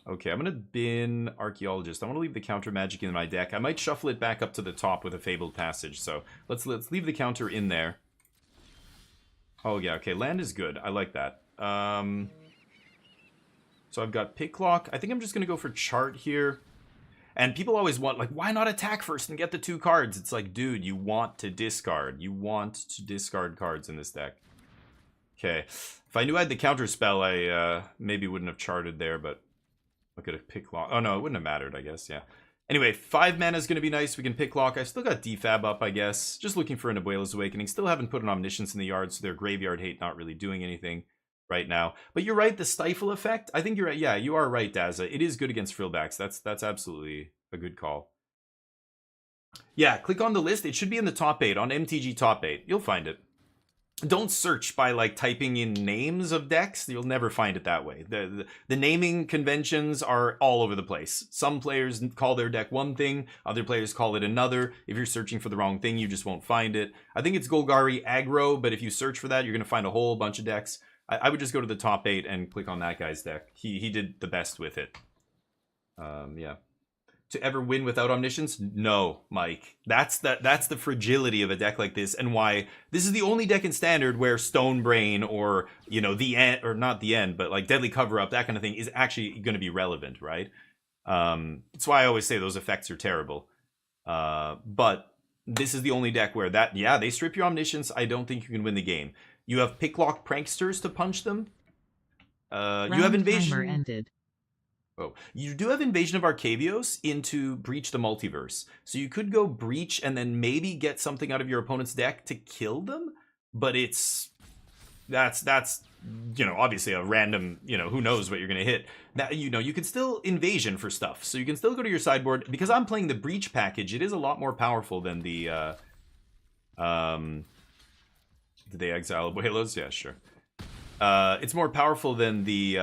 Okay, I'm going to bin Archaeologist. I want to leave the counter magic in my deck. I might shuffle it back up to the top with a Fabled Passage, so let's leave the counter in there. Oh yeah, okay, land is good. I like that. So I've got Picklock. I think I'm just going to go for Chart here. And people always want, like, why not attack first and get the 2 cards? It's like, dude, you want to discard. You want to discard cards in this deck. Okay. If I knew I had the counter spell, I maybe wouldn't have charted there, but look at a Picklock. Oh, no, it wouldn't have mattered, I guess, yeah. Anyway, 5 mana is going to be nice. We can Picklock. I still got Defab up, I guess. Just looking for an Abuela's Awakening. Still haven't put an Omniscience in the yard, so their Graveyard Hate not really doing anything right now. But you're right, the Stifle effect. I think you're right. Yeah, you are right, Dazza. It is good against Frillbacks. That's absolutely a good call. Yeah, click on the list. It should be in the top 8, on MTG top 8. You'll find it. Don't search by, like, typing in names of decks. You'll never find it that way. The naming conventions are all over the place. Some players call their deck one thing, other players call it another. If you're searching for the wrong thing, you just won't find it. I think it's Golgari Aggro, but if you search for that, you're going to find a whole bunch of decks. I would just go to the top 8 and click on that guy's deck. He did the best with it. Yeah. To ever win without Omniscience? No, Mike. That's the fragility of a deck like this, and why this is the only deck in Standard where Stonebrain or, you know, the end, or not the end, but like Deadly Cover-Up, that kind of thing is actually going to be relevant, right? That's why I always say those effects are terrible. But this is the only deck where that, yeah, they strip your Omniscience. I don't think you can win the game. You have Picklock Pranksters to punch them. You have Invasion. Timer ended. Oh, you do have Invasion of Arcavios into Breach the Multiverse. So you could go Breach and then maybe get something out of your opponent's deck to kill them. But that's you know, obviously a random, you know, who knows what you're going to hit. That, you know, you can still Invasion for stuff. So you can still go to your sideboard. Because I'm playing the Breach package, it is a lot more powerful than the... Did they exile Abuelos? Yeah, sure. It's more powerful than the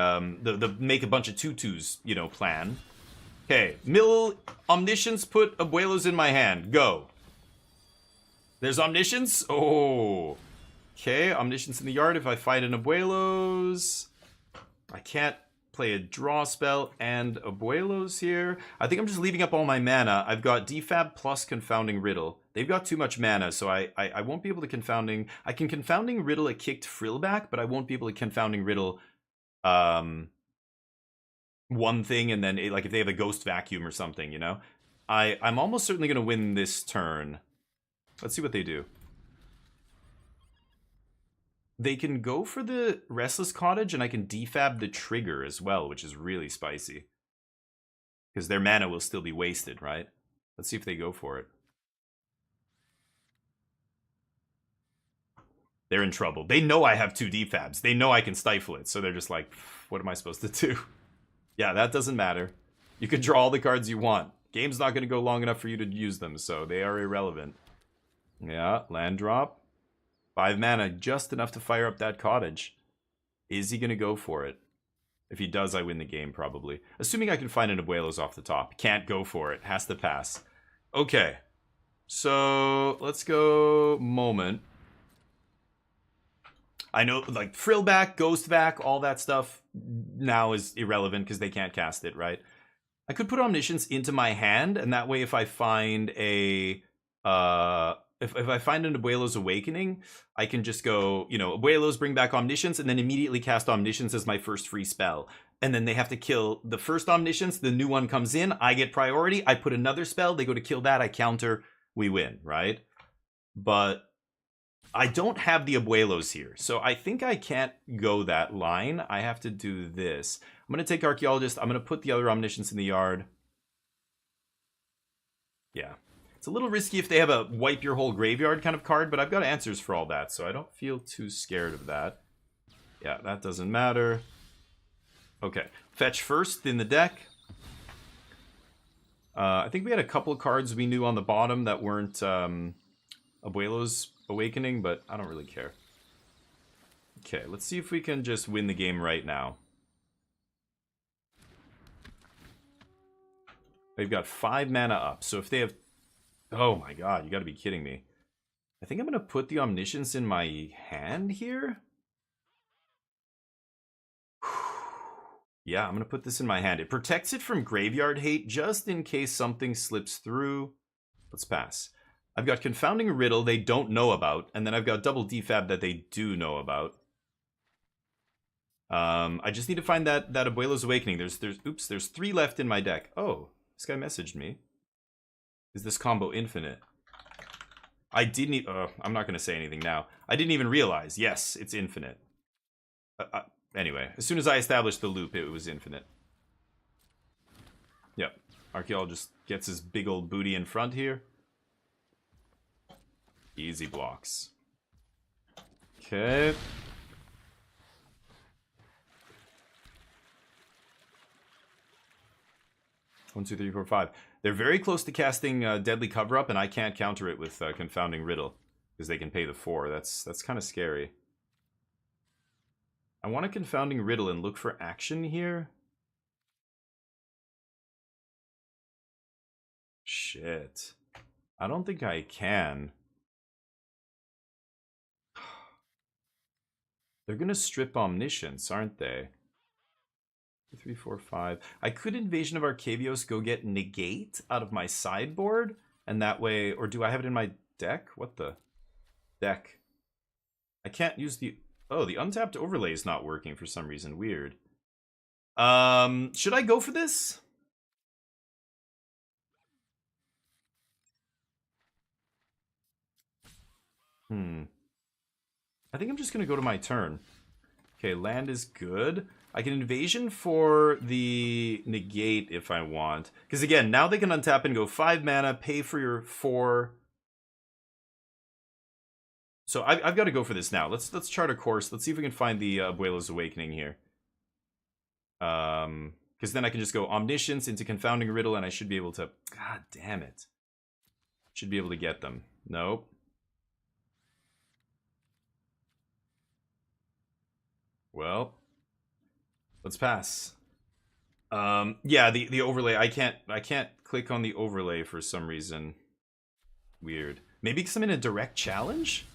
make a bunch of tutus, you know, plan. Okay, mill Omniscience, put Abuelos in my hand. Go. There's Omniscience. Oh. Okay, Omniscience in the yard. If I fight an Abuelos, I can't play a draw spell and Abuelos here. I think I'm just leaving up all my mana. I've got Defab plus Confounding Riddle. They've got too much mana, so I won't be able to Confounding... I can Confounding Riddle a kicked Frillback, but I won't be able to Confounding Riddle one thing, and then, like, if they have a Ghost Vacuum or something, you know? I'm almost certainly going to win this turn. Let's see what they do. They can go for the Restless Cottage, and I can Defab the Trigger as well, which is really spicy. Because their mana will still be wasted, right? Let's see if they go for it. They're in trouble. They know I have 2 Defabs. They know I can stifle it, so they're just like, what am I supposed to do? Yeah, that doesn't matter. You can draw all the cards you want. Game's not going to go long enough for you to use them, so they are irrelevant. Yeah, land drop. 5 mana, just enough to fire up that cottage. Is he going to go for it? If he does, I win the game, probably. Assuming I can find an Abuelos off the top. Can't go for it. Has to pass. Okay. So, let's go Moment. I know, like, Frillback, Ghostvac, all that stuff now is irrelevant because they can't cast it, right? I could put Omniscience into my hand, and that way if I find a... If I find an Abuelos Awakening, I can just go, you know, Abuelos, bring back Omniscience, and then immediately cast Omniscience as my first free spell. And then they have to kill the first Omniscience, the new one comes in, I get priority, I put another spell, they go to kill that, I counter, we win, right? But I don't have the Abuelos here, so I think I can't go that line. I have to do this. I'm going to take Archaeologist, I'm going to put the other Omniscience in the yard. Yeah. It's a little risky if they have a wipe your whole graveyard kind of card, but I've got answers for all that, so I don't feel too scared of that. Yeah, that doesn't matter. Okay, fetch first in the deck. I think we had a couple of cards we knew on the bottom that weren't Abuelo's Awakening, but I don't really care. Okay, let's see if we can just win the game right now. They've got 5 mana up, so if they have... Oh my god, you gotta be kidding me. I think I'm gonna put the Omniscience in my hand here. Yeah, I'm gonna put this in my hand. It protects it from graveyard hate just in case something slips through. Let's pass. I've got Confounding Riddle they don't know about, and then I've got Double Defab that they do know about. I just need to find that Abuelo's Awakening. There's 3 left in my deck. Oh, this guy messaged me. Is this combo infinite? I didn't. I'm not gonna say anything now. I didn't even realize. Yes, it's infinite. Anyway, as soon as I established the loop, it was infinite. Yep. Archaeologist gets his big old booty in front here. Easy blocks. Okay. One, two, three, four, five. They're very close to casting Deadly Cover-Up, and I can't counter it with Confounding Riddle because they can pay the 4. That's kind of scary. I want a Confounding Riddle and look for action here. Shit. I don't think I can. They're gonna strip Omniscience, aren't they? 3, 4, 5. I could Invasion of Arcavios go get Negate out of my sideboard, and that way... Or do I have it in my deck? What the... Deck. I can't use the... Oh, the untapped overlay is not working for some reason. Weird. Should I go for this? I think I'm just going to go to my turn. Okay, land is good. I can Invasion for the Negate if I want. Because again, now they can untap and go 5 mana, pay for your 4... So I've got to go for this now. Let's chart a course. Let's see if we can find the Abuelo's Awakening here. Because then I can just go Omniscience into Confounding Riddle, and I should be able to... God damn it. Should be able to get them. Nope. Well, let's pass. Yeah, the overlay. I can't click on the overlay for some reason. Weird. Maybe because I'm in a direct challenge?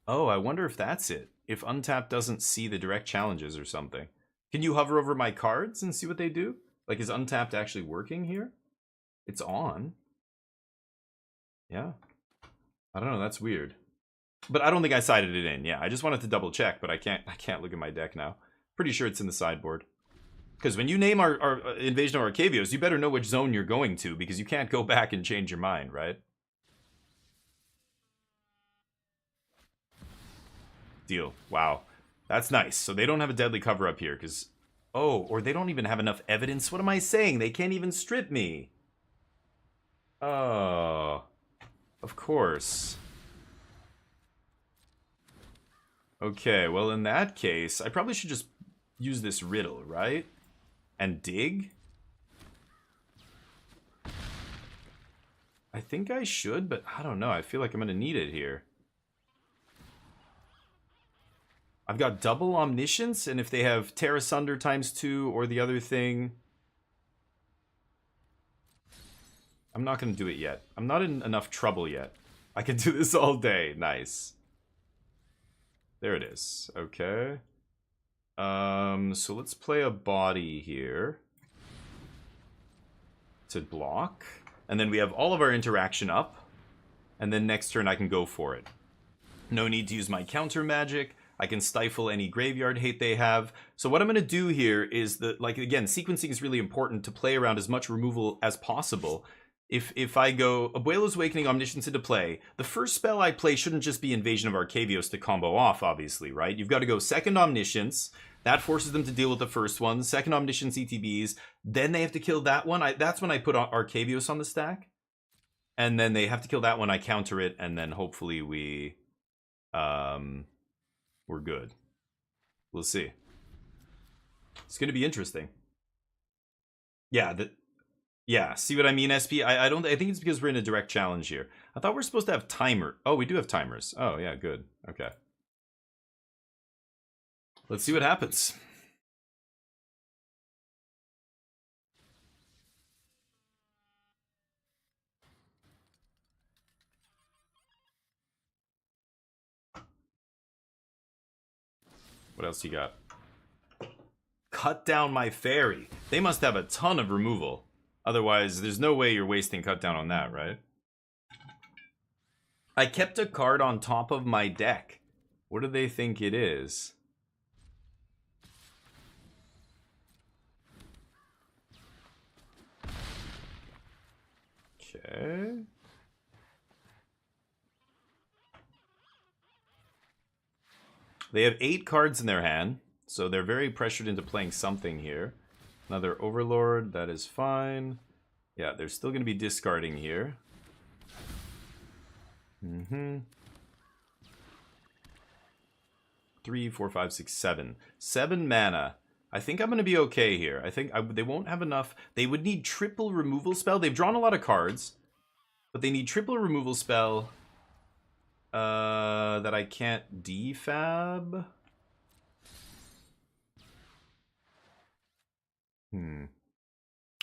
Oh, I wonder if that's it. If Untap doesn't see the direct challenges or something. Can you hover over my cards and see what they do? Like, is Untapped actually working here? It's on. Yeah. I don't know, that's weird. But I don't think I sided it in. Yeah, I just wanted to double check, but I can't look at my deck now. Pretty sure it's in the sideboard. Because when you name our Invasion of Arcavios, you better know which zone you're going to, because you can't go back and change your mind, right? Deal. Wow. That's nice. So they don't have a Deadly Cover-Up here, because... Oh, or they don't even have enough evidence. What am I saying? They can't even strip me. Oh. Of course. Okay, well in that case, I probably should just use this riddle, right? And dig? I think I should, but I don't know. I feel like I'm gonna need it here. I've got double Omniscience, and if they have Tear Asunder ×2 or the other thing... I'm not gonna do it yet. I'm not in enough trouble yet. I can do this all day. Nice. There it is. Okay. So let's play a body here to block. And then we have all of our interaction up. And then next turn I can go for it. No need to use my counter magic. I can stifle any graveyard hate they have. So what I'm going to do here is that, like, again, sequencing is really important to play around as much removal as possible. If I go Abuelo's Awakening, Omniscience into play, the first spell I play shouldn't just be Invasion of Arcavios to combo off, obviously, right? You've got to go second Omniscience. That forces them to deal with the first one. Second Omniscience ETBs. Then they have to kill that one. That's when I put Arcavios on the stack. And then they have to kill that one. I counter it. And then hopefully we're good. We'll see. It's going to be interesting. Yeah, Yeah, see what I mean, SP? I don't. I think it's because we're in a direct challenge here. I thought we're supposed to have timer. Oh, we do have timers. Oh, yeah, good. Okay. Let's see what happens. What else you got? Cut down my fairy. They must have a ton of removal. Otherwise, there's no way you're wasting cut down on that, right? I kept a card on top of my deck. What do they think it is? Okay. They have 8 cards in their hand, so they're very pressured into playing something here. Another Overlord, that is fine. Yeah, they're still going to be discarding here. 3, 4, 5, 6, 7. 7 mana. I think I'm going to be okay here. I think they won't have enough. They would need triple removal spell. They've drawn a lot of cards, but they need triple removal spell that I can't defab.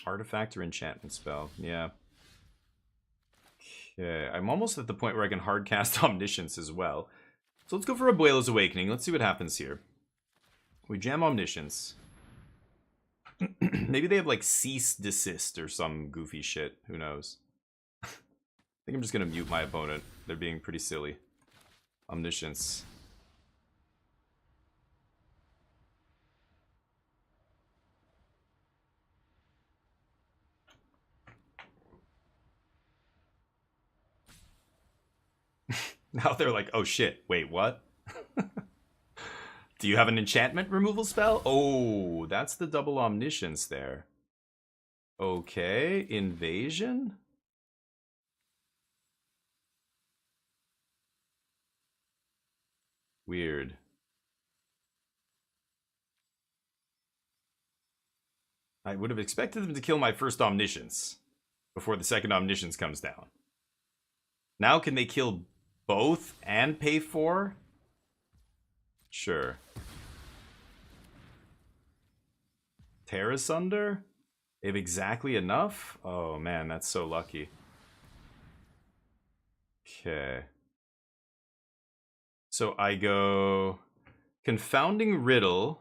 Artifact or enchantment spell. Yeah. Okay, I'm almost at the point where I can hardcast Omniscience as well. So let's go for Abuela's Awakening. Let's see what happens here. We jam Omniscience. Maybe they have like Cease Desist or some goofy shit. Who knows? I think I'm just going to mute my opponent. They're being pretty silly. Omniscience. Now they're like, oh shit, wait, what? Do you have an enchantment removal spell? Oh, that's the double Omniscience there. Okay, Invasion? Weird. I would have expected them to kill my first Omniscience before the second Omniscience comes down. Now can they kill both and pay 4? Sure. Terrasunder? They have exactly enough? Oh man, that's so lucky. Okay. So I go Confounding Riddle.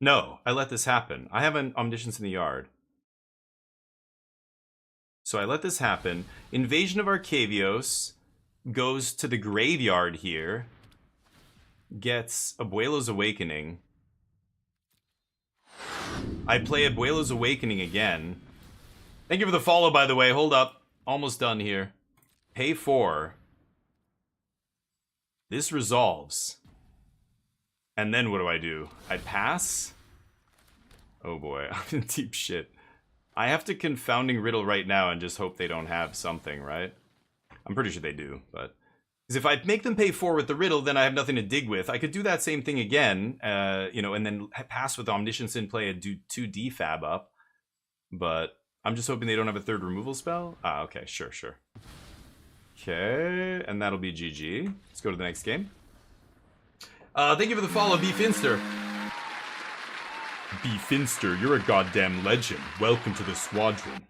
No, I let this happen. I have an Omniscience in the yard. So I let this happen. Invasion of Arcavios goes to the graveyard here. Gets Abuela's Awakening. I play Abuela's Awakening again. Thank you for the follow, by the way. Hold up. Almost done here. Pay 4. This resolves. And then what do? I pass? Oh boy, I'm in deep shit. I have to Confounding Riddle right now and just hope they don't have something, right? I'm pretty sure they do, but... Because if I make them pay 4 with the Riddle, then I have nothing to dig with. I could do that same thing again, you know, and then pass with Omniscience and play a 2 defab up. But I'm just hoping they don't have a third removal spell. Ah, okay, sure. Okay, and that'll be GG. Let's go to the next game. Thank you for the follow, B. Finster. B. Finster, you're a goddamn legend. Welcome to the squadron.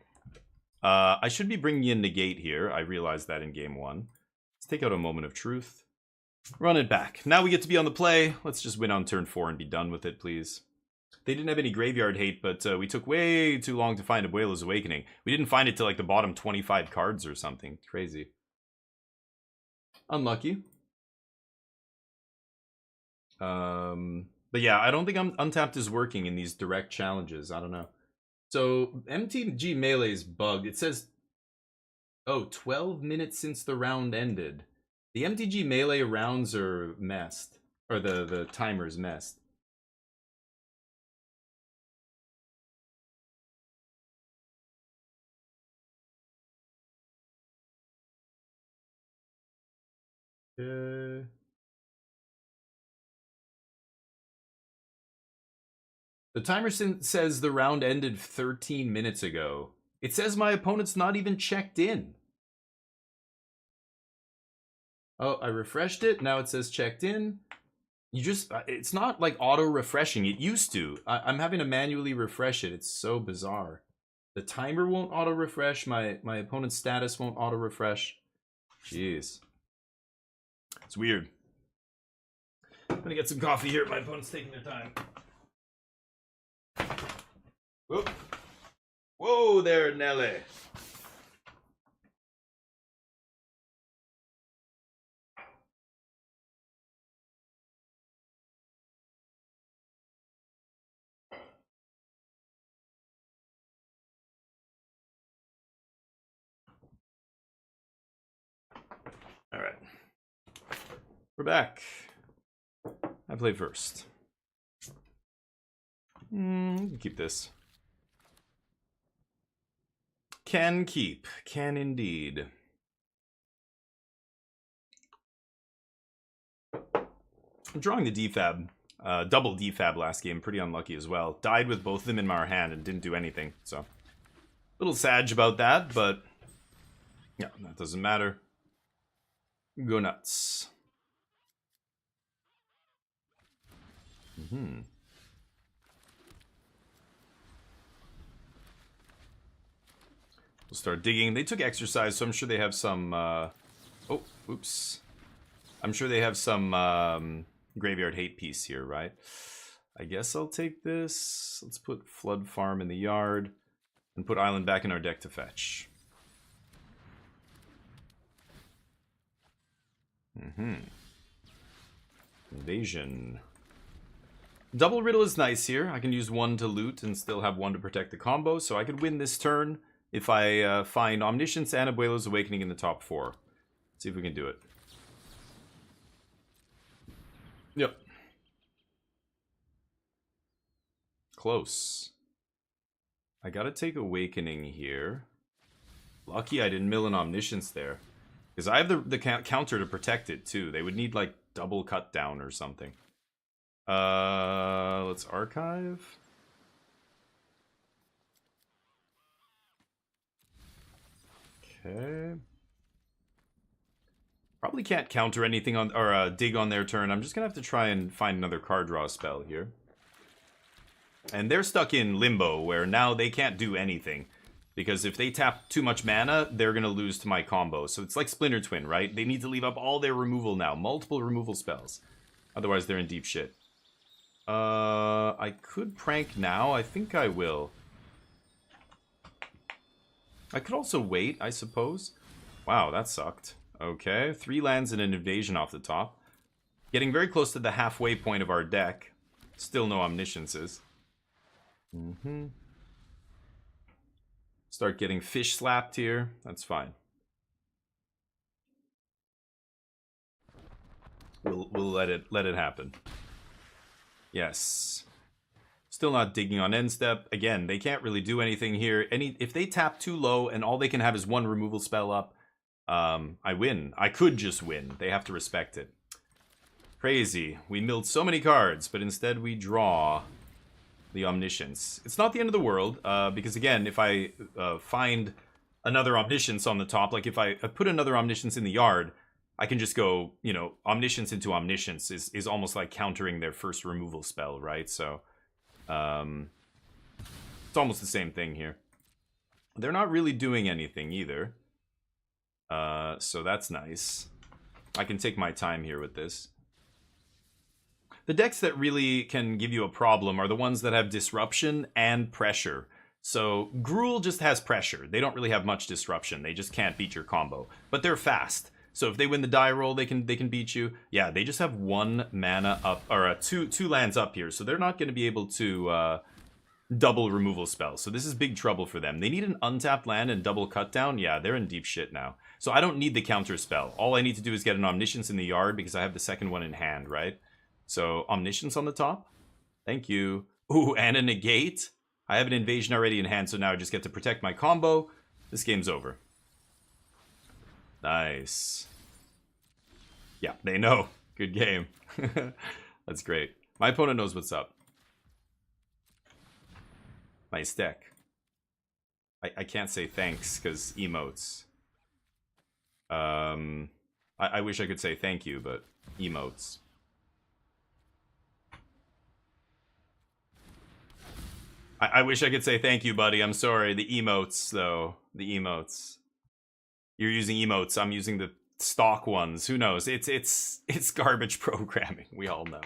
I should be bringing in Negate here. I realized that in game 1. Let's take out a Moment of Truth. Run it back. Now we get to be on the play. Let's just win on turn 4 and be done with it, please. They didn't have any graveyard hate, but we took way too long to find Abuela's Awakening. We didn't find it till like the bottom 25 cards or something. Crazy. Unlucky. But yeah, I don't think Untapped is working in these direct challenges. I don't know. So MTG Melee's bugged. It says, oh, 12 minutes since the round ended. The MTG Melee rounds are messed. Or the timer's messed. The timer says the round ended 13 minutes ago. It says my opponent's not even checked in. Oh, I refreshed it. Now it says checked in. You just, it's not like auto refreshing. It used to. I'm having to manually refresh it. It's so bizarre. The timer won't auto refresh. My opponent's status won't auto refresh. Jeez. It's weird. I'm gonna get some coffee here. My opponent's taking their time. Whoop. Whoa there, Nelly. All right. We're back. I play first. We can keep this. Can keep. Can indeed. I'm drawing the defab. Double defab last game. Pretty unlucky as well. Died with both of them in our hand and didn't do anything. So, a little sad about that, but yeah, that doesn't matter. Go nuts. We'll start digging. They took exercise, so I'm sure they have some... oh, oops. I'm sure they have some graveyard hate piece here, right? I guess I'll take this. Let's put Flood Farm in the yard and put Island back in our deck to fetch. Invasion. Double Riddle is nice here. I can use one to loot and still have one to protect the combo, so I could win this turn if I find Omniscience and Abuelo's Awakening in the top 4. Let's see if we can do it. Yep. Close. I gotta take Awakening here. Lucky I didn't mill an Omniscience there. Because I have the counter to protect it, too. They would need, like, double cut down or something. Let's archive. Okay. Probably can't counter anything on, or dig on their turn. I'm just gonna have to try and find another card draw spell here. And they're stuck in limbo, where now they can't do anything. Because if they tap too much mana, they're going to lose to my combo. So it's like Splinter Twin, right? They need to leave up all their removal now. Multiple removal spells. Otherwise, they're in deep shit. I could prank now. I think I will. I could also wait, I suppose. Wow, that sucked. Okay, 3 lands and an invasion off the top. Getting very close to the halfway point of our deck. Still no Omnisciences. Start getting fish slapped here. That's fine. We'll let it happen. Yes. Still not digging on end step. Again, they can't really do anything here. If they tap too low and all they can have is one removal spell up, I win. I could just win. They have to respect it. Crazy. We milled so many cards, but instead we draw the Omniscience. It's not the end of the world, because again, if I find another Omniscience on the top, like if I put another Omniscience in the yard, I can just go, you know, Omniscience into Omniscience is almost like countering their first removal spell, right? So, it's almost the same thing here. They're not really doing anything either. So that's nice. I can take my time here with this. The decks that really can give you a problem are the ones that have disruption and pressure. So Gruul just has pressure. They don't really have much disruption. They just can't beat your combo. But they're fast. So if they win the die roll, they can beat you. Yeah, they just have 1 mana up, or two lands up here. So they're not going to be able to double removal spells. So this is big trouble for them. They need an untapped land and double cut down. Yeah, they're in deep shit now. So I don't need the counter spell. All I need to do is get an Omniscience in the yard because I have the second one in hand, right? So Omniscience on the top. Thank you. Ooh, and a negate. I have an invasion already in hand, so now I just get to protect my combo. This game's over. Nice. Yeah, they know. Good game. That's great. My opponent knows what's up. Nice deck. I can't say thanks because emotes. I wish I could say thank you, but emotes. I wish I could say thank you, buddy. I'm sorry. The emotes, though. The emotes. You're using emotes. I'm using the stock ones. Who knows? It's garbage programming. We all know.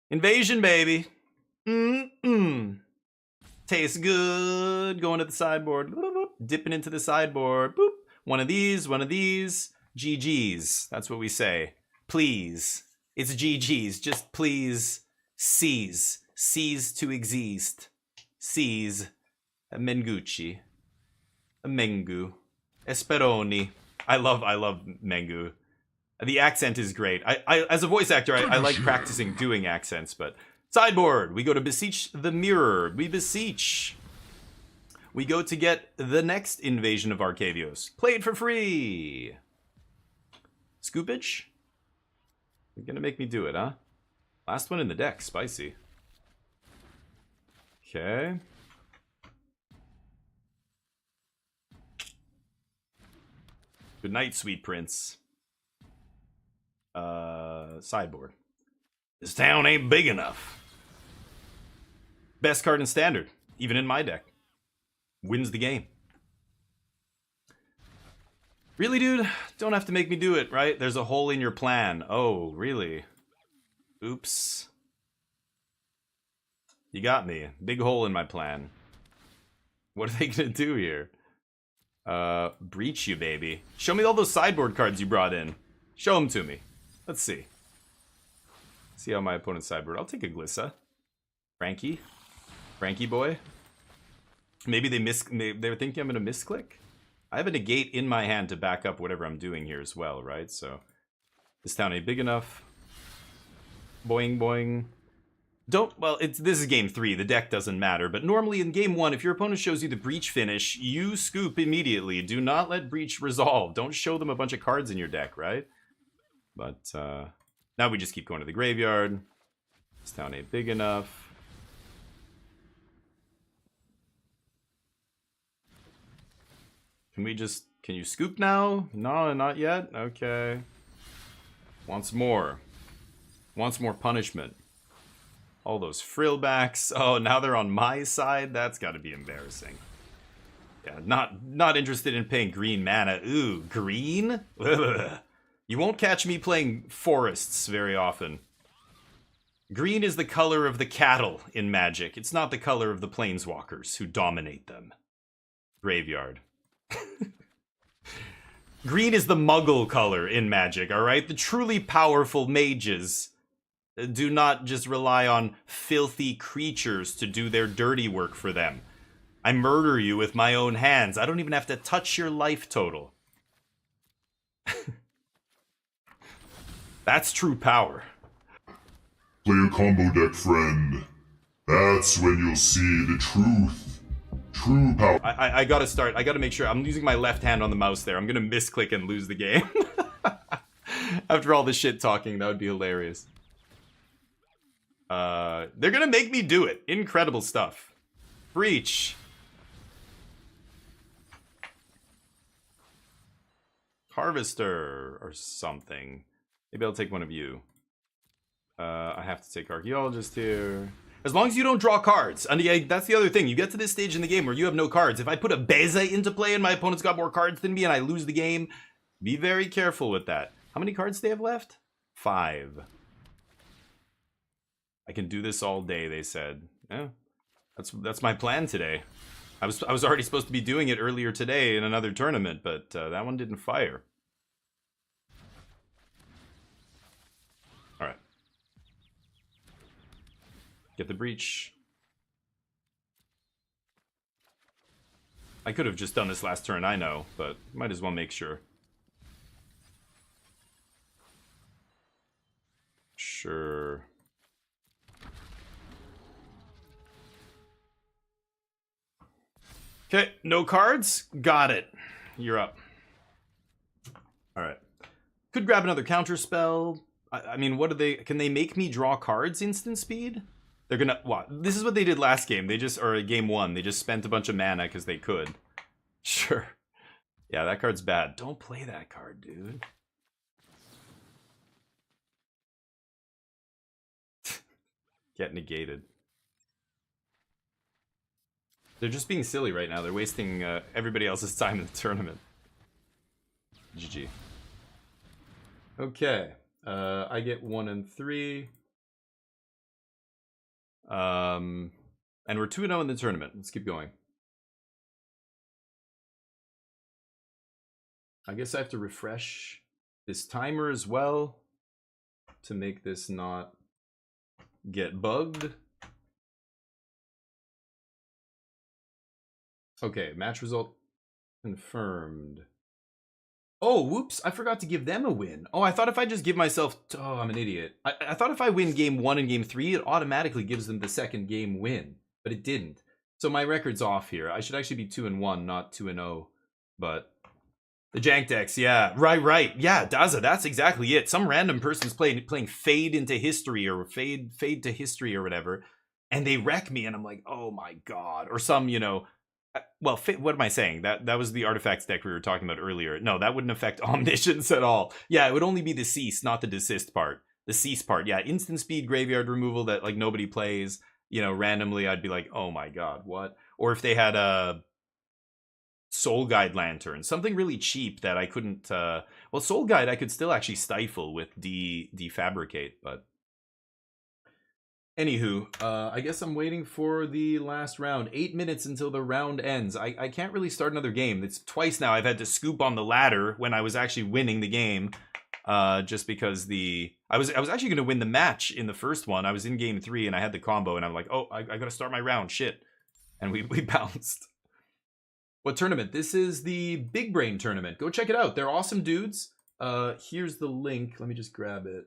Invasion, baby. Tastes good. Going to the sideboard. Boop, boop. Dipping into the sideboard. Boop. One of these. One of these. GG's. That's what we say. Please. It's GG's. Just please. Cease. Cease to exist. Cease. A Mengucci. A Mengu. Esperoni. I love Mengu. The accent is great. I as a voice actor, I like practicing doing accents, but sideboard. We go to beseech the mirror. We beseech. We go to get the next invasion of Arcavios. Play it for free. Scoopage? You're gonna make me do it, huh? Last one in the deck. Spicy. Okay. Good night, sweet prince. Sideboard. This town ain't big enough. Best card in standard, even in my deck. Wins the game. Really, dude? Don't have to make me do it, right? There's a hole in your plan. Oh, really? Oops. You got me. Big hole in my plan. What are they gonna do here? Breach you, baby. Show me all those sideboard cards you brought in. Show them to me. Let's see. See how my opponent's sideboard. I'll take a Glissa. Frankie. Frankie boy. Maybe they're thinking I'm gonna misclick. I have a negate in my hand to back up whatever I'm doing here as well, right? So this town ain't big enough. Boing boing. This is game 3, the deck doesn't matter, but normally in game 1, if your opponent shows you the breach finish, you scoop immediately. Do not let breach resolve. Don't show them a bunch of cards in your deck, right? But now we just keep going to the graveyard. This town ain't big enough. Can you scoop now? No, not yet? Okay. Wants more. Wants more punishment. All those frillbacks. Oh, now they're on my side? That's gotta be embarrassing. Yeah, not interested in paying green mana. Ooh, green? Ugh. You won't catch me playing forests very often. Green is the color of the cattle in Magic. It's not the color of the planeswalkers who dominate them. Graveyard. Green is the muggle color in Magic, alright? The truly powerful mages do not just rely on filthy creatures to do their dirty work for them. I murder you with my own hands. I don't even have to touch your life total. That's true power. Play a combo deck, friend. That's when you'll see the truth. True power. I gotta start. I gotta make sure. I'm using my left hand on the mouse there. I'm gonna misclick and lose the game. After all the shit talking, that would be hilarious. They're gonna make me do it. Incredible stuff. Breach. Harvester or something. Maybe I'll take one of you. I have to take Archaeologist here. As long as you don't draw cards. And yeah, that's the other thing. You get to this stage in the game where you have no cards. If I put a Beze into play and my opponent's got more cards than me and I lose the game, be very careful with that. How many cards do they have left? 5. I can do this all day, they said. Yeah, that's my plan today. I was already supposed to be doing it earlier today in another tournament, but that one didn't fire. All right. Get the breach. I could have just done this last turn, I know, but might as well make sure. Sure. Okay, no cards? Got it. You're up. Alright. Could grab another counter spell. I mean, what do they... Can they make me draw cards instant speed? They're gonna, what? This is what they did last game. They just, or game 1, they just spent a bunch of mana because they could. Sure. Yeah, that card's bad. Don't play that card, dude. Get negated. They're just being silly right now. They're wasting everybody else's time in the tournament. GG. Okay. I get 1 and 3. And we're 2-0 in the tournament. Let's keep going. I guess I have to refresh this timer as well to make this not get bugged. Okay, match result confirmed. Oh, whoops, I forgot to give them a win. Oh, I thought if I just give myself... Oh, I'm an idiot. I thought if I win game 1 and game 3, it automatically gives them the second game win. But it didn't. So my record's off here. I should actually be 2-1, not 2-0. But... The jank decks, yeah. Right. Yeah, Daza, that's exactly it. Some random person's playing Fade into History or Fade to History or whatever. And they wreck me and I'm like, oh my god. Or some, you know... Well, what am I saying? That was the artifacts deck we were talking about earlier. No, that wouldn't affect Omniscience at all. Yeah, it would only be the Cease, not the Desist part. The Cease part, yeah. Instant speed graveyard removal that, like, nobody plays. You know, randomly, I'd be like, oh my god, what? Or if they had a... Soul Guide Lantern, something really cheap that I couldn't well, Soul Guide I could still actually stifle with defabricate, but anywho, I guess I'm waiting for the last round. 8 minutes until the round ends. I can't really start another game. It's twice now I've had to scoop on the ladder when I was actually winning the game, just because I was actually going to win the match in the first one. I was in game 3 and I had the combo and I'm like, oh, I gotta start my round, shit, and we bounced. What tournament? This is the Big Brain tournament. Go check it out. They're awesome dudes. Here's the link. Let me just grab it.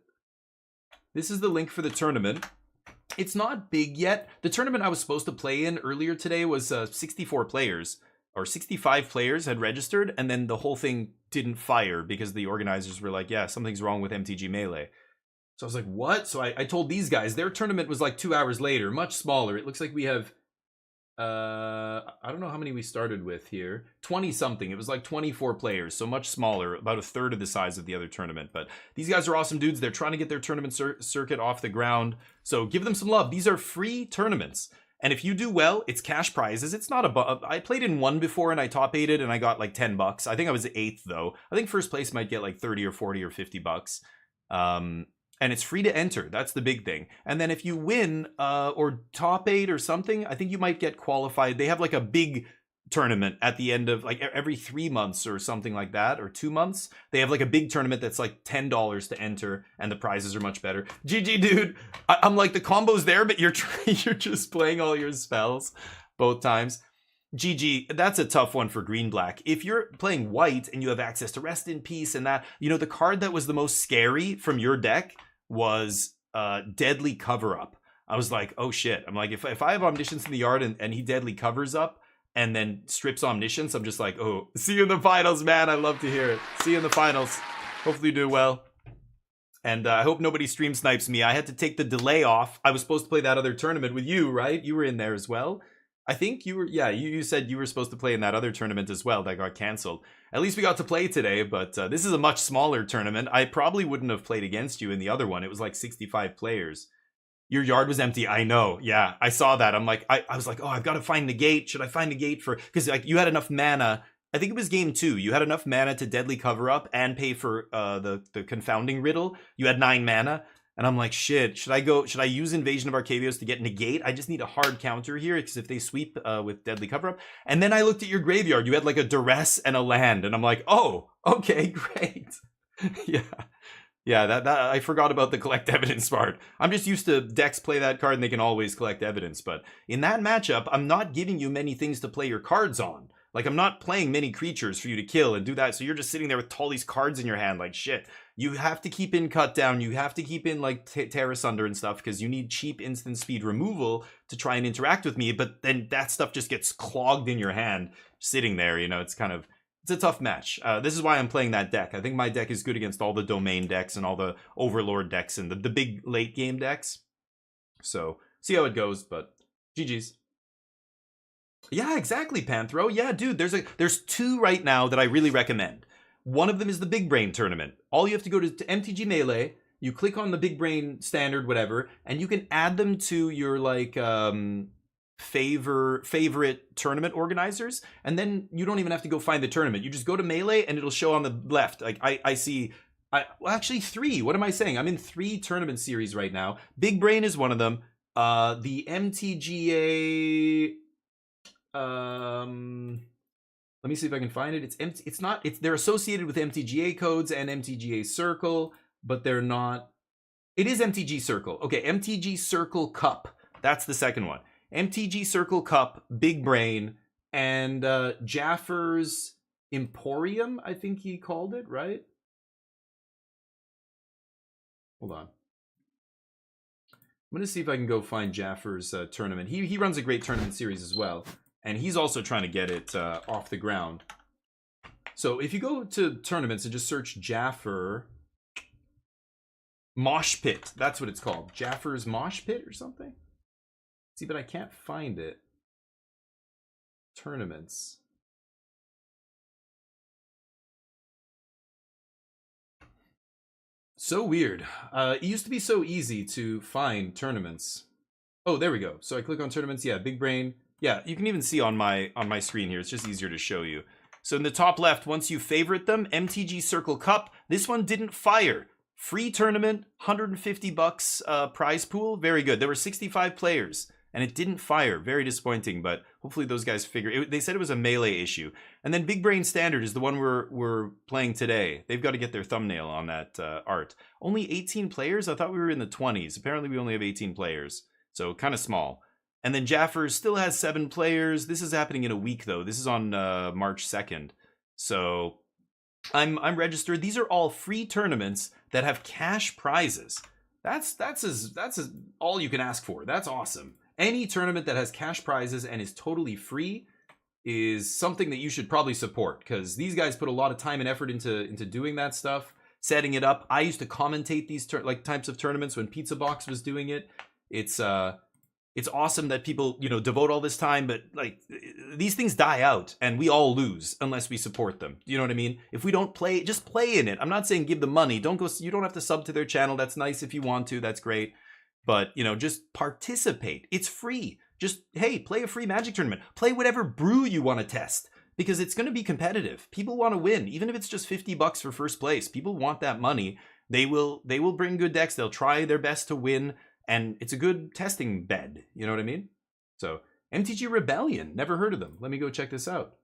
This is the link for the tournament. It's not big yet. The tournament I was supposed to play in earlier today was 64 players. Or 65 players had registered, and then the whole thing didn't fire because the organizers were like, yeah, something's wrong with MTG Melee. So I was like, what? So I told these guys, their tournament was like 2 hours later, much smaller. It looks like we have... I don't know how many we started with here. 20 something. It was like 24 players, so much smaller, about a third of the size of the other tournament. But these guys are awesome dudes. They're trying to get their tournament circuit off the ground. So give them some love. These are free tournaments. And if you do well, it's cash prizes. It's not I played in one before and I top 8'd and I got like $10. I think I was 8th though. I think first place might get like 30 or 40 or $50. And it's free to enter. That's the big thing. And then if you win or top 8 or something, I think you might get qualified. They have like a big tournament at the end of like every 3 months or something like that, or 2 months. They have like a big tournament that's like $10 to enter and the prizes are much better. GG, dude. I'm like, the combo's there, but you're just playing all your spells both times. GG, that's a tough one for green-black. If you're playing white and you have access to Rest in Peace and that, you know, the card that was the most scary from your deck was Deadly Cover-Up. I was like, oh shit. I'm like, if I have Omniscience in the yard and he Deadly Covers Up and then strips Omniscience, I'm just like, oh, see you in the finals, man. I love to hear it. See you in the finals. Hopefully you do well. And I hope nobody stream snipes me. I had to take the delay off. I was supposed to play that other tournament with you, right? You were in there as well. I think you were, yeah, you said you were supposed to play in that other tournament as well that got canceled. At least we got to play today, but this is a much smaller tournament. I probably wouldn't have played against you in the other one. It was like 65 players. Your yard was empty. I know. Yeah, I saw that. I'm like, I was like, oh, I've got to find Negate. Should I find Negate for, because like you had enough mana. I think it was game 2. You had enough mana to Deadly Cover Up and pay for the Confounding Riddle. You had 9 mana. And I'm like, shit, should I use Invasion of Arcavios to get Negate? I just need a hard counter here, because if they sweep with Deadly Cover-Up. And then I looked at your graveyard. You had like a Duress and a land. And I'm like, oh, okay, great. Yeah, that I forgot about the collect evidence part. I'm just used to decks play that card and they can always collect evidence. But in that matchup, I'm not giving you many things to play your cards on. Like, I'm not playing many creatures for you to kill and do that. So you're just sitting there with all these cards in your hand like shit. You have to keep in Cut Down. You have to keep in like Terra Sunder and stuff, because you need cheap instant speed removal to try and interact with me. But then that stuff just gets clogged in your hand sitting there. You know, it's a tough match. This is why I'm playing that deck. I think my deck is good against all the Domain decks and all the Overlord decks and the big late game decks. So see how it goes, but GG's. Yeah, exactly, Panthro. Yeah, dude, there's 2 right now that I really recommend. One of them is the Big Brain tournament. All you have to go to MTG Melee, you click on the Big Brain standard, whatever, and you can add them to your like favorite tournament organizers, and then you don't even have to go find the tournament. You just go to Melee and it'll show on the left. Like I see well, actually 3. What am I saying? I'm in 3 tournament series right now. Big Brain is one of them. The MTGA let me see if I can find it. They're associated with MTGA codes and MTGA Circle, but they're not. It is MTG Circle. Okay, MTG Circle Cup. That's the second one. MTG Circle Cup, Big Brain, and Jaffer's Emporium, I think he called it, right? Hold on. I'm going to see if I can go find Jaffer's tournament. He runs a great tournament series as well. And he's also trying to get it off the ground. So if you go to tournaments and just search Jaffer Mosh Pit, that's what it's called. Jaffer's Mosh Pit or something? See, but I can't find it. Tournaments. So weird. It used to be so easy to find tournaments. Oh, there we go. So I click on tournaments. Yeah, Big Brain. Yeah, you can even see on my screen here. It's just easier to show you. So in the top left, once you favorite them, MTG Circle Cup. This one didn't fire. Free tournament, $150 prize pool. Very good. There were 65 players, and it didn't fire. Very disappointing, but hopefully those guys figure it. They said it was a Melee issue. And then Big Brain Standard is the one we're playing today. They've got to get their thumbnail on that art. Only 18 players? I thought we were in the 20s. Apparently we only have 18 players, so kind of small. And then Jaffer still has 7 players. This is happening in a week, though. This is on March 2nd. So I'm registered. These are all free tournaments that have cash prizes. That's all you can ask for. That's awesome. Any tournament that has cash prizes and is totally free is something that you should probably support, because these guys put a lot of time and effort into doing that stuff, setting it up. I used to commentate these types of tournaments when Pizza Box was doing it. It's awesome that people, devote all this time, but like these things die out and we all lose unless we support them. You know what I mean? If we don't play, just play in it. I'm not saying give them money. You don't have to sub to their channel. That's nice if you want to. That's great. But, just participate. It's free. Just, hey, play a free Magic tournament. Play whatever brew you want to test, because it's going to be competitive. People want to win, even if it's just $50 for first place. People want that money. They will bring good decks. They'll try their best to win. And it's a good testing bed. You know what I mean? So MTG Rebellion, never heard of them. Let me go check this out.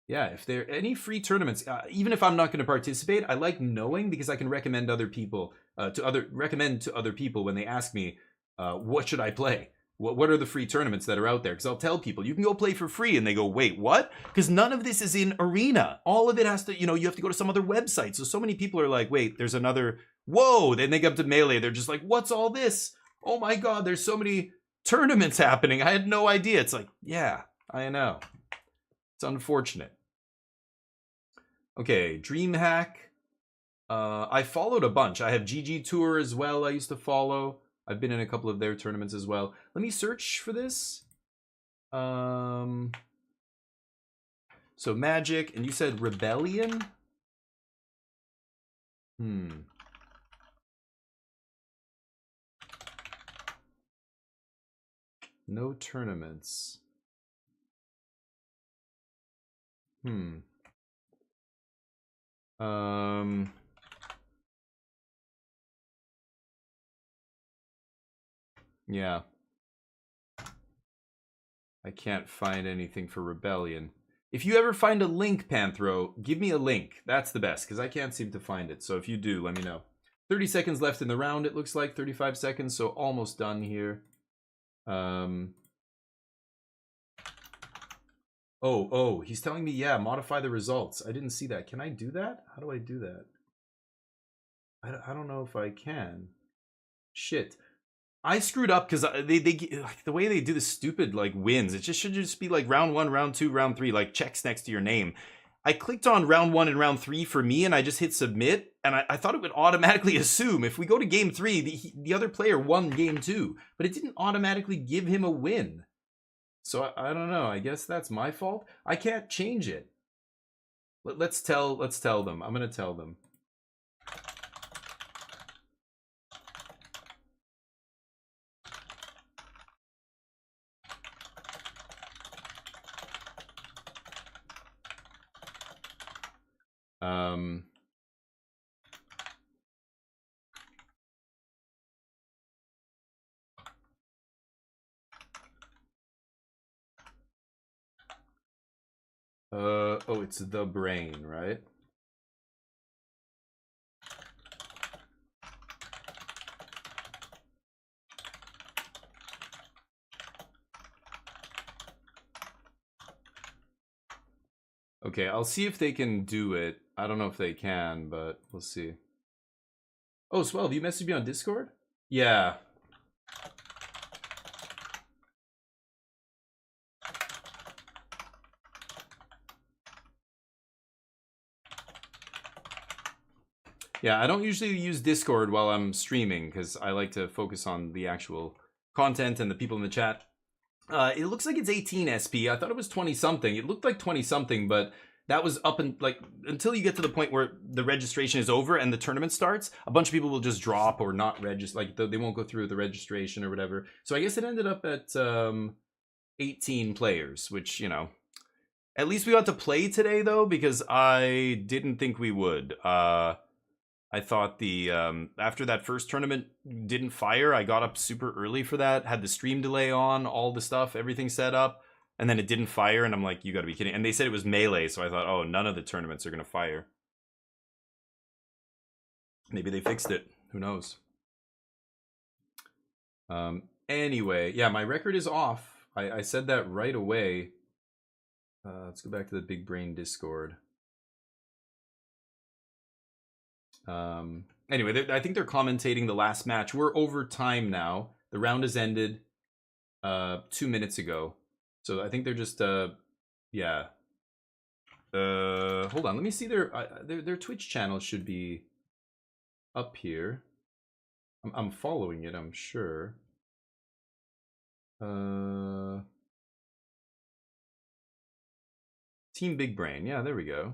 Yeah, if there are any free tournaments, even if I'm not going to participate, I like knowing, because I can recommend other people to other people when they ask me, what should I play? What are the free tournaments that are out there? Because I'll tell people, you can go play for free, and they go, wait, what? Because none of this is in Arena. All of it has to, you have to go to some other website. So many people are like, wait, there's another, whoa. Then they get up to Melee. They're just like, what's all this? Oh my God, there's so many tournaments happening. I had no idea. It's like, yeah, I know. It's unfortunate. Okay, DreamHack. I followed a bunch. I have GG Tour as well I used to follow. I've been in a couple of their tournaments as well. Let me search for this. So Magic, and you said Rebellion? No tournaments. Yeah. I can't find anything for Rebellion. If you ever find a link, Panthro, give me a link. That's the best, because I can't seem to find it. So if you do, let me know. 30 seconds left in the round, it looks like. 35 seconds, so almost done here. Oh, he's telling me, yeah, modify the results. I didn't see that. Can I do that? How do I do that? I don't know if I can. Shit. I screwed up because they like the way they do the stupid like wins. It should just be like round 1, round 2, round 3, like checks next to your name. I clicked on round 1 and round 3 for me, and I just hit submit, and I thought it would automatically assume if we go to game 3, the other player won game 2, but it didn't automatically give him a win. So I don't know. I guess that's my fault. I can't change it. Let's tell them. I'm gonna tell them. Oh, it's the brain, right? Okay, I'll see if they can do it. I don't know if they can, but we'll see. Oh, Swell, you messaged me on Discord? Yeah. Yeah, I don't usually use Discord while I'm streaming because I like to focus on the actual content and the people in the chat. It looks like it's 18 SP. I thought it was 20 something. It looked like 20 something, but that was up and like until you get to the point where the registration is over and the tournament starts, a bunch of people will just drop or not register. Like they won't go through the registration or whatever. So I guess it ended up at 18 players, which, you know, at least we got to play today though, because I didn't think we would. I thought the after that first tournament didn't fire, I got up super early for that, had the stream delay on, all the stuff, everything set up, and then it didn't fire, and I'm like, you gotta be kidding. And they said it was melee, so I thought, oh, none of the tournaments are gonna fire. Maybe they fixed it. Who knows? Anyway, yeah, my record is off. I said that right away. Let's go back to the Big Brain Discord. Anyway, I think they're commentating the last match. We're over time now. The round has ended 2 minutes ago. So I think they're just yeah. Hold on, let me see their Twitch channel should be up here. I'm following it, I'm sure. Team Big Brain. Yeah, there we go.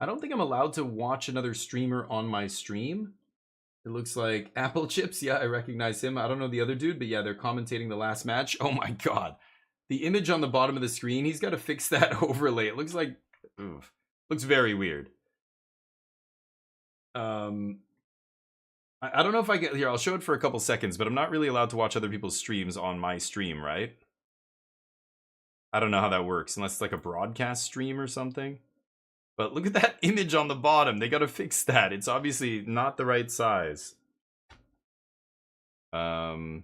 I don't think I'm allowed to watch another streamer on my stream. It looks like Apple Chips. Yeah, I recognize him. I don't know the other dude, but yeah, they're commentating the last match. Oh my god. The image on the bottom of the screen, he's got to fix that overlay. It looks like... Oof. Looks very weird. I don't know if I get... Here, I'll show it for a couple seconds, but I'm not really allowed to watch other people's streams on my stream, right? I don't know how that works, unless it's like a broadcast stream or something. But look at that image on the bottom. They gotta fix that. It's obviously not the right size. I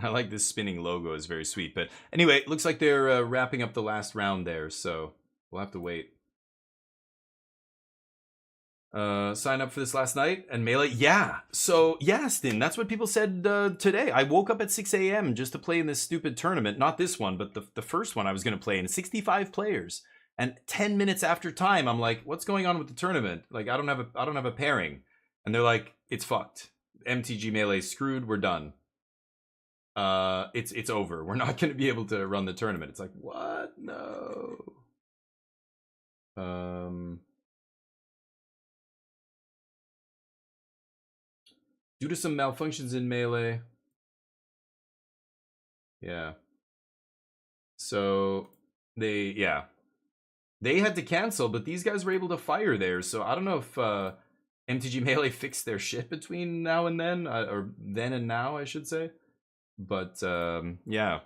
like this spinning logo. Is very sweet. But anyway, it looks like they're wrapping up the last round there. So we'll have to wait. Sign up for this last night and Melee. Yeah. So yeah, Stin, that's what people said today. I woke up at 6 a.m. just to play in this stupid tournament. Not this one, but the first one I was going to play in. 65 players. And 10 minutes after time, I'm like, what's going on with the tournament? Like, I don't have a pairing. And they're like, it's fucked. MTG Melee screwed. We're done. It's over. We're not going to be able to run the tournament. It's like, what? No. Due to some malfunctions in Melee. Yeah. So they had to cancel, but these guys were able to fire theirs. So I don't know if MTG Melee fixed their shit between now and then, or then and now, I should say. But yeah.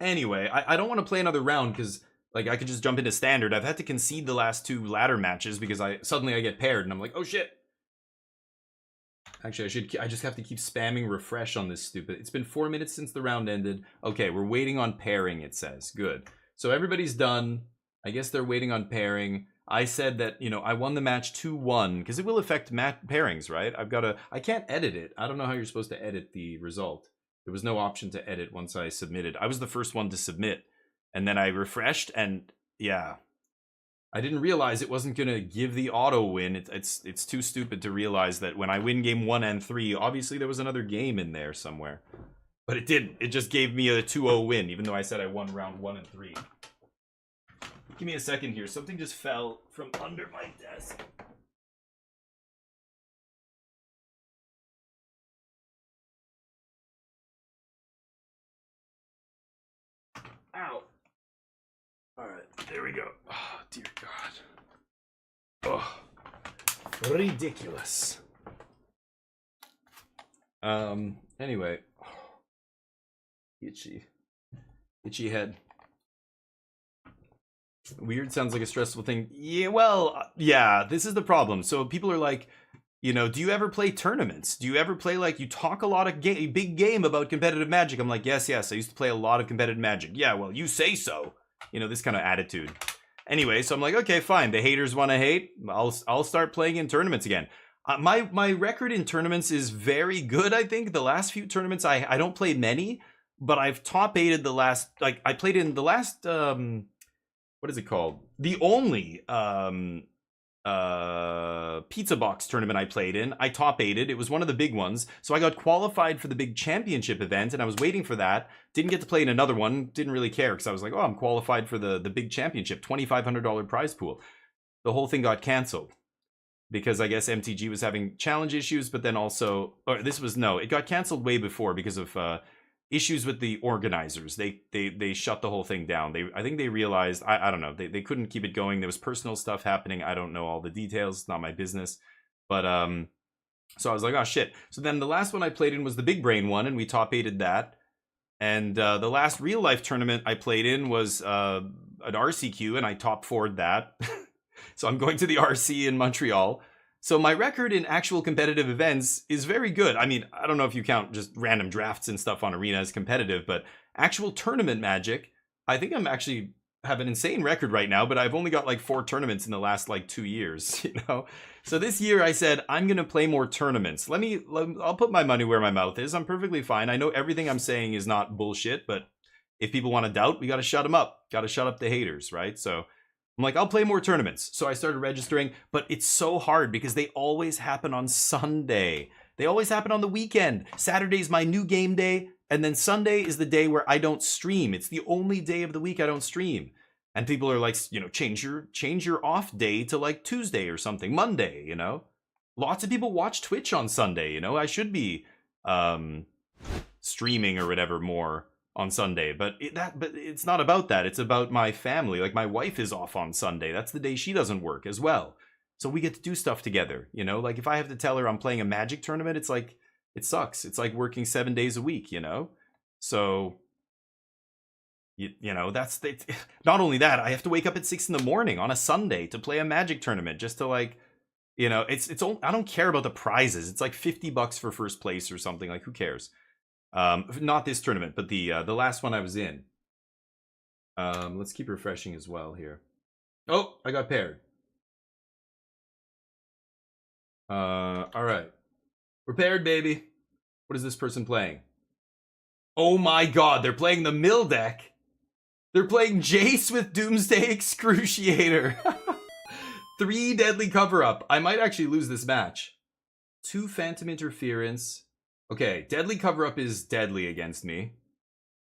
Anyway, I don't want to play another round because like I could just jump into standard. I've had to concede the last 2 ladder matches because I get paired and I'm like, oh shit. Actually, I just have to keep spamming refresh on this stupid... It's been 4 minutes since the round ended. Okay, we're waiting on pairing, it says. Good. So everybody's done. I guess they're waiting on pairing. I said that, you know, I won the match 2-1, because it will affect pairings, right? I can't edit it. I don't know how you're supposed to edit the result. There was no option to edit once I submitted. I was the first one to submit, and then I refreshed, and yeah, I didn't realize it wasn't gonna give the auto win. It's too stupid to realize that when I win game 1 and 3, obviously there was another game in there somewhere, but it didn't. It just gave me a 2-0 win, even though I said I won round 1 and 3. Give me a second here. Something just fell from under my desk. Ow. Alright, there we go. Oh, dear God. Oh, ridiculous. Anyway. Itchy. Itchy head. Weird sounds like a stressful thing. Yeah, well, yeah, this is the problem. So people are like, you know, do you ever play tournaments? Do you ever play, like, you talk a lot of big game about competitive Magic? I'm like, yes, I used to play a lot of competitive Magic. Yeah, well, you say so. You know, this kind of attitude. Anyway, so I'm like, okay, fine. The haters want to hate. I'll start playing in tournaments again. My record in tournaments is very good, I think. The last few tournaments, I don't play many, but I've top 8'd the last, like, I played in the last, what is it called? The only, pizza box tournament I played in, I top 8'd. It was one of the big ones, so I got qualified for the big championship event, and I was waiting for that. Didn't get to play in another one. Didn't really care, because I was like, oh, I'm qualified for the big championship, $2,500 prize pool. The whole thing got canceled because I guess MTG was having challenge issues, but then also, or it got canceled way before because of issues with the organizers. They shut the whole thing down. I think they realized, I don't know, they couldn't keep it going. There was personal stuff happening. I don't know all the details. It's not my business. But so I was like, oh shit. So then the last one I played in was the Big Brain one, and we top 8'd that. And the last real life tournament I played in was an RCQ, and I top 4'd that. So I'm going to the RC in Montreal. So my record in actual competitive events is very good. I mean, I don't know if you count just random drafts and stuff on Arena as competitive, but actual tournament Magic, I think I'm actually have an insane record right now, but I've only got like 4 tournaments in the last like 2 years, you know? So this year I said, I'm going to play more tournaments. I'll put my money where my mouth is. I'm perfectly fine. I know everything I'm saying is not bullshit, but if people want to doubt, we got to shut them up. Got to shut up the haters, right? So I'm like, I'll play more tournaments. So I started registering, but it's so hard because they always happen on Sunday. They always happen on the weekend. Saturday's my new game day, and then Sunday is the day where I don't stream. It's the only day of the week I don't stream. And people are like, you know, change your off day to like Tuesday or something, Monday, you know? Lots of people watch Twitch on Sunday, you know? I should be streaming or whatever more on Sunday, but it's not about that. It's about my family. Like, my wife is off on Sunday. That's the day she doesn't work as well. So we get to do stuff together, you know? Like, if I have to tell her I'm playing a Magic tournament, it's like, it sucks. It's like working 7 days a week, you know? So, you know, not only that, I have to wake up at 6 in the morning on a Sunday to play a Magic tournament just to, like, you know, I don't care about the prizes. It's like $50 for first place or something. Like, who cares? Not this tournament, but the last one I was in. Let's keep refreshing as well here. Oh, I got paired. All right. We're paired, baby. What is this person playing? Oh my god, they're playing the mill deck. They're playing Jace with Doomsday Excruciator. 3 deadly cover-up. I might actually lose this match. 2 Phantom Interference. Okay, deadly cover-up is deadly against me.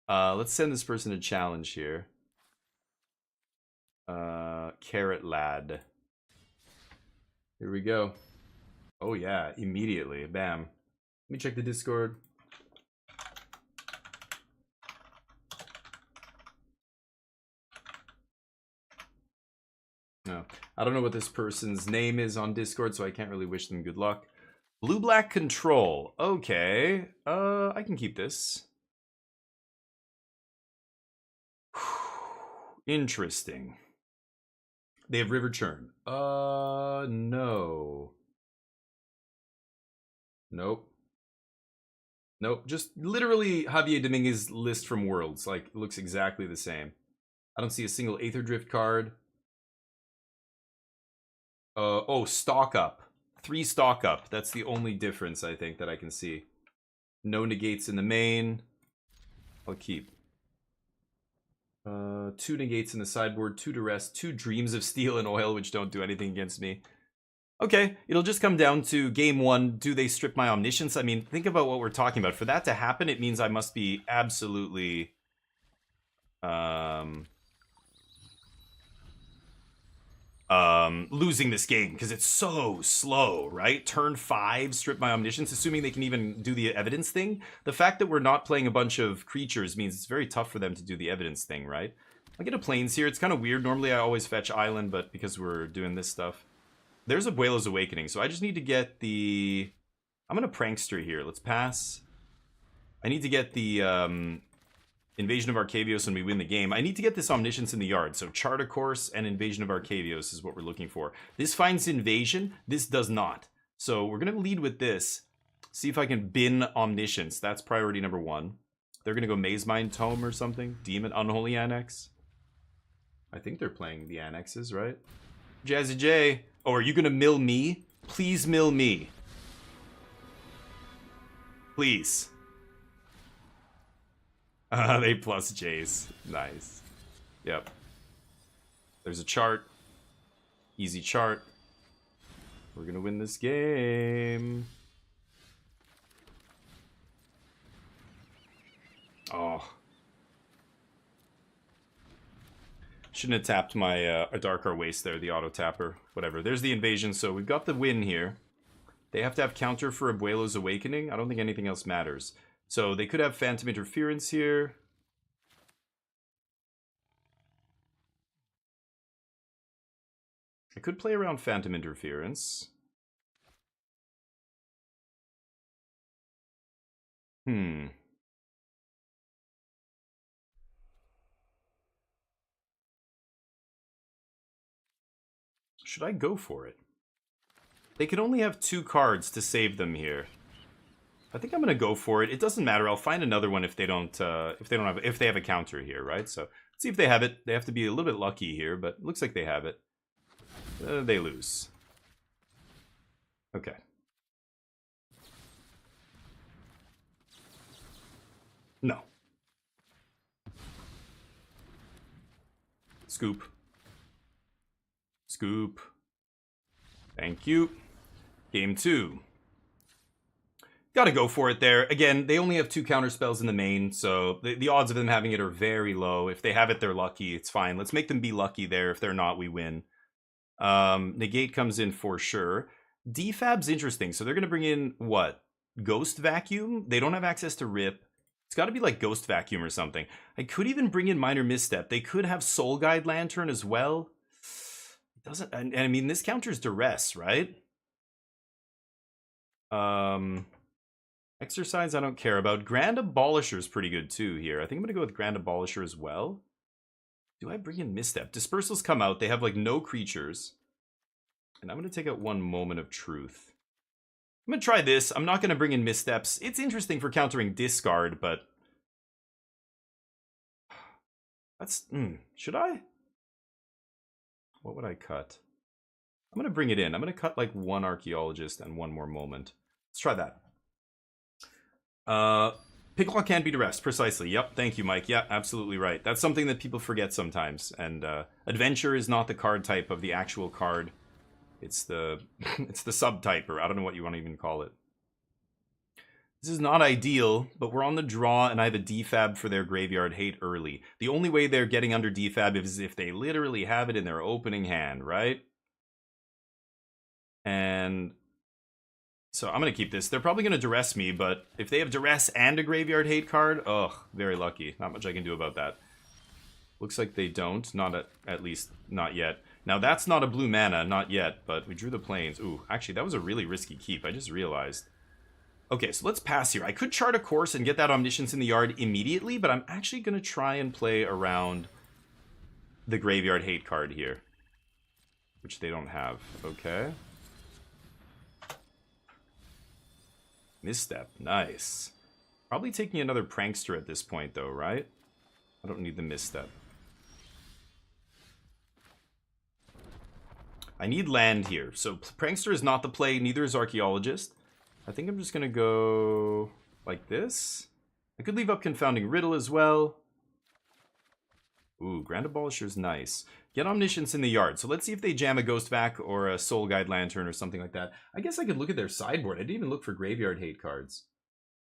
Let's send this person a challenge here. Carrot Lad. Here we go. Oh yeah, immediately. Bam. Let me check the Discord. No, I don't know what this person's name is on Discord, so I can't really wish them good luck. Blue-black control. Okay. I can keep this. Interesting. They have River Churn. No. Nope. Nope. Just literally Javier Dominguez list from Worlds. Like, it looks exactly the same. I don't see a single Aether Drift card. Oh, stock up. 3 stock up. That's the only difference, I think, that I can see. No negates in the main. I'll keep 2 negates in the sideboard, 2 duress, 2 dreams of steel and oil, which don't do anything against me. Okay, it'll just come down to game 1. Do they strip my omniscience? I mean, think about what we're talking about. For that to happen, it means I must be absolutely losing this game because it's so slow, right? Turn 5, strip my omniscience, assuming they can even do the evidence thing. The fact that we're not playing a bunch of creatures means it's very tough for them to do the evidence thing, right? I'll get a plains here. It's kind of weird. Normally I always fetch island, but because we're doing this stuff. There's Abuelo's Awakening, so I just need to get the... I'm going to Prankster here. Let's pass. I need to get the Invasion of Arcavios when we win the game. I need to get this Omniscience in the yard, so Chart a Course and Invasion of Arcavios is what we're looking for. This finds Invasion, this does not. So we're going to lead with this. See if I can bin Omniscience. That's priority number 1. They're going to go Maze Mind Tome or something. Demon Unholy Annex. I think they're playing the annexes, right? Jazzy J. Oh, are you going to mill me? Please mill me. Please. They plus J's. Nice. Yep. There's a chart. Easy chart. We're going to win this game. Oh. Shouldn't have tapped my a Dark Waste there, the auto tapper. Whatever. There's the invasion, so we've got the win here. They have to have counter for Abuelo's Awakening. I don't think anything else matters. So they could have Phantom Interference here. I could play around Phantom Interference. Should I go for it? They can only have 2 cards to save them here. I think I'm gonna go for it. It doesn't matter. I'll find another one if they don't if they have a counter here, right? So let's see if they have it. They have to be a little bit lucky here, but it looks like they have it. They lose. Okay. No. Scoop. Scoop. Thank you. Game 2. Gotta go for it there. Again, they only have 2 counter spells in the main, so the odds of them having it are very low. If they have it, they're lucky. It's fine. Let's make them be lucky there. If they're not, we win. Negate comes in for sure. Defab's interesting. So they're going to bring in, what? Ghost Vacuum? They don't have access to Rip. It's got to be like Ghost Vacuum or something. I could even bring in Minor Misstep. They could have Soul Guide Lantern as well. It doesn't... And I mean, this counters Duress, right? Exercise I don't care about. Grand Abolisher is pretty good too here. I think I'm going to go with Grand Abolisher as well. Do I bring in Misstep? Dispersals come out. They have like no creatures. And I'm going to take out one Moment of Truth. I'm going to try this. I'm not going to bring in Missteps. It's interesting for countering Discard, but... That's... should I? What would I cut? I'm going to bring it in. I'm going to cut like 1 Archaeologist and 1 more Moment. Let's try that. Picklock can be duressed, precisely. Yep, thank you, Mike. Yeah, absolutely right. That's something that people forget sometimes. And Adventure is not the card type of the actual card. It's the it's the subtype, or I don't know what you want to even call it. This is not ideal, but we're on the draw, and I have a defab for their Graveyard Hate early. The only way they're getting under defab is if they literally have it in their opening hand, right? And... so I'm going to keep this. They're probably going to duress me, but if they have duress and a Graveyard Hate card, ugh, very lucky. Not much I can do about that. Looks like they don't. Not at least not yet. Now that's not a blue mana, not yet, but we drew the plains. Ooh, actually that was a really risky keep. I just realized. Okay, so let's pass here. I could chart a course and get that Omniscience in the yard immediately, but I'm actually going to try and play around the Graveyard Hate card here, which they don't have. Okay. Misstep, nice. Probably taking another Prankster at this point, though, right? I don't need the Misstep. I need land here. So Prankster is not the play, neither is Archaeologist. I think I'm just going to go like this. I could leave up Confounding Riddle as well. Ooh, Grand Abolisher's nice. Get Omniscience in the yard. So let's see if they jam a Ghost Vac or a Soul Guide Lantern or something like that. I guess I could look at their sideboard. I didn't even look for Graveyard Hate cards.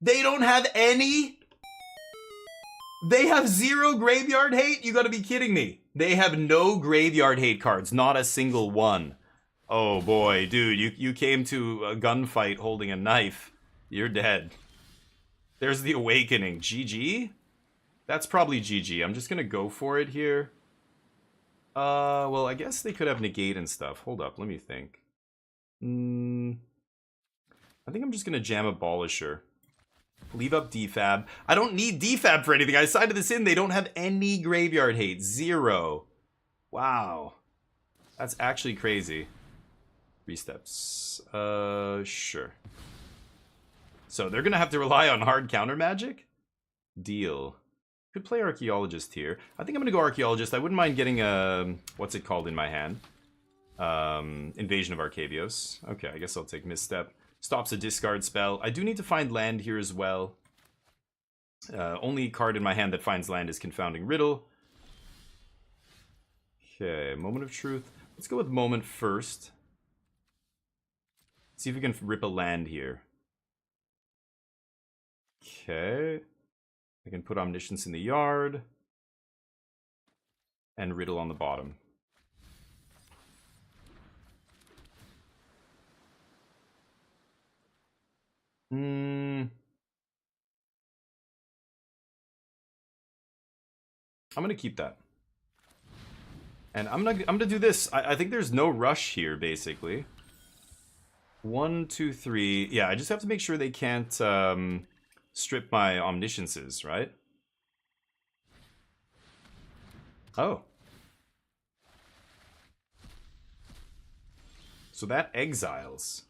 They don't have any? They have 0 Graveyard Hate? You gotta be kidding me. They have no Graveyard Hate cards. Not a single one. Oh boy, dude, you came to a gunfight holding a knife. You're dead. There's the Awakening. GG? That's probably GG. I'm just gonna go for it here. Well, I guess they could have Negate and stuff. Hold up, let me think. I think I'm just gonna jam Abolisher. Leave up DFAB. I don't need DFAB for anything. I sided this in. They don't have any Graveyard Hate. 0. Wow. That's actually crazy. 3 steps. Sure. So they're gonna have to rely on hard counter magic? Deal. Could play Archaeologist here. I think I'm gonna go Archaeologist. I wouldn't mind getting a... what's it called in my hand? Invasion of Arcavios. Okay, I guess I'll take Misstep. Stops a discard spell. I do need to find land here as well. Only card in my hand that finds land is Confounding Riddle. Okay, Moment of Truth. Let's go with Moment first. See if we can rip a land here. Okay. I can put Omniscience in the yard. And Riddle on the bottom. I'm gonna keep that. And I'm gonna do this. I think there's no rush here, basically. 1, 2, 3. Yeah, I just have to make sure they can't strip my Omnisciences, right? Oh. So that exiles.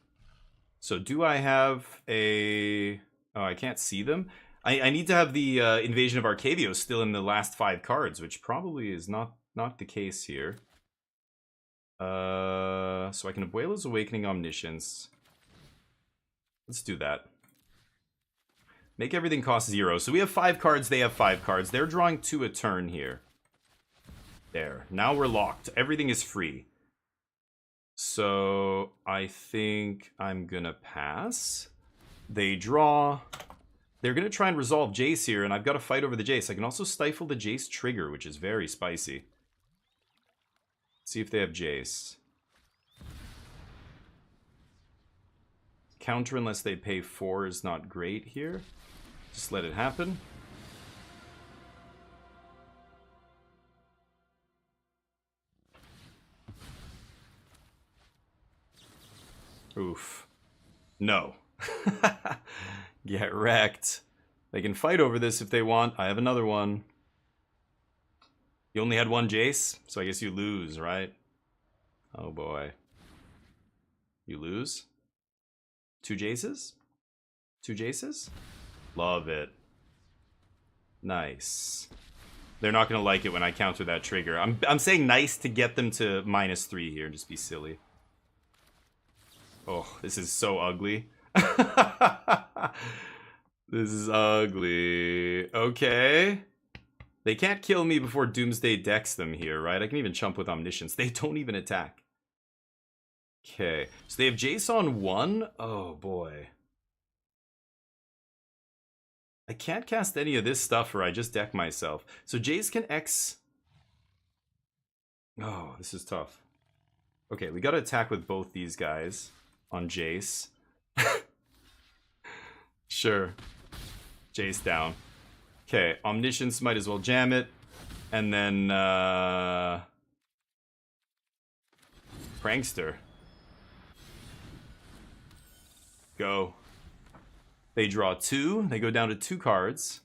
So do I have a... oh, I can't see them. I need to have the Invasion of Arcavios still in the last 5 cards, which probably is not the case here. So I can Abuela's Awakening Omniscience. Let's do that. Make everything cost 0. So we have 5 cards, they have 5 cards. They're drawing 2 a turn here. There. Now we're locked. Everything is free. So I think I'm gonna pass. They draw. They're gonna try and resolve Jace here, and I've got to fight over the Jace. I can also stifle the Jace trigger, which is very spicy. See if they have Jace. Counter unless they pay 4 is not great here. Just let it happen. Oof. No. Get wrecked. They can fight over this if they want. I have another one. You only had 1 Jace, so I guess you lose, right? Oh boy. You lose? 2 Jaces? 2 Jaces? Love it. Nice. They're not gonna like it when I counter that trigger. I'm saying nice to get them to -3 here and just be silly. Oh, this is so ugly. This is ugly. Okay. They can't kill me before Doomsday decks them here, right? I can even chump with Omniscience. They don't even attack. Okay. So they have Jace on 1? Oh, boy. I can't cast any of this stuff or I just deck myself. So Jace can X... oh, this is tough. Okay, we gotta attack with both these guys on Jace. Sure. Jace down. Okay, Omniscience might as well jam it. And then, Prankster. Go. They draw 2. They go down to 2 cards.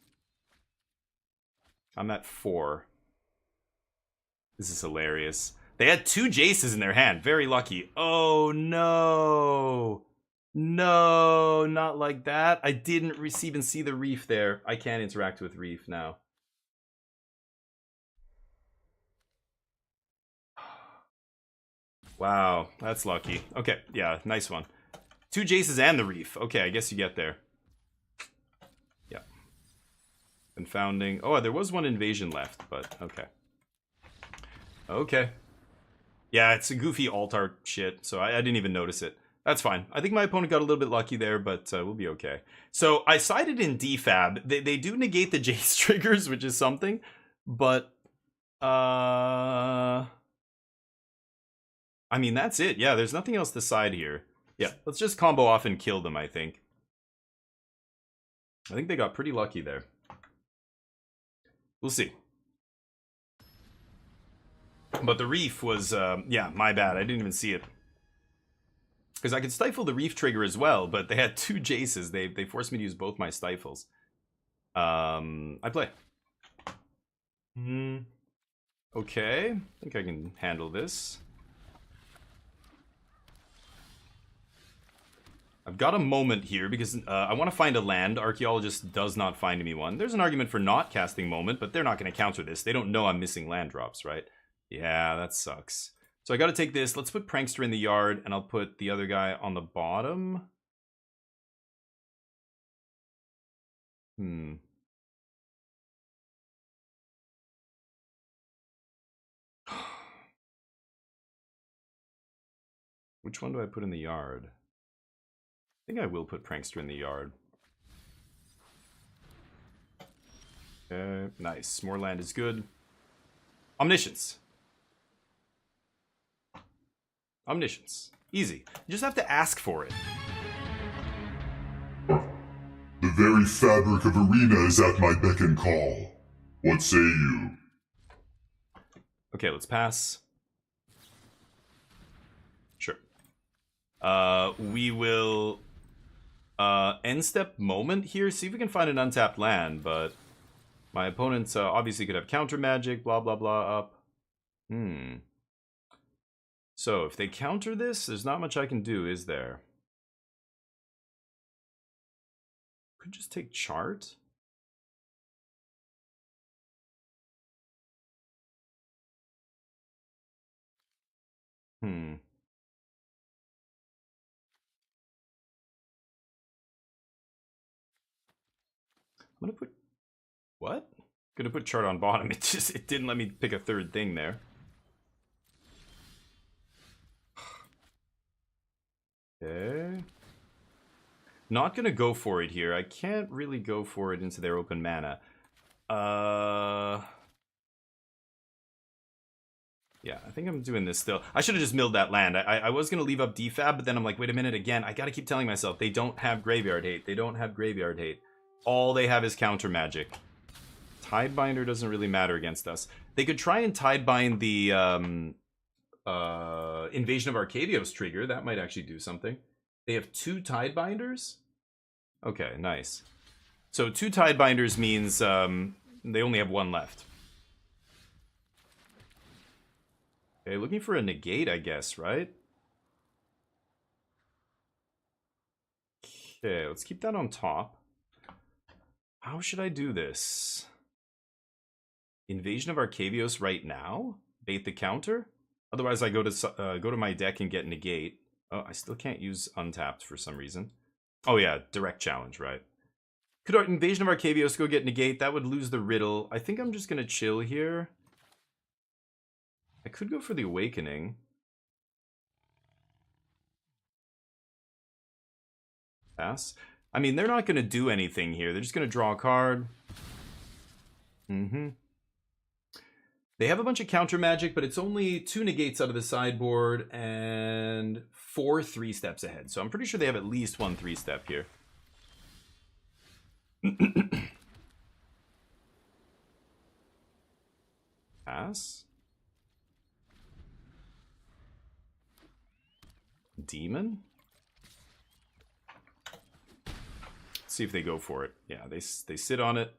I'm at 4. This is hilarious. They had 2 Jaces in their hand. Very lucky. Oh, no. No, not like that. I didn't even see the Reef there. I can't interact with Reef now. Wow, that's lucky. Okay, yeah, nice one. 2 Jaces and the Reef. Okay, I guess you get there. Confounding. Oh, there was one invasion left, but okay. Okay. Yeah, it's a goofy alt-art shit, so I didn't even notice it. That's fine. I think my opponent got a little bit lucky there, but we'll be okay. So I sided in defab. They do negate the Jace triggers, which is something, but I mean, that's it. Yeah, there's nothing else to side here. Yeah, let's just combo off and kill them, I think. I think they got pretty lucky there. We'll see. But the Reef was, yeah, my bad. I didn't even see it. Because I could stifle the Reef trigger as well, but they had 2 Jaces. They forced me to use both my stifles. I play. Okay. I think I can handle this. I've got a moment here because I want to find a land. Archaeologist does not find me one. There's an argument for not casting moment, but they're not going to counter this. They don't know I'm missing land drops, right? Yeah, that sucks. So I got to take this. Let's put Prankster in the yard, and I'll put the other guy on the bottom. Which one do I put in the yard? I think I will put Prankster in the yard. Okay, nice. More land is good. Omniscience. Omniscience. Easy. You just have to ask for it. The very fabric of Arena is at my beck and call. What say you? Okay, let's pass. Sure. We will end step moment here. See if we can find an untapped land, but my opponents obviously could have counter magic, blah blah blah up. So if they counter this, there's not much I can do, is there? Could just take chart. I'm gonna put what? Gonna put chart on bottom. It didn't let me pick a third thing there. Okay. Not gonna go for it here. I can't really go for it into their open mana. Yeah, I think I'm doing this still. I should have just milled that land. I was gonna leave up defab, but then I'm like, wait a minute again. I gotta keep telling myself they don't have graveyard hate. They don't have graveyard hate. All they have is counter magic. Tidebinder doesn't really matter against us. They could try and Tidebind the Invasion of Arcavios trigger. That might actually do something. They have 2 Tidebinders? Okay, nice. So 2 Tidebinders means they only have 1 left. Okay, looking for a negate, I guess, right? Okay, let's keep that on top. How should I do this? Invasion of Arcavios right now? Bait the counter? Otherwise I go to my deck and get negate. Oh, I still can't use untapped for some reason. Oh yeah, direct challenge, right? Could our Invasion of Arcavios go get negate? That would lose the riddle. I think I'm just gonna chill here. I could go for the Awakening. Pass. I mean, they're not gonna do anything here. They're just gonna draw a card. They have a bunch of counter magic, but it's only 2 negates out of the sideboard and 4 3-steps ahead. So I'm pretty sure they have at least 1 3-step here. Pass. Demon. Let's see if they go for it. Yeah, they sit on it.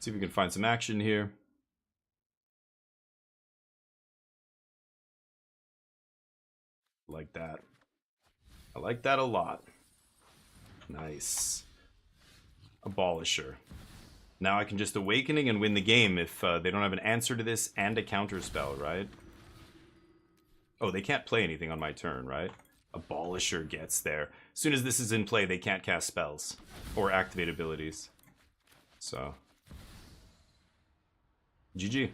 See if we can find some action here. Like that. I like that a lot. Nice. Abolisher. Now I can just Awakening and win the game if they don't have an answer to this and a counter spell, right? Oh, they can't play anything on my turn, right? Abolisher gets there. As soon as this is in play, they can't cast spells or activate abilities. So, GG.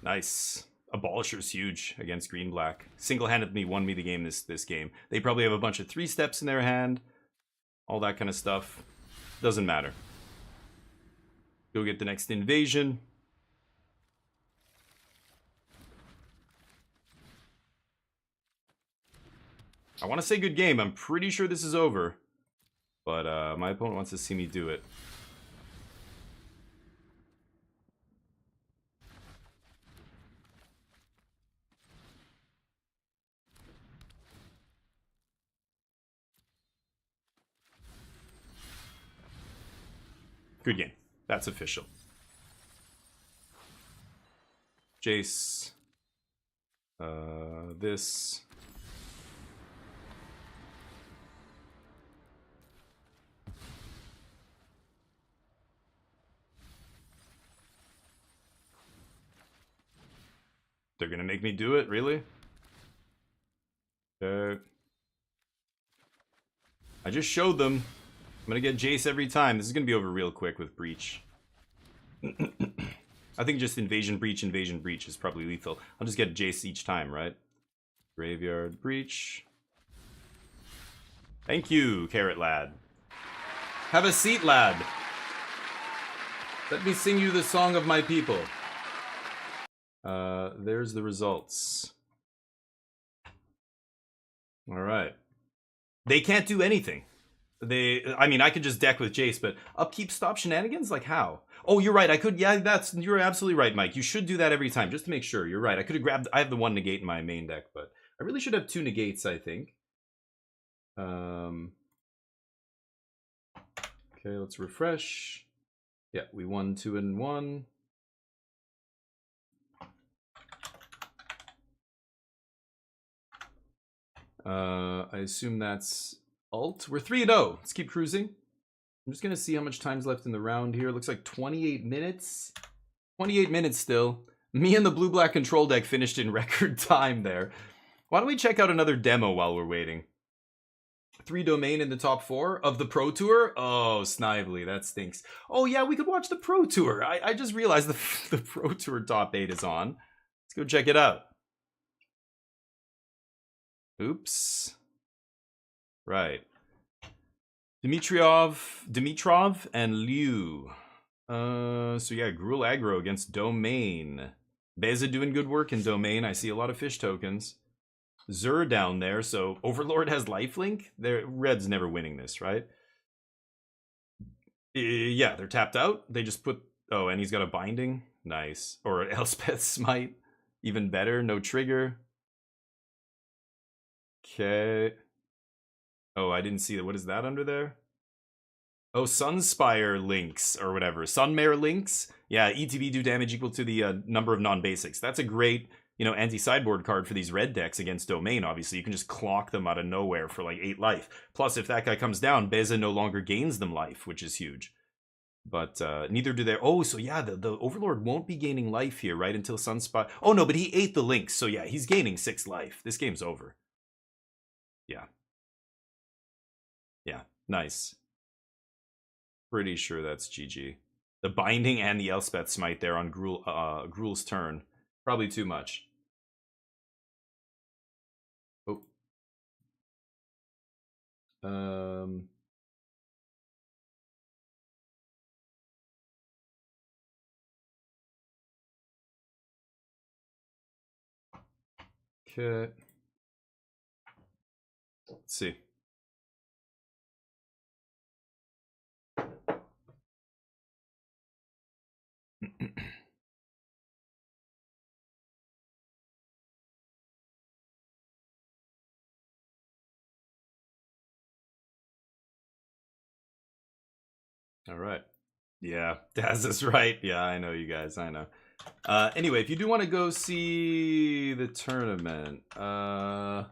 Nice. Abolisher's huge against green-black. Single-handedly won me the game this game. They probably have a bunch of 3-steps in their hand. All that kind of stuff. Doesn't matter. Go get the next invasion. I want to say good game. I'm pretty sure this is over. But my opponent wants to see me do it. Good game. That's official. Jace. This. They're gonna make me do it, really? I just showed them. I'm gonna get Jace every time. This is gonna be over real quick with Breach. I think just Invasion Breach is probably lethal. I'll just get Jace each time, right? Graveyard Breach. Thank you, Carrot Lad. Have a seat, lad. Let me sing you the song of my people. There's the results. Alright. They can't do anything. I mean, I could just deck with Jace, but upkeep stop shenanigans? Like how? Oh, you're right. I could, yeah, you're absolutely right, Mike. You should do that every time, just to make sure. You're right. I could have grabbed, I have the one negate in my main deck, but I really should have 2 negates, I think. Okay, let's refresh. Yeah, we won 2 and 1. I assume that's alt. We're 3-0. Let's keep cruising. I'm just gonna see how much time's left in the round here. Looks like 28 minutes. 28 minutes still. Me and the blue-black control deck finished in record time there. Why don't we check out another demo while we're waiting? 3 domain in the top 4 of the Pro Tour? Oh, Snively, that stinks. Oh yeah, we could watch the Pro Tour. I just realized the Pro Tour top 8 is on. Let's go check it out. Oops. Right. Dimitrov and Liu. So yeah, Gruul aggro against Domain. Beza doing good work in Domain. I see a lot of fish tokens. Zur down there, so Overlord has lifelink. Red's never winning this, right? Yeah, they're tapped out. They just put... Oh, and he's got a binding. Nice. Or an Elspeth Smite. Even better. No trigger. Okay. Oh, I didn't see that. What is that under there? Oh, Sunspire links or whatever. Sunmare links. Yeah, ETB do damage equal to the number of non-basics. That's a great, anti-sideboard card for these red decks against Domain, obviously. You can just clock them out of nowhere for like 8 life. Plus, if that guy comes down, Beza no longer gains them life, which is huge. But neither do they... Oh, so yeah, the Overlord won't be gaining life here, right? Until Sunspire... Oh, no, but he ate the links. So yeah, he's gaining 6 life. This game's over. Yeah. Yeah, nice. Pretty sure that's GG. The binding and the Elspeth Smite there on Gruul's turn. Probably too much. Oh. Okay. Let's see. All right. Yeah, Daz is right. Yeah, I know you guys. I know. Anyway, if you do want to go see the tournament, I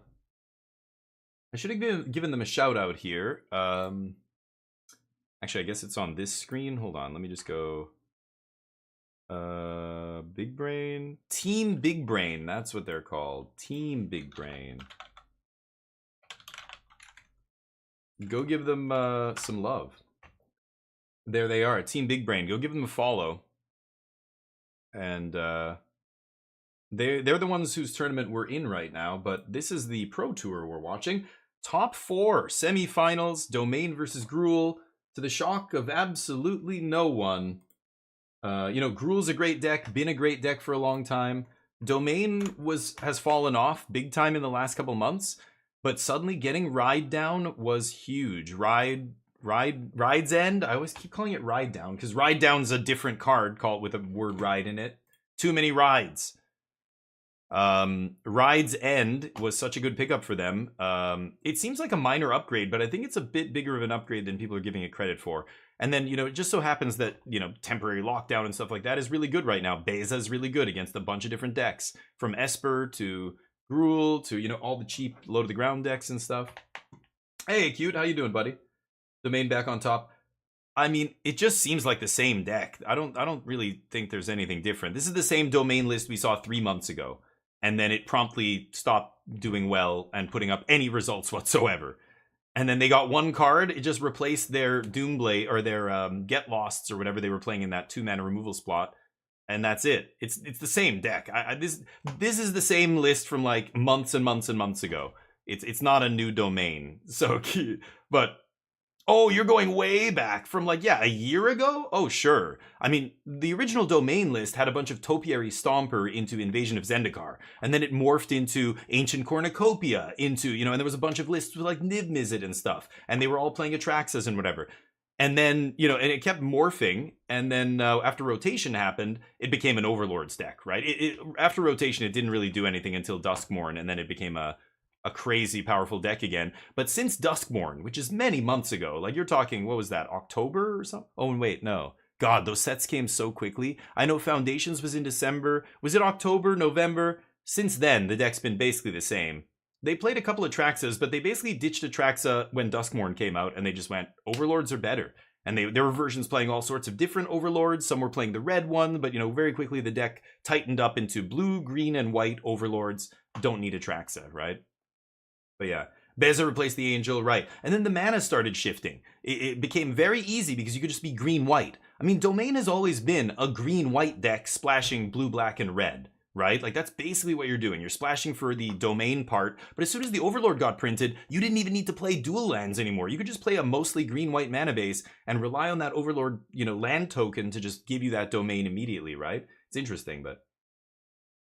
should have given them a shout out here. Actually, I guess it's on this screen. Hold on. Let me just go. Big Brain. Team Big Brain. That's what they're called. Team Big Brain. Go give them some love. There they are, Team Big Brain. Go give them a follow. And they're the ones whose tournament we're in right now, but this is the Pro Tour we're watching. Top 4 semifinals, Domain versus Gruul, to the shock of absolutely no one. You know, Gruul's a great deck, been a great deck for a long time. Domain has fallen off big time in the last couple months, but suddenly getting Ride Down was huge. Ride's End. I always keep calling it Ride Down because Ride Down's a different card called with a word ride in it. Too many rides. Ride's End was such a good pickup for them. It seems like a minor upgrade, but I think it's a bit bigger of an upgrade than people are giving it credit for. And then, you know, it just so happens that, you know, temporary lockdown and stuff like that is really good right now. Beza is really good against a bunch of different decks, from Esper to Gruul to, you know, all the cheap low to the ground decks and stuff. Hey, Cute, how you doing, buddy? Domain back on top. I mean, it just seems like the same deck. I don't really think there's anything different. This is the same Domain list we saw 3 months ago, and then it promptly stopped doing well and putting up any results whatsoever. And then they got one card. It just replaced their Doomblade or their Get Losts or whatever they were playing in that 2-mana removal spot, and that's it. It's the same deck. This is the same list from like months and months and months ago. It's not a new Domain. So cute, but. Oh, you're going way back from like, yeah, a year ago? Oh, sure. I mean, the original Domain list had a bunch of Topiary Stomper into Invasion of Zendikar, and then it morphed into Ancient Cornucopia, into, you know, and there was a bunch of lists with like Niv Mizzet and stuff, and they were all playing Atraxas and whatever. And then, you know, and it kept morphing, and then after rotation happened, it became an Overlords deck, right? After rotation, it didn't really do anything until Duskmourn, and then it became a crazy powerful deck again. But since Duskmourn, which is many months ago, like you're talking, what was that, October or something? Oh, wait, no. God, those sets came so quickly. I know Foundations was in December. Was it October, November? Since then, the deck's been basically the same. They played a couple of Atraxas, but they basically ditched Atraxa when Duskmourn came out, and they just went, Overlords are better. And there were versions playing all sorts of different Overlords. Some were playing the red one, but, you know, very quickly the deck tightened up into blue, green, and white Overlords. Don't need Atraxa, right? But yeah, Beza replaced the Angel, right. And then the mana started shifting. It became very easy because you could just be green-white. I mean, Domain has always been a green-white deck splashing blue, black, and red, right? Like, that's basically what you're doing. You're splashing for the Domain part, but as soon as the Overlord got printed, you didn't even need to play dual lands anymore. You could just play a mostly green-white mana base and rely on that Overlord, you know, land token to just give you that Domain immediately, right? It's interesting, but...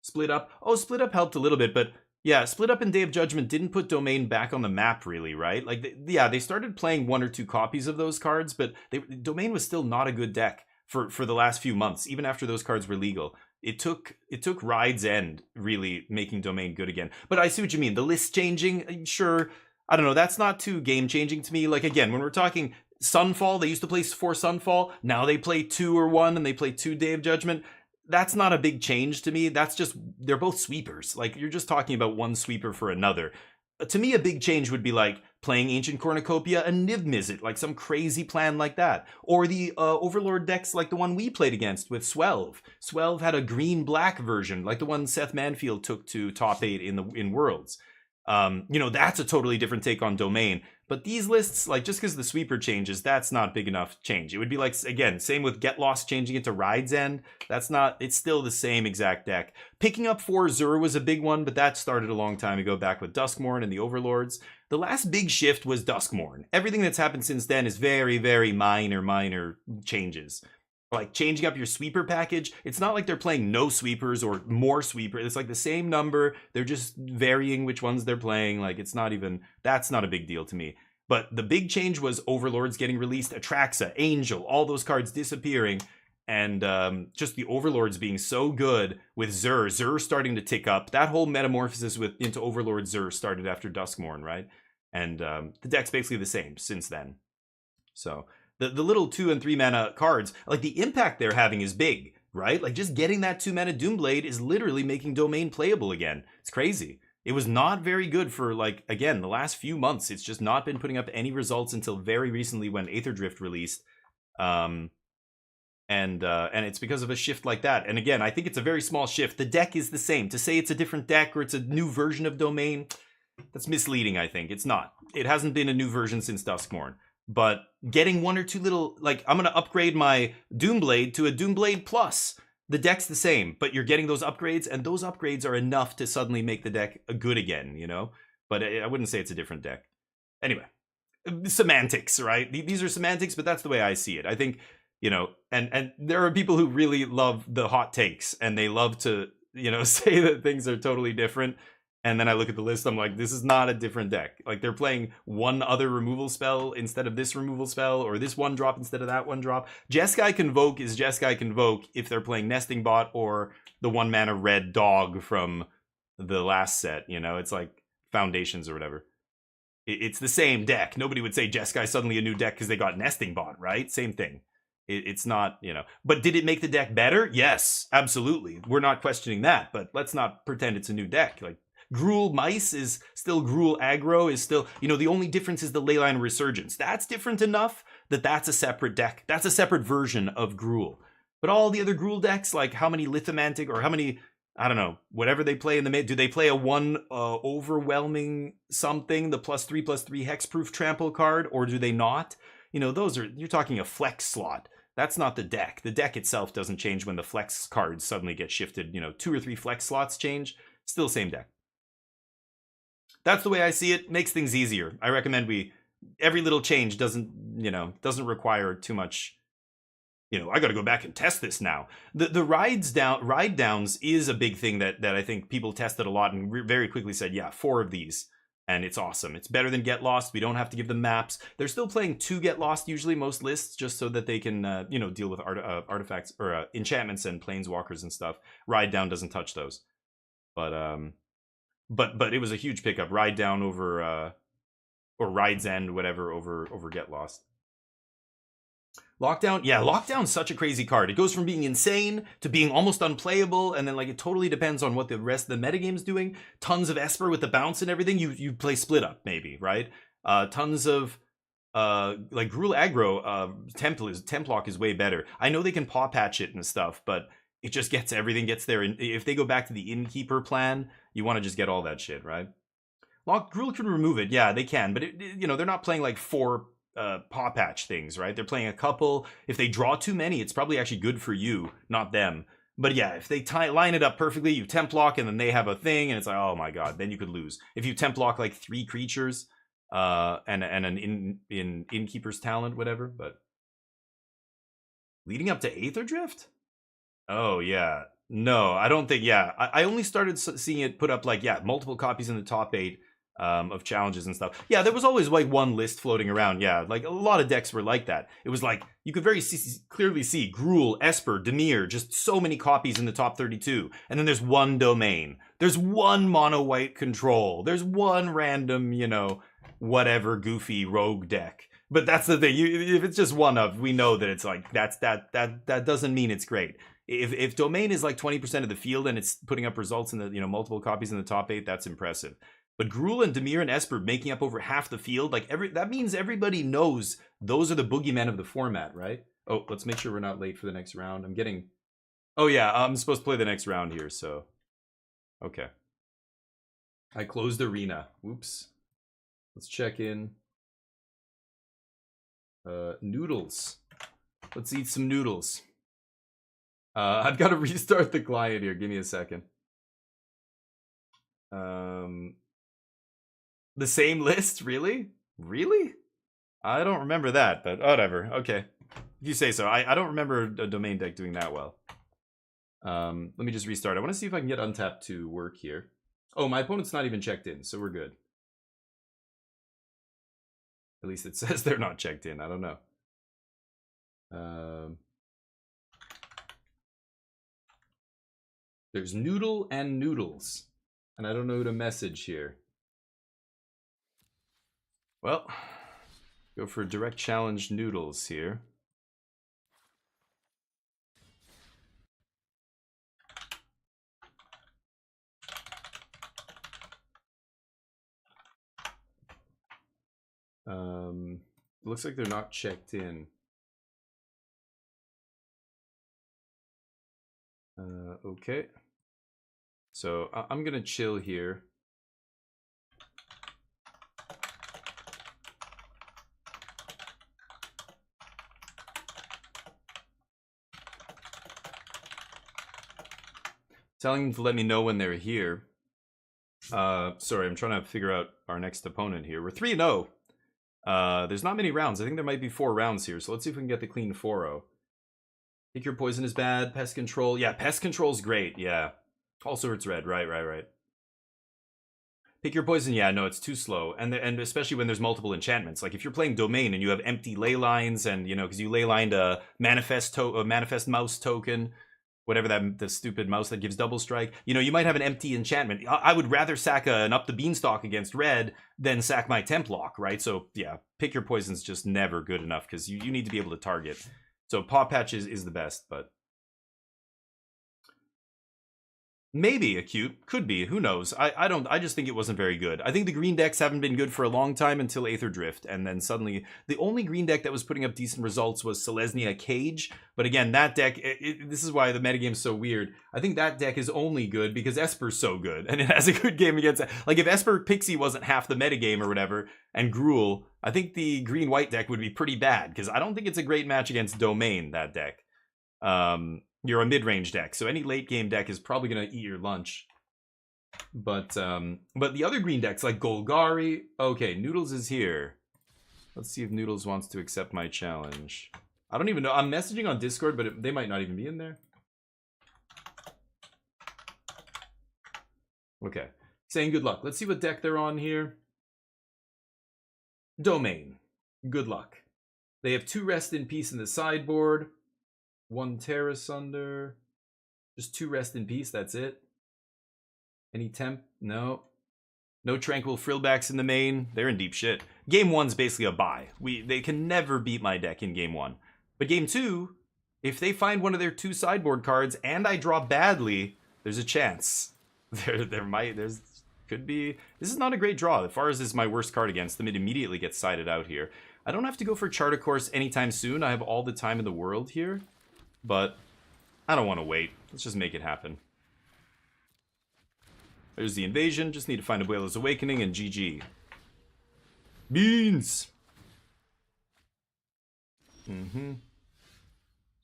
Split Up. Oh, Split Up helped a little bit, but... Yeah, Split Up and Day of Judgment didn't put Domain back on the map, really, right? Like, they started playing 1 or 2 copies of those cards, but Domain was still not a good deck for the last few months, even after those cards were legal. It took Ride's End really making Domain good again. But I see what you mean. The list changing, sure, I don't know, that's not too game-changing to me. Like, again, when we're talking Sunfall, they used to play 4 Sunfall, now they play 2 or 1, and they play 2 Day of Judgment. That's not a big change to me. That's just, they're both sweepers. Like, you're just talking about one sweeper for another. To me, a big change would be like playing Ancient Cornucopia and Niv Mizzet, like some crazy plan like that. Or the Overlord decks like the one we played against with Swelv. Swelv had a green-black version, like the one Seth Manfield took to top 8 in Worlds. You know, that's a totally different take on Domain. But these lists, like, just because the sweeper changes, that's not big enough change. It would be like, again, same with Get Lost changing it to Ride's End. That's not, it's still the same exact deck. Picking up 4 Zur was a big one, but that started a long time ago back with Duskmourn and the Overlords. The last big shift was Duskmourn. Everything that's happened since then is very, very minor changes. Like changing up your sweeper package, it's not like they're playing no sweepers or more sweepers. It's like the same number. They're just varying which ones they're playing. Like, it's not even, that's not a big deal to me. But the big change was Overlords getting released, Atraxa, Angel, all those cards disappearing, and just the Overlords being so good with Zur starting to tick up. That whole metamorphosis into Overlord Zur started after Duskmourn, right? And the deck's basically the same since then. So the little 2 and 3 mana cards, like the impact they're having is big, right? Like just getting that 2 mana Doomblade is literally making Domain playable again. It's crazy. It was not very good for, like, again, the last few months. It's just not been putting up any results until very recently when Aetherdrift released. And it's because of a shift like that. And again, I think it's a very small shift. The deck is the same. To say it's a different deck or it's a new version of Domain, That's misleading, I think. It's not. It hasn't been a new version since Duskmourn. But getting one or two little, like, I'm going to upgrade my Doomblade to a Doomblade Plus. The deck's the same, but you're getting those upgrades, and those upgrades are enough to suddenly make the deck good again, you know? But I wouldn't say it's a different deck. Anyway, semantics, right? These are semantics, but that's the way I see it. I think, you know, and there are people who really love the hot takes, and they love to, you know, say that things are totally different. And then I look at the list, I'm like, this is not a different deck. Like, they're playing one other removal spell instead of this removal spell, or this one drop instead of that one drop. Jeskai Convoke is Jeskai Convoke if they're playing Nesting Bot or the 1-mana red dog from the last set, you know? It's like Foundations or whatever. It's the same deck. Nobody would say Jeskai suddenly a new deck because they got Nesting Bot, right? Same thing. It's not, you know. But did it make the deck better? Yes, absolutely. We're not questioning that, but let's not pretend it's a new deck. Like, Gruul Mice is still Gruul Aggro, is still, you know, the only difference is the Leyline Resurgence. That's different enough that that's a separate deck. That's a separate version of Gruul. But all the other Gruul decks, like how many Lithomantic or how many, I don't know, whatever they play in the mid, do they play a one overwhelming something, the +3/+3 hexproof trample card, or do they not? You know, those are, you're talking a flex slot. That's not the deck. The deck itself doesn't change when the flex cards suddenly get shifted, you know, 2 or 3 flex slots change, still same deck. That's the way I see it. Makes things easier. I recommend every little change doesn't require too much, you know, I got to go back and test this now. The ride downs is a big thing that I think people tested a lot and very quickly said, yeah, 4 of these. And it's awesome. It's better than Get Lost. We don't have to give them maps. They're still playing 2 Get Lost, usually, most lists, just so that they can, you know, deal with artifacts or enchantments and planeswalkers and stuff. Ride Down doesn't touch those. But it was a huge pickup. Ride Down over, or Ride's End, whatever, over Get Lost. Lockdown? Yeah, Lockdown's such a crazy card. It goes from being insane to being almost unplayable, and then, like, it totally depends on what the rest of the metagame's doing. Tons of Esper with the bounce and everything. You play Split Up, maybe, right? Tons of, like, Gruul Aggro, Templock is way better. I know they can paw patch it and stuff, but it just gets, everything gets there. And if they go back to the Innkeeper plan, you want to just get all that shit, right? Gruul can remove it, yeah, they can, but, you know, they're not playing, like, 4... paw patch things, right? They're playing a couple. If they draw too many, it's probably actually good for you, not them. But yeah, if they line it up perfectly, you temp lock and then they have a thing and it's like, oh my god, then you could lose. If you temp lock like 3 creatures and an Innkeeper's Talent, whatever. But leading up to Aether Drift? Oh yeah. No, I don't think, yeah. I only started seeing it put up like, yeah, multiple copies in the top 8 of challenges and stuff. Yeah, there was always like one list floating around. Yeah, like a lot of decks were like that. It was like you could very clearly see Gruul, Esper, Dimir, just so many copies in the top 32. And then there's one domain. There's one mono white control. There's one random, you know, whatever goofy rogue deck. But that's the thing. If it's just one of, we know that it's like that doesn't mean it's great. If domain is like 20% of the field and it's putting up results in the, you know, multiple copies in the top 8, that's impressive. But Gruul and Dimir and Esper making up over half the field, like that means everybody knows those are the boogeymen of the format, right? Oh, let's make sure we're not late for the next round. Oh yeah, I'm supposed to play the next round here, so. Okay. I closed arena. Whoops. Let's check in. Noodles. Let's eat some noodles. I've got to restart the client here. Give me a second. The same list? Really? Really? I don't remember that, but whatever. Okay. If you say so. I don't remember a domain deck doing that well. Let me just restart. I want to see if I can get Untapped to work here. Oh, my opponent's not even checked in, so we're good. At least it says they're not checked in. I don't know. There's Noodle and Noodles. And I don't know who to message here. Well, go for direct challenge Noodles here. Looks like they're not checked in. Okay. So I'm gonna chill here. Telling them to let me know when they're here. Sorry, I'm trying to figure out our next opponent here. We're 3-0. There's not many rounds. I think there might be 4 rounds here, so let's see if we can get the clean 4-0. Pick your poison is bad. Pest control. Yeah, pest control's great. Yeah. Also it's red. Right. Pick your poison. Yeah, no, it's too slow. And especially when there's multiple enchantments. Like if you're playing Domain and you have empty ley lines and, you know, because you ley lined a manifest mouse token, whatever the stupid mouse that gives double strike, you know, you might have an empty enchantment. I would rather sack an Up the Beanstalk against red than sack my Templock, right? So yeah, pick your poison's just never good enough because you need to be able to target. So Paw Patch is the best, but maybe Acute, could be, who knows. I just think it wasn't very good. I think the green decks haven't been good for a long time until Aether Drift, and then suddenly the only green deck that was putting up decent results was Selesnya Cage. But again, that deck, this is why the metagame's so weird. I think that deck is only good because Esper's so good, and it has a good game against it. Like if Esper Pixie wasn't half the metagame or whatever, and Gruul, I think the green-white deck would be pretty bad, because I don't think it's a great match against Domain, that deck. You're a mid-range deck, so any late-game deck is probably going to eat your lunch. But the other green decks, like Golgari... Okay, Noodles is here. Let's see if Noodles wants to accept my challenge. I don't even know. I'm messaging on Discord, but they might not even be in there. Okay. Saying good luck. Let's see what deck they're on here. Domain. Good luck. They have 2 Rest in Peace in the sideboard. 1 Terra Sunder. Just 2 Rest in Peace, that's it. Any temp? No. No Tranquil Frillbacks in the main. They're in deep shit. Game 1's basically a bye. They can never beat my deck in Game 1. But Game 2, if they find one of their 2 sideboard cards and I draw badly, there's a chance. Could be. This is not a great draw. As far as is my worst card against them, it immediately gets sided out here. I don't have to go for Charter Course anytime soon. I have all the time in the world here. But I don't want to wait. Let's just make it happen. There's the invasion. Just need to find Abuela's Awakening and GG. Beans!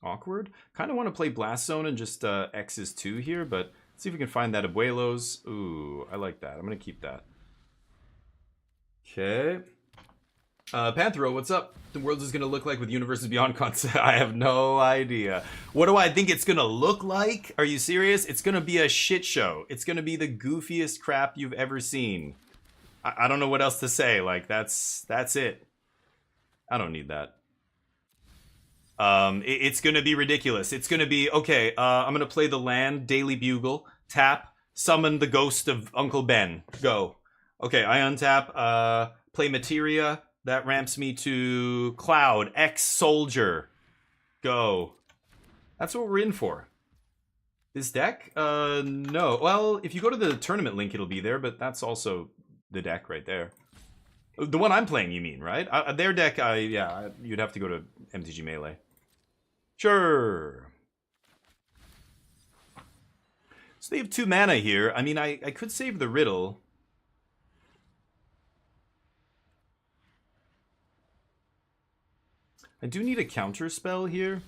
Awkward. Kind of want to play Blast Zone and just X's 2 here, but let's see if we can find that Abuelo's. Ooh, I like that. I'm going to keep that. Okay. Panthero, what's up? The world is going to look like with Universes Beyond concept. I have no idea. What do I think it's going to look like? Are you serious? It's going to be a shit show. It's going to be the goofiest crap you've ever seen. I don't know what else to say. Like, that's it. I don't need that. It's going to be ridiculous. It's going to be, okay, I'm going to play the land, Daily Bugle, tap, summon the ghost of Uncle Ben. Go. Okay, I untap, play Materia. That ramps me to Cloud, X-Soldier. Go. That's what we're in for. This deck? No. Well, if you go to the tournament link, it'll be there, but that's also the deck right there. The one I'm playing, you mean, right? Their deck, yeah, you'd have to go to MTG Melee. Sure. So they have 2 mana here. I mean, I could save the Riddle. I do need a counter spell here.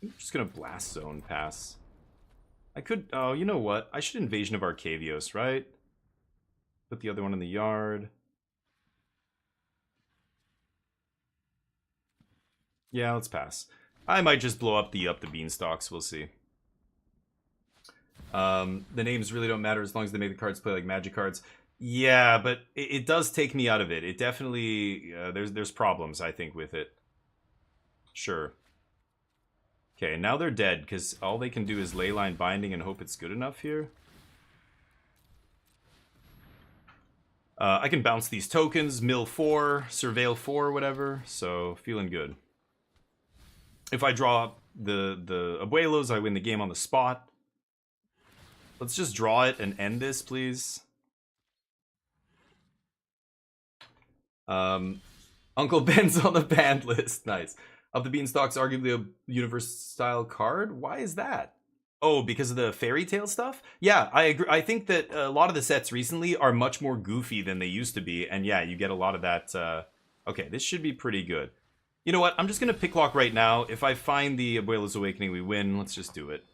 I'm just gonna Blast Zone pass. I could, oh, you know what? I should Invasion of Arcavios, right? Put the other one in the yard. Yeah, let's pass. I might just blow up the Beanstalks, we'll see. The names really don't matter as long as they make the cards play like Magic cards. Yeah, but it does take me out of it. It definitely, there's problems, I think, with it. Sure. Okay, now they're dead, because all they can do is Leyline Binding and hope it's good enough here. I can bounce these tokens, mill 4, surveil 4, whatever, so feeling good. If I draw the Abuelos, I win the game on the spot. Let's just draw it and end this, please. Uncle Ben's on the banned list. Nice. Up the Beanstalk's arguably a universe-style card? Why is that? Oh, because of the fairy tale stuff? Yeah, I agree. I think that a lot of the sets recently are much more goofy than they used to be. And yeah, you get a lot of that. Okay, this should be pretty good. You know what? I'm just going to pick lock right now. If I find the Abuela's Awakening, we win. Let's just do it.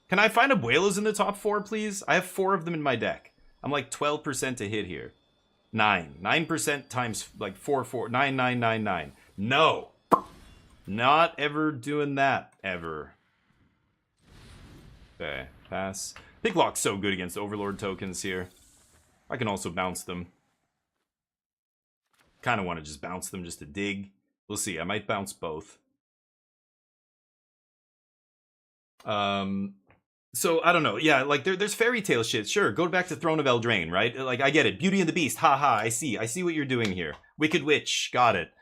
Can I find Abuelos in the top 4, please? I have 4 of them in my deck. I'm like 12% to hit here. 9% times like 4. 9. No. Not ever doing that, ever. Okay, pass. Picklock's so good against Overlord tokens here. I can also bounce them. Kind of want to just bounce them just to dig. We'll see. I might bounce both. So, I don't know. Yeah, like, there's fairy tale shit. Sure, go back to Throne of Eldraine, right? Like, I get it. Beauty and the Beast. Haha, I see. I see what you're doing here. Wicked Witch. Got it.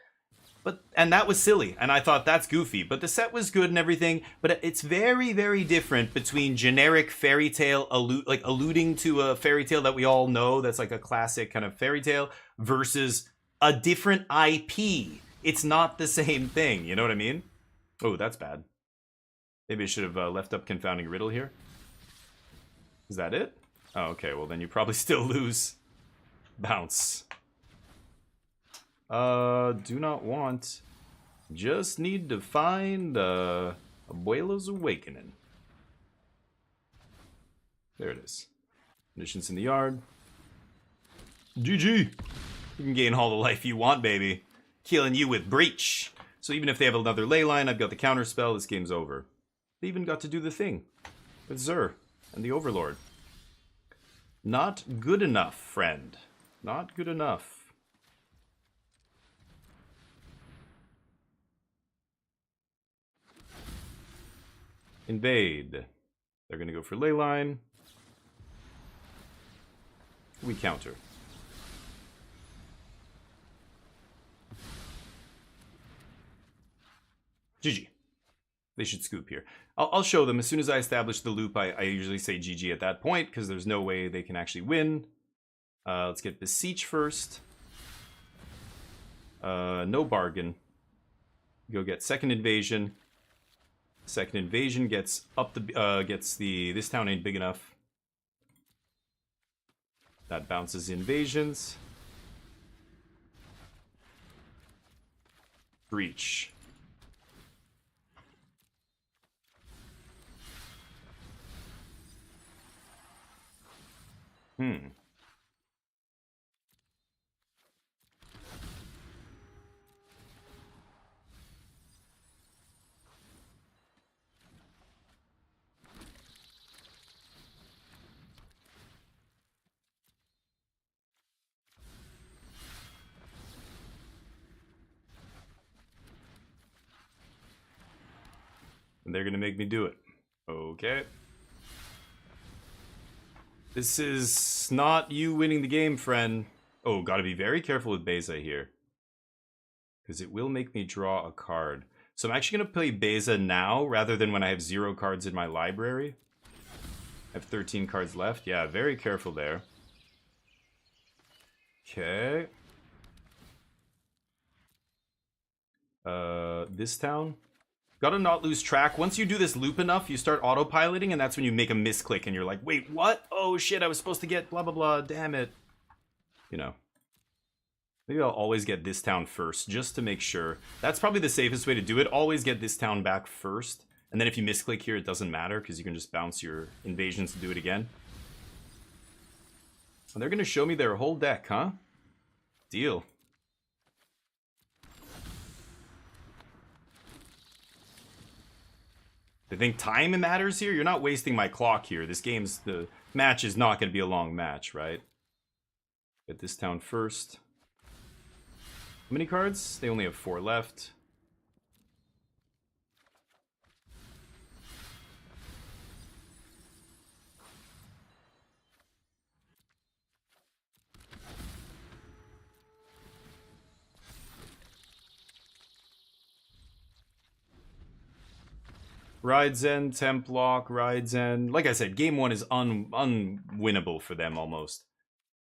And that was silly, and I thought that's goofy. But the set was good and everything, but it's very, very different between generic fairy tale, alluding to a fairy tale that we all know that's like a classic kind of fairy tale, versus a different IP. It's not the same thing, you know what I mean? Oh, that's bad. Maybe I should have left up Confounding Riddle here. Is that it? Oh, okay, well then you probably still lose. Bounce. Do not want. Just need to find Abuelo's Awakening. There it is. Conditions in the yard. GG! You can gain all the life you want, baby. Killing you with Breach. So even if they have another ley line, I've got the counter spell, this game's over. They even got to do the thing with Zur and the Overlord. Not good enough, friend. Not good enough. Invade. They're going to go for leyline. We counter. GG. They should scoop here. I'll show them. As soon as I establish the loop, I usually say GG at that point, because there's no way they can actually win. Let's get Beseech first. No bargain. Go get second invasion. Second invasion gets up the this town ain't big enough. That bounces invasions. Breach. And they're gonna make me do it. Okay. This is not you winning the game, friend. Oh, gotta be very careful with Beza here. Because it will make me draw a card. So I'm actually gonna play Beza now, rather than when I have 0 cards in my library. I have 13 cards left. Yeah, very careful there. Okay. This town. Gotta not lose track. Once you do this loop enough, you start autopiloting, and that's when you make a misclick, and you're like, wait, what? Oh shit, I was supposed to get blah blah blah, damn it. You know. Maybe I'll always get this town first, just to make sure. That's probably the safest way to do it. Always get this town back first. And then if you misclick here, it doesn't matter, because you can just bounce your invasions to do it again. And they're gonna show me their whole deck, huh? Deal. I think time matters here. You're not wasting my clock here. The match is not going to be a long match, right? Get this town first. How many cards? They only have 4 left. Rides End, Templock, Rides End. Like I said, game 1 is unwinnable for them almost.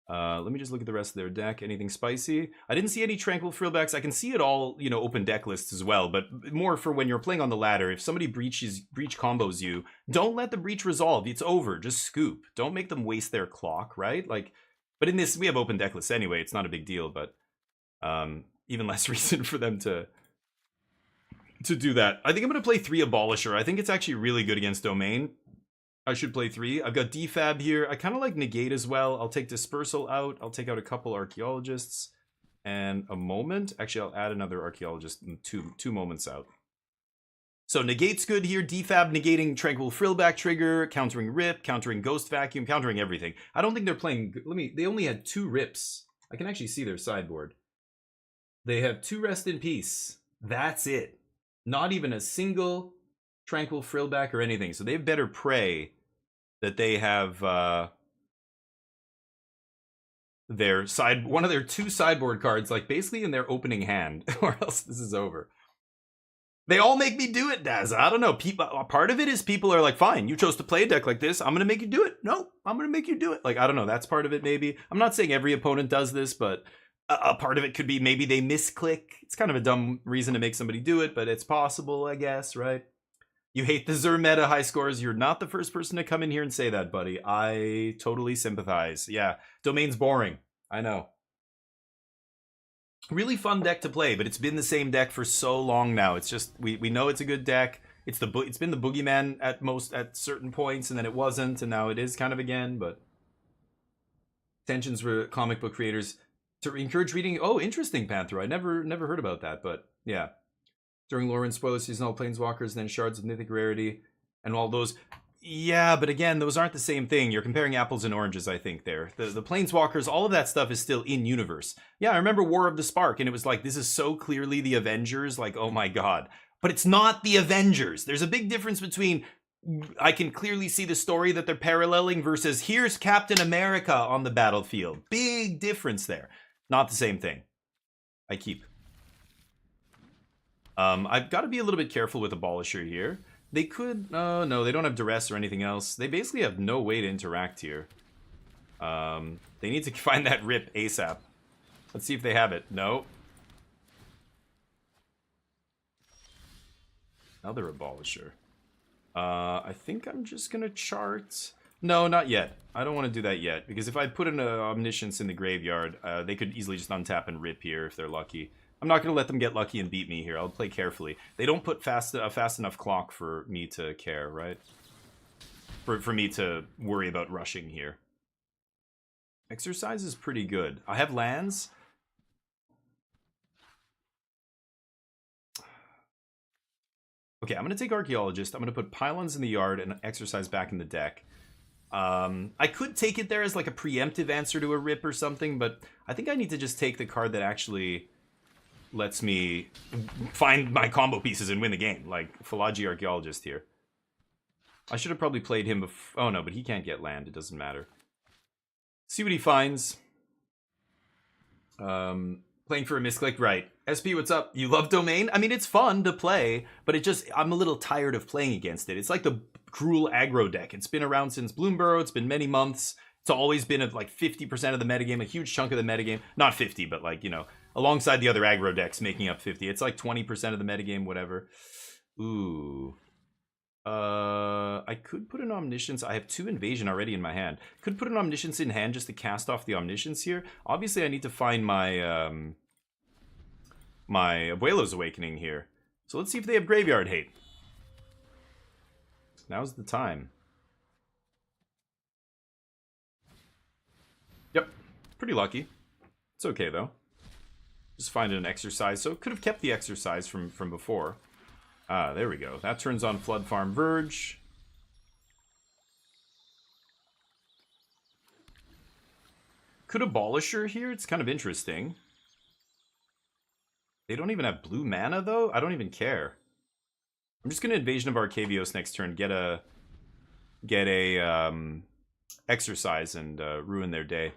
Let me just look at the rest of their deck. Anything spicy? I didn't see any Tranquil Frillbacks. I can see it all, you know, open deck lists as well, but more for when you're playing on the ladder. If somebody breach combos you, don't let the breach resolve. It's over. Just scoop. Don't make them waste their clock, right? Like, but in this, we have open deck lists anyway. It's not a big deal, but even less reason for them to do that. I think I'm going to play 3 Abolisher. I think it's actually really good against Domain. I should play 3. I've got defab here. I kind of like negate as well. I'll take dispersal out. I'll take out a couple archaeologists and a moment. Actually, I'll add another archaeologist and two moments out. So negate's good here. Defab negating Tranquil Frillback trigger, countering Rip, countering Ghost Vacuum, countering everything. I don't think they're playing. They only had 2 Rips. I can actually see their sideboard. They have 2 Rest in Peace. That's it. Not even a single Tranquil Frillback or anything. So they better pray that they have one of their 2 sideboard cards, like basically in their opening hand, or else this is over. They all make me do it, Daz. I don't know. Part of it is people are like, fine, you chose to play a deck like this. I'm going to make you do it. No, I'm going to make you do it. Like, I don't know. That's part of it, maybe. I'm not saying every opponent does this, but a part of it could be maybe they misclick. It's kind of a dumb reason to make somebody do it, but it's possible, I guess, right? You hate the Zer meta high scores. You're not the first person to come in here and say that, buddy. I totally sympathize. Yeah, Domain's boring. I know. Really fun deck to play, but it's been the same deck for so long now. It's just we know it's a good deck. It's been the boogeyman at certain points, and then it wasn't, and now it is kind of again. But intentions were comic book creators to encourage reading. Oh, interesting, Panther. I never heard about that, but yeah. During Lorwyn spoiler season, all Planeswalkers, then Shards of Mythic Rarity, and all those. Yeah, but again, those aren't the same thing. You're comparing apples and oranges, I think, there. The Planeswalkers, all of that stuff is still in-universe. Yeah, I remember War of the Spark, and it was like, this is so clearly the Avengers, like, oh my god. But it's not the Avengers. There's a big difference between, I can clearly see the story that they're paralleling, versus here's Captain America on the battlefield. Big difference there. Not the same thing. I keep. I've got to be a little bit careful with Abolisher here. They could... no, they don't have duress or anything else. They basically have no way to interact here. They need to find that Rip ASAP. Let's see if they have it. No. Another Abolisher. I think I'm just going to chart... No, not yet. I don't want to do that yet. Because if I put an Omniscience in the graveyard, they could easily just untap and Rip here if they're lucky. I'm not going to let them get lucky and beat me here. I'll play carefully. They don't put a fast enough clock for me to care, right? For me to worry about rushing here. Exercise is pretty good. I have lands. Okay, I'm going to take Archaeologist. I'm going to put Pylons in the yard and Exercise back in the deck. I could take it there as like a preemptive answer to a Rip or something, but I think I need to just take the card that actually lets me find my combo pieces and win the game, like Philagi Archaeologist here. I should have probably played him before. Oh no, but he can't get land. It doesn't matter. See what he finds. Playing for a misclick, right. SP, what's up? You love Domain? I mean, it's fun to play, but I'm a little tired of playing against it. It's like the cruel aggro deck. It's been around since Bloomburrow. It's been many months. It's always been at like 50% of the metagame, a huge chunk of the metagame. Not 50, but like, you know, alongside the other aggro decks making up 50. It's like 20% of the metagame, whatever. Ooh. I could put an Omniscience. I have 2 Invasion already in my hand. Could put an Omniscience in hand just to cast off the Omniscience here. Obviously, I need to find my my Abuelo's Awakening here. So let's see if they have Graveyard Hate. Now's the time. Yep, pretty lucky. It's okay though. Just find an Exercise. So it could have kept the Exercise from before. Ah, there we go. That turns on Flood Farm Verge. Could Abolisher here? It's kind of interesting. They don't even have blue mana though? I don't even care. I'm just gonna Invasion of Arcavios next turn, get a Exercise and ruin their day.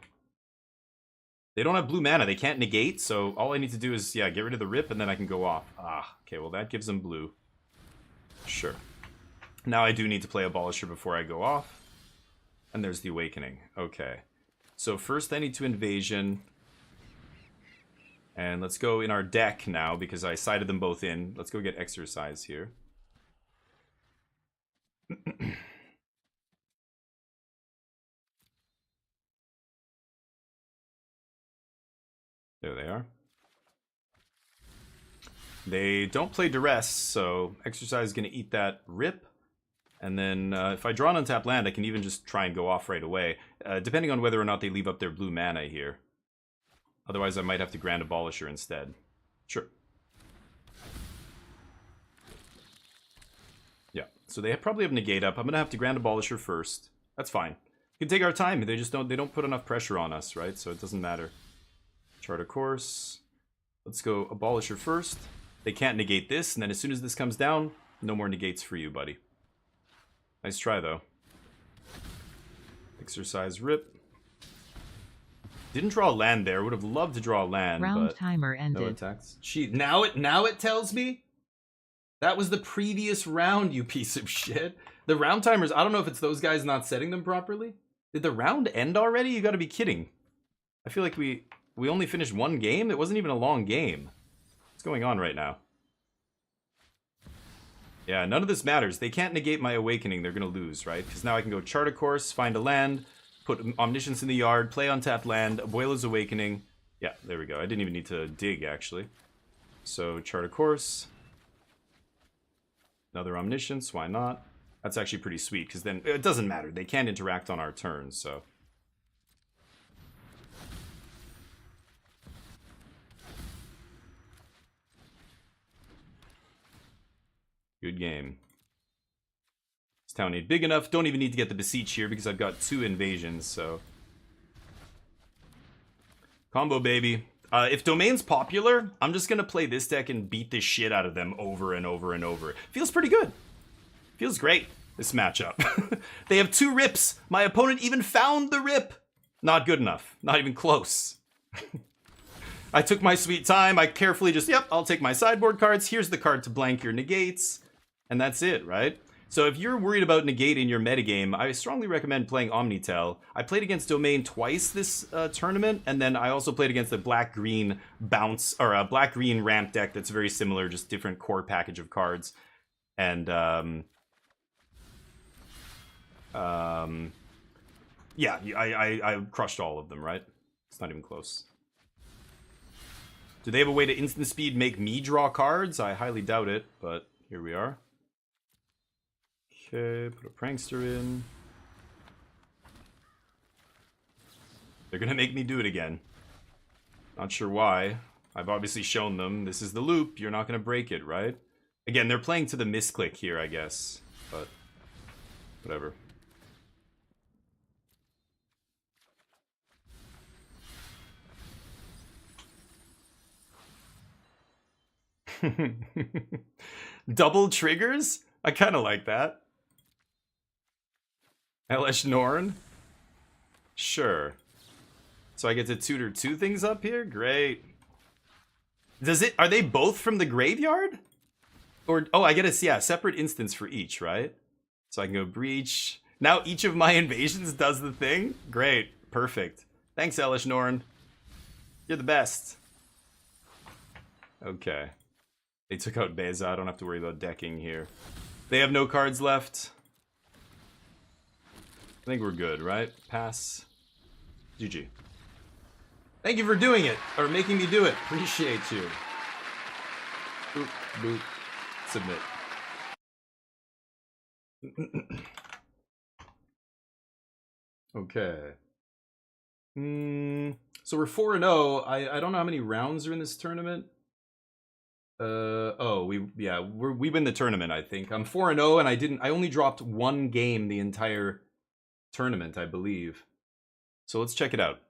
They don't have blue mana, they can't negate, so all I need to do is, yeah, get rid of the Rip and then I can go off. Ah, okay, well that gives them blue. Sure. Now I do need to play Abolisher before I go off. And there's the Awakening. Okay. So first I need to Invasion. And let's go in our deck now, because I sided them both in. Let's go get Exercise here. There they are. They don't play Duress, so Exercise is going to eat that Rip. And then if I draw an untapped land, I can even just try and go off right away, depending on whether or not they leave up their blue mana here. Otherwise, I might have to Grand Abolisher instead. Sure. Yeah, so they probably have Negate up. I'm going to have to Grand Abolisher first. That's fine. We can take our time. They don't put enough pressure on us, right? So it doesn't matter. Chart a course. Let's go Abolisher first. They can't negate this, and then as soon as this comes down, no more negates for you, buddy. Nice try, though. Exercise Rip. Didn't draw a land there. Would have loved to draw a land, Round but timer ended. no attacks. Now it tells me? That was the previous round, you piece of shit. The round timers, I don't know if it's those guys not setting them properly. Did the round end already? You gotta be kidding. I feel like we only finished one game? It wasn't even a long game. What's going on right now? Yeah, none of this matters. They can't negate my Awakening. They're gonna lose, right? Because now I can go Chart a Course, find a land, put Omniscience in the yard, play untapped land, Abuela's Awakening. Yeah, there we go. I didn't even need to dig, actually. So, Chart a Course. Another Omniscience, why not? That's actually pretty sweet, because then it doesn't matter. They can't interact on our turns, so. Good game. This town ain't big enough. Don't even need to get the Beseech here, because I've got 2 invasions, so. Combo, baby. If Domain's popular, I'm just gonna play this deck and beat the shit out of them over and over and over. Feels pretty good. Feels great, this matchup. They have 2 rips. My opponent even found the rip. Not good enough. Not even close. I took my sweet time. I carefully just, yep, I'll take my sideboard cards. Here's the card to blank your negates. And that's it, right? So if you're worried about negate in your metagame, I strongly recommend playing Omnitel. I played against Domain twice this tournament, and then I also played against a black-green bounce, or a black-green ramp deck that's very similar, just different core package of cards. And, yeah, I crushed all of them, right? It's not even close. Do they have a way to instant speed make me draw cards? I highly doubt it, but here we are. Okay, put a Prankster in. They're gonna make me do it again. Not sure why. I've obviously shown them. This is the loop. You're not gonna break it, right? Again, they're playing to the misclick here, I guess. But, whatever. Double triggers? I kind of like that. Elesh Norn? Sure. So I get to tutor 2 things up here? Great. Are they both from the graveyard? Or, oh, I get a, yeah, separate instance for each, right? So I can go Breach. Now each of my invasions does the thing? Great. Perfect. Thanks, Elesh Norn. You're the best. Okay. They took out Beza. I don't have to worry about decking here. They have no cards left. I think we're good, right? Pass. GG. Thank you for doing it, or making me do it. Appreciate you. Boop, boop. Submit. Okay. So we're 4-0. I don't know how many rounds are in this tournament. We win the tournament, I think. I'm 4-0 and I only dropped 1 game the entire tournament, I believe. So let's check it out.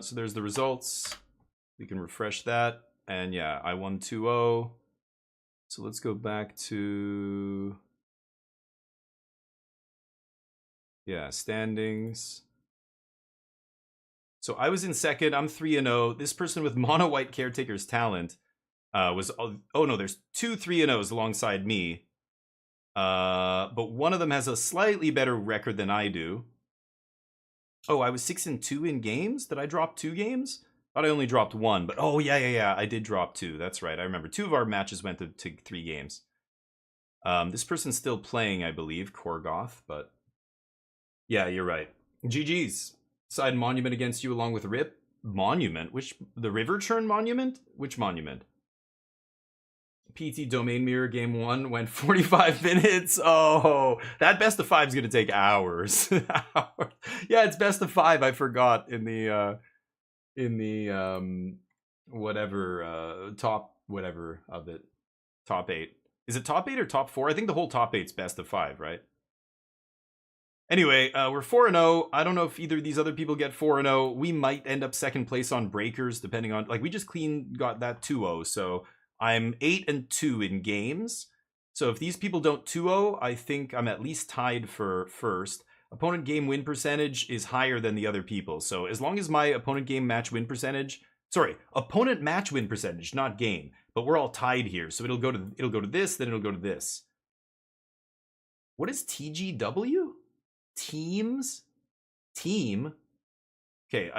So there's the results. We can refresh that. And yeah, I won 2-0. So let's go back to, yeah, standings. So I was in second. I'm 3-0. This person with mono white Caretaker's Talent was, oh no, there's 2 3-0s alongside me. But one of them has a slightly better record than I do. Oh, I was 6-2 in games? Did I drop 2 games? Thought I only dropped 1, but oh yeah, I did drop 2. That's right. I remember 2 of our matches went to 3 games. This person's still playing, I believe, Korgoth, but yeah, you're right. GG's. Side Monument against you along with Rip. Monument? Which, the River Churn Monument? Which monument? PT Domain Mirror Game 1 went 45 minutes. Oh, that best of 5 is going to take hours. Yeah, it's best of 5. I forgot in the whatever top whatever of it. Top 8. Is it top 8 or top 4? I think the whole top 8's best of 5, right? Anyway, we're 4-0. I don't know if either of these other people get 4-0. We might end up second place on breakers, depending on... Like, we just got that 2-0, so I'm 8-2 in games. So if these people don't 2-0, I think I'm at least tied for first. Opponent game win percentage is higher than the other people. So as long as my opponent game match win percentage... Sorry, opponent match win percentage, not game. But we're all tied here, so it'll go to this, then it'll go to this. What is TGW? Teams? Team? Okay,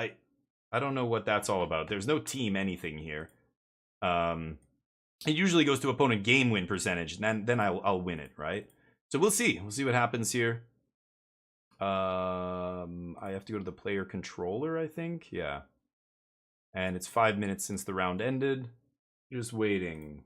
I don't know what that's all about. There's no team anything here. It usually goes to opponent game win percentage, and then I'll win it, right? So we'll see. We'll see what happens here. I have to go to the player controller, I think. Yeah. And it's 5 minutes since the round ended. Just waiting.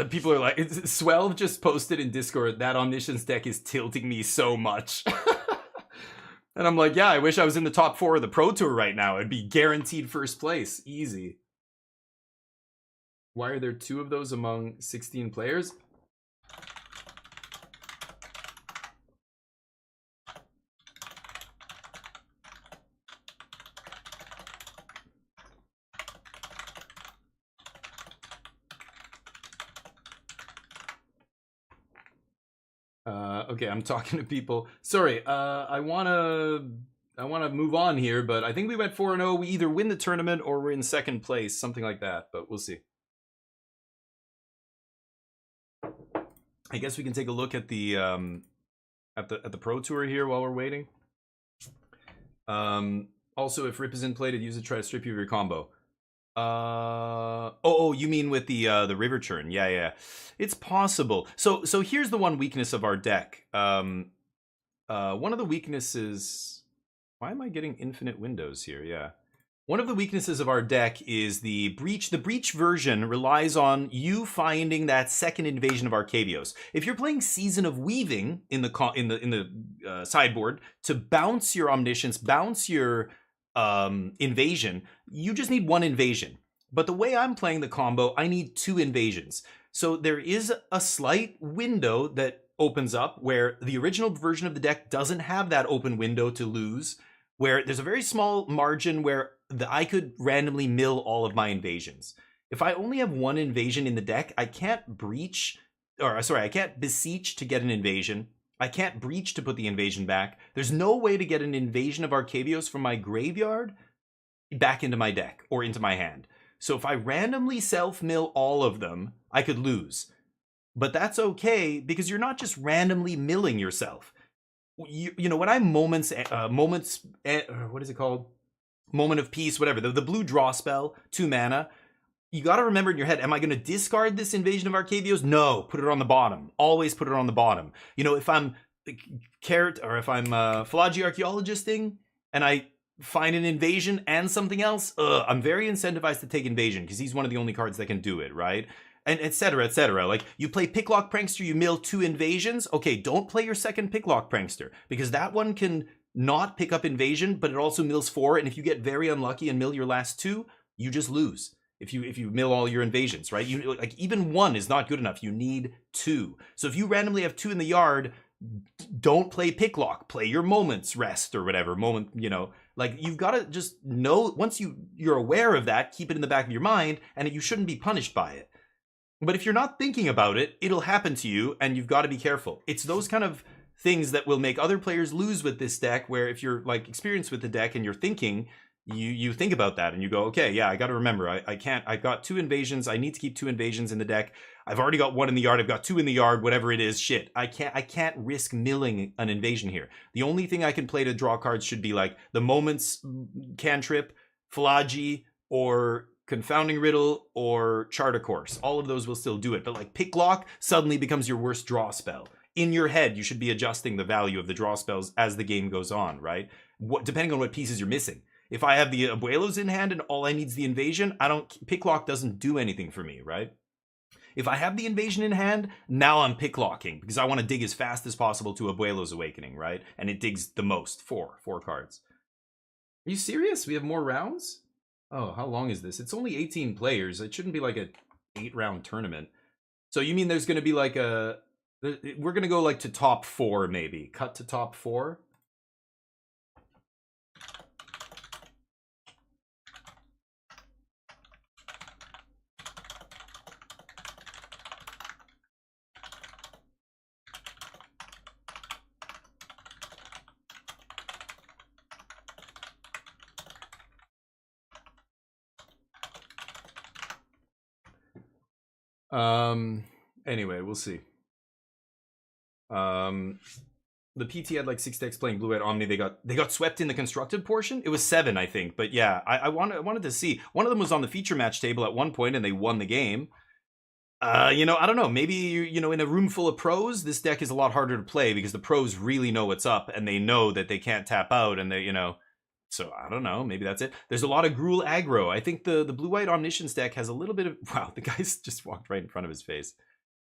People are like, Swelv just posted in Discord, that Omniscience deck is tilting me so much. And I'm like, yeah, I wish I was in the top 4 of the Pro Tour right now. It'd be guaranteed first place. Easy. Why are there 2 of those among 16 players? Okay, I'm talking to people. Sorry, I wanna move on here, but I think we went 4-0. We either win the tournament or we're in second place, something like that. But we'll see. I guess we can take a look at the Pro Tour here while we're waiting. Also, if Rip isn't played, use it to try to strip you of your combo. Oh, you mean with the River Churn? Yeah. It's possible. So here's the one weakness of our deck. One of the weaknesses... Why am I getting infinite windows here? Yeah. One of the weaknesses of our deck is the Breach. The Breach version relies on you finding that second invasion of Arcadios. If you're playing Season of Weaving in the sideboard to bounce your Omniscience, bounce your invasion, you just need 1 invasion. But the way I'm playing the combo, I need 2 invasions. So there is a slight window that opens up where the original version of the deck doesn't have that open window to lose, where there's a very small margin where I could randomly mill all of my invasions. If I only have 1 invasion in the deck, I can't I can't beseech to get an invasion. I can't breach to put the invasion back. There's no way to get an invasion of Arcadios from my graveyard back into my deck or into my hand. So if I randomly self-mill all of them, I could lose. But that's okay, because you're not just randomly milling yourself. You know, when I'm what is it called? Moment of Peace, whatever. The blue draw spell, 2 mana. You got to remember in your head, am I going to discard this invasion of Arcadios? No, put it on the bottom. Always put it on the bottom. You know, if I'm Philology Archaeologisting and I find an invasion and something else, I'm very incentivized to take invasion because he's one of the only cards that can do it, right? And etc., etc. Like, you play Picklock Prankster, you mill 2 invasions. Okay, don't play your second Picklock Prankster because that one can not pick up invasion, but it also mills 4. And if you get very unlucky and mill your last 2, you just lose. If you mill all your invasions, right? You like, even 1 is not good enough. You need 2. So if you randomly have 2 in the yard, don't play Picklock. Play your Moment's Rest or whatever. Like, you've got to just know, once you're aware of that, keep it in the back of your mind, and you shouldn't be punished by it. But if you're not thinking about it, it'll happen to you, and you've got to be careful. It's those kind of things that will make other players lose with this deck, where if you're like experienced with the deck and you're thinking, you think about that and you go, okay, yeah, I got to remember, I've got 2 invasions. I need to keep 2 invasions in the deck. I've already got 1 in the yard. I've got 2 in the yard, whatever it is. Shit, I can't risk milling an invasion here. The only thing I can play to draw cards should be like the Moments Cantrip, Philology, or Confounding Riddle or Charter Course. All of those will still do it. But like Pick Lock suddenly becomes your worst draw spell. In your head, you should be adjusting the value of the draw spells as the game goes on, right? Depending on what pieces you're missing. If I have the Abuelos in hand and all I need is the invasion, Pick Lock doesn't do anything for me, right? If I have the invasion in hand, now I'm pick locking because I want to dig as fast as possible to Abuelo's Awakening, right? And it digs the most, four cards. Are you serious? We have more rounds? Oh, how long is this? It's only 18 players. It shouldn't be like a 8-round tournament. So you mean there's going to be like we're going to go like to top 4 maybe. Cut to top 4? Anyway, we'll see. The PT had like 6 decks playing Blue-White Omni. They got swept in the constructed portion. It was 7, I think. But yeah, I wanted to see. One of them was on the feature match table at one point, and they won the game. You know, I don't know. Maybe you know, in a room full of pros, this deck is a lot harder to play because the pros really know what's up, and they know that they can't tap out, and they, you know. So I don't know. Maybe that's it. There's a lot of Gruul aggro. I think the Blue-White Omniscience deck has a little bit of. Wow, the guy's just walked right in front of his face.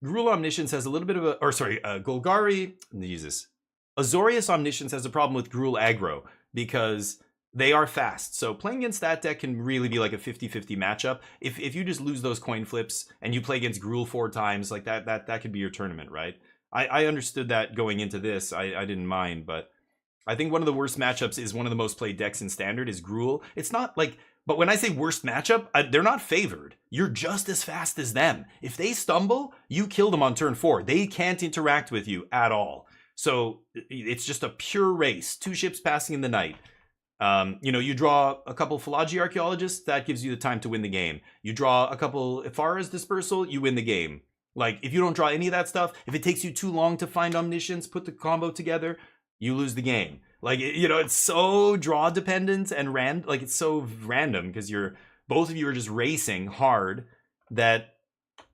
Gruul Omniscience has a little bit of a, or sorry, Golgari, Jesus. Azorius Omniscience has a problem with Gruul aggro because they are fast. So playing against that deck can really be like a 50-50 matchup. If you just lose those coin flips and you play against Gruul 4 times, like that could be your tournament, right? I understood that going into this. I didn't mind, but I think one of the worst matchups is one of the most played decks in Standard is Gruul. It's not like, but when I say worst matchup, they're not favored. You're just as fast as them. If they stumble, you kill them on turn 4. They can't interact with you at all. So it's just a pure race. 2 ships passing in the night. You know, you draw a couple Philology Archaeologists, that gives you the time to win the game. You draw a couple Ifara's Dispersal, you win the game. Like, if you don't draw any of that stuff, if it takes you too long to find Omniscience, put the combo together, you lose the game. Like, you know, it's so draw dependent and like it's so random because both of you are just racing hard that,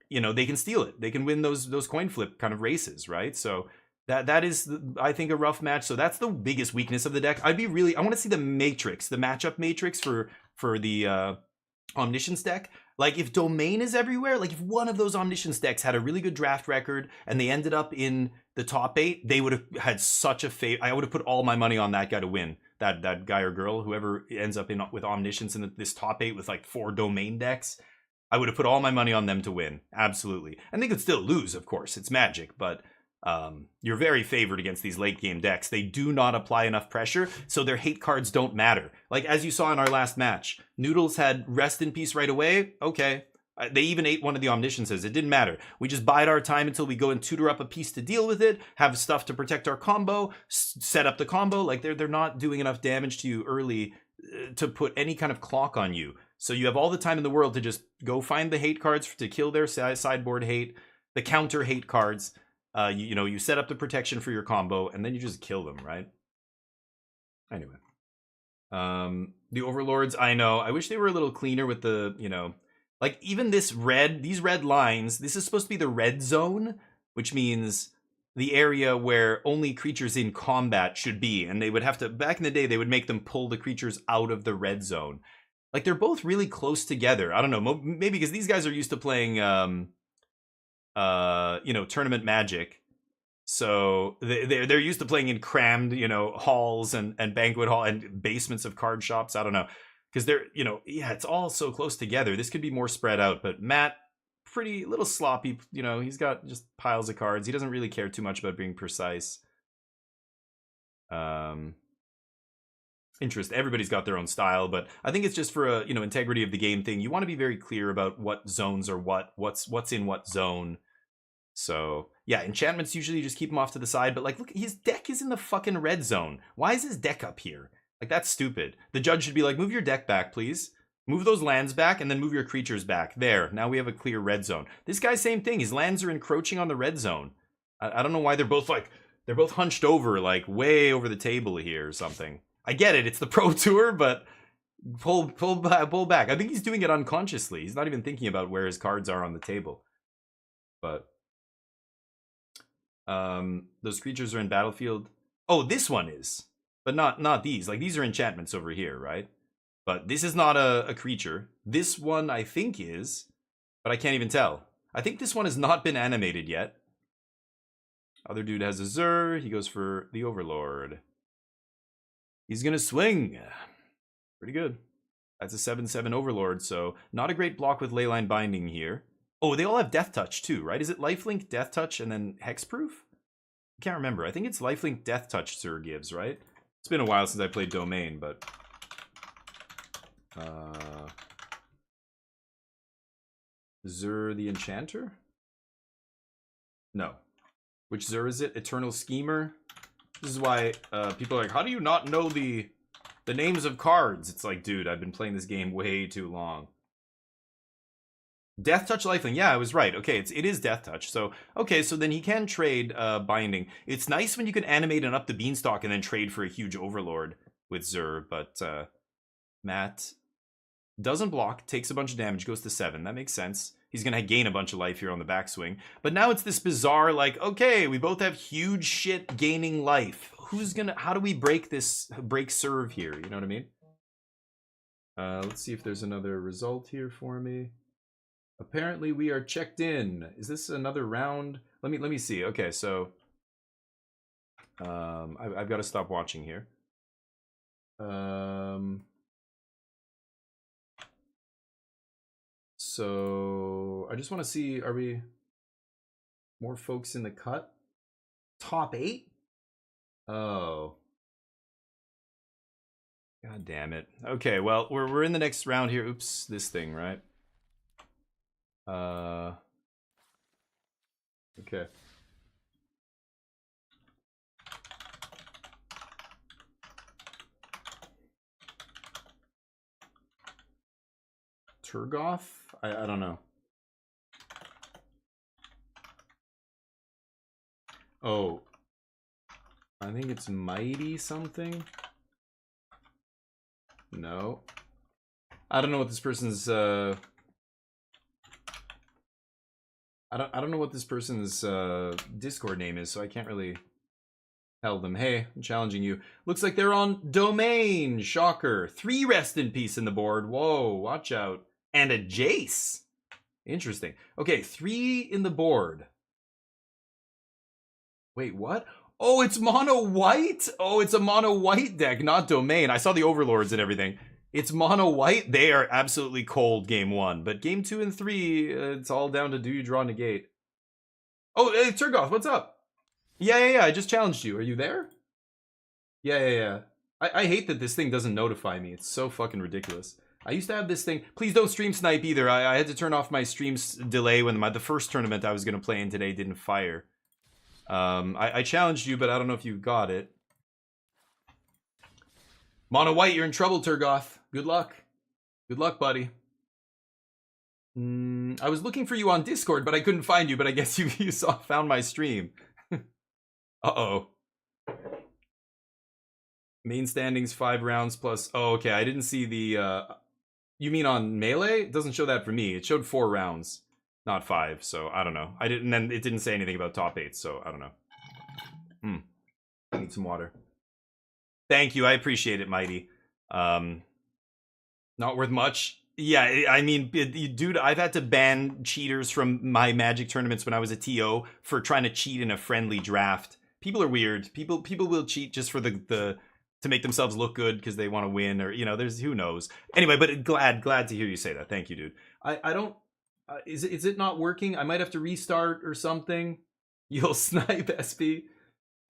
you know, they can steal it. They can win those coin flip kind of races, right? So that is, I think, a rough match. So that's the biggest weakness of the deck. I want to see the matrix, the matchup matrix for the Omniscience deck. Like, if Domain is everywhere, like if one of those Omniscience decks had a really good draft record and they ended up in the top 8, they would have had such a I would have put all my money on that guy to win. That guy or girl, whoever ends up with Omniscience in this top 8 with like 4 Domain decks, I would have put all my money on them to win. Absolutely. And they could still lose, of course. It's Magic, but you're very favored against these late game decks. They do not apply enough pressure, so their hate cards don't matter. Like, as you saw in our last match, Noodles had Rest in Peace right away. Okay. They even ate one of the Omnisciences. It didn't matter. We just bide our time until we go and tutor up a piece to deal with it, have stuff to protect our combo, set up the combo. Like, they're not doing enough damage to you early to put any kind of clock on you. So you have all the time in the world to just go find the hate cards to kill their sideboard hate, the counter hate cards. You know, you set up the protection for your combo, and then you just kill them, right? Anyway. The Overlords, I know. I wish they were a little cleaner with the, you know... Like, even these red lines, this is supposed to be the red zone, which means the area where only creatures in combat should be. And they would have to... Back in the day, they would make them pull the creatures out of the red zone. Like, they're both really close together. I don't know, maybe because these guys are used to playing... you know, tournament Magic, so they're used to playing in crammed, you know, halls and banquet hall and basements of card shops. I don't know, because they're, you know, yeah, it's all so close together. This could be more spread out, but Matt, pretty little sloppy. You know, he's got just piles of cards. He doesn't really care too much about being precise. Interest. Everybody's got their own style, but I think it's just for a, you know, integrity of the game thing. You want to be very clear about what zones are what's in what zone. So, yeah, enchantments usually just keep him off to the side, but like, look, his deck is in the fucking red zone. Why is his deck up here? Like, that's stupid. The judge should be like, move your deck back, please. Move those lands back, and then move your creatures back. There, now we have a clear red zone. This guy, same thing. His lands are encroaching on the red zone. I don't know why they're both hunched over, like, way over the table here or something. I get it, it's the Pro Tour, but Pull back. I think he's doing it unconsciously. He's not even thinking about where his cards are on the table. But those creatures are in battlefield. Oh, this one is, but not these. Like these are enchantments over here, right? But this is not a creature. This one I think is, but I can't even tell. I think this one has not been animated yet. Other dude has a Zur. He goes for the Overlord. He's gonna swing. Pretty good. That's a 7/7 Overlord, so not a great block with Leyline Binding here. Oh, they all have Death Touch too, right? Is it Lifelink, Death Touch, and then Hexproof? I can't remember. I think it's Lifelink, Death Touch Zur gives, right? It's been a while since I played Domain, but... Zur the Enchanter? No. Which Zur is it? Eternal Schemer? This is why people are like, how do you not know the names of cards? It's like, dude, I've been playing this game way too long. Death Touch Lifelink. Yeah, I was right. Okay, it is Death Touch. So, okay, so then he can trade Binding. It's nice when you can animate and up the Beanstalk and then trade for a huge Overlord with Zur, but Matt doesn't block, takes a bunch of damage, goes to 7. That makes sense. He's going to gain a bunch of life here on the backswing. But now it's this bizarre, like, okay, we both have huge shit gaining life. How do we break serve here? You know what I mean? Let's see if there's another result here for me. Apparently we are checked in. Is this another round? Let me see. Okay, so I've got to stop watching here. So I just want to see, are we more folks in the cut? Top 8? Oh. God damn it. Okay, well, we're in the next round here. Oops, this thing, right? Okay. Turgoth? I don't know. Oh. I think it's Mighty something. No. I don't know what this person's I don't know what this person's Discord name is, so I can't really tell them. Hey, I'm challenging you. Looks like they're on Domain. Shocker. 3 Rest in Peace in the board. Whoa, watch out. And a Jace. Interesting. Okay, 3 in the board. Wait, what? Oh, it's mono white? Oh, it's a mono white deck, not Domain. I saw the Overlords and everything. It's mono white. They are absolutely cold game 1. But game 2 and 3, it's all down to do you draw negate. Oh, hey, Turgoth, what's up? Yeah. I just challenged you. Are you there? Yeah. I hate that this thing doesn't notify me. It's so fucking ridiculous. I used to have this thing. Please don't stream snipe either. I had to turn off my stream delay when the first tournament I was going to play in today didn't fire. I challenged you, but I don't know if you got it. Mono white, you're in trouble, Turgoth. Good luck. Good luck, buddy. I was looking for you on Discord, but I couldn't find you, but I guess you found my stream. Uh-oh. Main standings 5 rounds plus... Oh, okay, I didn't see the... You mean on Melee? It doesn't show that for me. It showed 4 rounds, not 5, so I don't know. And then it didn't say anything about top 8, so I don't know. I need some water. Thank you, I appreciate it, Mighty. Not worth much. Yeah, I mean, dude, I've had to ban cheaters from my Magic tournaments when I was a TO for trying to cheat in a friendly draft. People are weird. People will cheat just for the to make themselves look good because they want to win, or there's who knows. Anyway, but glad to hear you say that. Thank you, dude. I don't. Is it not working? I might have to restart or something. You'll snipe SP.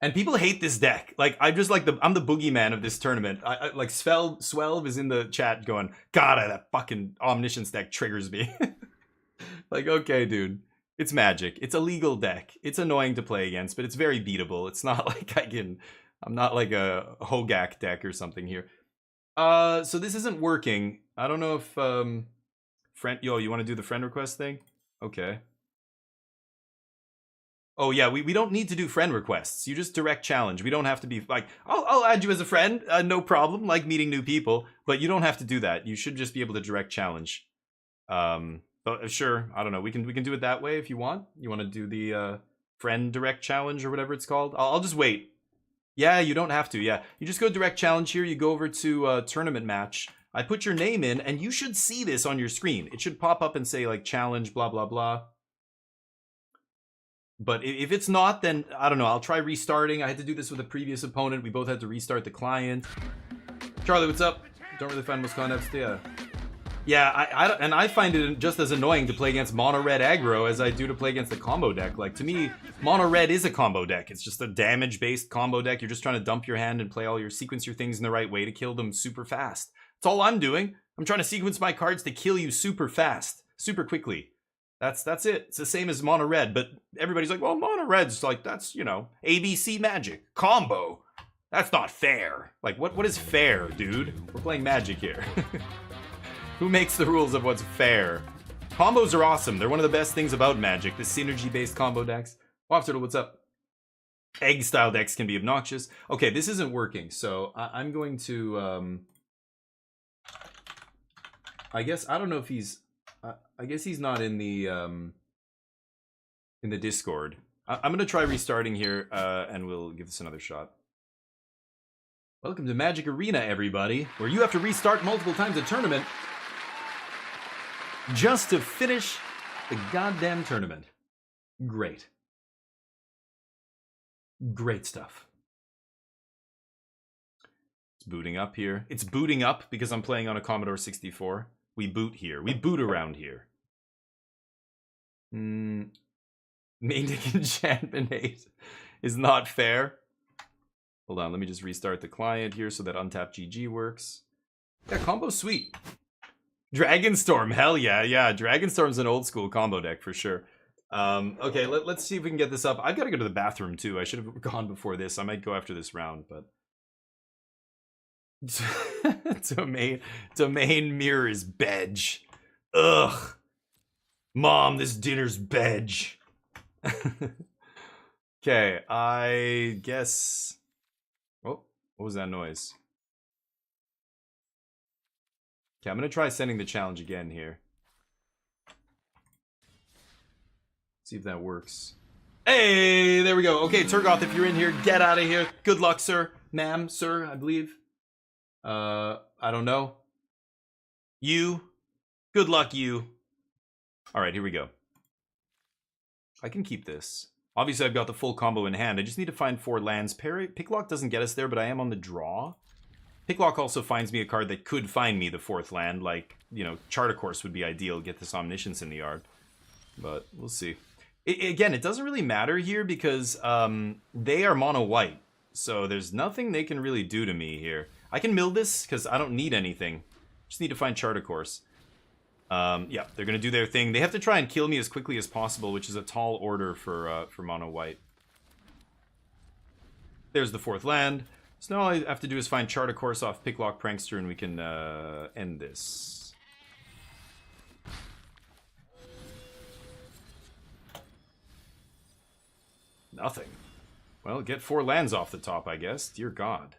And people hate this deck. Like, I'm just like I'm the boogeyman of this tournament. I like Swelv is in the chat going, God, that fucking Omniscience deck triggers me. Like, okay, dude. It's Magic. It's a legal deck. It's annoying to play against, but it's very beatable. It's not like I'm not like a Hogak deck or something here. So this isn't working. I don't know if you want to do the friend request thing? Okay. Oh yeah, we don't need to do friend requests. You just direct challenge. We don't have to be like, I'll add you as a friend, no problem, like meeting new people. But you don't have to do that. You should just be able to direct challenge. But sure, I don't know. We can do it that way if you want. You want to do the friend direct challenge or whatever it's called. I'll just wait. Yeah, you don't have to. Yeah, you just go direct challenge here. You go over to tournament match. I put your name in, and you should see this on your screen. It should pop up and say like challenge blah blah blah. But if it's not, then I don't know. I'll try restarting. I had to do this with a previous opponent. We both had to restart the client. Charlie, what's up? Don't really find most concepts. Yeah, I find it just as annoying to play against mono red aggro as I do to play against the combo deck. Like, to me, mono red is a combo deck. It's just a damage-based combo deck. You're just trying to dump your hand and play all your sequence your things in the right way to kill them super fast. That's all I'm doing. I'm trying to sequence my cards to kill you super fast, super quickly. That's it. It's the same as mono red, but everybody's like, well, mono red's like, that's, you know, ABC Magic combo. That's not fair. Like, what is fair, dude? We're playing Magic here. Who makes the rules of what's fair? Combos are awesome. They're one of the best things about Magic. The synergy-based combo decks. Waff Turtle, what's up? Egg-style decks can be obnoxious. Okay, this isn't working, so I'm going to, I guess, I don't know if he's... I guess he's not in the Discord. I'm gonna try restarting here, and we'll give this another shot. Welcome to Magic Arena, everybody, where you have to restart multiple times a tournament just to finish the goddamn tournament. Great. Great stuff. It's booting up here. It's booting up because I'm playing on a Commodore 64. We boot here. We boot around here. Main deck enchantment 8 is not fair. Hold on, let me just restart the client here so that untap GG works. Yeah, combo's sweet. Dragonstorm, hell yeah, yeah. Dragonstorm's an old school combo deck for sure. Okay, let's see if we can get this up. I've got to go to the bathroom too. I should have gone before this. I might go after this round, but... Domain mirror is bedge. Ugh. Mom, this dinner's bedge. Okay, I guess... Oh, what was that noise? Okay, I'm gonna try sending the challenge again here. See if that works. Hey, there we go. Okay, Turgoth, if you're in here, get out of here. Good luck, sir. Ma'am, sir, I believe. I don't know. You. Good luck, you. Alright, here we go. I can keep this. Obviously, I've got the full combo in hand. I just need to find 4 lands. Picklock doesn't get us there, but I am on the draw. Picklock also finds me a card that could find me the 4th land. Like, you know, Chart a Course would be ideal. Get this Omniscience in the yard. But we'll see. Again, it doesn't really matter here because they are mono-white. So there's nothing they can really do to me here. I can mill this because I don't need anything. Just need to find Chart a Course. Yeah, they're going to do their thing. They have to try and kill me as quickly as possible, which is a tall order for mono-white. There's the 4th land. So now all I have to do is find Chart a Course off Picklock Prankster, and we can end this. Nothing. Well, get 4 lands off the top, I guess. Dear God.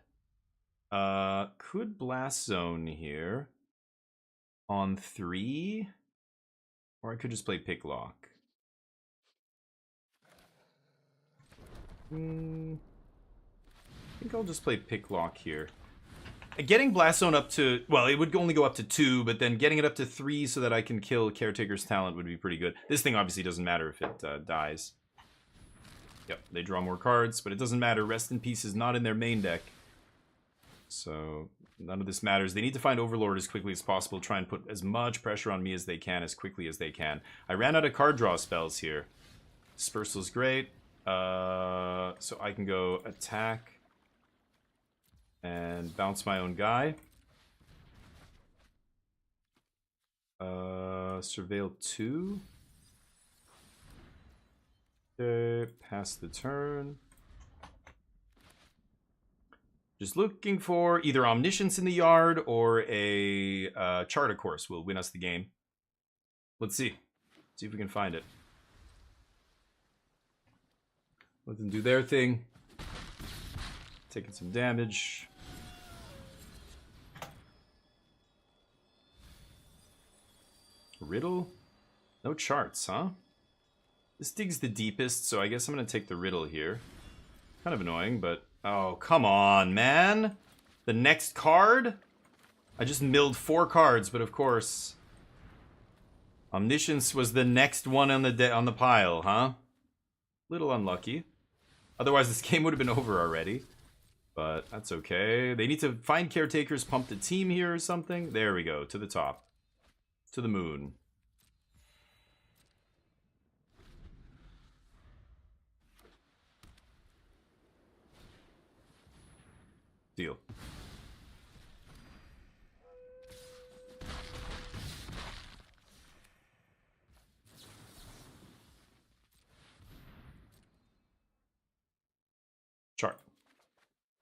Could Blast Zone here on 3, or I could just play Picklock. I think I'll just play Picklock here. Getting Blast Zone up to, well, it would only go up to 2, but then getting it up to 3 so that I can kill Caretaker's Talent would be pretty good. This thing obviously doesn't matter if it dies. Yep, they draw more cards, but it doesn't matter. Rest in Peace is not in their main deck. So none of this matters. They need to find Overlord as quickly as possible, try and put as much pressure on me as they can, as quickly as they can. I ran out of card draw spells here. Dispersal's great. So I can go attack and bounce my own guy. Surveil 2. Okay, pass the turn. Just looking for either Omniscience in the yard or a Chart a Course will win us the game. Let's see. See if we can find it. Let them do their thing. Taking some damage. Riddle? No charts, huh? This digs the deepest, so I guess I'm going to take the riddle here. Kind of annoying, but... Oh, come on, man! The next card? I just milled 4 cards, but of course... Omniscience was the next one on the pile, huh? Little unlucky. Otherwise, this game would have been over already. But that's okay. They need to find caretakers, pump the team here or something. There we go, to the top. To the moon. Deal. Chart.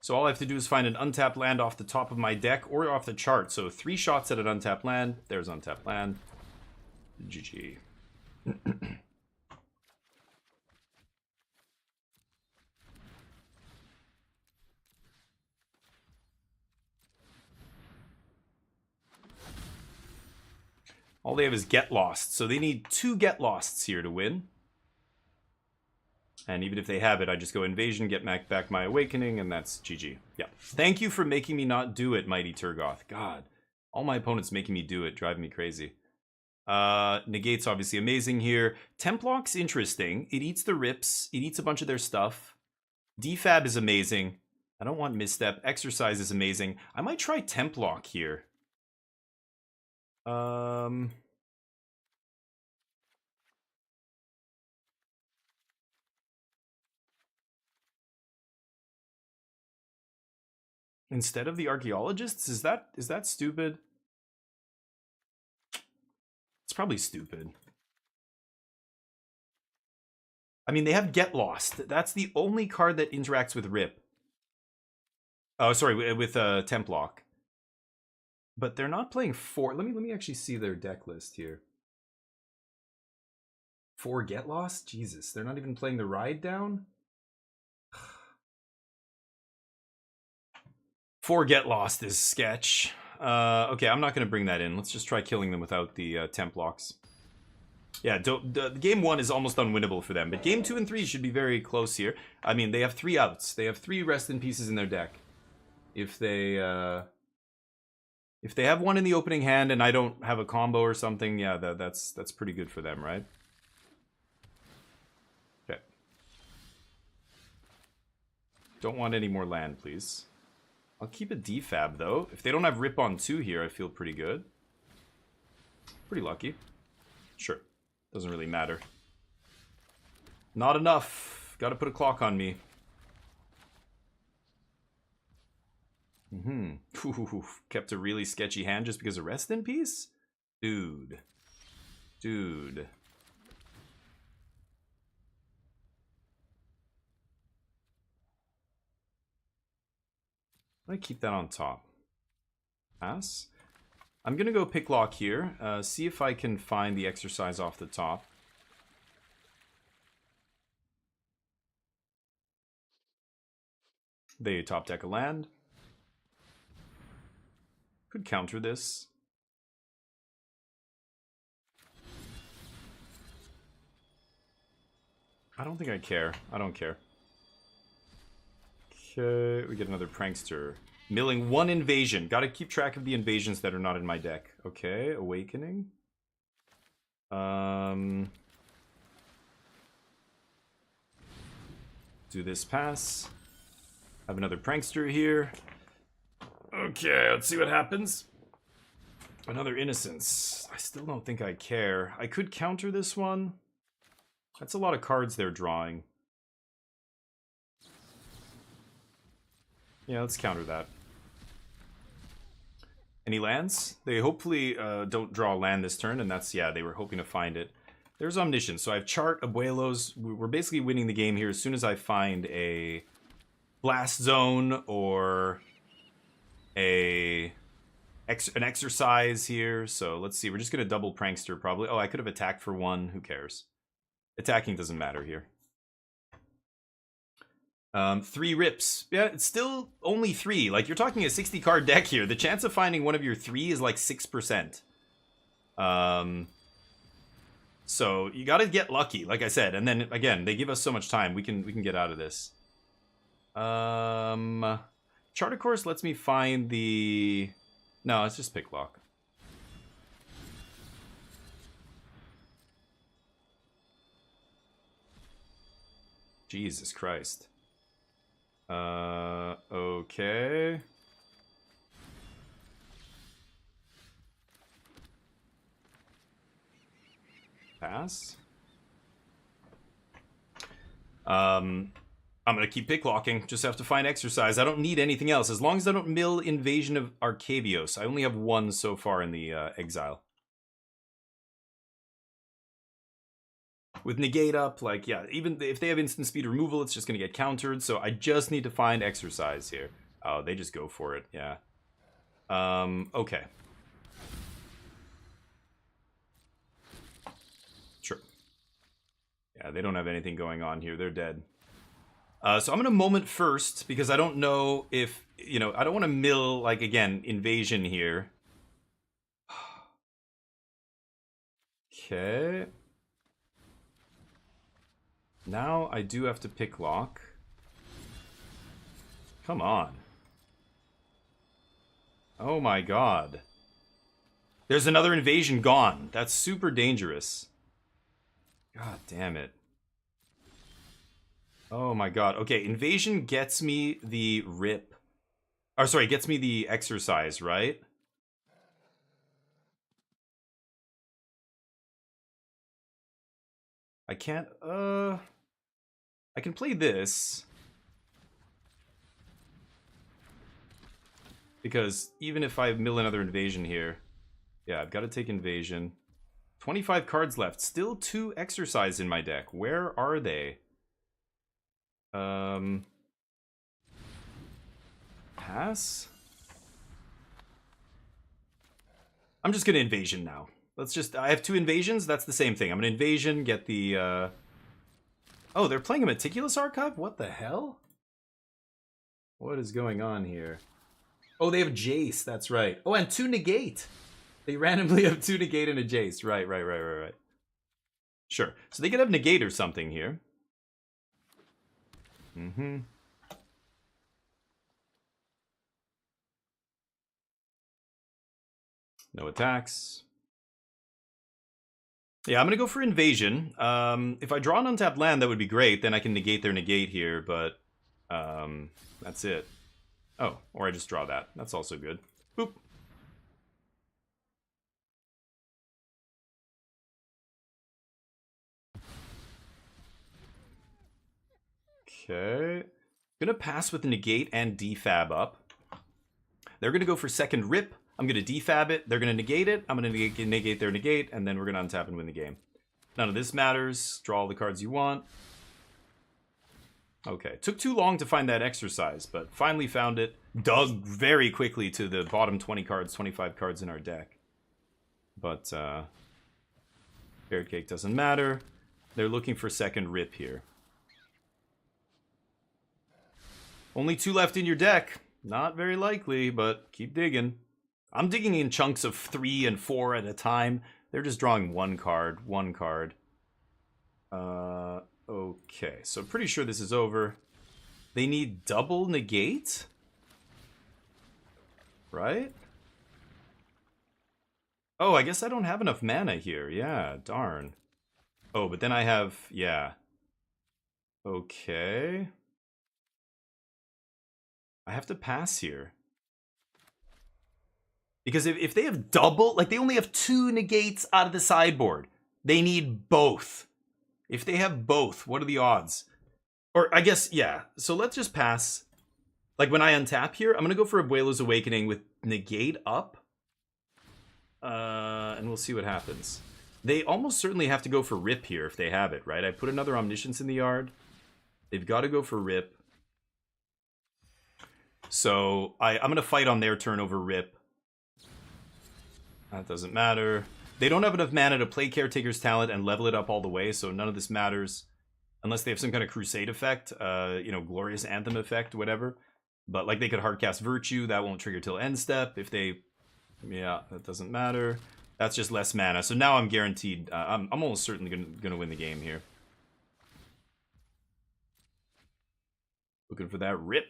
So all I have to do is find an untapped land off the top of my deck or off the chart. So 3 shots at an untapped land. There's untapped land. GG. All they have is Get Lost. So they need 2 Get Losts here to win. And even if they have it, I just go Invasion, get back my Awakening, and that's GG. Yeah. Thank you for making me not do it, Mighty Turgoth. God. All my opponents making me do it, driving me crazy. Negate's obviously amazing here. Templock's interesting. It eats the rips. It eats a bunch of their stuff. Defab is amazing. I don't want Misstep. Exercise is amazing. I might try Templock here. Instead of the archaeologists? Is that stupid? It's probably stupid. I mean, they have Get Lost. That's the only card that interacts with Rip. Oh, sorry, with Templock. But they're not playing 4. Let me actually see their deck list here. 4 Get Lost? Jesus, they're not even playing the Ride Down? 4 Get Lost is sketch. Okay, I'm not going to bring that in. Let's just try killing them without the Templocks. Yeah, the game 1 is almost unwinnable for them, but game 2 and 3 should be very close here. I mean, they have 3 outs. They have 3 Rest in Pieces in their deck. If they have one in the opening hand and I don't have a combo or something, yeah, that's pretty good for them, right? Okay. Don't want any more land, please. I'll keep a defab, though. If they don't have Rip on 2 here, I feel pretty good. Pretty lucky. Sure. Doesn't really matter. Not enough. Gotta put a clock on me. Ooh, kept a really sketchy hand just because of Rest in Peace? Dude. Dude. I'm gonna keep that on top. Pass. I'm gonna go pick lock here. See if I can find the exercise off the top. They top deck a land. Could counter this. I don't think I care. I don't care. Okay, we get another Prankster. Milling 1 invasion. Gotta keep track of the invasions that are not in my deck. Okay, Awakening. Do this pass. Have another Prankster here. Okay, let's see what happens. Another Innocence. I still don't think I care. I could counter this one. That's a lot of cards they're drawing. Yeah, let's counter that. Any lands? They hopefully don't draw a land this turn, and that's, yeah, they were hoping to find it. There's Omniscience. So I have Chart, Abuelos. We're basically winning the game here as soon as I find a Blast Zone or an Exercise here. So let's see. We're just going to double Prankster probably. Oh, I could have attacked for 1. Who cares? Attacking doesn't matter here. 3 rips. Yeah, it's still only 3. Like, you're talking a 60 card deck here. The chance of finding one of your 3 is like 6%. So you got to get lucky, like I said. And then again, they give us so much time. We can get out of this. Charter Course lets me find the... No, it's just pick lock. Jesus Christ. Okay. Pass. I'm gonna keep picklocking. Just have to find exercise. I don't need anything else. As long as I don't mill Invasion of Arcabios. I only have 1 so far in the exile. With negate up, like, yeah, even if they have instant speed removal, it's just gonna get countered. So I just need to find exercise here. Oh, they just go for it. Yeah. Okay. Sure. Yeah, they don't have anything going on here. They're dead. So I'm going to moment first, because I don't know if, you know, I don't want to mill, like, again, invasion here. Okay. Now I do have to pick lock. Come on. Oh my god. There's another invasion gone. That's super dangerous. God damn it. Oh my god. Okay, invasion gets me the rip. Or sorry, gets me the exercise, right? I can't, I can play this. Because even if I mill another invasion here, yeah, I've got to take invasion. 25 cards left. Still 2 exercise in my deck. Where are they? Pass? I'm just gonna invasion now. Let's just, I have 2 invasions, that's the same thing. I'm gonna invasion, get the, Oh, they're playing a Meticulous Archive? What the hell? What is going on here? Oh, they have Jace, that's right. Oh, and 2 negate. They randomly have 2 negate and a Jace. Right. Sure. So they could have negate or something here. Mm-hmm. No attacks. Yeah, I'm going to go for invasion. If I draw an untapped land, that would be great. Then I can negate their negate here, but that's it. Oh, or I just draw that. That's also good. Boop. Okay. Gonna pass with negate and defab up. They're gonna go for second rip. I'm gonna defab it. They're gonna negate it. I'm gonna negate their negate, and then we're gonna untap and win the game. None of this matters. Draw all the cards you want. Okay, took too long to find that exercise, but finally found it. Dug very quickly to the bottom 20 cards, 25 cards in our deck. But, Carrot Cake doesn't matter. They're looking for second rip here. Only 2 left in your deck. Not very likely, but keep digging. I'm digging in chunks of 3 and 4 at a time. They're just drawing 1 card, 1 card. Okay, so pretty sure this is over. They need double negate? Right? Oh, I guess I don't have enough mana here. Yeah, darn. Oh, but then I have, yeah. Okay. I have to pass here. Because if they have double, like they only have 2 negates out of the sideboard. They need both. If they have both, what are the odds? Or I guess, yeah. So let's just pass. Like when I untap here, I'm going to go for Abuelo's Awakening with negate up. And we'll see what happens. They almost certainly have to go for rip here if they have it, right? I put another Omniscience in the yard. They've got to go for rip. So I'm going to fight on their turn over rip. That doesn't matter. They don't have enough mana to play Caretaker's Talent and level it up all the way, so none of this matters. unless they have some kind of crusade effect, you know, glorious anthem effect, whatever. But like they could hardcast Virtue, that won't trigger till end step. If they, yeah, that doesn't matter. That's just less mana. So now I'm guaranteed. I'm almost certainly gonna win the game here. Looking for that rip.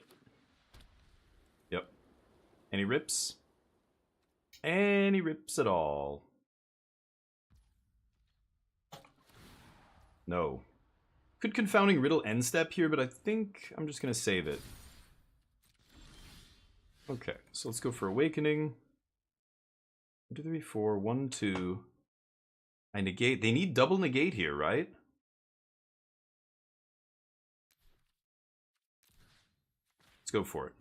Yep. Any rips? Any rips at all? No. Could Confounding Riddle end step here, but I think I'm just gonna save it. Okay, so let's go for Awakening. 1, 2, 3, 4, 1, 2. I negate. They need double negate here, right? Let's go for it.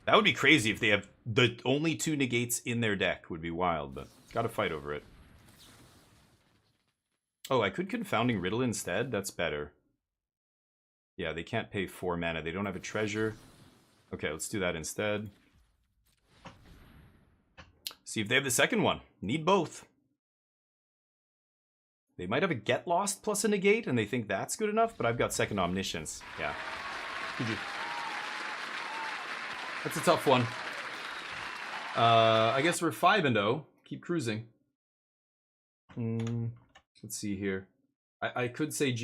That would be crazy if they have the only 2 negates in their deck. Would be wild, but gotta fight over it. Oh, I could Confounding Riddle instead. That's better. Yeah, they can't pay 4 mana. They don't have a treasure. Okay, let's do that instead. See if they have the second one. Need both. They might have a Get Lost plus a negate, and they think that's good enough, but I've got second Omniscience. Yeah. GG. That's a tough one. I guess we're 5-0. Keep cruising. Let's see here. I could say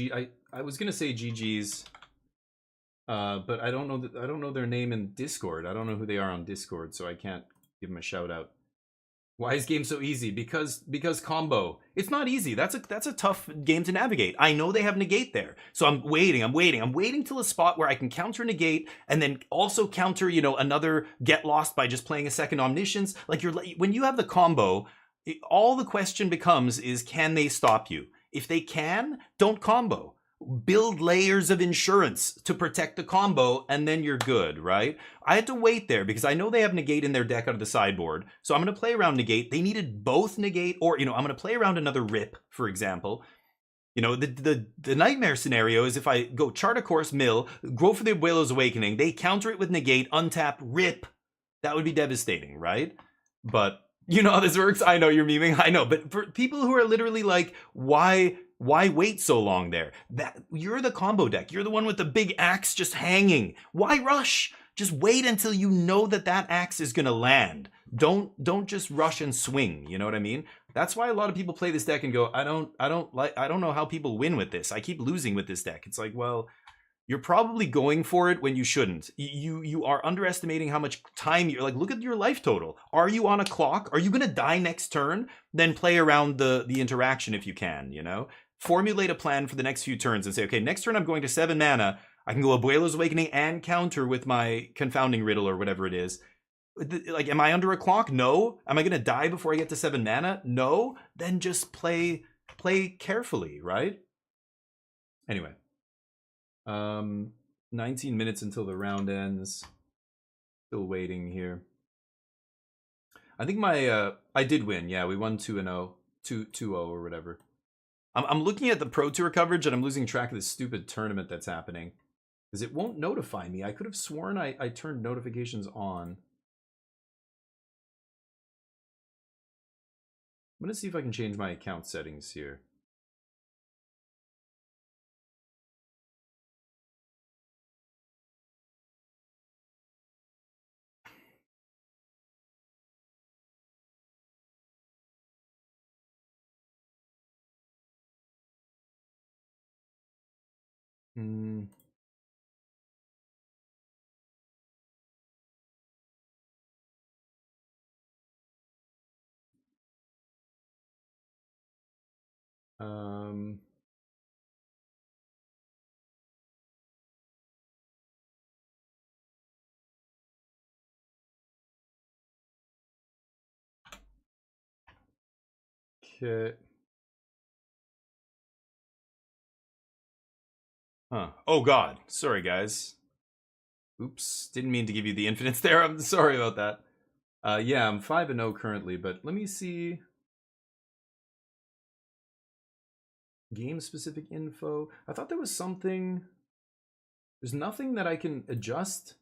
I was gonna say GG's. But I don't know their name in Discord. I don't know who they are on Discord, so I can't give them a shout out. Why is game so easy? Because combo. It's not easy. That's a tough game to navigate. I know they have negate there. So I'm waiting till a spot where I can counter negate and then also counter, you know, another Get Lost by just playing a second Omniscience. Like when you have the combo, all the question becomes is, can they stop you? If they can, don't combo. Build layers of insurance to protect the combo, and then you're good, right? I had to wait there because I know they have negate in their deck out of the sideboard. So I'm going to play around negate. They needed both negate, or, you know, I'm going to play around another rip, for example. You know, the nightmare scenario is if I go Chart a Course, mill, go for the Abuelo's Awakening, they counter it with negate, untap, rip. That would be devastating, right? But you know how this works? I know you're memeing. I know. But for people who are literally like, why wait so long there? That you're the combo deck. You're the one with the big axe just hanging. Why rush? Just wait until you know that axe is gonna land. Don't just rush and swing. You know what I mean? That's why a lot of people play this deck and go, I don't know how people win with this. I keep losing with this deck. It's like, well, you're probably going for it when you shouldn't. You are underestimating how much time you're like. Look at your life total. Are you on a clock? Are you gonna die next turn? Then play around the interaction if you can. You know, formulate a plan for the next few turns and say, okay, next turn I'm going to 7 mana. I can go Abuelo's Awakening and counter with my Confounding Riddle or whatever it is. Like, am I under a clock? No. Am I gonna die before I get to 7 mana? No. Then just play carefully, right? Anyway. 19 minutes until the round ends. Still waiting here. I think I did win. Yeah, we won 2-0. 2-0 or whatever. I'm looking at the Pro Tour coverage and I'm losing track of this stupid tournament that's happening. Because it won't notify me. I could have sworn I turned notifications on. I'm going to see if I can change my account settings here. Okay. Huh. Oh god. Sorry, guys. Oops. Didn't mean to give you the infinites there. I'm sorry about that. Yeah, I'm 5-0 currently, but let me see. Game-specific info. I thought there was something. There's nothing that I can adjust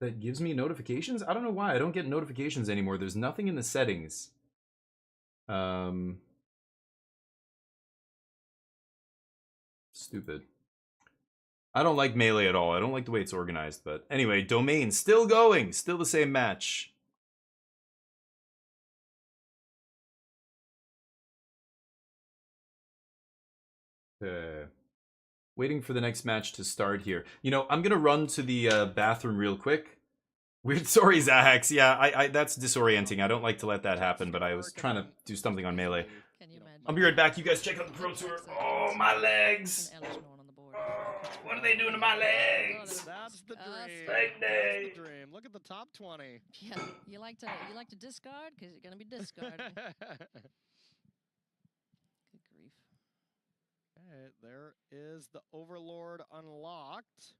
that gives me notifications. I don't know why. I don't get notifications anymore. There's nothing in the settings. Stupid. I don't like Melee at all. I don't like the way it's organized, but anyway, Domain still going. Still the same match. Okay. Waiting for the next match to start here. You know, I'm gonna run to the bathroom real quick. Weird, sorry, Zahax. Yeah, I that's disorienting. I don't like to let that happen, but I was trying to do something on Melee. I'll be right back. You guys check out the Pro Tour. Oh, my legs. What are they doing to my legs? That's the dream. Leg day. That's the dream. Look at the top 20. Yeah, you like to discard because you're gonna be discarded. Good grief. Okay, there is the Overlord unlocked.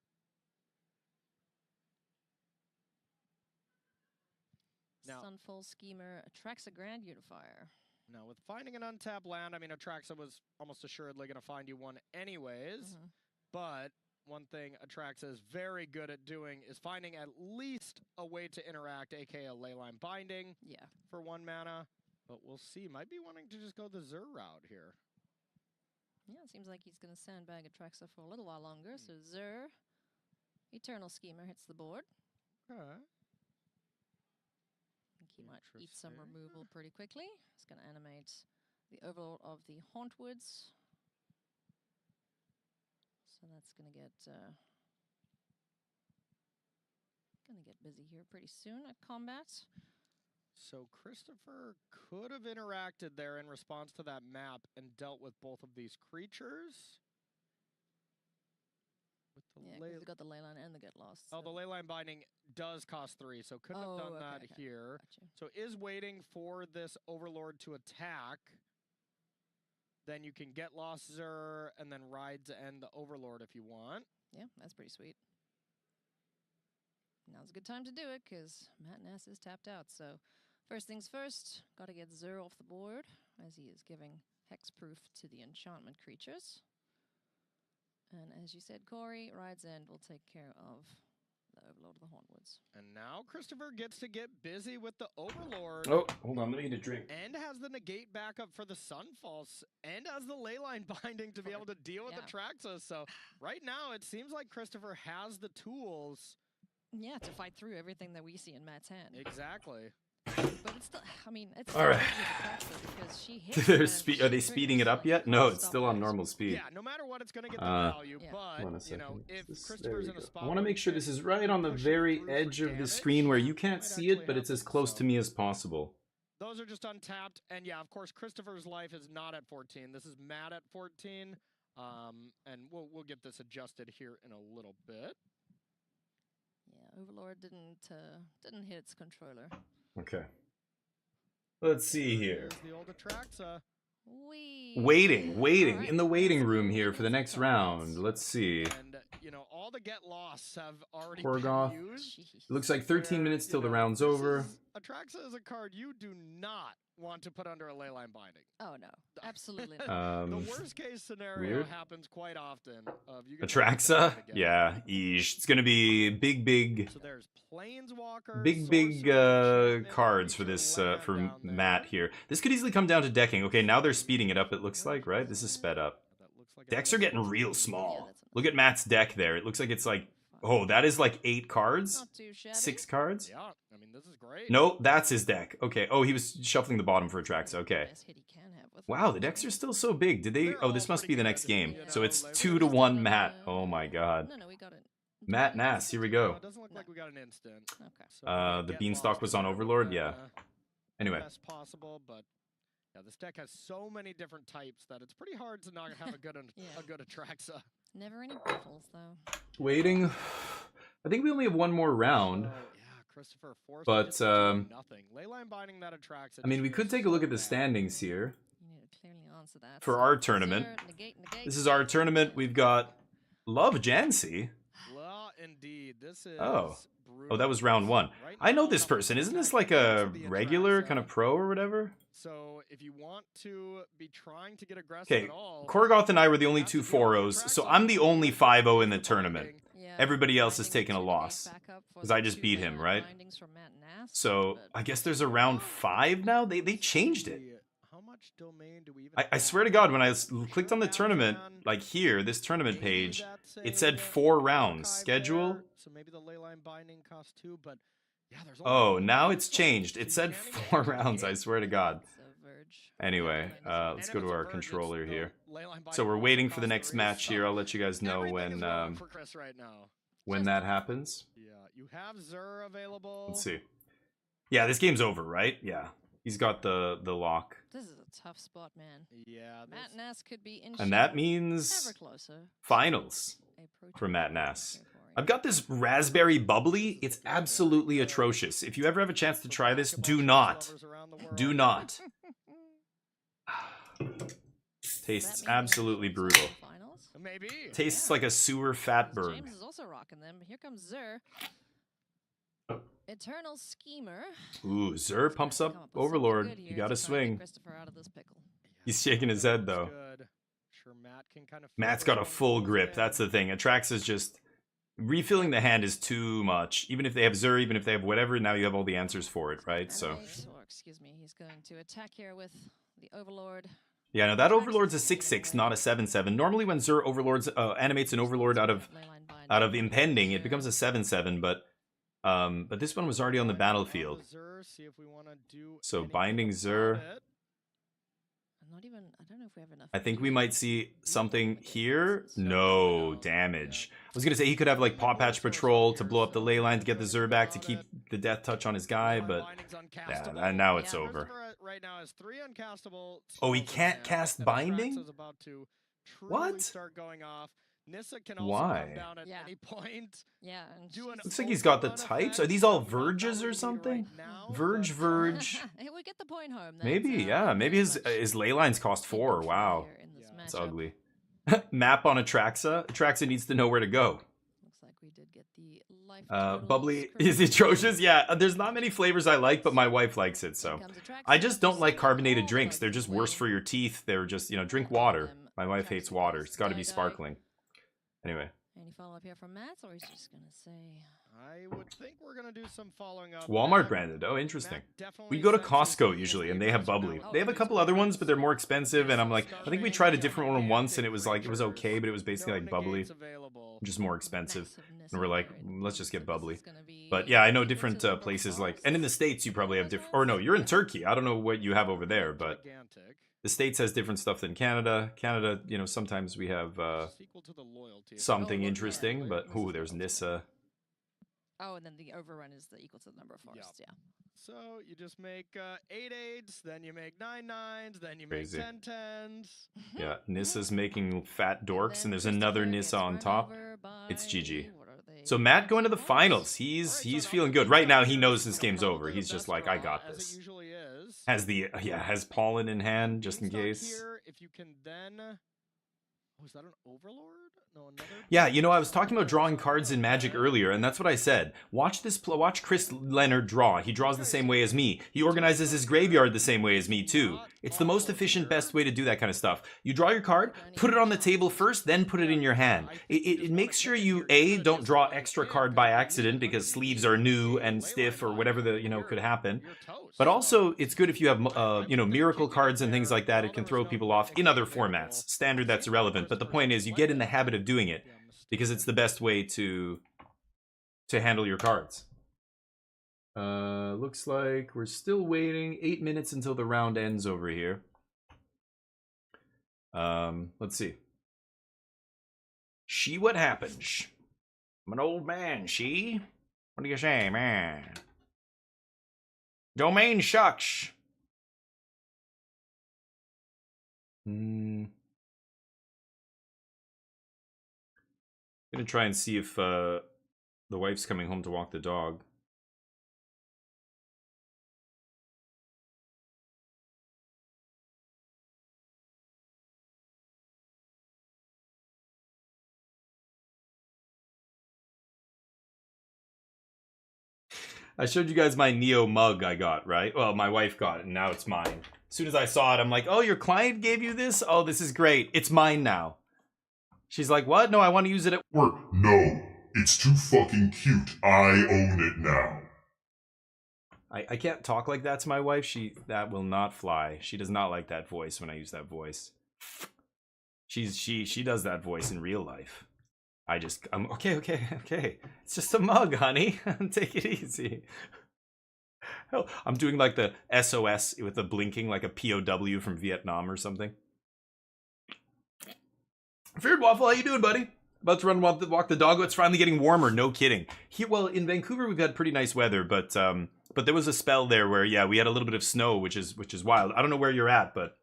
Now, Sunfall Schemer attracts a Grand Unifier. Now, with finding an untapped land, I mean, Atraxa was almost assuredly going to find you one anyways. But one thing Atraxa is very good at doing is finding at least a way to interact, aka Leyline Binding. Yeah. For 1 mana. But we'll see. Might be wanting to just go the Zur route here. Yeah, it seems like he's going to sandbag Atraxa for a little while longer. So Zur, Eternal Schemer hits the board. Okay. I think he might eat some removal pretty quickly. He's going to animate the Overlord of the Hauntwoods. So that's going to get busy here pretty soon at combat. So Christopher could have interacted there in response to that map and dealt with both of these creatures. Yeah, because you've got the Leyline and the Get Lost. Oh, the Leyline Binding does cost 3, so couldn't have done that here. Gotcha. So is waiting for this Overlord to attack. Then you can Get Lost Zur and then ride to end the Overlord if you want. Yeah, that's pretty sweet. Now's a good time to do it because Matt Ness is tapped out. So first things first, got to get Zur off the board as he is giving hexproof to the enchantment creatures. And as you said, Corey, Ride's End will take care of the Overlord of the Hauntwoods. And now Christopher gets to get busy with the Overlord. Oh, hold on, I'm gonna need a drink. And has the negate backup for the Sunfalls, and has the Leyline Binding to be able to deal with the Atraxa. So right now it seems like Christopher has the tools. Yeah, to fight through everything that we see in Matt's hand. Exactly. But it's still, I mean, it's all right. because she hits Are they speeding it up yet? No, it's still on normal speed. Yeah, no matter what, it's going to get the value. But, hold on a second. you know, if Christopher's in a spot... I want to make sure this is right on the very edge of the screen where you can't see it, but it's as close to me as possible. Those are just untapped. And yeah, of course, Christopher's life is not at 14. This is Matt at 14. And we'll get this adjusted here in a little bit. Yeah, Overlord didn't hit its controller. Okay. Let's see here. The old Atraxa. Waiting right. In the waiting room here for the next round. Let's see. And, you know, all the Get Losts have already Korgoth. been used. It looks like 13 minutes till the round's over. Atraxa is a card you do not want to put under a Leyline Binding. Oh, no. Absolutely not. The worst case scenario happens quite often. Atraxa? Yeah, Eesh. It's going to be big... So there's Planeswalker, big cards for this, for Matt here. This could easily come down to decking. Okay, now they're speeding it up, it looks like, right? This is sped up. Decks are getting real small. Look at Matt's deck there. It looks like it's like... Oh, that is like 8 cards? 6 cards? Yeah, I mean, this is great. No, that's his deck. Okay. Oh, he was shuffling the bottom for Atraxa. Okay. Wow, the decks are still so big. Did they... Oh, this must be the next game. So it's 2-1 Matt. Oh my god. No, we got it. Matt Nass, here we go. It doesn't look like we got an instant. Okay. The Beanstalk was on Overlord? Yeah. Anyway. Best possible, but... Yeah, this deck has so many different types that it's pretty hard to not have a good Atraxa. Never any battles, though. Waiting. I think we only have one more round. Yeah, Christopher forced but nothing. Leyline Binding that Atraxa. I mean, we could take a look at the standings here. You need to clearly answer that. For our tournament. Negate. This is our tournament. We've got Love Jancy. Well, indeed. This is Oh, that was round 1. I know this person. Isn't this like a regular kind of pro or whatever? So if you want to be trying to get aggressive at all... Korgoth and I were the only 2 4-0s, so I'm the only 5-0 in the tournament. Everybody else has taken a loss. Because I just beat him, right? So I guess there's a round 5 now? They changed it. much domain do we even I swear to God, when I clicked on the tournament, like here, this tournament page, it said 4 rounds. Schedule. So maybe the leyline binding costs 2, but yeah, there's Oh, now it's changed. It said 4 rounds, I swear to God. Anyway, let's go to our controller here. So we're waiting for the next match here. I'll let you guys know when that happens. Yeah, you have Zur available. Let's see. Yeah, this game's over, right? Yeah. He's got the lock. This is a tough spot, man. Yeah. Matt Nass could be inching And that means ever closer. finals for Matt Nass. I've got this raspberry bubbly. It's absolutely atrocious. If you ever have a chance to try this, do not. Do not. Tastes absolutely brutal. Maybe. Tastes like a sewer fat burn. James is also rocking them. Here comes Zur. Eternal Schemer. Ooh, Zur pumps up Overlord. You gotta swing. He's shaking his head though. Matt's got a full grip. That's the thing. Atraxa's just refilling the hand is too much. Even if they have Zur, even if they have whatever, now you have all the answers for it, right? So. Or, excuse me, he's going to attack here with the Overlord. Yeah, no, that Overlord's a 6/6, not a 7/7. Normally, when Zur Overlords animates an Overlord out of impending, it becomes a 7/7. But this one was already on the battlefield. So binding Zur. I don't know if we have enough. I think we might see something here. No damage. I was gonna say he could have like Paw Patch Patrol to blow up the ley line to get the Zur back to keep the death touch on his guy, but yeah, and now it's over. Right now is 3 uncastable. Oh, he can't cast binding? About to what? Start going off. Nissa can also Why? come down at any point. Yeah. Looks like he's got the types. Are these all Verges or something? Verge. We get the point home. Maybe, yeah. Maybe his leylines cost 4. Wow. It's ugly. Map on Atraxa. Atraxa needs to know where to go. Looks like we did get the bubbly is atrocious. Yeah, there's not many flavors I like, but my wife likes it, so. I just don't like carbonated drinks. They're just worse for your teeth. They're just, drink water. My wife hates water. It's got to be sparkling. Anyway. Any follow-up here from Matt, or he's just going to say... I would think we're going to do some following up. It's Walmart branded. Oh, interesting. We go to Costco usually, and they have bubbly. They have a couple other ones, but they're more expensive, and I'm like, I think we tried a different one once, and it was okay, but it was basically like bubbly. Just more expensive. And we're like, let's just get bubbly. But yeah, I know different places, like, and in the States you probably have different, or no, you're in Turkey. I don't know what you have over there, but... The States has different stuff than Canada. Canada, sometimes we have something interesting, but ooh, there's Nissa. Oh, and then the overrun is equal to the number of forests, yeah. So you just make 8 8s, then you make 9 9s, then you Crazy. make 10 10s. Yeah, Nissa's making fat dorks, and there's another Nissa on top. It's GG. So Matt going to the finals. He's feeling good. Right now he knows this game's over. He's just like, I got this. Has pollen in hand just in case. If you can then... Oh, is that an Overlord? No, another... Yeah, I was talking about drawing cards in Magic earlier, and that's what I said. Watch Chris Leonard draw. He draws the same way as me. He organizes his graveyard the same way as me, too. It's the most efficient, best way to do that kind of stuff. You draw your card, put it on the table first, then put it in your hand. It makes sure you, A, don't draw extra card by accident because sleeves are new and stiff or whatever could happen. But also, it's good if you have, miracle cards and things like that. It can throw people off in other formats. Standard, that's irrelevant. But the point is, you get in the habit of doing it because it's the best way to handle your cards. Looks like we're still waiting 8 minutes until the round ends over here. Let's see. She, what happens? I'm an old man, she. What do you say, man? Domain shucks. Gonna try and see if the wife's coming home to walk the dog. I showed you guys my Neo mug I got, right? Well, my wife got it, and now it's mine. As soon as I saw it, I'm like, oh, your client gave you this? Oh, this is great. It's mine now. She's like, what? No, I want to use it at work. No, it's too fucking cute. I own it now. I can't talk like that to my wife. That will not fly. She does not like that voice when I use that voice. She does that voice in real life. I'm okay. It's just a mug, honey. Take it easy. Hell, I'm doing like the SOS with the blinking, like a POW from Vietnam or something. Feared Waffle, how you doing, buddy? About to run walk the dog. It's finally getting warmer. No kidding. Here, well, in Vancouver we've had pretty nice weather, but there was a spell there where we had a little bit of snow, which is wild. I don't know where you're at, but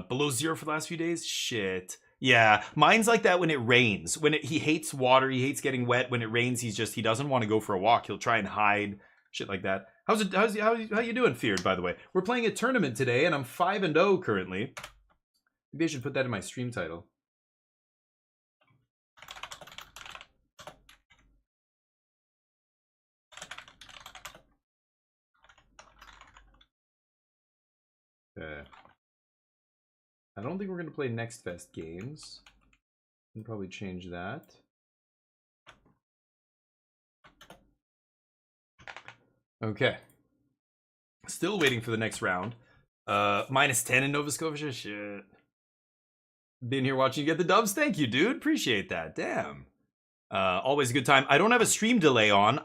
below 0 for the last few days. Shit. Yeah, mine's like that when it rains. He hates water. He hates getting wet. When it rains, he doesn't want to go for a walk. He'll try and hide. Shit like that. How you doing, Feared? By the way, we're playing a tournament today, and I'm 5-0 currently. Maybe I should put that in my stream title. I don't think we're going to play Next Fest games. Can probably change that. Okay. Still waiting for the next round. -10 in Nova Scotia? Shit. Been here watching you get the dubs? Thank you, dude. Appreciate that. Damn. Always a good time. I don't have a stream delay on.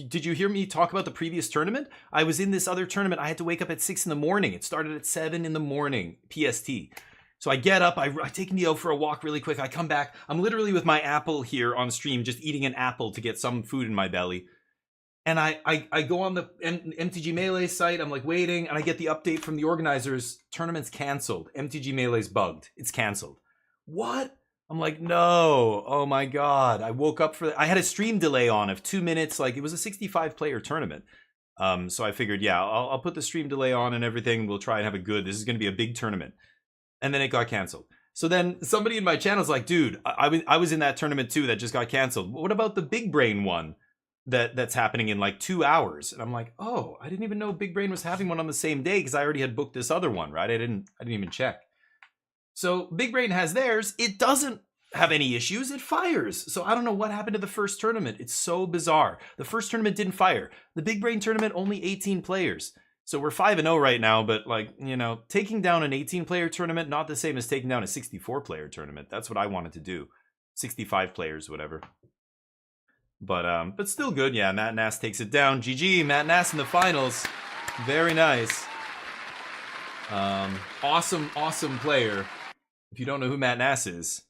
Did you hear me talk about the previous tournament? I was in this other tournament. I had to wake up at 6 in the morning. It started at 7 in the morning, PST. So I get up, I take Neo for a walk really quick. I come back. I'm literally with my apple here on stream, just eating an apple to get some food in my belly. And I go on the MTG Melee site. I'm like waiting, and I get the update from the organizers. Tournament's canceled. MTG Melee's bugged. It's canceled. What? I'm like, no. Oh my god. I woke up I had a stream delay on of 2 minutes. Like, it was a 65 player tournament. So I figured, yeah, I'll put the stream delay on and everything. We'll try and have this is going to be a big tournament. And then it got canceled. So then somebody in my channel's like, dude, I was in that tournament too that just got canceled. What about the Big Brain one that's happening in like 2 hours? And I'm like, oh, I didn't even know Big Brain was having one on the same day because I already had booked this other one, right? I didn't even check. So Big Brain has theirs. It doesn't have any issues. It fires. So I don't know what happened to the first tournament. It's so bizarre. The first tournament didn't fire. The Big Brain tournament, only 18 players. So we're 5-0 right now, but like, you know, taking down an 18-player tournament, not the same as taking down a 64-player tournament. That's what I wanted to do. 65 players, whatever. But still good. Yeah, Matt Nass takes it down. GG, Matt Nass in the finals. Very nice. Awesome player. If you don't know who Matt Nass is,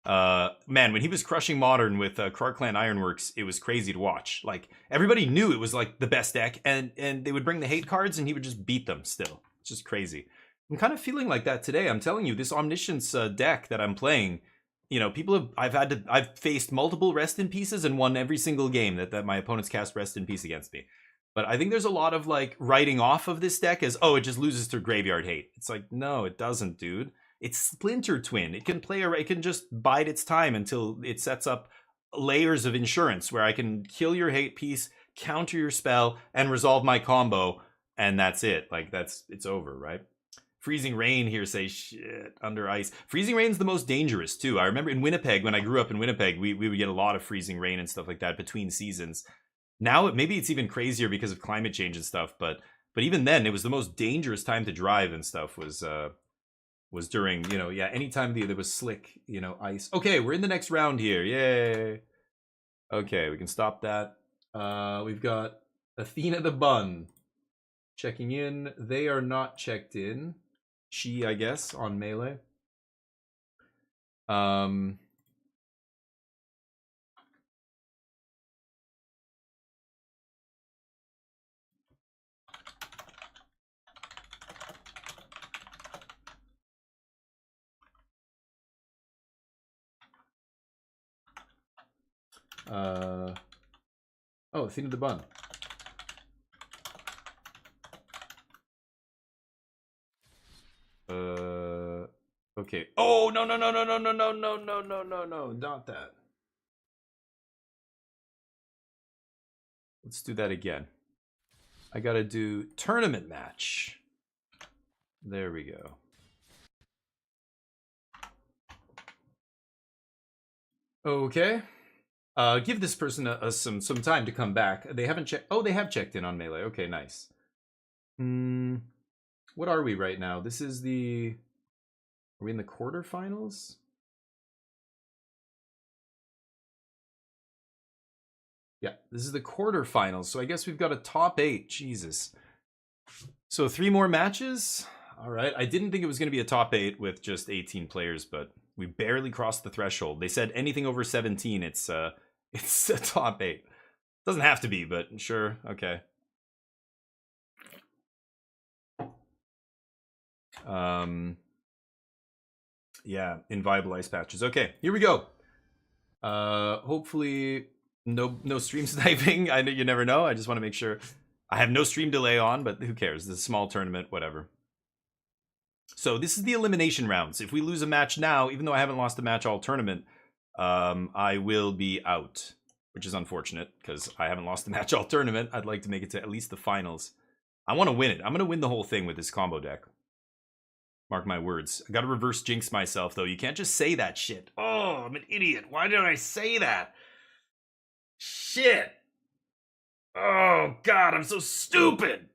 man, when he was crushing Modern with Krark-Clan Ironworks, it was crazy to watch. Like, everybody knew it was like the best deck, and they would bring the hate cards and he would just beat them still. It's just crazy. I'm kind of feeling like that today. I'm telling you, this Omniscience deck that I'm playing, you know, I've faced multiple Rest in Pieces and won every single game that my opponents cast Rest in Peace against me. But I think there's a lot of like writing off of this deck as, oh, it just loses through Graveyard Hate. It's like, no, it doesn't, dude. It's Splinter Twin. It can just bide its time until it sets up layers of insurance where I can kill your hate piece, counter your spell, and resolve my combo, and that's it. Like, it's over, right? Freezing Rain here says, shit, Under Ice. Freezing Rain's the most dangerous, too. I remember in Winnipeg, when I grew up in Winnipeg, we would get a lot of Freezing Rain and stuff like that between seasons. Now, maybe it's even crazier because of climate change and stuff, but even then, it was the most dangerous time to drive and stuff was during, you know, yeah, anytime there was slick, you know, ice. Okay, we're in the next round here. Yay. Okay, we can stop that. We've got Athena the Bun checking in. They are not checked in. She, I guess, on Melee. Oh, Athena the Bun. Okay. Oh, no, not that. Let's do that again. I gotta do tournament match. There we go. Okay. Give this person some time to come back. They haven't checked. Oh, they have checked in on Melee. Okay, nice. What are we right now? This is the... Are we in the quarterfinals? Yeah, this is the quarterfinals. So I guess we've got a top 8. Jesus. So 3 more matches? All right. I didn't think it was going to be a top 8 with just 18 players, but we barely crossed the threshold. They said anything over 17, it's a top 8. Doesn't have to be, but sure. Okay. Yeah, inviolable ice patches. Okay, here we go. Hopefully no stream sniping. I know you never know. I just want to make sure. I have no stream delay on, but who cares? This is a small tournament, whatever. So this is the elimination rounds. If we lose a match now, even though I haven't lost a match all tournament, I will be out, which is unfortunate because I haven't lost a match all tournament. I'd like to make it to at least the finals. I want to win it. I'm going to win the whole thing with this combo deck. Mark my words. I got to reverse jinx myself, though. You can't just say that shit. Oh, I'm an idiot. Why did I say that? Shit. Oh, God, I'm so stupid.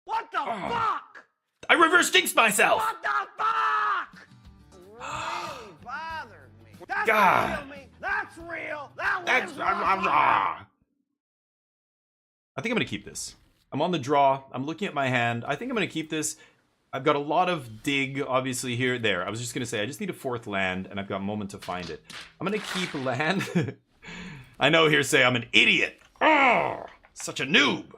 What the fuck? I reverse jinxed myself. What the fuck? Really bothered me. That's God. real, me. That's real. That That's was I think I'm going to keep this. I'm on the draw. I'm looking at my hand. I think I'm going to keep this. I've got a lot of dig, obviously, here. There. I was just going to say, I just need a 4th land, and I've got a moment to find it. I'm going to keep land. I know here say I'm an idiot. Oh, such a noob.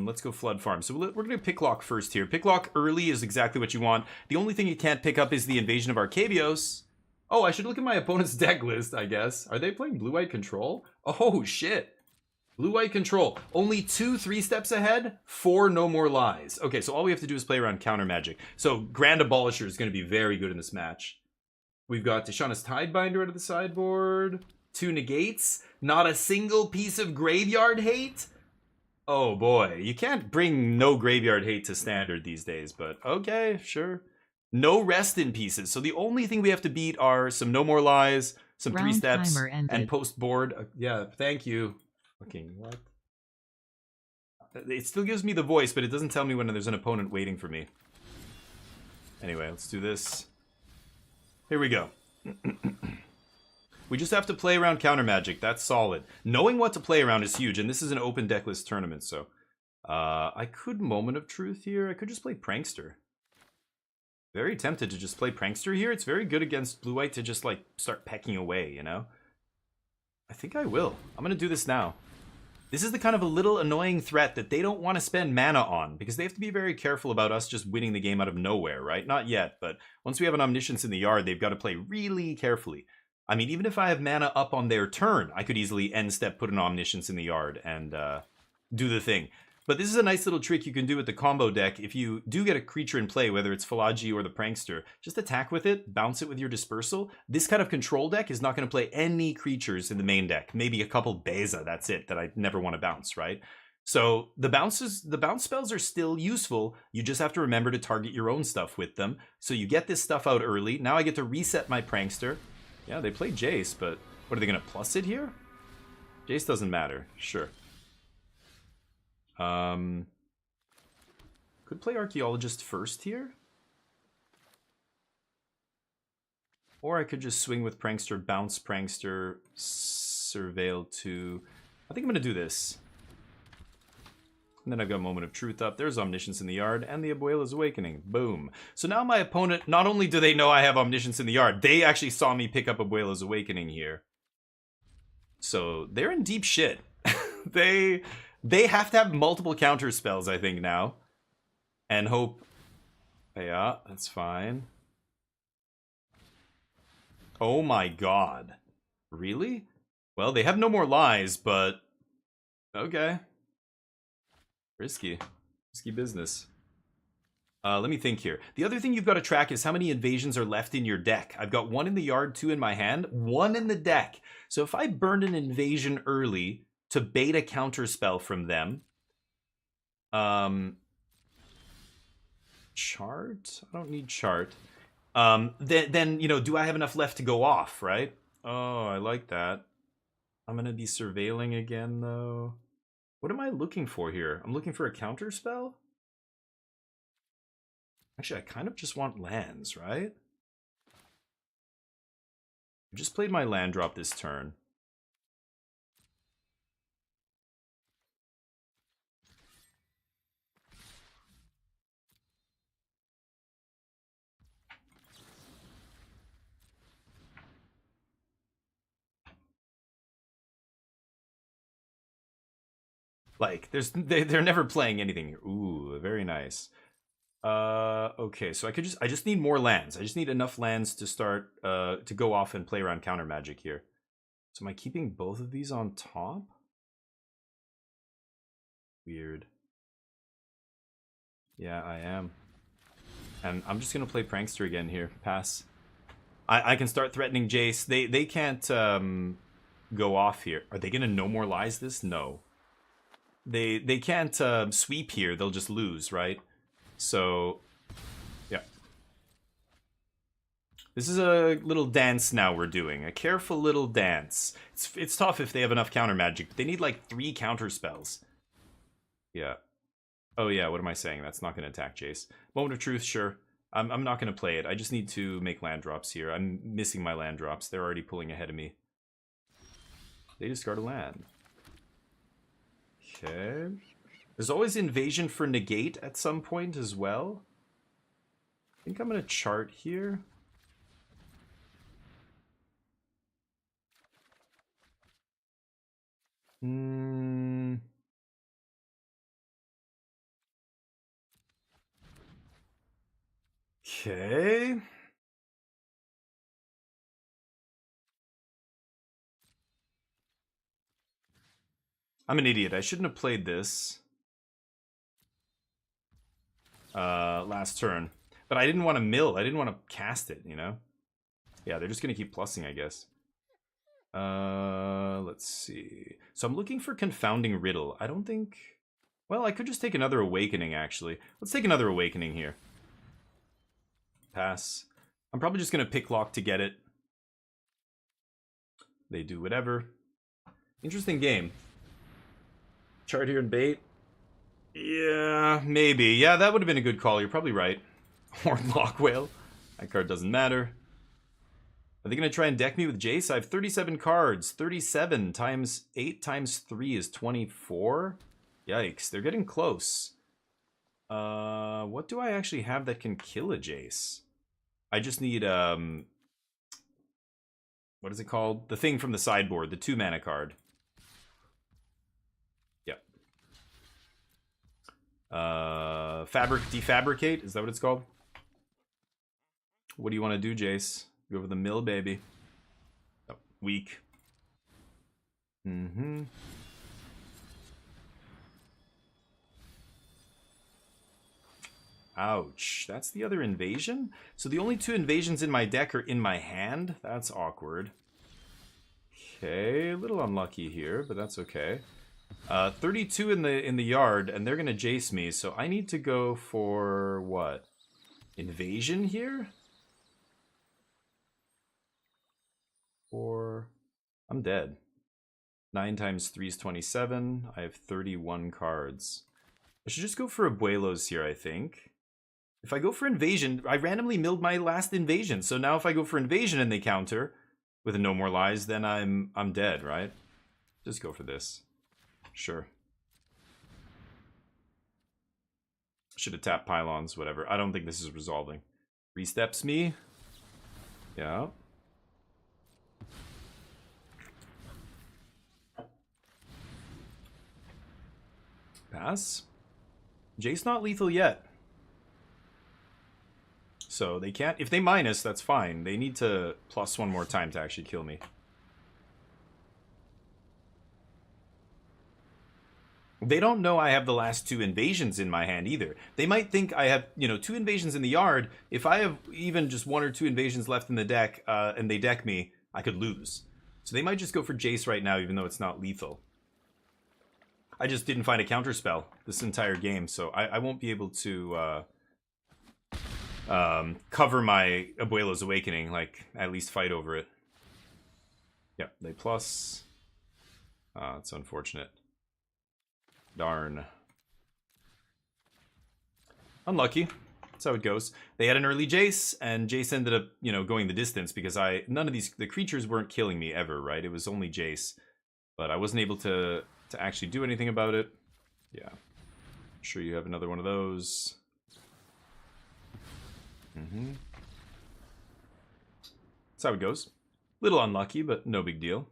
Let's go Flood Farm. So we're going to pick lock first here. Pick lock early is exactly what you want. The only thing you can't pick up is the Invasion of Arcavios. Oh, I should look at my opponent's deck list, I guess. Are they playing Blue-White Control? Oh, shit. Blue-White Control. Only 2 3 steps ahead, 4 No More Lies. Okay, so all we have to do is play around counter magic. So Grand Abolisher is going to be very good in this match. We've got Tishana's Tidebinder out of the sideboard. 2 negates. Not a single piece of graveyard hate. Oh boy, you can't bring no graveyard hate to standard these days, but okay, sure. No rest in pieces. So the only thing we have to beat are some No More Lies, some 3 steps, and post board. Yeah, thank you. Fucking what? It still gives me the voice, but it doesn't tell me when there's an opponent waiting for me. Anyway, let's do this. Here we go. We just have to play around counter magic. That's solid. Knowing what to play around is huge, and this is an open deck list tournament, so... I could Moment of Truth here. I could just play Prankster. Very tempted to just play Prankster here. It's very good against Blue-White to just, like, start pecking away, you know? I think I will. I'm gonna do this now. This is the kind of a little annoying threat that they don't want to spend mana on, because they have to be very careful about us just winning the game out of nowhere, right? Not yet, but once we have an Omniscience in the yard, they've got to play really carefully. I mean, even if I have mana up on their turn, I could easily end step, put an Omniscience in the yard, and do the thing. But this is a nice little trick you can do with the combo deck. If you do get a creature in play, whether it's Falagi or the Prankster, just attack with it, bounce it with your Dispersal. This kind of control deck is not going to play any creatures in the main deck. Maybe a couple Beza, that's it, that I never want to bounce, right? So the bounce spells are still useful. You just have to remember to target your own stuff with them. So you get this stuff out early. Now I get to reset my Prankster. Yeah, they played Jace, but what, are they going to plus it here? Jace doesn't matter. Sure. Could play Archaeologist first here. Or I could just swing with Prankster, bounce Prankster, Surveil to... I think I'm going to do this. And then I've got Moment of Truth up. There's Omniscience in the yard, and the Abuela's Awakening. Boom. So now my opponent, not only do they know I have Omniscience in the yard, they actually saw me pick up Abuela's Awakening here. So they're in deep shit. They have to have multiple counter spells, I think, now. And hope... Yeah, that's fine. Oh my god. Really? Well, they have No More Lies, but... Okay. Risky. Risky business. Let me think here. The other thing you've got to track is how many invasions are left in your deck. I've got 1 in the yard, 2 in my hand, 1 in the deck. So if I burned an invasion early to bait a counter spell from them... Chart? I don't need chart. Then, you know, do I have enough left to go off, right? Oh, I like that. I'm gonna be surveilling again, though. What am I looking for here? I'm looking for a counter spell? Actually, I kind of just want lands, right? I just played my land drop this turn. Like, they're never playing anything here. Ooh, very nice. Okay, so I just need more lands. I just need enough lands to start to go off and play around counter magic here. So am I keeping both of these on top? Weird. Yeah, I am. And I'm just gonna play Prankster again here. Pass. I can start threatening Jace. They can't go off here. Are they gonna No More Lies this? No. They can't sweep here. They'll just lose, right? So, yeah. This is a little dance now we're doing. A careful little dance. It's tough if they have enough counter magic, but they need like 3 counter spells. Yeah. Oh yeah, what am I saying? That's not going to attack Jace. Moment of Truth, sure. I'm not going to play it. I just need to make land drops here. I'm missing my land drops. They're already pulling ahead of me. They discard a land. Okay. There's always invasion for negate at some point as well. I think I'm going to chart here. Okay. I'm an idiot. I shouldn't have played this last turn. But I didn't want to mill. I didn't want to cast it, you know? Yeah, they're just going to keep plussing, I guess. Let's see. So I'm looking for Confounding Riddle. I don't think... Well, I could just take another Awakening, actually. Let's take another Awakening here. Pass. I'm probably just going to pick lock to get it. They do whatever. Interesting game. Chart here and bait. Yeah, maybe. Yeah, that would have been a good call. You're probably right. Hornlock Whale. That card doesn't matter. Are they going to try and deck me with Jace? I have 37 cards. 37 times 8 times 3 is 24. Yikes, they're getting close. What do I actually have that can kill a Jace? I just need, what is it called? The thing from the sideboard, the 2-mana card. Yep. Defabricate, is that what it's called? What do you want to do, Jace? Go for the mill, baby. Oh, weak. Ouch. That's the other invasion? So the only 2 invasions in my deck are in my hand? That's awkward. Okay, a little unlucky here, but that's okay. 32 in the yard, and they're gonna Jace me, so I need to go for what? Invasion here? Or I'm dead. 9 times 3 is 27. I have 31 cards. I should just go for Abuelos here, I think. If I go for invasion, I randomly milled my last invasion. So now if I go for invasion and they counter with a No More Lies, then I'm dead, right? Just go for this. Sure. Should have tapped pylons, whatever. I don't think this is resolving. Resteps me. Yeah. Pass. Jace not lethal yet. So they can't... If they minus, that's fine. They need to plus 1 more time to actually kill me. They don't know I have the last 2 invasions in my hand either. They might think I have, 2 invasions in the yard. If I have even just 1 or 2 invasions left in the deck, and they deck me, I could lose. So they might just go for Jace right now, even though it's not lethal. I just didn't find a counterspell this entire game, so I won't be able to cover my Abuelo's Awakening, like, at least fight over it. Yep, they plus. It's unfortunate. Darn. Unlucky. That's how it goes. They had an early Jace, and Jace ended up, you know, going the distance because none of the creatures weren't killing me ever, right? It was only Jace. But I wasn't able to actually do anything about it. Yeah. Sure you have another one of those. That's how it goes. Little unlucky, but no big deal.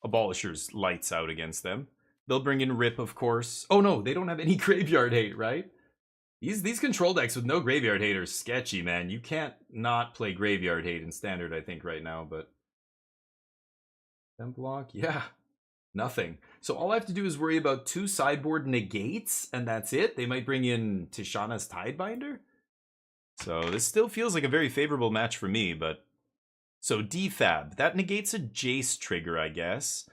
Abolishers lights out against them. They'll bring in Rip, of course. Oh no, they don't have any graveyard hate, right? These control decks with no graveyard hate are sketchy, man. You can't not play graveyard hate in standard, I think, right now, but... Block? Yeah. Nothing. So all I have to do is worry about 2 sideboard negates, and that's it. They might bring in Tishana's Tidebinder. So this still feels like a very favorable match for me, but... So defab. That negates a Jace trigger, I guess.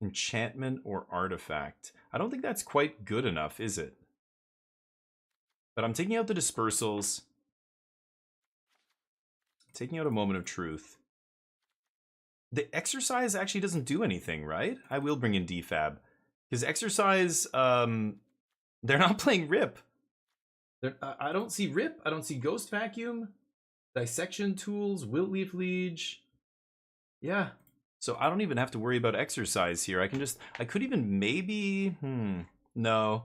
Enchantment or artifact. I don't think that's quite good enough, is it? But I'm taking out the dispersals. Taking out a Moment of Truth. The Exercise actually doesn't do anything, right? I will bring in defab. Because Exercise, they're not playing Rip. I don't see Rip. I don't see Ghost Vacuum. Dissection Tools, Wiltleaf Liege. Yeah. So I don't even have to worry about Exercise here. I could even maybe, no.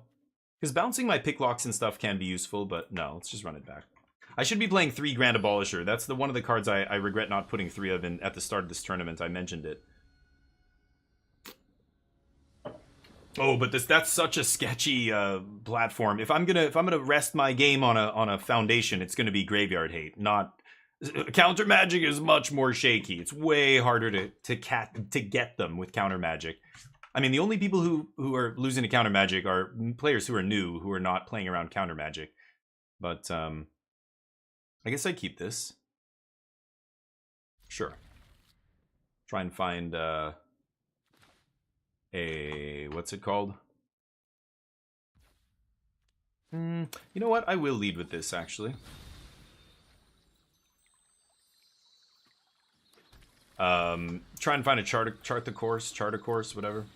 Because bouncing my pick locks and stuff can be useful, but no, let's just run it back. I should be playing 3 Grand Abolisher. That's one of the cards I regret not putting 3 of in at the start of this tournament. I mentioned it. Oh, but that's such a sketchy platform. If I'm gonna rest my game on a foundation, it's gonna be Graveyard Hate. Not Counter Magic is much more shaky. It's way harder to get them with Counter Magic. I mean, the only people who are losing to Counter Magic are players who are new, who are not playing around Counter Magic. But I guess I keep this. Sure. Try and find what's it called? You know what? I will lead with this, actually. Try and find a chart a course, whatever.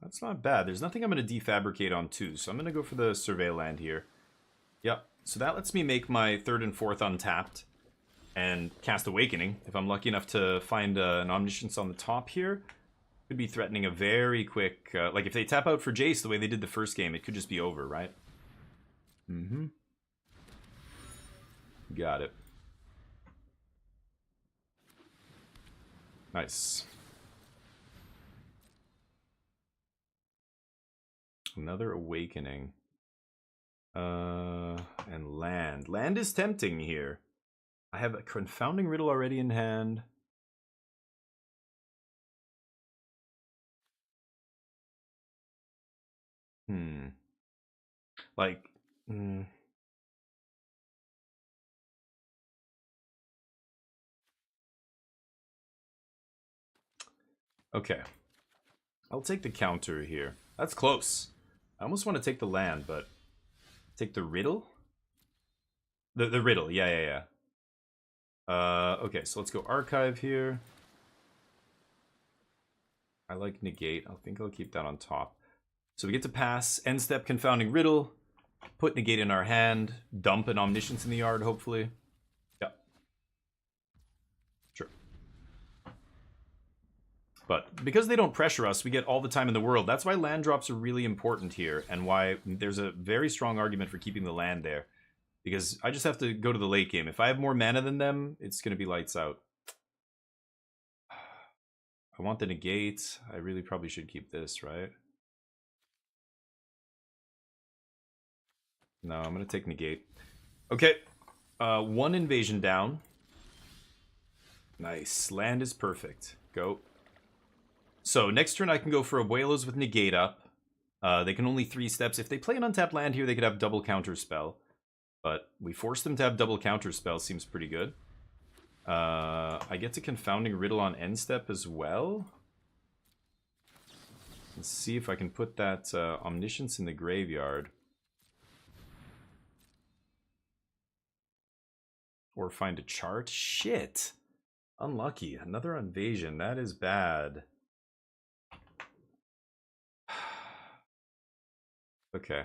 That's not bad. There's nothing I'm going to defabricate on too, so I'm going to go for the Survey Land here. Yep. So that lets me make my 3rd and 4th untapped and cast Awakening. If I'm lucky enough to find an Omniscience on the top here, could be threatening a very quick... like if they tap out for Jace the way they did the first game, it could just be over, right? Got it. Nice. Another Awakening. And land. Land is tempting here. I have a Confounding Riddle already in hand. Like... Okay. I'll take the counter here. That's close. I almost want to take the land, but... Take the riddle? The riddle, yeah. Okay, so let's go archive here. I like negate. I think I'll keep that on top. So we get to pass, end step Confounding Riddle, put negate in our hand, dump an Omniscience in the yard, hopefully. Yep. Sure. But because they don't pressure us, we get all the time in the world. That's why land drops are really important here, and why there's a very strong argument for keeping the land there. Because I just have to go to the late game. If I have more mana than them, it's going to be lights out. I want the negate. I really probably should keep this, right? No, I'm going to take negate. Okay. 1 invasion down. Nice. Land is perfect. Go. So next turn I can go for Abuelos with negate up. They can only 3 steps. If they play an untapped land here, they could have double counter spell. But we force them to have double counter spell. Seems pretty good. I get to Confounding Riddle on end step as well. Let's see if I can put that Omniscience in the graveyard. Or find a chart. Shit. Unlucky. Another invasion. That is bad. Okay.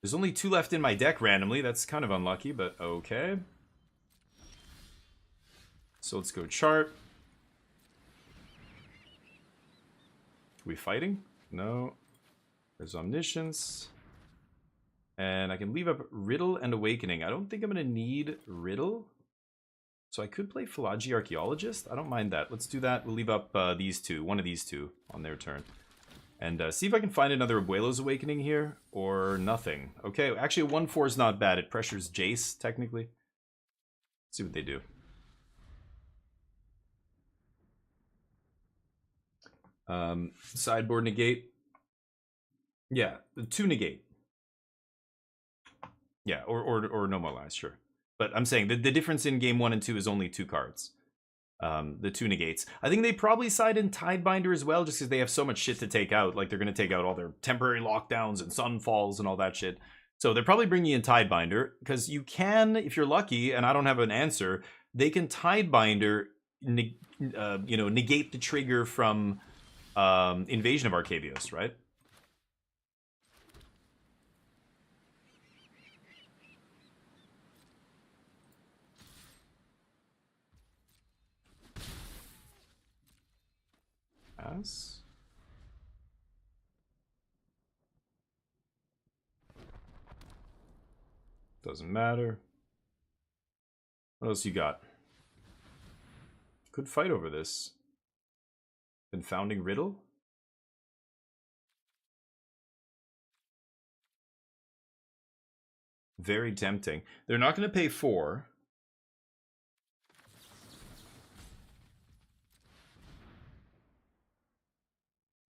There's only 2 left in my deck randomly. That's kind of unlucky, but okay. So let's go chart. Are we fighting? No. There's Omniscience. And I can leave up Riddle and Awakening. I don't think I'm going to need Riddle. So I could play Philagi Archaeologist. I don't mind that. Let's do that. We'll leave up these two. One of these two on their turn. And see if I can find another Abuelo's Awakening here. Or nothing. Okay, actually 1/4 is not bad. It pressures Jace, technically. Let's see what they do. Sideboard negate. Yeah, 2 negate. Yeah, or no more lies, sure. But I'm saying the difference in game 1 and 2 is only 2 cards. The 2 negates. I think they probably side in Tidebinder as well, just because they have so much shit to take out. Like, they're going to take out all their temporary lockdowns and Sunfalls and all that shit. So they're probably bringing in Tidebinder, because you can, if you're lucky, and I don't have an answer, they can Tidebinder, negate the trigger from Invasion of Arcavios, right? Pass. Doesn't matter. What else you got? Could fight over this. Confounding Riddle? Very tempting. They're not going to pay 4.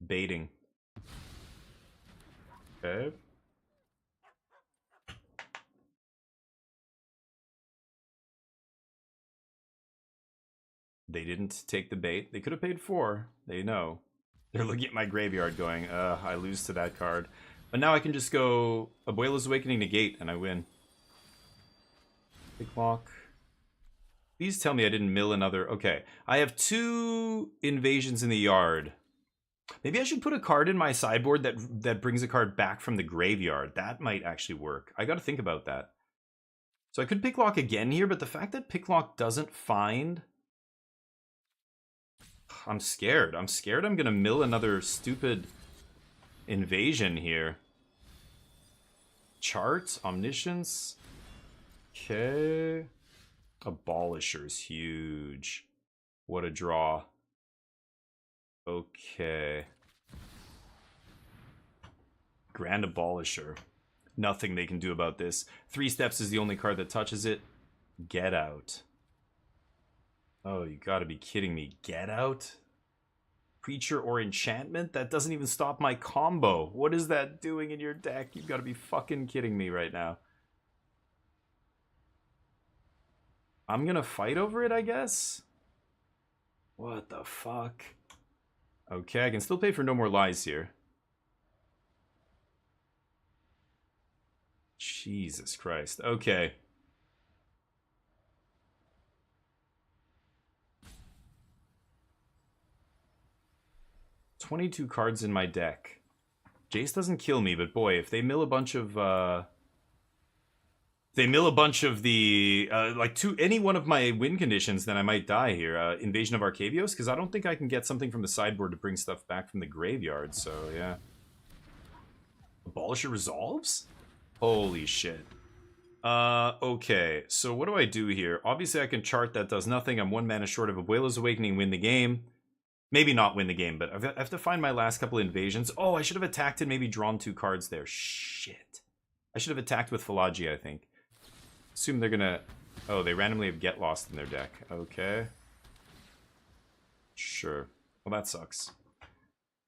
Baiting. Okay. They didn't take the bait. They could have paid 4. They know. They're looking at my graveyard going, I lose to that card. But now I can just go Abuelo's Awakening negate and I win. Big lock. Please tell me I didn't mill another. Okay. I have 2 invasions in the yard. Maybe I should put a card in my sideboard that brings a card back from the graveyard. That might actually work. I got to think about that. So I could Picklock again here, but the fact that Picklock doesn't find... I'm scared. I'm scared I'm going to mill another stupid invasion here. Chart, Omniscience. Okay. Abolisher's huge. What a draw. Okay. Grand Abolisher. Nothing they can do about this. 3 steps is the only card that touches it. Get out. Oh, you gotta be kidding me. Get out? Preacher or Enchantment? That doesn't even stop my combo. What is that doing in your deck? You've gotta be fucking kidding me right now. I'm gonna fight over it, I guess? What the fuck? Okay, I can still pay for No More Lies here. Jesus Christ. Okay. $22 cards in my deck. Jace doesn't kill me, but boy, if they mill a bunch of any one of my win conditions, then I might die here. Invasion of Arcavios, because I don't think I can get something from the sideboard to bring stuff back from the graveyard, so yeah. Abolisher resolves? Holy shit. Okay, so what do I do here? Obviously I can chart that does nothing. I'm 1 mana short of Abuelo's Awakening, win the game. Maybe not win the game, but I have to find my last couple of invasions. Oh, I should have attacked and maybe drawn 2 cards there. Shit. I should have attacked with Philagi, I think. Assume they're gonna... Oh, they randomly have Get Lost in their deck. Okay. Sure. Well, that sucks.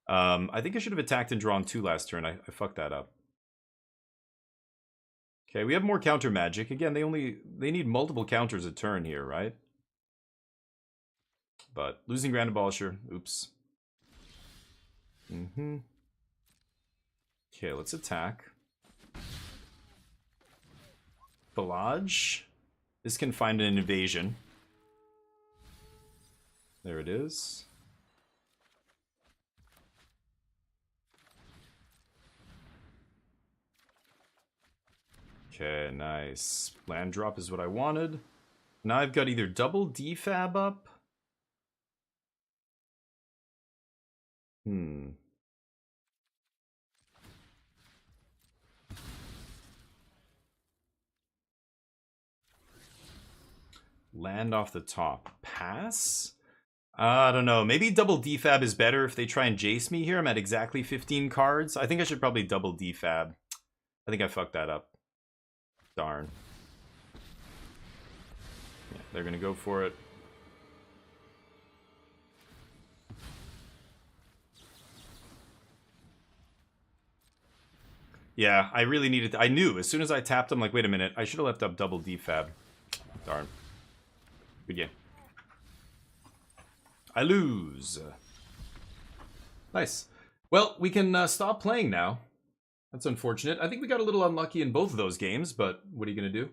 I think I should have attacked and drawn 2 last turn. I fucked that up. Okay, we have more counter magic. Again, they need multiple counters a turn here, right? But losing Grand Abolisher. Oops. Okay, let's attack. Pelage. This can find an invasion. There it is. Okay, nice. Land drop is what I wanted. Now I've got either double defab up. Land off the top. Pass? I don't know. Maybe double defab is better if they try and jace me here. I'm at exactly 15 cards. I think I should probably double defab. I think I fucked that up. Darn. Yeah, they're gonna go for it. Yeah, I really needed to, I knew as soon as I tapped, I'm like, wait a minute, I should have left up double defab. Darn. Good game. I lose. Nice. Well, we can stop playing now. That's unfortunate. I think we got a little unlucky in both of those games, but what are you going to do?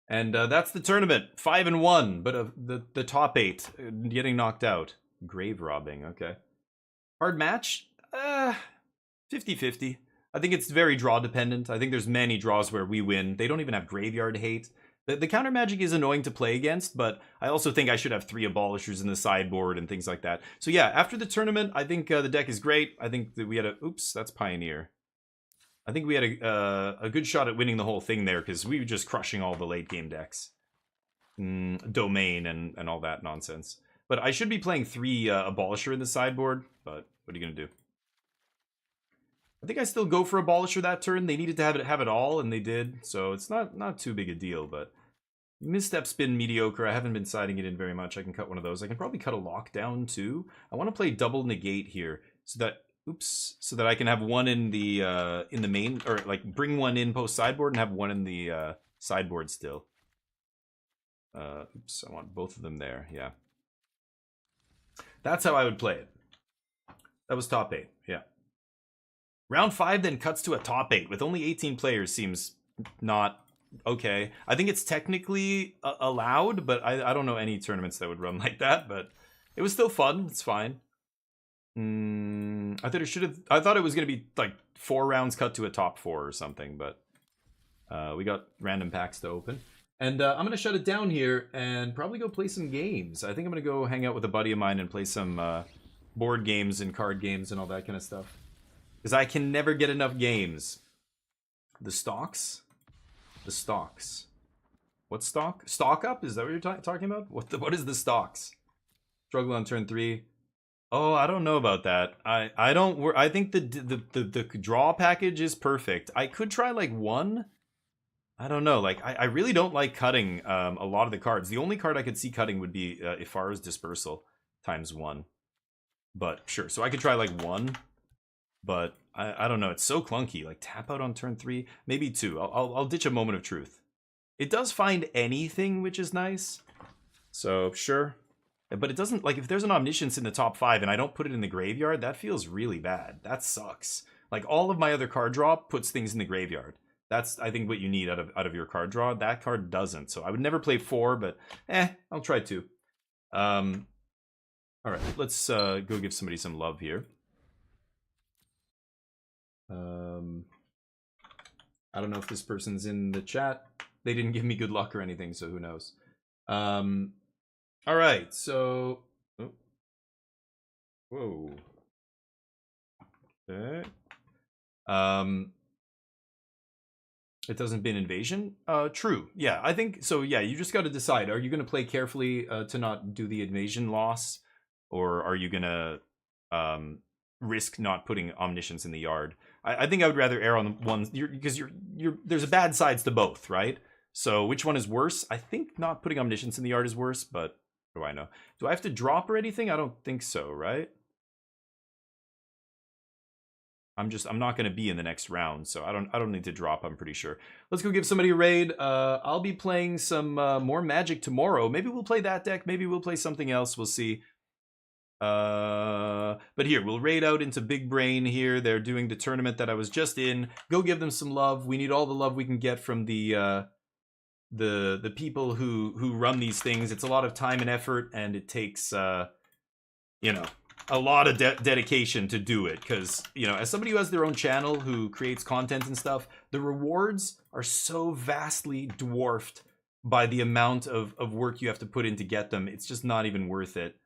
And that's the tournament. 5-1, but the top 8 getting knocked out. Grave robbing, okay. Hard match? 50-50. I think it's very draw dependent. I think there's many draws where we win. They don't even have graveyard hate. The counter magic is annoying to play against, but I also think I should have 3 abolishers in the sideboard and things like that. So yeah, after the tournament, I think the deck is great. I think that we had a... Oops, that's Pioneer. I think we had a good shot at winning the whole thing there, because we were just crushing all the late game decks. Domain and all that nonsense. But I should be playing 3 Abolisher in the sideboard, but what are you going to do? I think I still go for Abolisher that turn. They needed to have it all, and they did. So it's not too big a deal, but... Misstep's been mediocre. I haven't been siding it in very much. I can cut one of those. I can probably cut a lockdown too. I want to play double negate here so that... Oops. So that I can have one in the main... Or, like, bring one in post sideboard and have one in the sideboard still. Oops. I want both of them there. Yeah. That's how I would play it. That was top 8. Yeah. Round 5 then cuts to a top 8 with only 18 players seems not okay. I think it's technically allowed, but I don't know any tournaments that would run like that, but it was still fun. It's fine. I thought it was going to be like 4 rounds cut to a top 4 or something, but we got random packs to open. And I'm going to shut it down here and probably go play some games. I think I'm going to go hang out with a buddy of mine and play some board games and card games and all that kind of stuff. Because I can never get enough games. The stocks? The stocks. What stock? Stock up? Is that what you're talking about? What is the stocks? Struggle on turn 3. Oh, I don't know about that. I think the draw package is perfect. I could try like 1. I don't know. Like I really don't like cutting a lot of the cards. The only card I could see cutting would be Ifara's Dispersal times 1. But sure. So I could try like 1. But I don't know. It's so clunky. Like tap out on turn 3, maybe 2. I'll ditch a Moment of Truth. It does find anything, which is nice. So sure, but it doesn't, like if there's an Omniscience in the top 5 and I don't put it in the graveyard, that feels really bad. That sucks. Like all of my other card draw puts things in the graveyard. That's I think what you need out of your card draw. That card doesn't. So I would never play 4, but I'll try 2. All right, let's go give somebody some love here. I don't know if this person's in the chat. They didn't give me good luck or anything, so who knows. All right, so whoa. Okay. It doesn't bin invasion. True. Yeah, I think so. Yeah, you just got to decide. Are you going to play carefully to not do the invasion loss, or are you going to risk not putting Omniscience in the yard? I think I would rather err on the one because there's bad sides to both, right? So which one is worse? I think not putting Omniscience in the yard is worse, but what do I know? Do I have to drop or anything? I don't think so, right? I'm not going to be in the next round, so I don't need to drop, I'm pretty sure. Let's go give somebody a raid. I'll be playing some more Magic tomorrow. Maybe we'll play that deck, maybe we'll play something else, we'll see. But here, we'll raid out into Big Brain here. They're doing the tournament that I was just in. Go give them some love. We need all the love we can get from the the people who run these things. It's a lot of time and effort, and it takes you know, a lot of dedication to do it. Because, you know, as somebody who has their own channel, who creates content and stuff, the rewards are so vastly dwarfed by the amount of work you have to put in to get them. It's just not even worth it.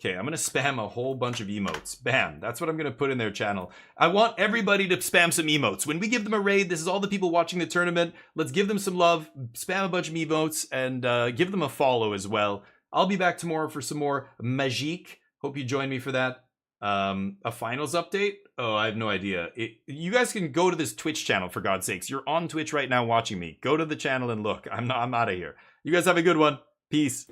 Okay, I'm gonna spam a whole bunch of emotes. Bam, that's what I'm gonna put in their channel. I want everybody to spam some emotes. When we give them a raid, this is all the people watching the tournament. Let's give them some love, spam a bunch of emotes, and give them a follow as well. I'll be back tomorrow for some more Magique. Hope you join me for that. A finals update? Oh, I have no idea. You guys can go to this Twitch channel, for God's sakes. You're on Twitch right now watching me. Go to the channel and look. I'm out of here. You guys have a good one. Peace.